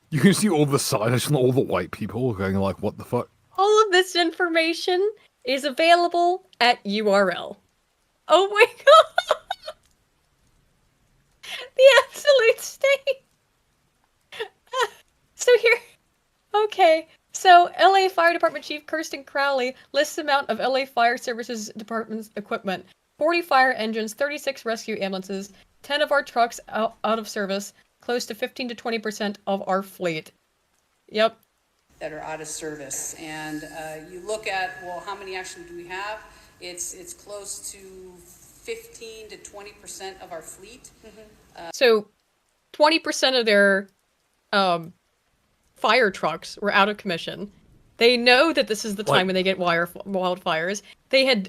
You can see all the silence and all the white people going like, what the fuck? All of this information is available at URL. Oh my god! The absolute state! So here... Okay, so LA Fire Department Chief Kirsten Crowley lists the amount of LA Fire Services Department's equipment. 40 fire engines, 36 rescue ambulances, 10 of our trucks out of service, close to 15 to 20% of our fleet. Yep. That are out of service. And you look at, well, how many actually do we have? It's close to 15 to 20% of our fleet. So 20% of their fire trucks were out of commission. They know that this is the time when they get wildfires.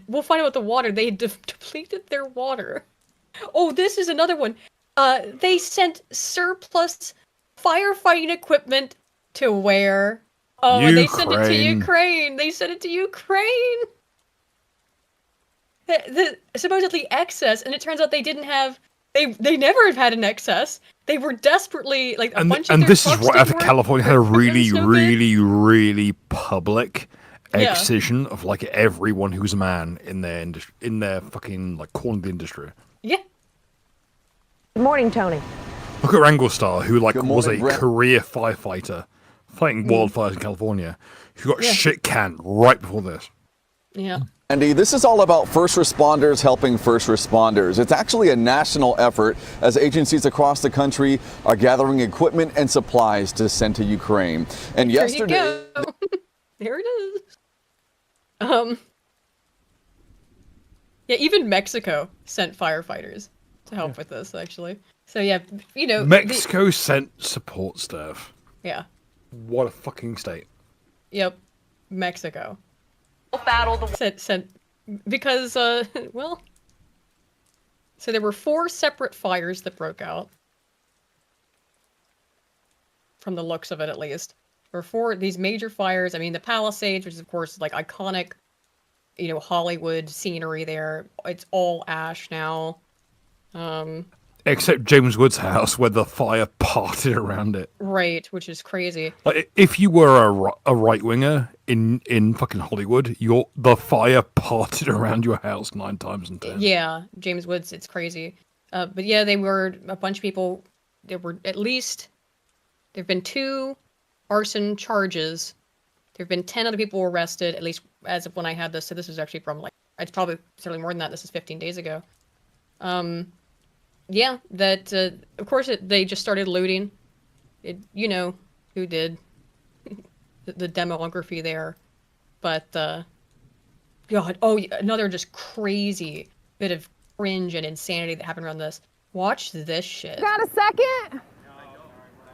We'll find out with the water. They had depleted their water. Oh, this is another one. They sent surplus firefighting equipment to where? Oh, and they sent it to Ukraine. They sent it to Ukraine. The supposedly excess, and it turns out they didn't have. They never have had an excess. They were desperately like a bunch of their this is trucks right after didn't work. California had a really public excision of like everyone who's a man in their fucking like corner of the industry. Yeah. Good morning, Tony. Look at Rangelstar, who like was a career firefighter fighting wildfires in California, who got shit canned right before this. Yeah. Andy, this is all about first responders helping first responders. It's actually a national effort as agencies across the country are gathering equipment and supplies to send to Ukraine. And yesterday, there you go. There it is. Yeah, even Mexico sent firefighters to help with this, actually. So yeah, you know, Mexico sent support staff. Yeah. What a fucking state. Yep, Mexico. Battle sent because well, so there were 4 separate fires that broke out. from the looks of it, at least. There were 4 these major fires. I mean, the Palisades, which is of course like iconic, Hollywood scenery there. It's all ash now. Except James Wood's house, where the fire parted around it. Right, which is crazy. Like, if you were a right winger in fucking Hollywood, the fire parted around your house 9 times in 10. Yeah, James Woods, it's crazy. But yeah, they were a bunch of people. There have been 2 arson charges. There have been 10 other people arrested, at least as of when I had this. So this is actually from it's probably certainly more than that. This is 15 days ago. Yeah, that, of course, they just started looting. You know who did the demography there. But, God, another just crazy bit of cringe and insanity that happened around this. Watch this shit. Got a second?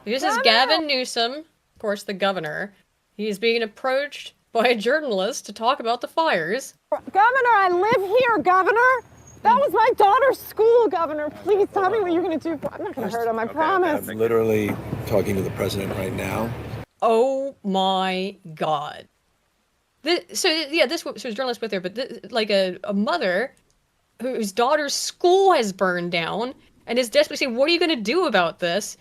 This is Gavin Newsom, of course, the governor. He's being approached by a journalist to talk about the fires. Governor, I live here, Governor. That was my daughter's school, Governor. Please tell me what you're going to do. I'm not going to hurt him, I promise. I'm literally talking to the president right now. Oh my God. This was a journalist with her, but a mother whose daughter's school has burned down and is desperately saying, what are you going to do about this?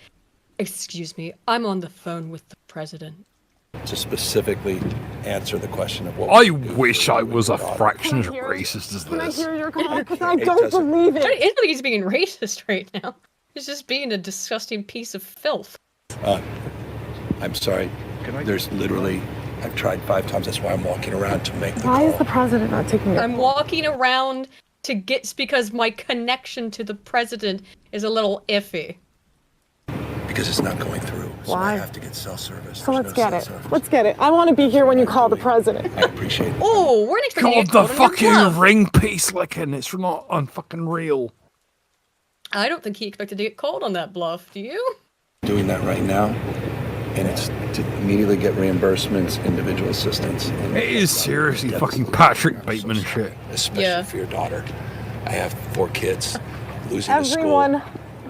Excuse me, I'm on the phone with the president. To specifically answer the question of what I wish I was a fraction as racist as Can I this. hear your call? Because I don't believe it. I don't think he's being racist right now. He's just being a disgusting piece of filth. I'm sorry. There's literally, I've tried 5 times. That's why I'm walking around to make the Why call. is the president not taking it? I'm walking around because my connection to the president is a little iffy. Because it's not going through. So Why? I have to get cell service. So There's let's no get cell it. service. Let's get it. I want to be here when you call the president. I appreciate it. Oh, we're next God, the fucking ring piece licking. It's not unfucking real. I don't think he expected to get called on that bluff. Do you? Doing that right now, and it's to immediately get reimbursements, individual assistance. And It is seriously fucking Patrick Bateman shit. especially for your daughter. I have 4 kids losing the school. Everyone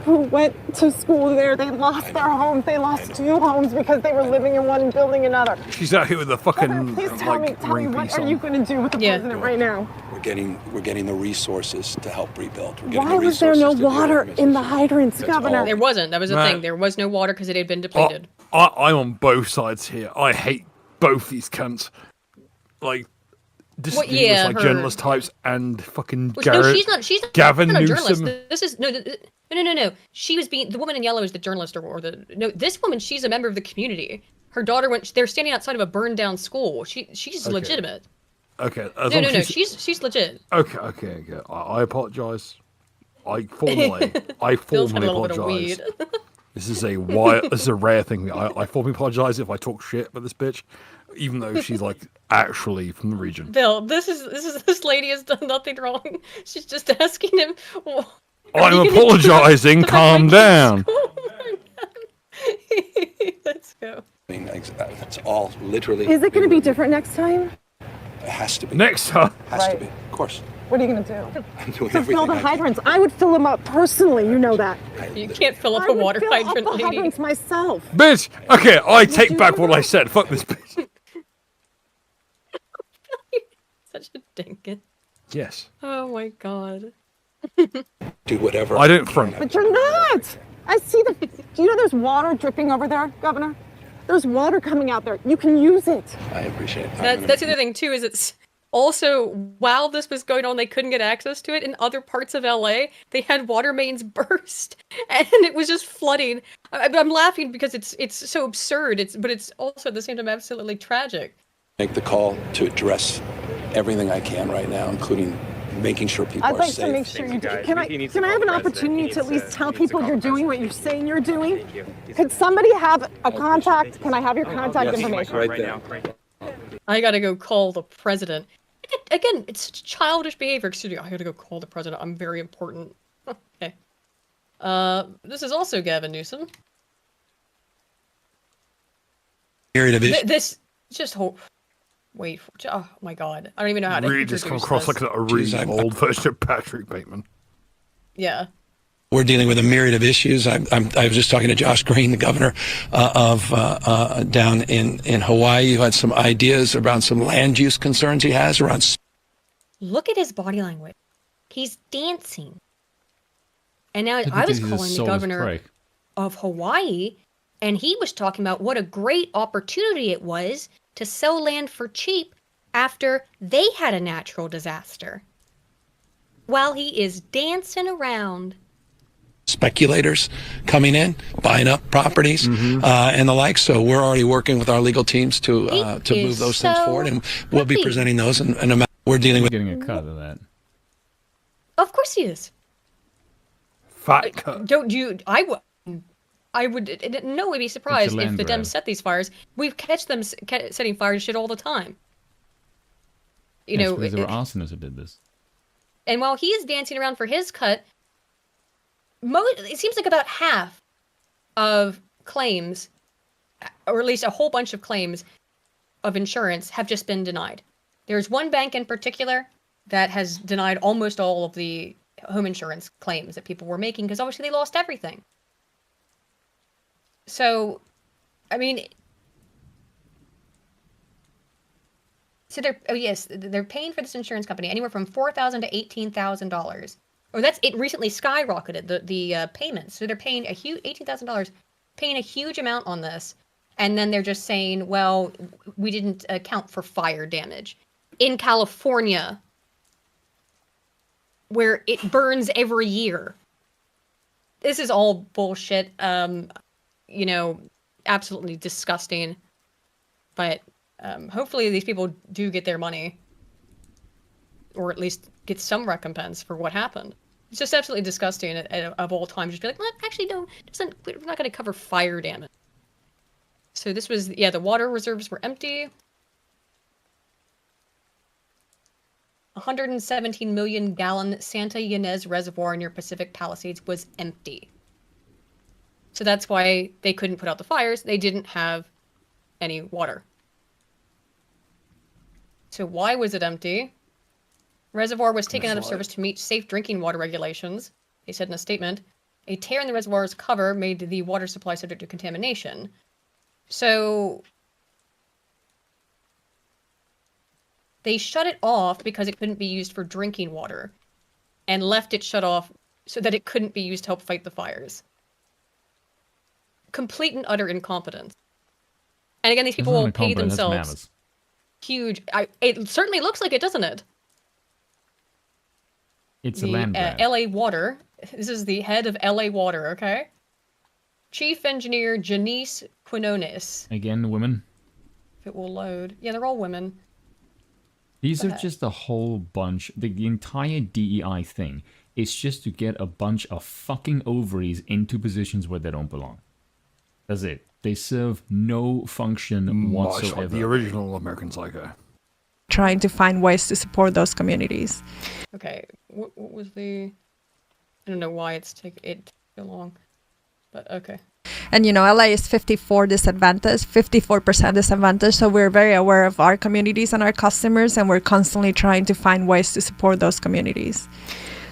who went to school there, they lost their homes. They lost 2 homes because they were living in one and building another. She's out here with the fucking Please tell me ring what piece are on. you going to do with the president right now? We're getting the resources to help rebuild. We're getting Why the was there no resources to do water it. in the hydrants, Governor? There wasn't. That was the Right. thing. There was no water because it had been depleted. I'm on both sides here. I hate both these cunts. Distinguished her- journalist types and fucking Which, Garrett, no, she's not Gavin a Newsom. journalist. This is no. She was the woman in yellow is the journalist this woman. She's a member of the community. Her daughter they're standing outside of a burned down school. She's Okay. legitimate. Okay. No. She's legit. Okay. I apologize. I formally Bill's had a little bit of apologize. weed. This is a rare thing. I formally apologize if I talk shit about this bitch, even though she's actually from the region. Bill, this lady has done nothing wrong. She's just asking him. Well, I'm apologizing. Calm down. Let's go. I mean, that's all literally. Is it going to be different next time? It has to be. Next time. Has to Right. be. Of course. What are you going to do? I'm doing To everything fill the I can. hydrants. I would fill them up personally. You know that. You can't fill up I a would water fill hydrant, up the lady. hydrants myself. Bitch. Okay, I take back what I said. Fuck this bitch. Such a dinkin. Yes. Oh my god. Do whatever. I don't front. But you're not. I see the. Do you know there's water dripping over there, Governor? There's water coming out there. You can use it. I appreciate it. That's the other thing too. Is it's also while this was going on, they couldn't get access to it in other parts of LA. They had water mains burst, and it was just flooding. I'm laughing because it's so absurd. But it's also at the same time absolutely tragic. Make the call to address everything I can right now, including making sure people I'd are like safe. to make sure you do. Can I have an opportunity to at least tell people you're doing what you're saying you're doing? Could somebody have a contact? Can I have your contact information? Right there. I gotta go call the president. Again, it's such childish behavior. Excuse me, I gotta go call the president. I'm very important. Okay. This is also Gavin Newsom. This just hope. Wait. Oh my god. I don't even know how to Really just come introduce across this. like a really old version of Patrick Bateman. Yeah. We're dealing with a myriad of issues. I was just talking to Josh Green, the governor of down in Hawaii, who had some ideas around some land use concerns he has around. Look at his body language. He's dancing. And now I was calling the governor of Hawaii, and he was talking about what a great opportunity it was to sell land for cheap after they had a natural disaster. While he is dancing around. Speculators coming in, buying up properties, and the like. So we're already working with our legal teams to move those things forward, and we'll be presenting those. And we're dealing with getting a cut of that. Of course he is. Fat cut. Don't you? I would in no way be surprised if the Dems set these fires. We catch them setting fire to shit all the time. You know, because there were arsonists who did this. And while he is dancing around for his cut, it seems like about half of claims, or at least a whole bunch of claims of insurance, have just been denied. There's one bank in particular that has denied almost all of the home insurance claims that people were making because obviously they lost everything. So, I mean, so they're paying for this insurance company anywhere from $4,000 to $18,000. Or it recently skyrocketed the payments. So they're paying a huge $18,000, paying a huge amount on this, and then they're just saying, well, we didn't account for fire damage in California, where it burns every year. This is all bullshit. You know, absolutely disgusting. But hopefully these people do get their money, or at least get some recompense for what happened. It's just absolutely disgusting of all time. Just be like, well, actually, no, we're not going to cover fire damage. So this was, the water reserves were empty. 117 million gallon Santa Ynez Reservoir near Pacific Palisades was empty. So that's why they couldn't put out the fires. They didn't have any water. So why was it empty? Reservoir was taken out of service to meet safe drinking water regulations, they said in a statement. A tear in the reservoir's cover made the water supply subject to contamination. So they shut it off because it couldn't be used for drinking water, and left it shut off so that it couldn't be used to help fight the fires. Complete and utter incompetence. And again, these people will pay themselves huge. It certainly looks like it, doesn't it? It's a land grab. LA Water. This is the head of LA Water, okay? Chief Engineer Janice Quinones. Again, women. If it will load. Yeah, they're all women. These are just a whole bunch. The entire DEI thing is just to get a bunch of fucking ovaries into positions where they don't belong. That's it. They serve no function whatsoever. Like the original American Psycho. Trying to find ways to support those communities. Okay, what was the... I don't know why it took so long, but okay. And you know, LA is 54% disadvantaged, so we're very aware of our communities and our customers, and we're constantly trying to find ways to support those communities.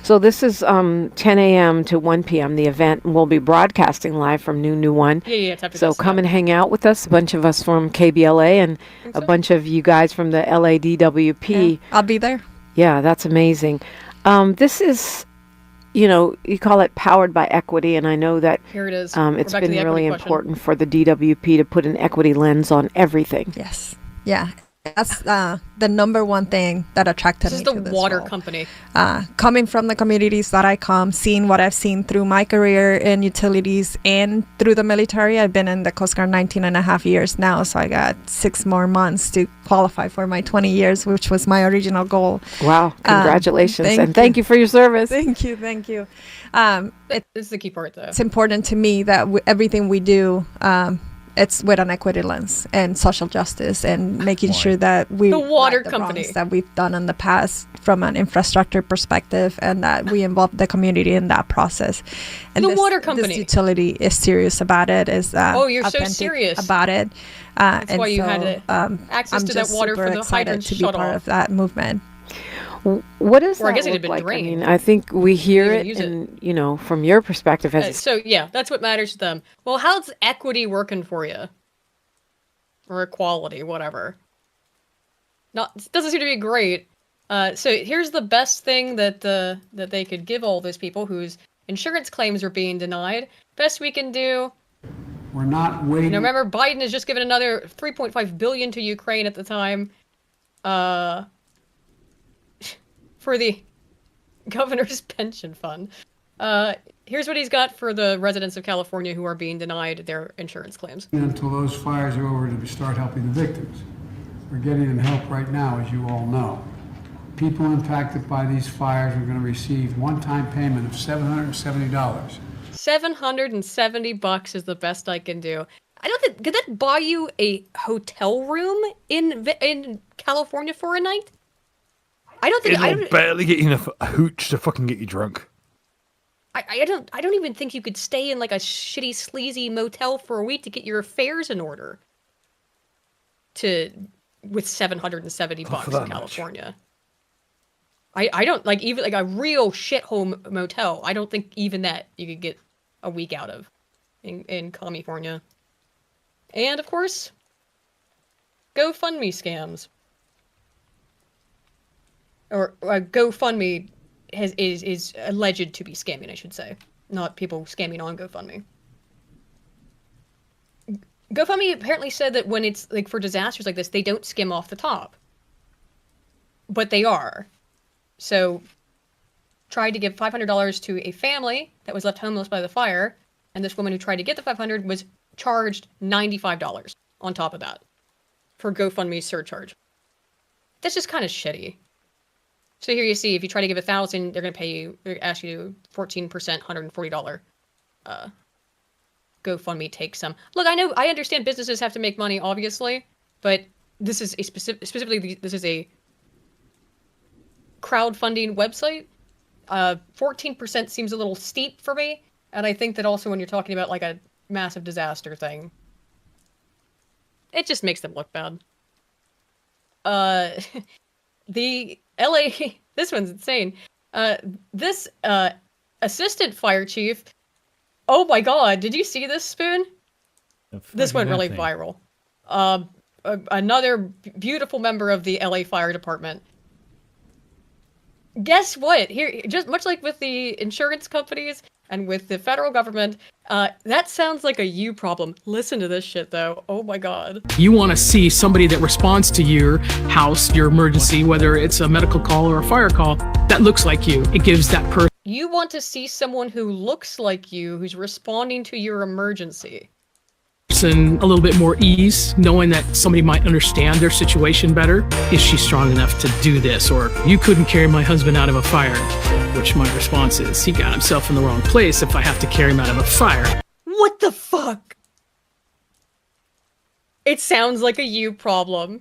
So this is 10 a.m. to 1 p.m. the event, and we'll be broadcasting live from New One. Yeah, it's after so this, come and hang out with us, a bunch of us from KBLA and a bunch of you guys from the LADWP. Yeah, I'll be there. Yeah, that's amazing. This is, you know, you call it powered by equity, and I know that here it is. It's been really important for the DWP to put an equity lens on everything. Yes. Yeah. That's the number one thing that attracted me to this This is the water role. company. Coming from the communities that I come, seeing what I've seen through my career in utilities and through the military. I've been in the Coast Guard 19 and a half years now, so I got 6 more months to qualify for my 20 years, which was my original goal. Wow, congratulations, and you. Thank you for your service. Thank you, thank you. This is the key part, though. It's important to me that everything we do, it's with an equity lens and social justice and making sure that we the water right the company wrongs that we've done in the past from an infrastructure perspective, and that we involve the community in that process. And the water company. This utility is serious about it. Is you're so authentic serious about it. That's why you had access I'm to that water super for the excited hydrant to be shut part off. of that movement. What does Or I that guess it had look been like? drained. I mean, I think we hear They it, use it. and you know, from your perspective as a So yeah, that's what matters to them. Well, how's equity working for you? Or equality, whatever. It doesn't seem to be great. So here's the best thing that that they could give all those people whose insurance claims are being denied. Best we can do. We're not waiting. You know, remember Biden has just given another $3.5 billion to Ukraine at the time. For the governor's pension fund. Here's what he's got for the residents of California who are being denied their insurance claims. Until those fires are over to start helping the victims. We're getting them help right now, as you all know. People impacted by these fires are going to receive one-time payment of $770. $770 is the best I can do. I don't think, could that buy you a hotel room in California for a night? I don't think It'll barely get you enough hooch to fucking get you drunk. I don't even think you could stay in like a shitty sleazy motel for a week to get your affairs in order. With $770 in California. I don't like even like a real shithole motel. I don't think even that you could get a week out of in California. And of course, GoFundMe scams. Or GoFundMe is alleged to be scamming, I should say. Not people scamming on GoFundMe. GoFundMe apparently said that when it's like for disasters like this, they don't skim off the top. But they are. So, tried to give $500 to a family that was left homeless by the fire, and this woman who tried to get the $500 was charged $95 on top of that for GoFundMe surcharge. That's just kind of shitty. So here you see, if you try to give $1,000, they're going to pay you, ask you 14%, $140. GoFundMe takes some. Look, I understand businesses have to make money, obviously, but this is a specifically this is a crowdfunding website. 14% seems a little steep for me, and I think that also when you're talking about like a massive disaster thing, it just makes them look bad. The LA, this one's insane. This assistant fire chief, oh my god, did you see this, Spoon? This went really viral. Another beautiful member of the LA Fire Department. Guess what? Here, just much like with the insurance companies and with the federal government, that sounds like a you problem. Listen to this shit, though. Oh my god. You want to see somebody that responds to your house, your emergency, whether it's a medical call or a fire call, that looks like you. It gives that person. You want to see someone who looks like you, who's responding to your emergency. A little bit more ease, knowing that somebody might understand their situation better. Is she strong enough to do this? Or you couldn't carry my husband out of a fire, which my response is, he got himself in the wrong place if I have to carry him out of a fire. What the fuck? It sounds like a you problem.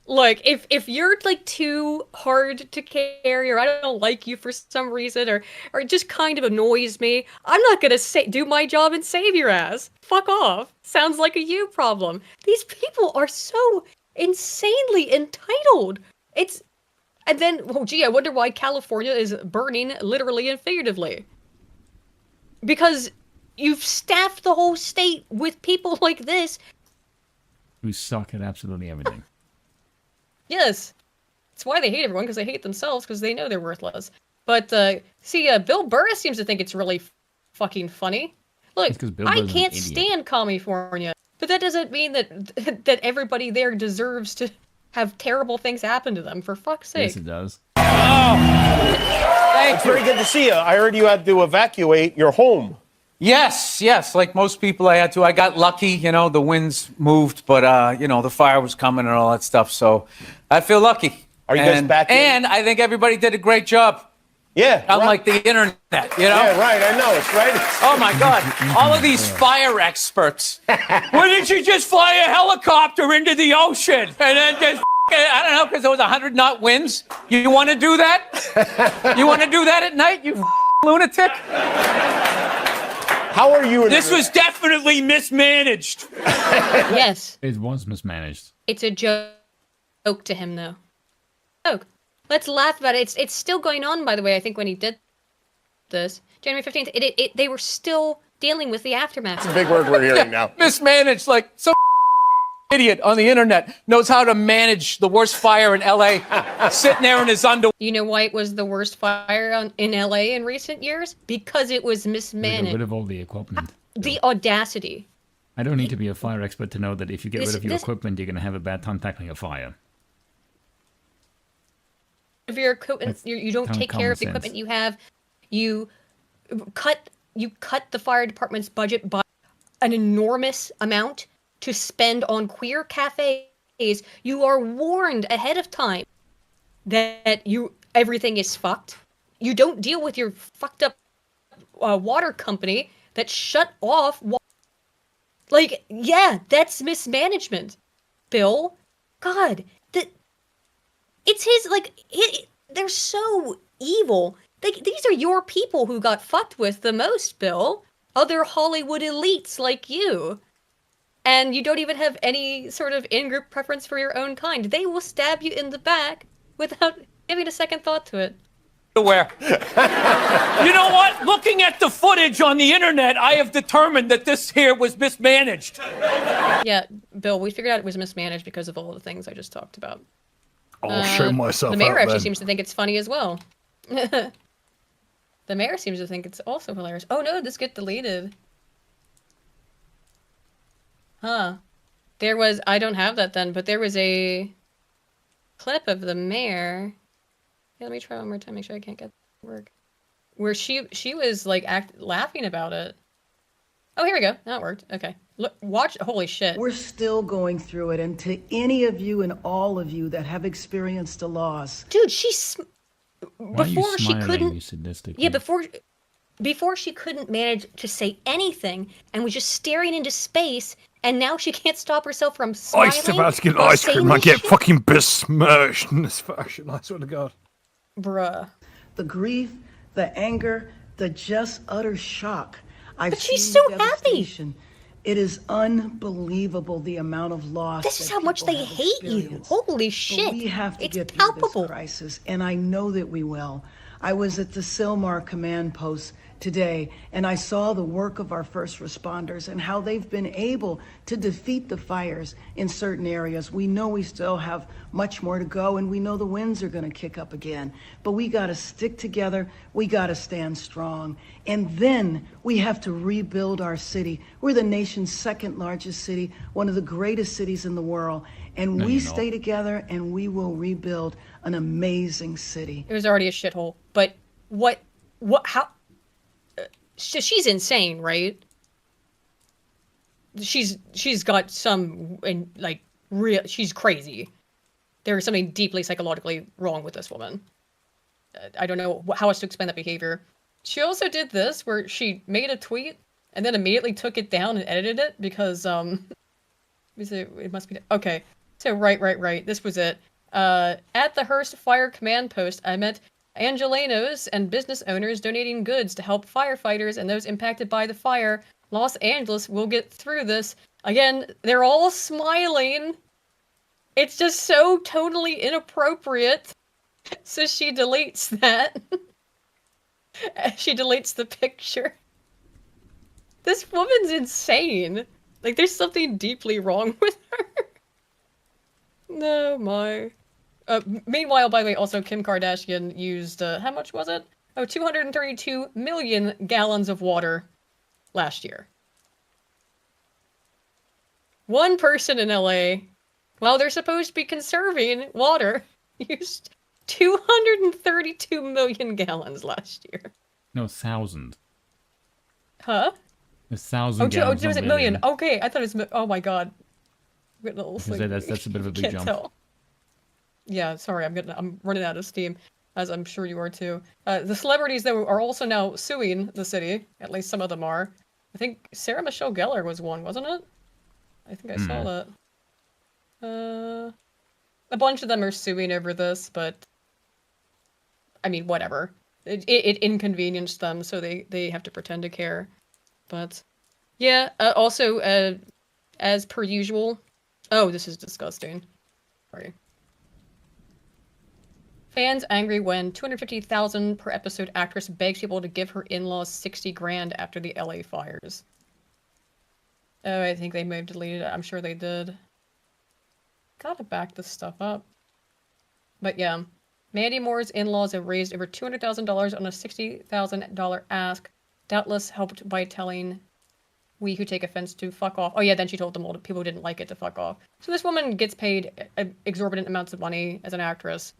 Like, if you're, like, too hard to carry, or I don't like you for some reason, or it just kind of annoys me, I'm not gonna do my job and save your ass. Fuck off. Sounds like a you problem. These people are so insanely entitled. And then, oh gee, I wonder why California is burning literally and figuratively. Because you've staffed the whole state with people like this. Who suck at absolutely everything. Yes, it's why they hate everyone, because they hate themselves, because they know they're worthless. But, Bill Burr seems to think it's really fucking funny. Look, I can't stand California, but that doesn't mean that that everybody there deserves to have terrible things happen to them, for fuck's sake. Yes, it does. It's very good to see you. I heard you had to evacuate your home. Yes, like most people I had to. I got lucky, the winds moved, but, the fire was coming and all that stuff, so I feel lucky. Are you guys back in? And I think everybody did a great job. Yeah. Unlike the internet, Yeah, right, I know, it's right. Oh, my God. All of these fire experts. Why didn't you just fly a helicopter into the ocean? And then just, I don't know, because there was 100-knot winds? You want to do that? You want to do that at night, you lunatic? How are you? This was definitely mismanaged. Yes. It was mismanaged. It's a joke to him, though. Oh. Let's laugh about it. It's still going on, by the way. I think when he did this, January 15th, they were still dealing with the aftermath. It's a big word we're hearing now. Mismanaged, like some idiot on the internet knows how to manage the worst fire in LA, sitting there in his underwear. You know why it was the worst fire in LA in recent years? Because it was They got mismanaged. rid of all the equipment. The audacity. I don't need to be a fire expert to know that if you get rid of your This- equipment, you're going to have a bad time tackling a fire. If your equipment, you don't kind of take care of the common equipment sense. you have, you cut the fire department's budget by an enormous amount to spend on queer cafes. You are warned ahead of time that everything is fucked. You don't deal with your fucked up water company that shut off. Like, yeah, that's mismanagement, Bill. God, it's his, like, they're so evil. These are your people who got fucked with the most, Bill. Other Hollywood elites like you. And you don't even have any sort of in-group preference for your own kind. They will stab you in the back without giving a second thought to it. Underwear. You know what? Looking at the footage on the internet, I have determined that this here was mismanaged. Yeah, Bill, we figured out it was mismanaged because of all the things I just talked about. I'll show myself The mayor out actually then. seems to think it's funny as well. The mayor seems to think it's also hilarious. Oh no, this get deleted. Huh. There was, I don't have that then, but there was a clip of the mayor. Yeah, let me try one more time, make sure I can't get it to work. Where she was like laughing about it. Oh, here we go. Now it worked. Okay. Look, watch. Holy shit. We're still going through it, and to any of you and all of you that have experienced a loss. Dude, she's Why are you before she smiling, couldn't. you sadistic? Yeah, before she couldn't manage to say anything and was just staring into space, and now she can't stop herself from smiling. I used to about to get while ice cream saying and I this get shit. fucking besmirched in this fashion, I swear to God. Bruh. The grief, the anger, the just utter shock. I've But she's seen so the happy. devastation. It is unbelievable the amount of loss. This is that how much people they have hate you. experienced. Holy But shit. we have to It's get through palpable. this crisis, and I know that we will. I was at the Sylmar command post today, and I saw the work of our first responders and how they've been able to defeat the fires in certain areas. We know we still have much more to go, and we know the winds are going to kick up again. But we got to stick together. We got to stand strong. And then we have to rebuild our city. We're the nation's second largest city, one of the greatest cities in the world. And No, we you're not. stay together, and we will rebuild an amazing city. It was already a shithole. But how? She's insane, right? She's got some, like, real. She's crazy. There is something deeply psychologically wrong with this woman. I don't know how else to explain that behavior. She also did this where she made a tweet and then immediately took it down and edited it because it must be okay. So right. This was it. At the Hearst Fire Command Post, I met Angelenos and business owners donating goods to help firefighters and those impacted by the fire. Los Angeles will get through this. Again, they're all smiling. It's just so totally inappropriate. So she deletes that. She deletes the picture. This woman's insane. Like, there's something deeply wrong with her. No, my. Meanwhile, by the way, also Kim Kardashian used, how much was it? Oh, 232 million gallons of water last year. One person in LA, while they're supposed to be conserving water, used 232 million gallons last year. No, 1,000. Huh? 1,000 Oh, gallons. was not it million? Okay, I thought it was. Oh my god. I'm getting a little Because sleepy. that's a bit of a big Can't jump. tell. Yeah, sorry, I'm running out of steam, as I'm sure you are too. The celebrities though are also now suing the city. At least some of them are. I think Sarah Michelle Gellar was one, wasn't it? I think I saw that. A bunch of them are suing over this, but I mean, whatever. It inconvenienced them, so they have to pretend to care. But yeah, also as per usual. Oh, this is disgusting. Sorry. Fans angry when $250,000 per episode actress begs people to give her in-laws $60,000 after the LA fires. Oh, I think they may have deleted it. I'm sure they did. Gotta back this stuff up. But yeah, Mandy Moore's in-laws have raised over $200,000 on a $60,000 ask, doubtless helped by telling we who take offense to fuck off. Oh yeah, then she told them all the people who didn't like it to fuck off. So this woman gets paid exorbitant amounts of money as an actress,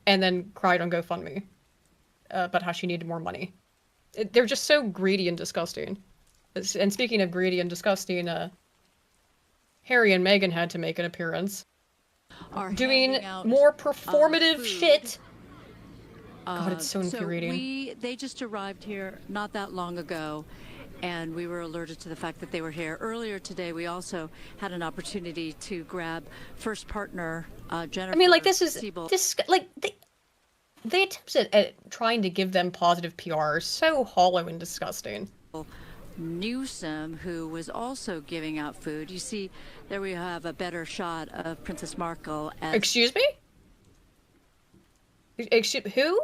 and then cried on GoFundMe about how she needed more money. They're just so greedy and disgusting. And speaking of greedy and disgusting, Harry and Meghan had to make an appearance. Doing more performative shit. God, it's so infuriating. They just arrived here not that long ago, and we were alerted to the fact that they were here. Earlier today, we also had an opportunity to grab first partner Jennifer. I mean, like, this is like they attempted at trying to give them positive PR. So hollow and disgusting. Newsom, who was also giving out food. You see, there we have a better shot of Princess Markle. Excuse me? Who?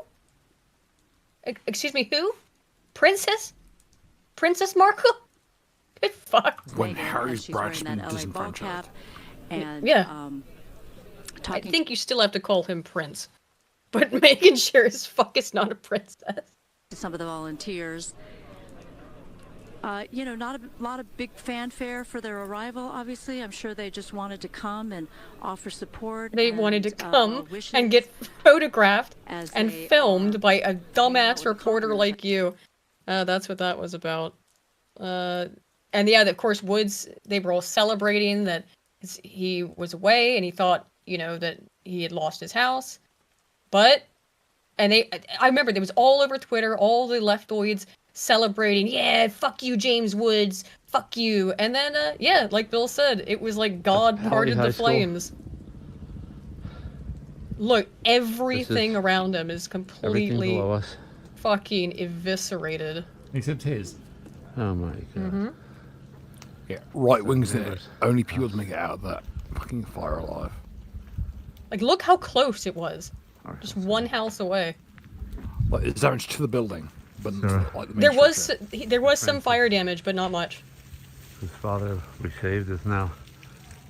Excuse me, who? Princess Markle? Good fuck. When Harry's brat's been disenfranchised. And, yeah. I think you still have to call him Prince. But Meghan sure as fuck is not a princess. Some of the volunteers. Not a lot of big fanfare for their arrival, obviously. I'm sure they just wanted to come and offer support. They wanted to come and get photographed and filmed by a dumbass reporter like you. That's what that was about. And yeah, of course, Woods, they were all celebrating that he was away and he thought, that he had lost his house. I remember it was all over Twitter, all the leftoids celebrating, yeah, fuck you, James Woods, fuck you. And then, yeah, like Bill said, it was like God parted the flames. Look, everything around him is completely fucking eviscerated. Except his. Oh my god. Mm-hmm. Yeah, right wing's there. Only people to make it out of that fucking fire alive. Like, look how close it was. Just one house away. Like, it's damage to the building. But like there was some fire damage, but not much. His father we saved is now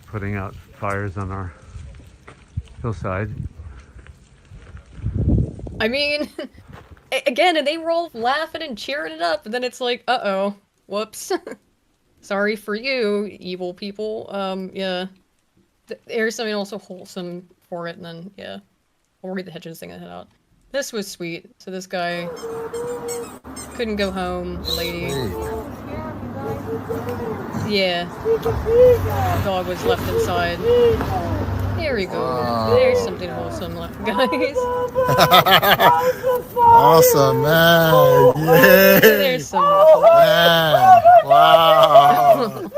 putting out fires on our hillside. I mean, again, and they were all laughing and cheering it up, and then it's like, uh-oh, whoops. Sorry for you, evil people. Yeah. There's something also wholesome for it, and then, yeah. We'll read the Hitchens thing and head out. This was sweet. So this guy couldn't go home, lady. Yeah. The dog was left inside. There we go. There's something wholesome left, guys. Awesome, man. Yay. There's some man. Wow.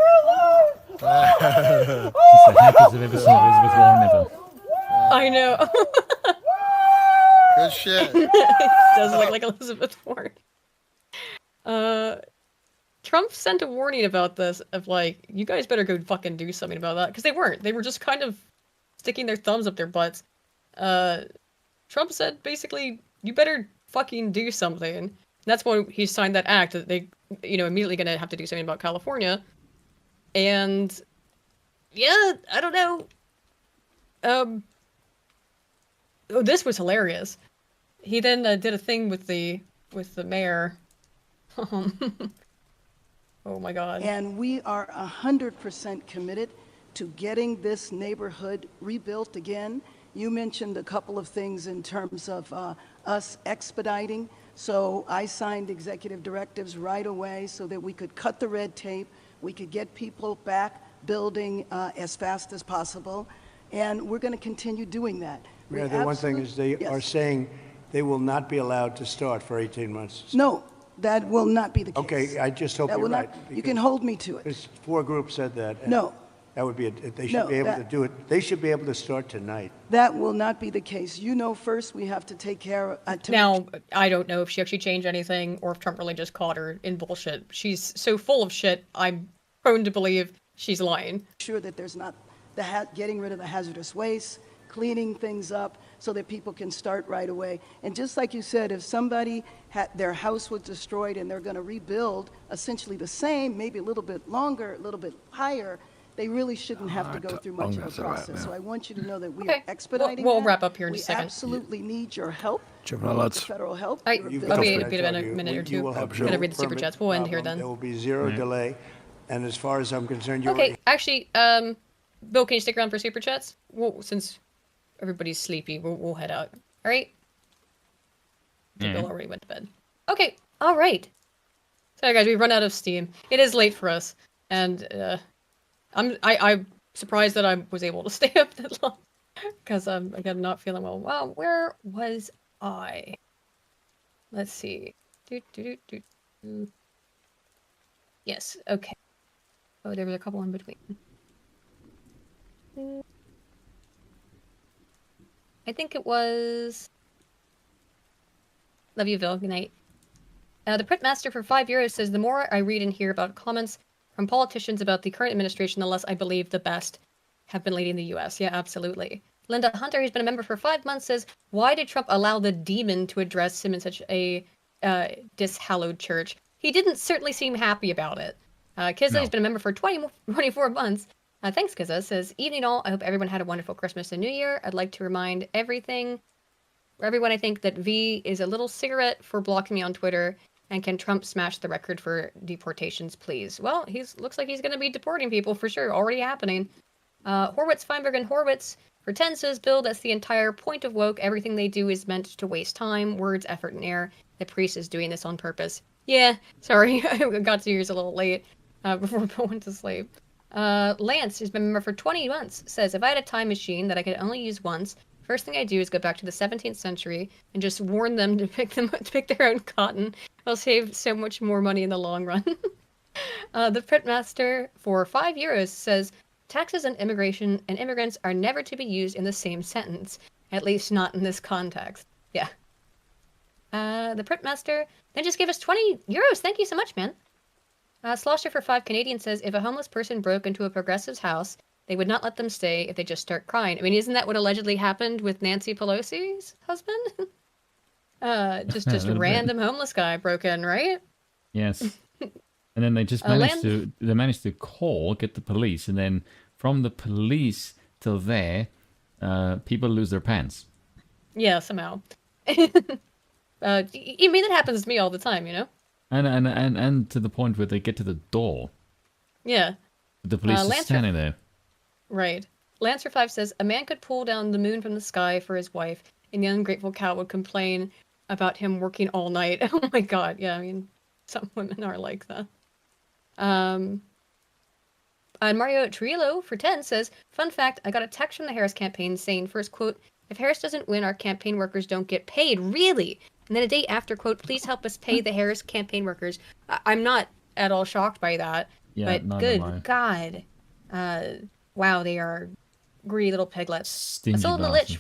It's the happiest I've ever seen Elizabeth Warren ever. I know. Good shit. Does look like Elizabeth Warren. Trump sent a warning about this of like, you guys better go fucking do something about that. Because they weren't. They were just kind of sticking their thumbs up their butts. Trump said basically, you better fucking do something. And that's when he signed that act that they, immediately gonna have to do something about California. And yeah, I don't know. Oh, this was hilarious. He then did a thing with the mayor. Oh my god. And we are 100% committed to getting this neighborhood rebuilt again. You mentioned a couple of things in terms of us expediting. So I signed executive directives right away so that we could cut the red tape. We could get people back building as fast as possible. And we're going to continue doing that. Mayor, the one thing is they are saying they will not be allowed to start for 18 months. No, that will not be the case. Okay, I just hope you're right. You can hold me to it. There's 4 groups said that. No. That would be, they should be able to do it. They should be able to start tonight. That will not be the case. First we have to take care of... Now, I don't know if she actually changed anything or if Trump really just caught her in bullshit. She's so full of shit, I'm prone to believe she's lying. Sure that there's not getting rid of the hazardous waste, cleaning things up so that people can start right away. And just like you said, if somebody had their house was destroyed and they're going to rebuild essentially the same, maybe a little bit longer, a little bit higher, they really shouldn't have to go through much of a process. So I want you to know that we are expediting We'll that. wrap up here in we a second. absolutely need your help. Lads. Federal help. All right, I'll be a bit of a minute or two. Gotta read the super permit chats. We'll end here problem. then. There will be zero delay. And as far as I'm concerned, you're Okay, actually, Bill, can you stick around for super chats? Well, since everybody's sleepy, we'll head out. All right? So Bill already went to bed. Okay, all right. Sorry, guys, we've run out of steam. It is late for us, and I'm surprised that I was able to stay up that long because I'm again not feeling well. Wow, where was I? Let's see. Yes. Okay. Oh, there was a couple in between. I think it was. Love you, Bill. Good night. The Printmaster for €5 says, the more I read and hear about comments from politicians about the current administration, the less I believe the best have been leading the U.S. Yeah, absolutely. Linda Hunter, who's been a member for 5 months, says, why did Trump allow the demon to address him in such a dishallowed church? He didn't certainly seem happy about it. Kizza, who's been a member for 24 months, thanks, Kizza, says, evening all, I hope everyone had a wonderful Christmas and New Year. I'd like to remind everyone, I think, that V is a little cigarette for blocking me on Twitter, and can Trump smash the record for deportations, please? Well, looks like he's going to be deporting people for sure, already happening. Horwitz, Feinberg, and Horwitz for 10 says, Bill, that's the entire point of woke. Everything they do is meant to waste time, words, effort, and air. The priest is doing this on purpose. Yeah, sorry, I got to yours a little late before Bill went to sleep. Lance, who's been a member for 20 months, says, if I had a time machine that I could only use once, first thing I do is go back to the 17th century and just warn them to pick their own cotton. It'll save so much more money in the long run. The Printmaster for €5 says, taxes and immigration and immigrants are never to be used in the same sentence, at least not in this context. Yeah. The Printmaster then just gave us €20. Thank you so much, man. Slosher for 5 Canadian says, if a homeless person broke into a progressive's house, they would not let them stay if they just start crying. I mean, isn't that what allegedly happened with Nancy Pelosi's husband? Just a random homeless guy broke in, right? Yes. And then they just managed to get the police, and then from the police till there, people lose their pants. Yeah, somehow. I mean, that happens to me all the time, you know? And to the point where they get to the door. Yeah. The police is standing there. Right. Lancer 5 says, a man could pull down the moon from the sky for his wife, and the ungrateful cow would complain about him working all night. Oh my god, yeah, I mean, some women are like that. And Mario Trillo for 10 says, fun fact, I got a text from the Harris campaign saying, first quote, if Harris doesn't win, our campaign workers don't get paid. Really? And then a day after, quote, please help us pay the Harris campaign workers. I'm not at all shocked by that. Yeah, but good God. Wow, they are greedy little piglets. Stingy Sullivan Lich,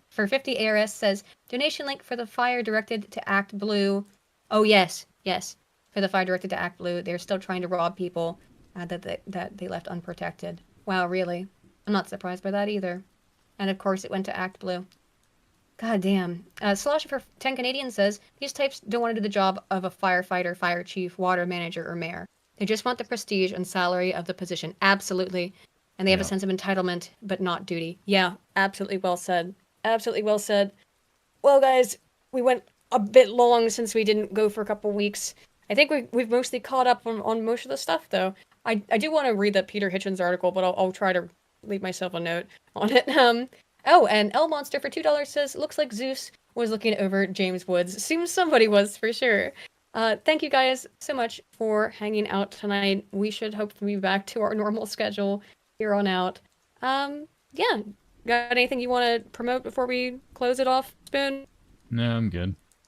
for 50 ARS says, donation link for the fire directed to Act Blue. Oh, yes, for the fire directed to Act Blue. They're still trying to rob people that they left unprotected. Wow, really? I'm not surprised by that either. And of course, it went to Act Blue. God damn. Slosher for 10 Canadian says, these types don't want to do the job of a firefighter, fire chief, water manager, or mayor. They just want the prestige and salary of the position. Absolutely. And they have a sense of entitlement, but not duty. Yeah, absolutely well said. Absolutely well said. Well, guys, we went a bit long since we didn't go for a couple weeks. I think we've mostly caught up on most of the stuff, though. I do want to read that Peter Hitchens article, but I'll try to leave myself a note on it. Oh, and L Monster for $2 says, looks like Zeus was looking over James Woods. Seems somebody was, for sure. Thank you guys so much for hanging out tonight. We should hopefully be back to our normal schedule here on out. Yeah. Got anything you want to promote before we close it off, Spoon? No, I'm good.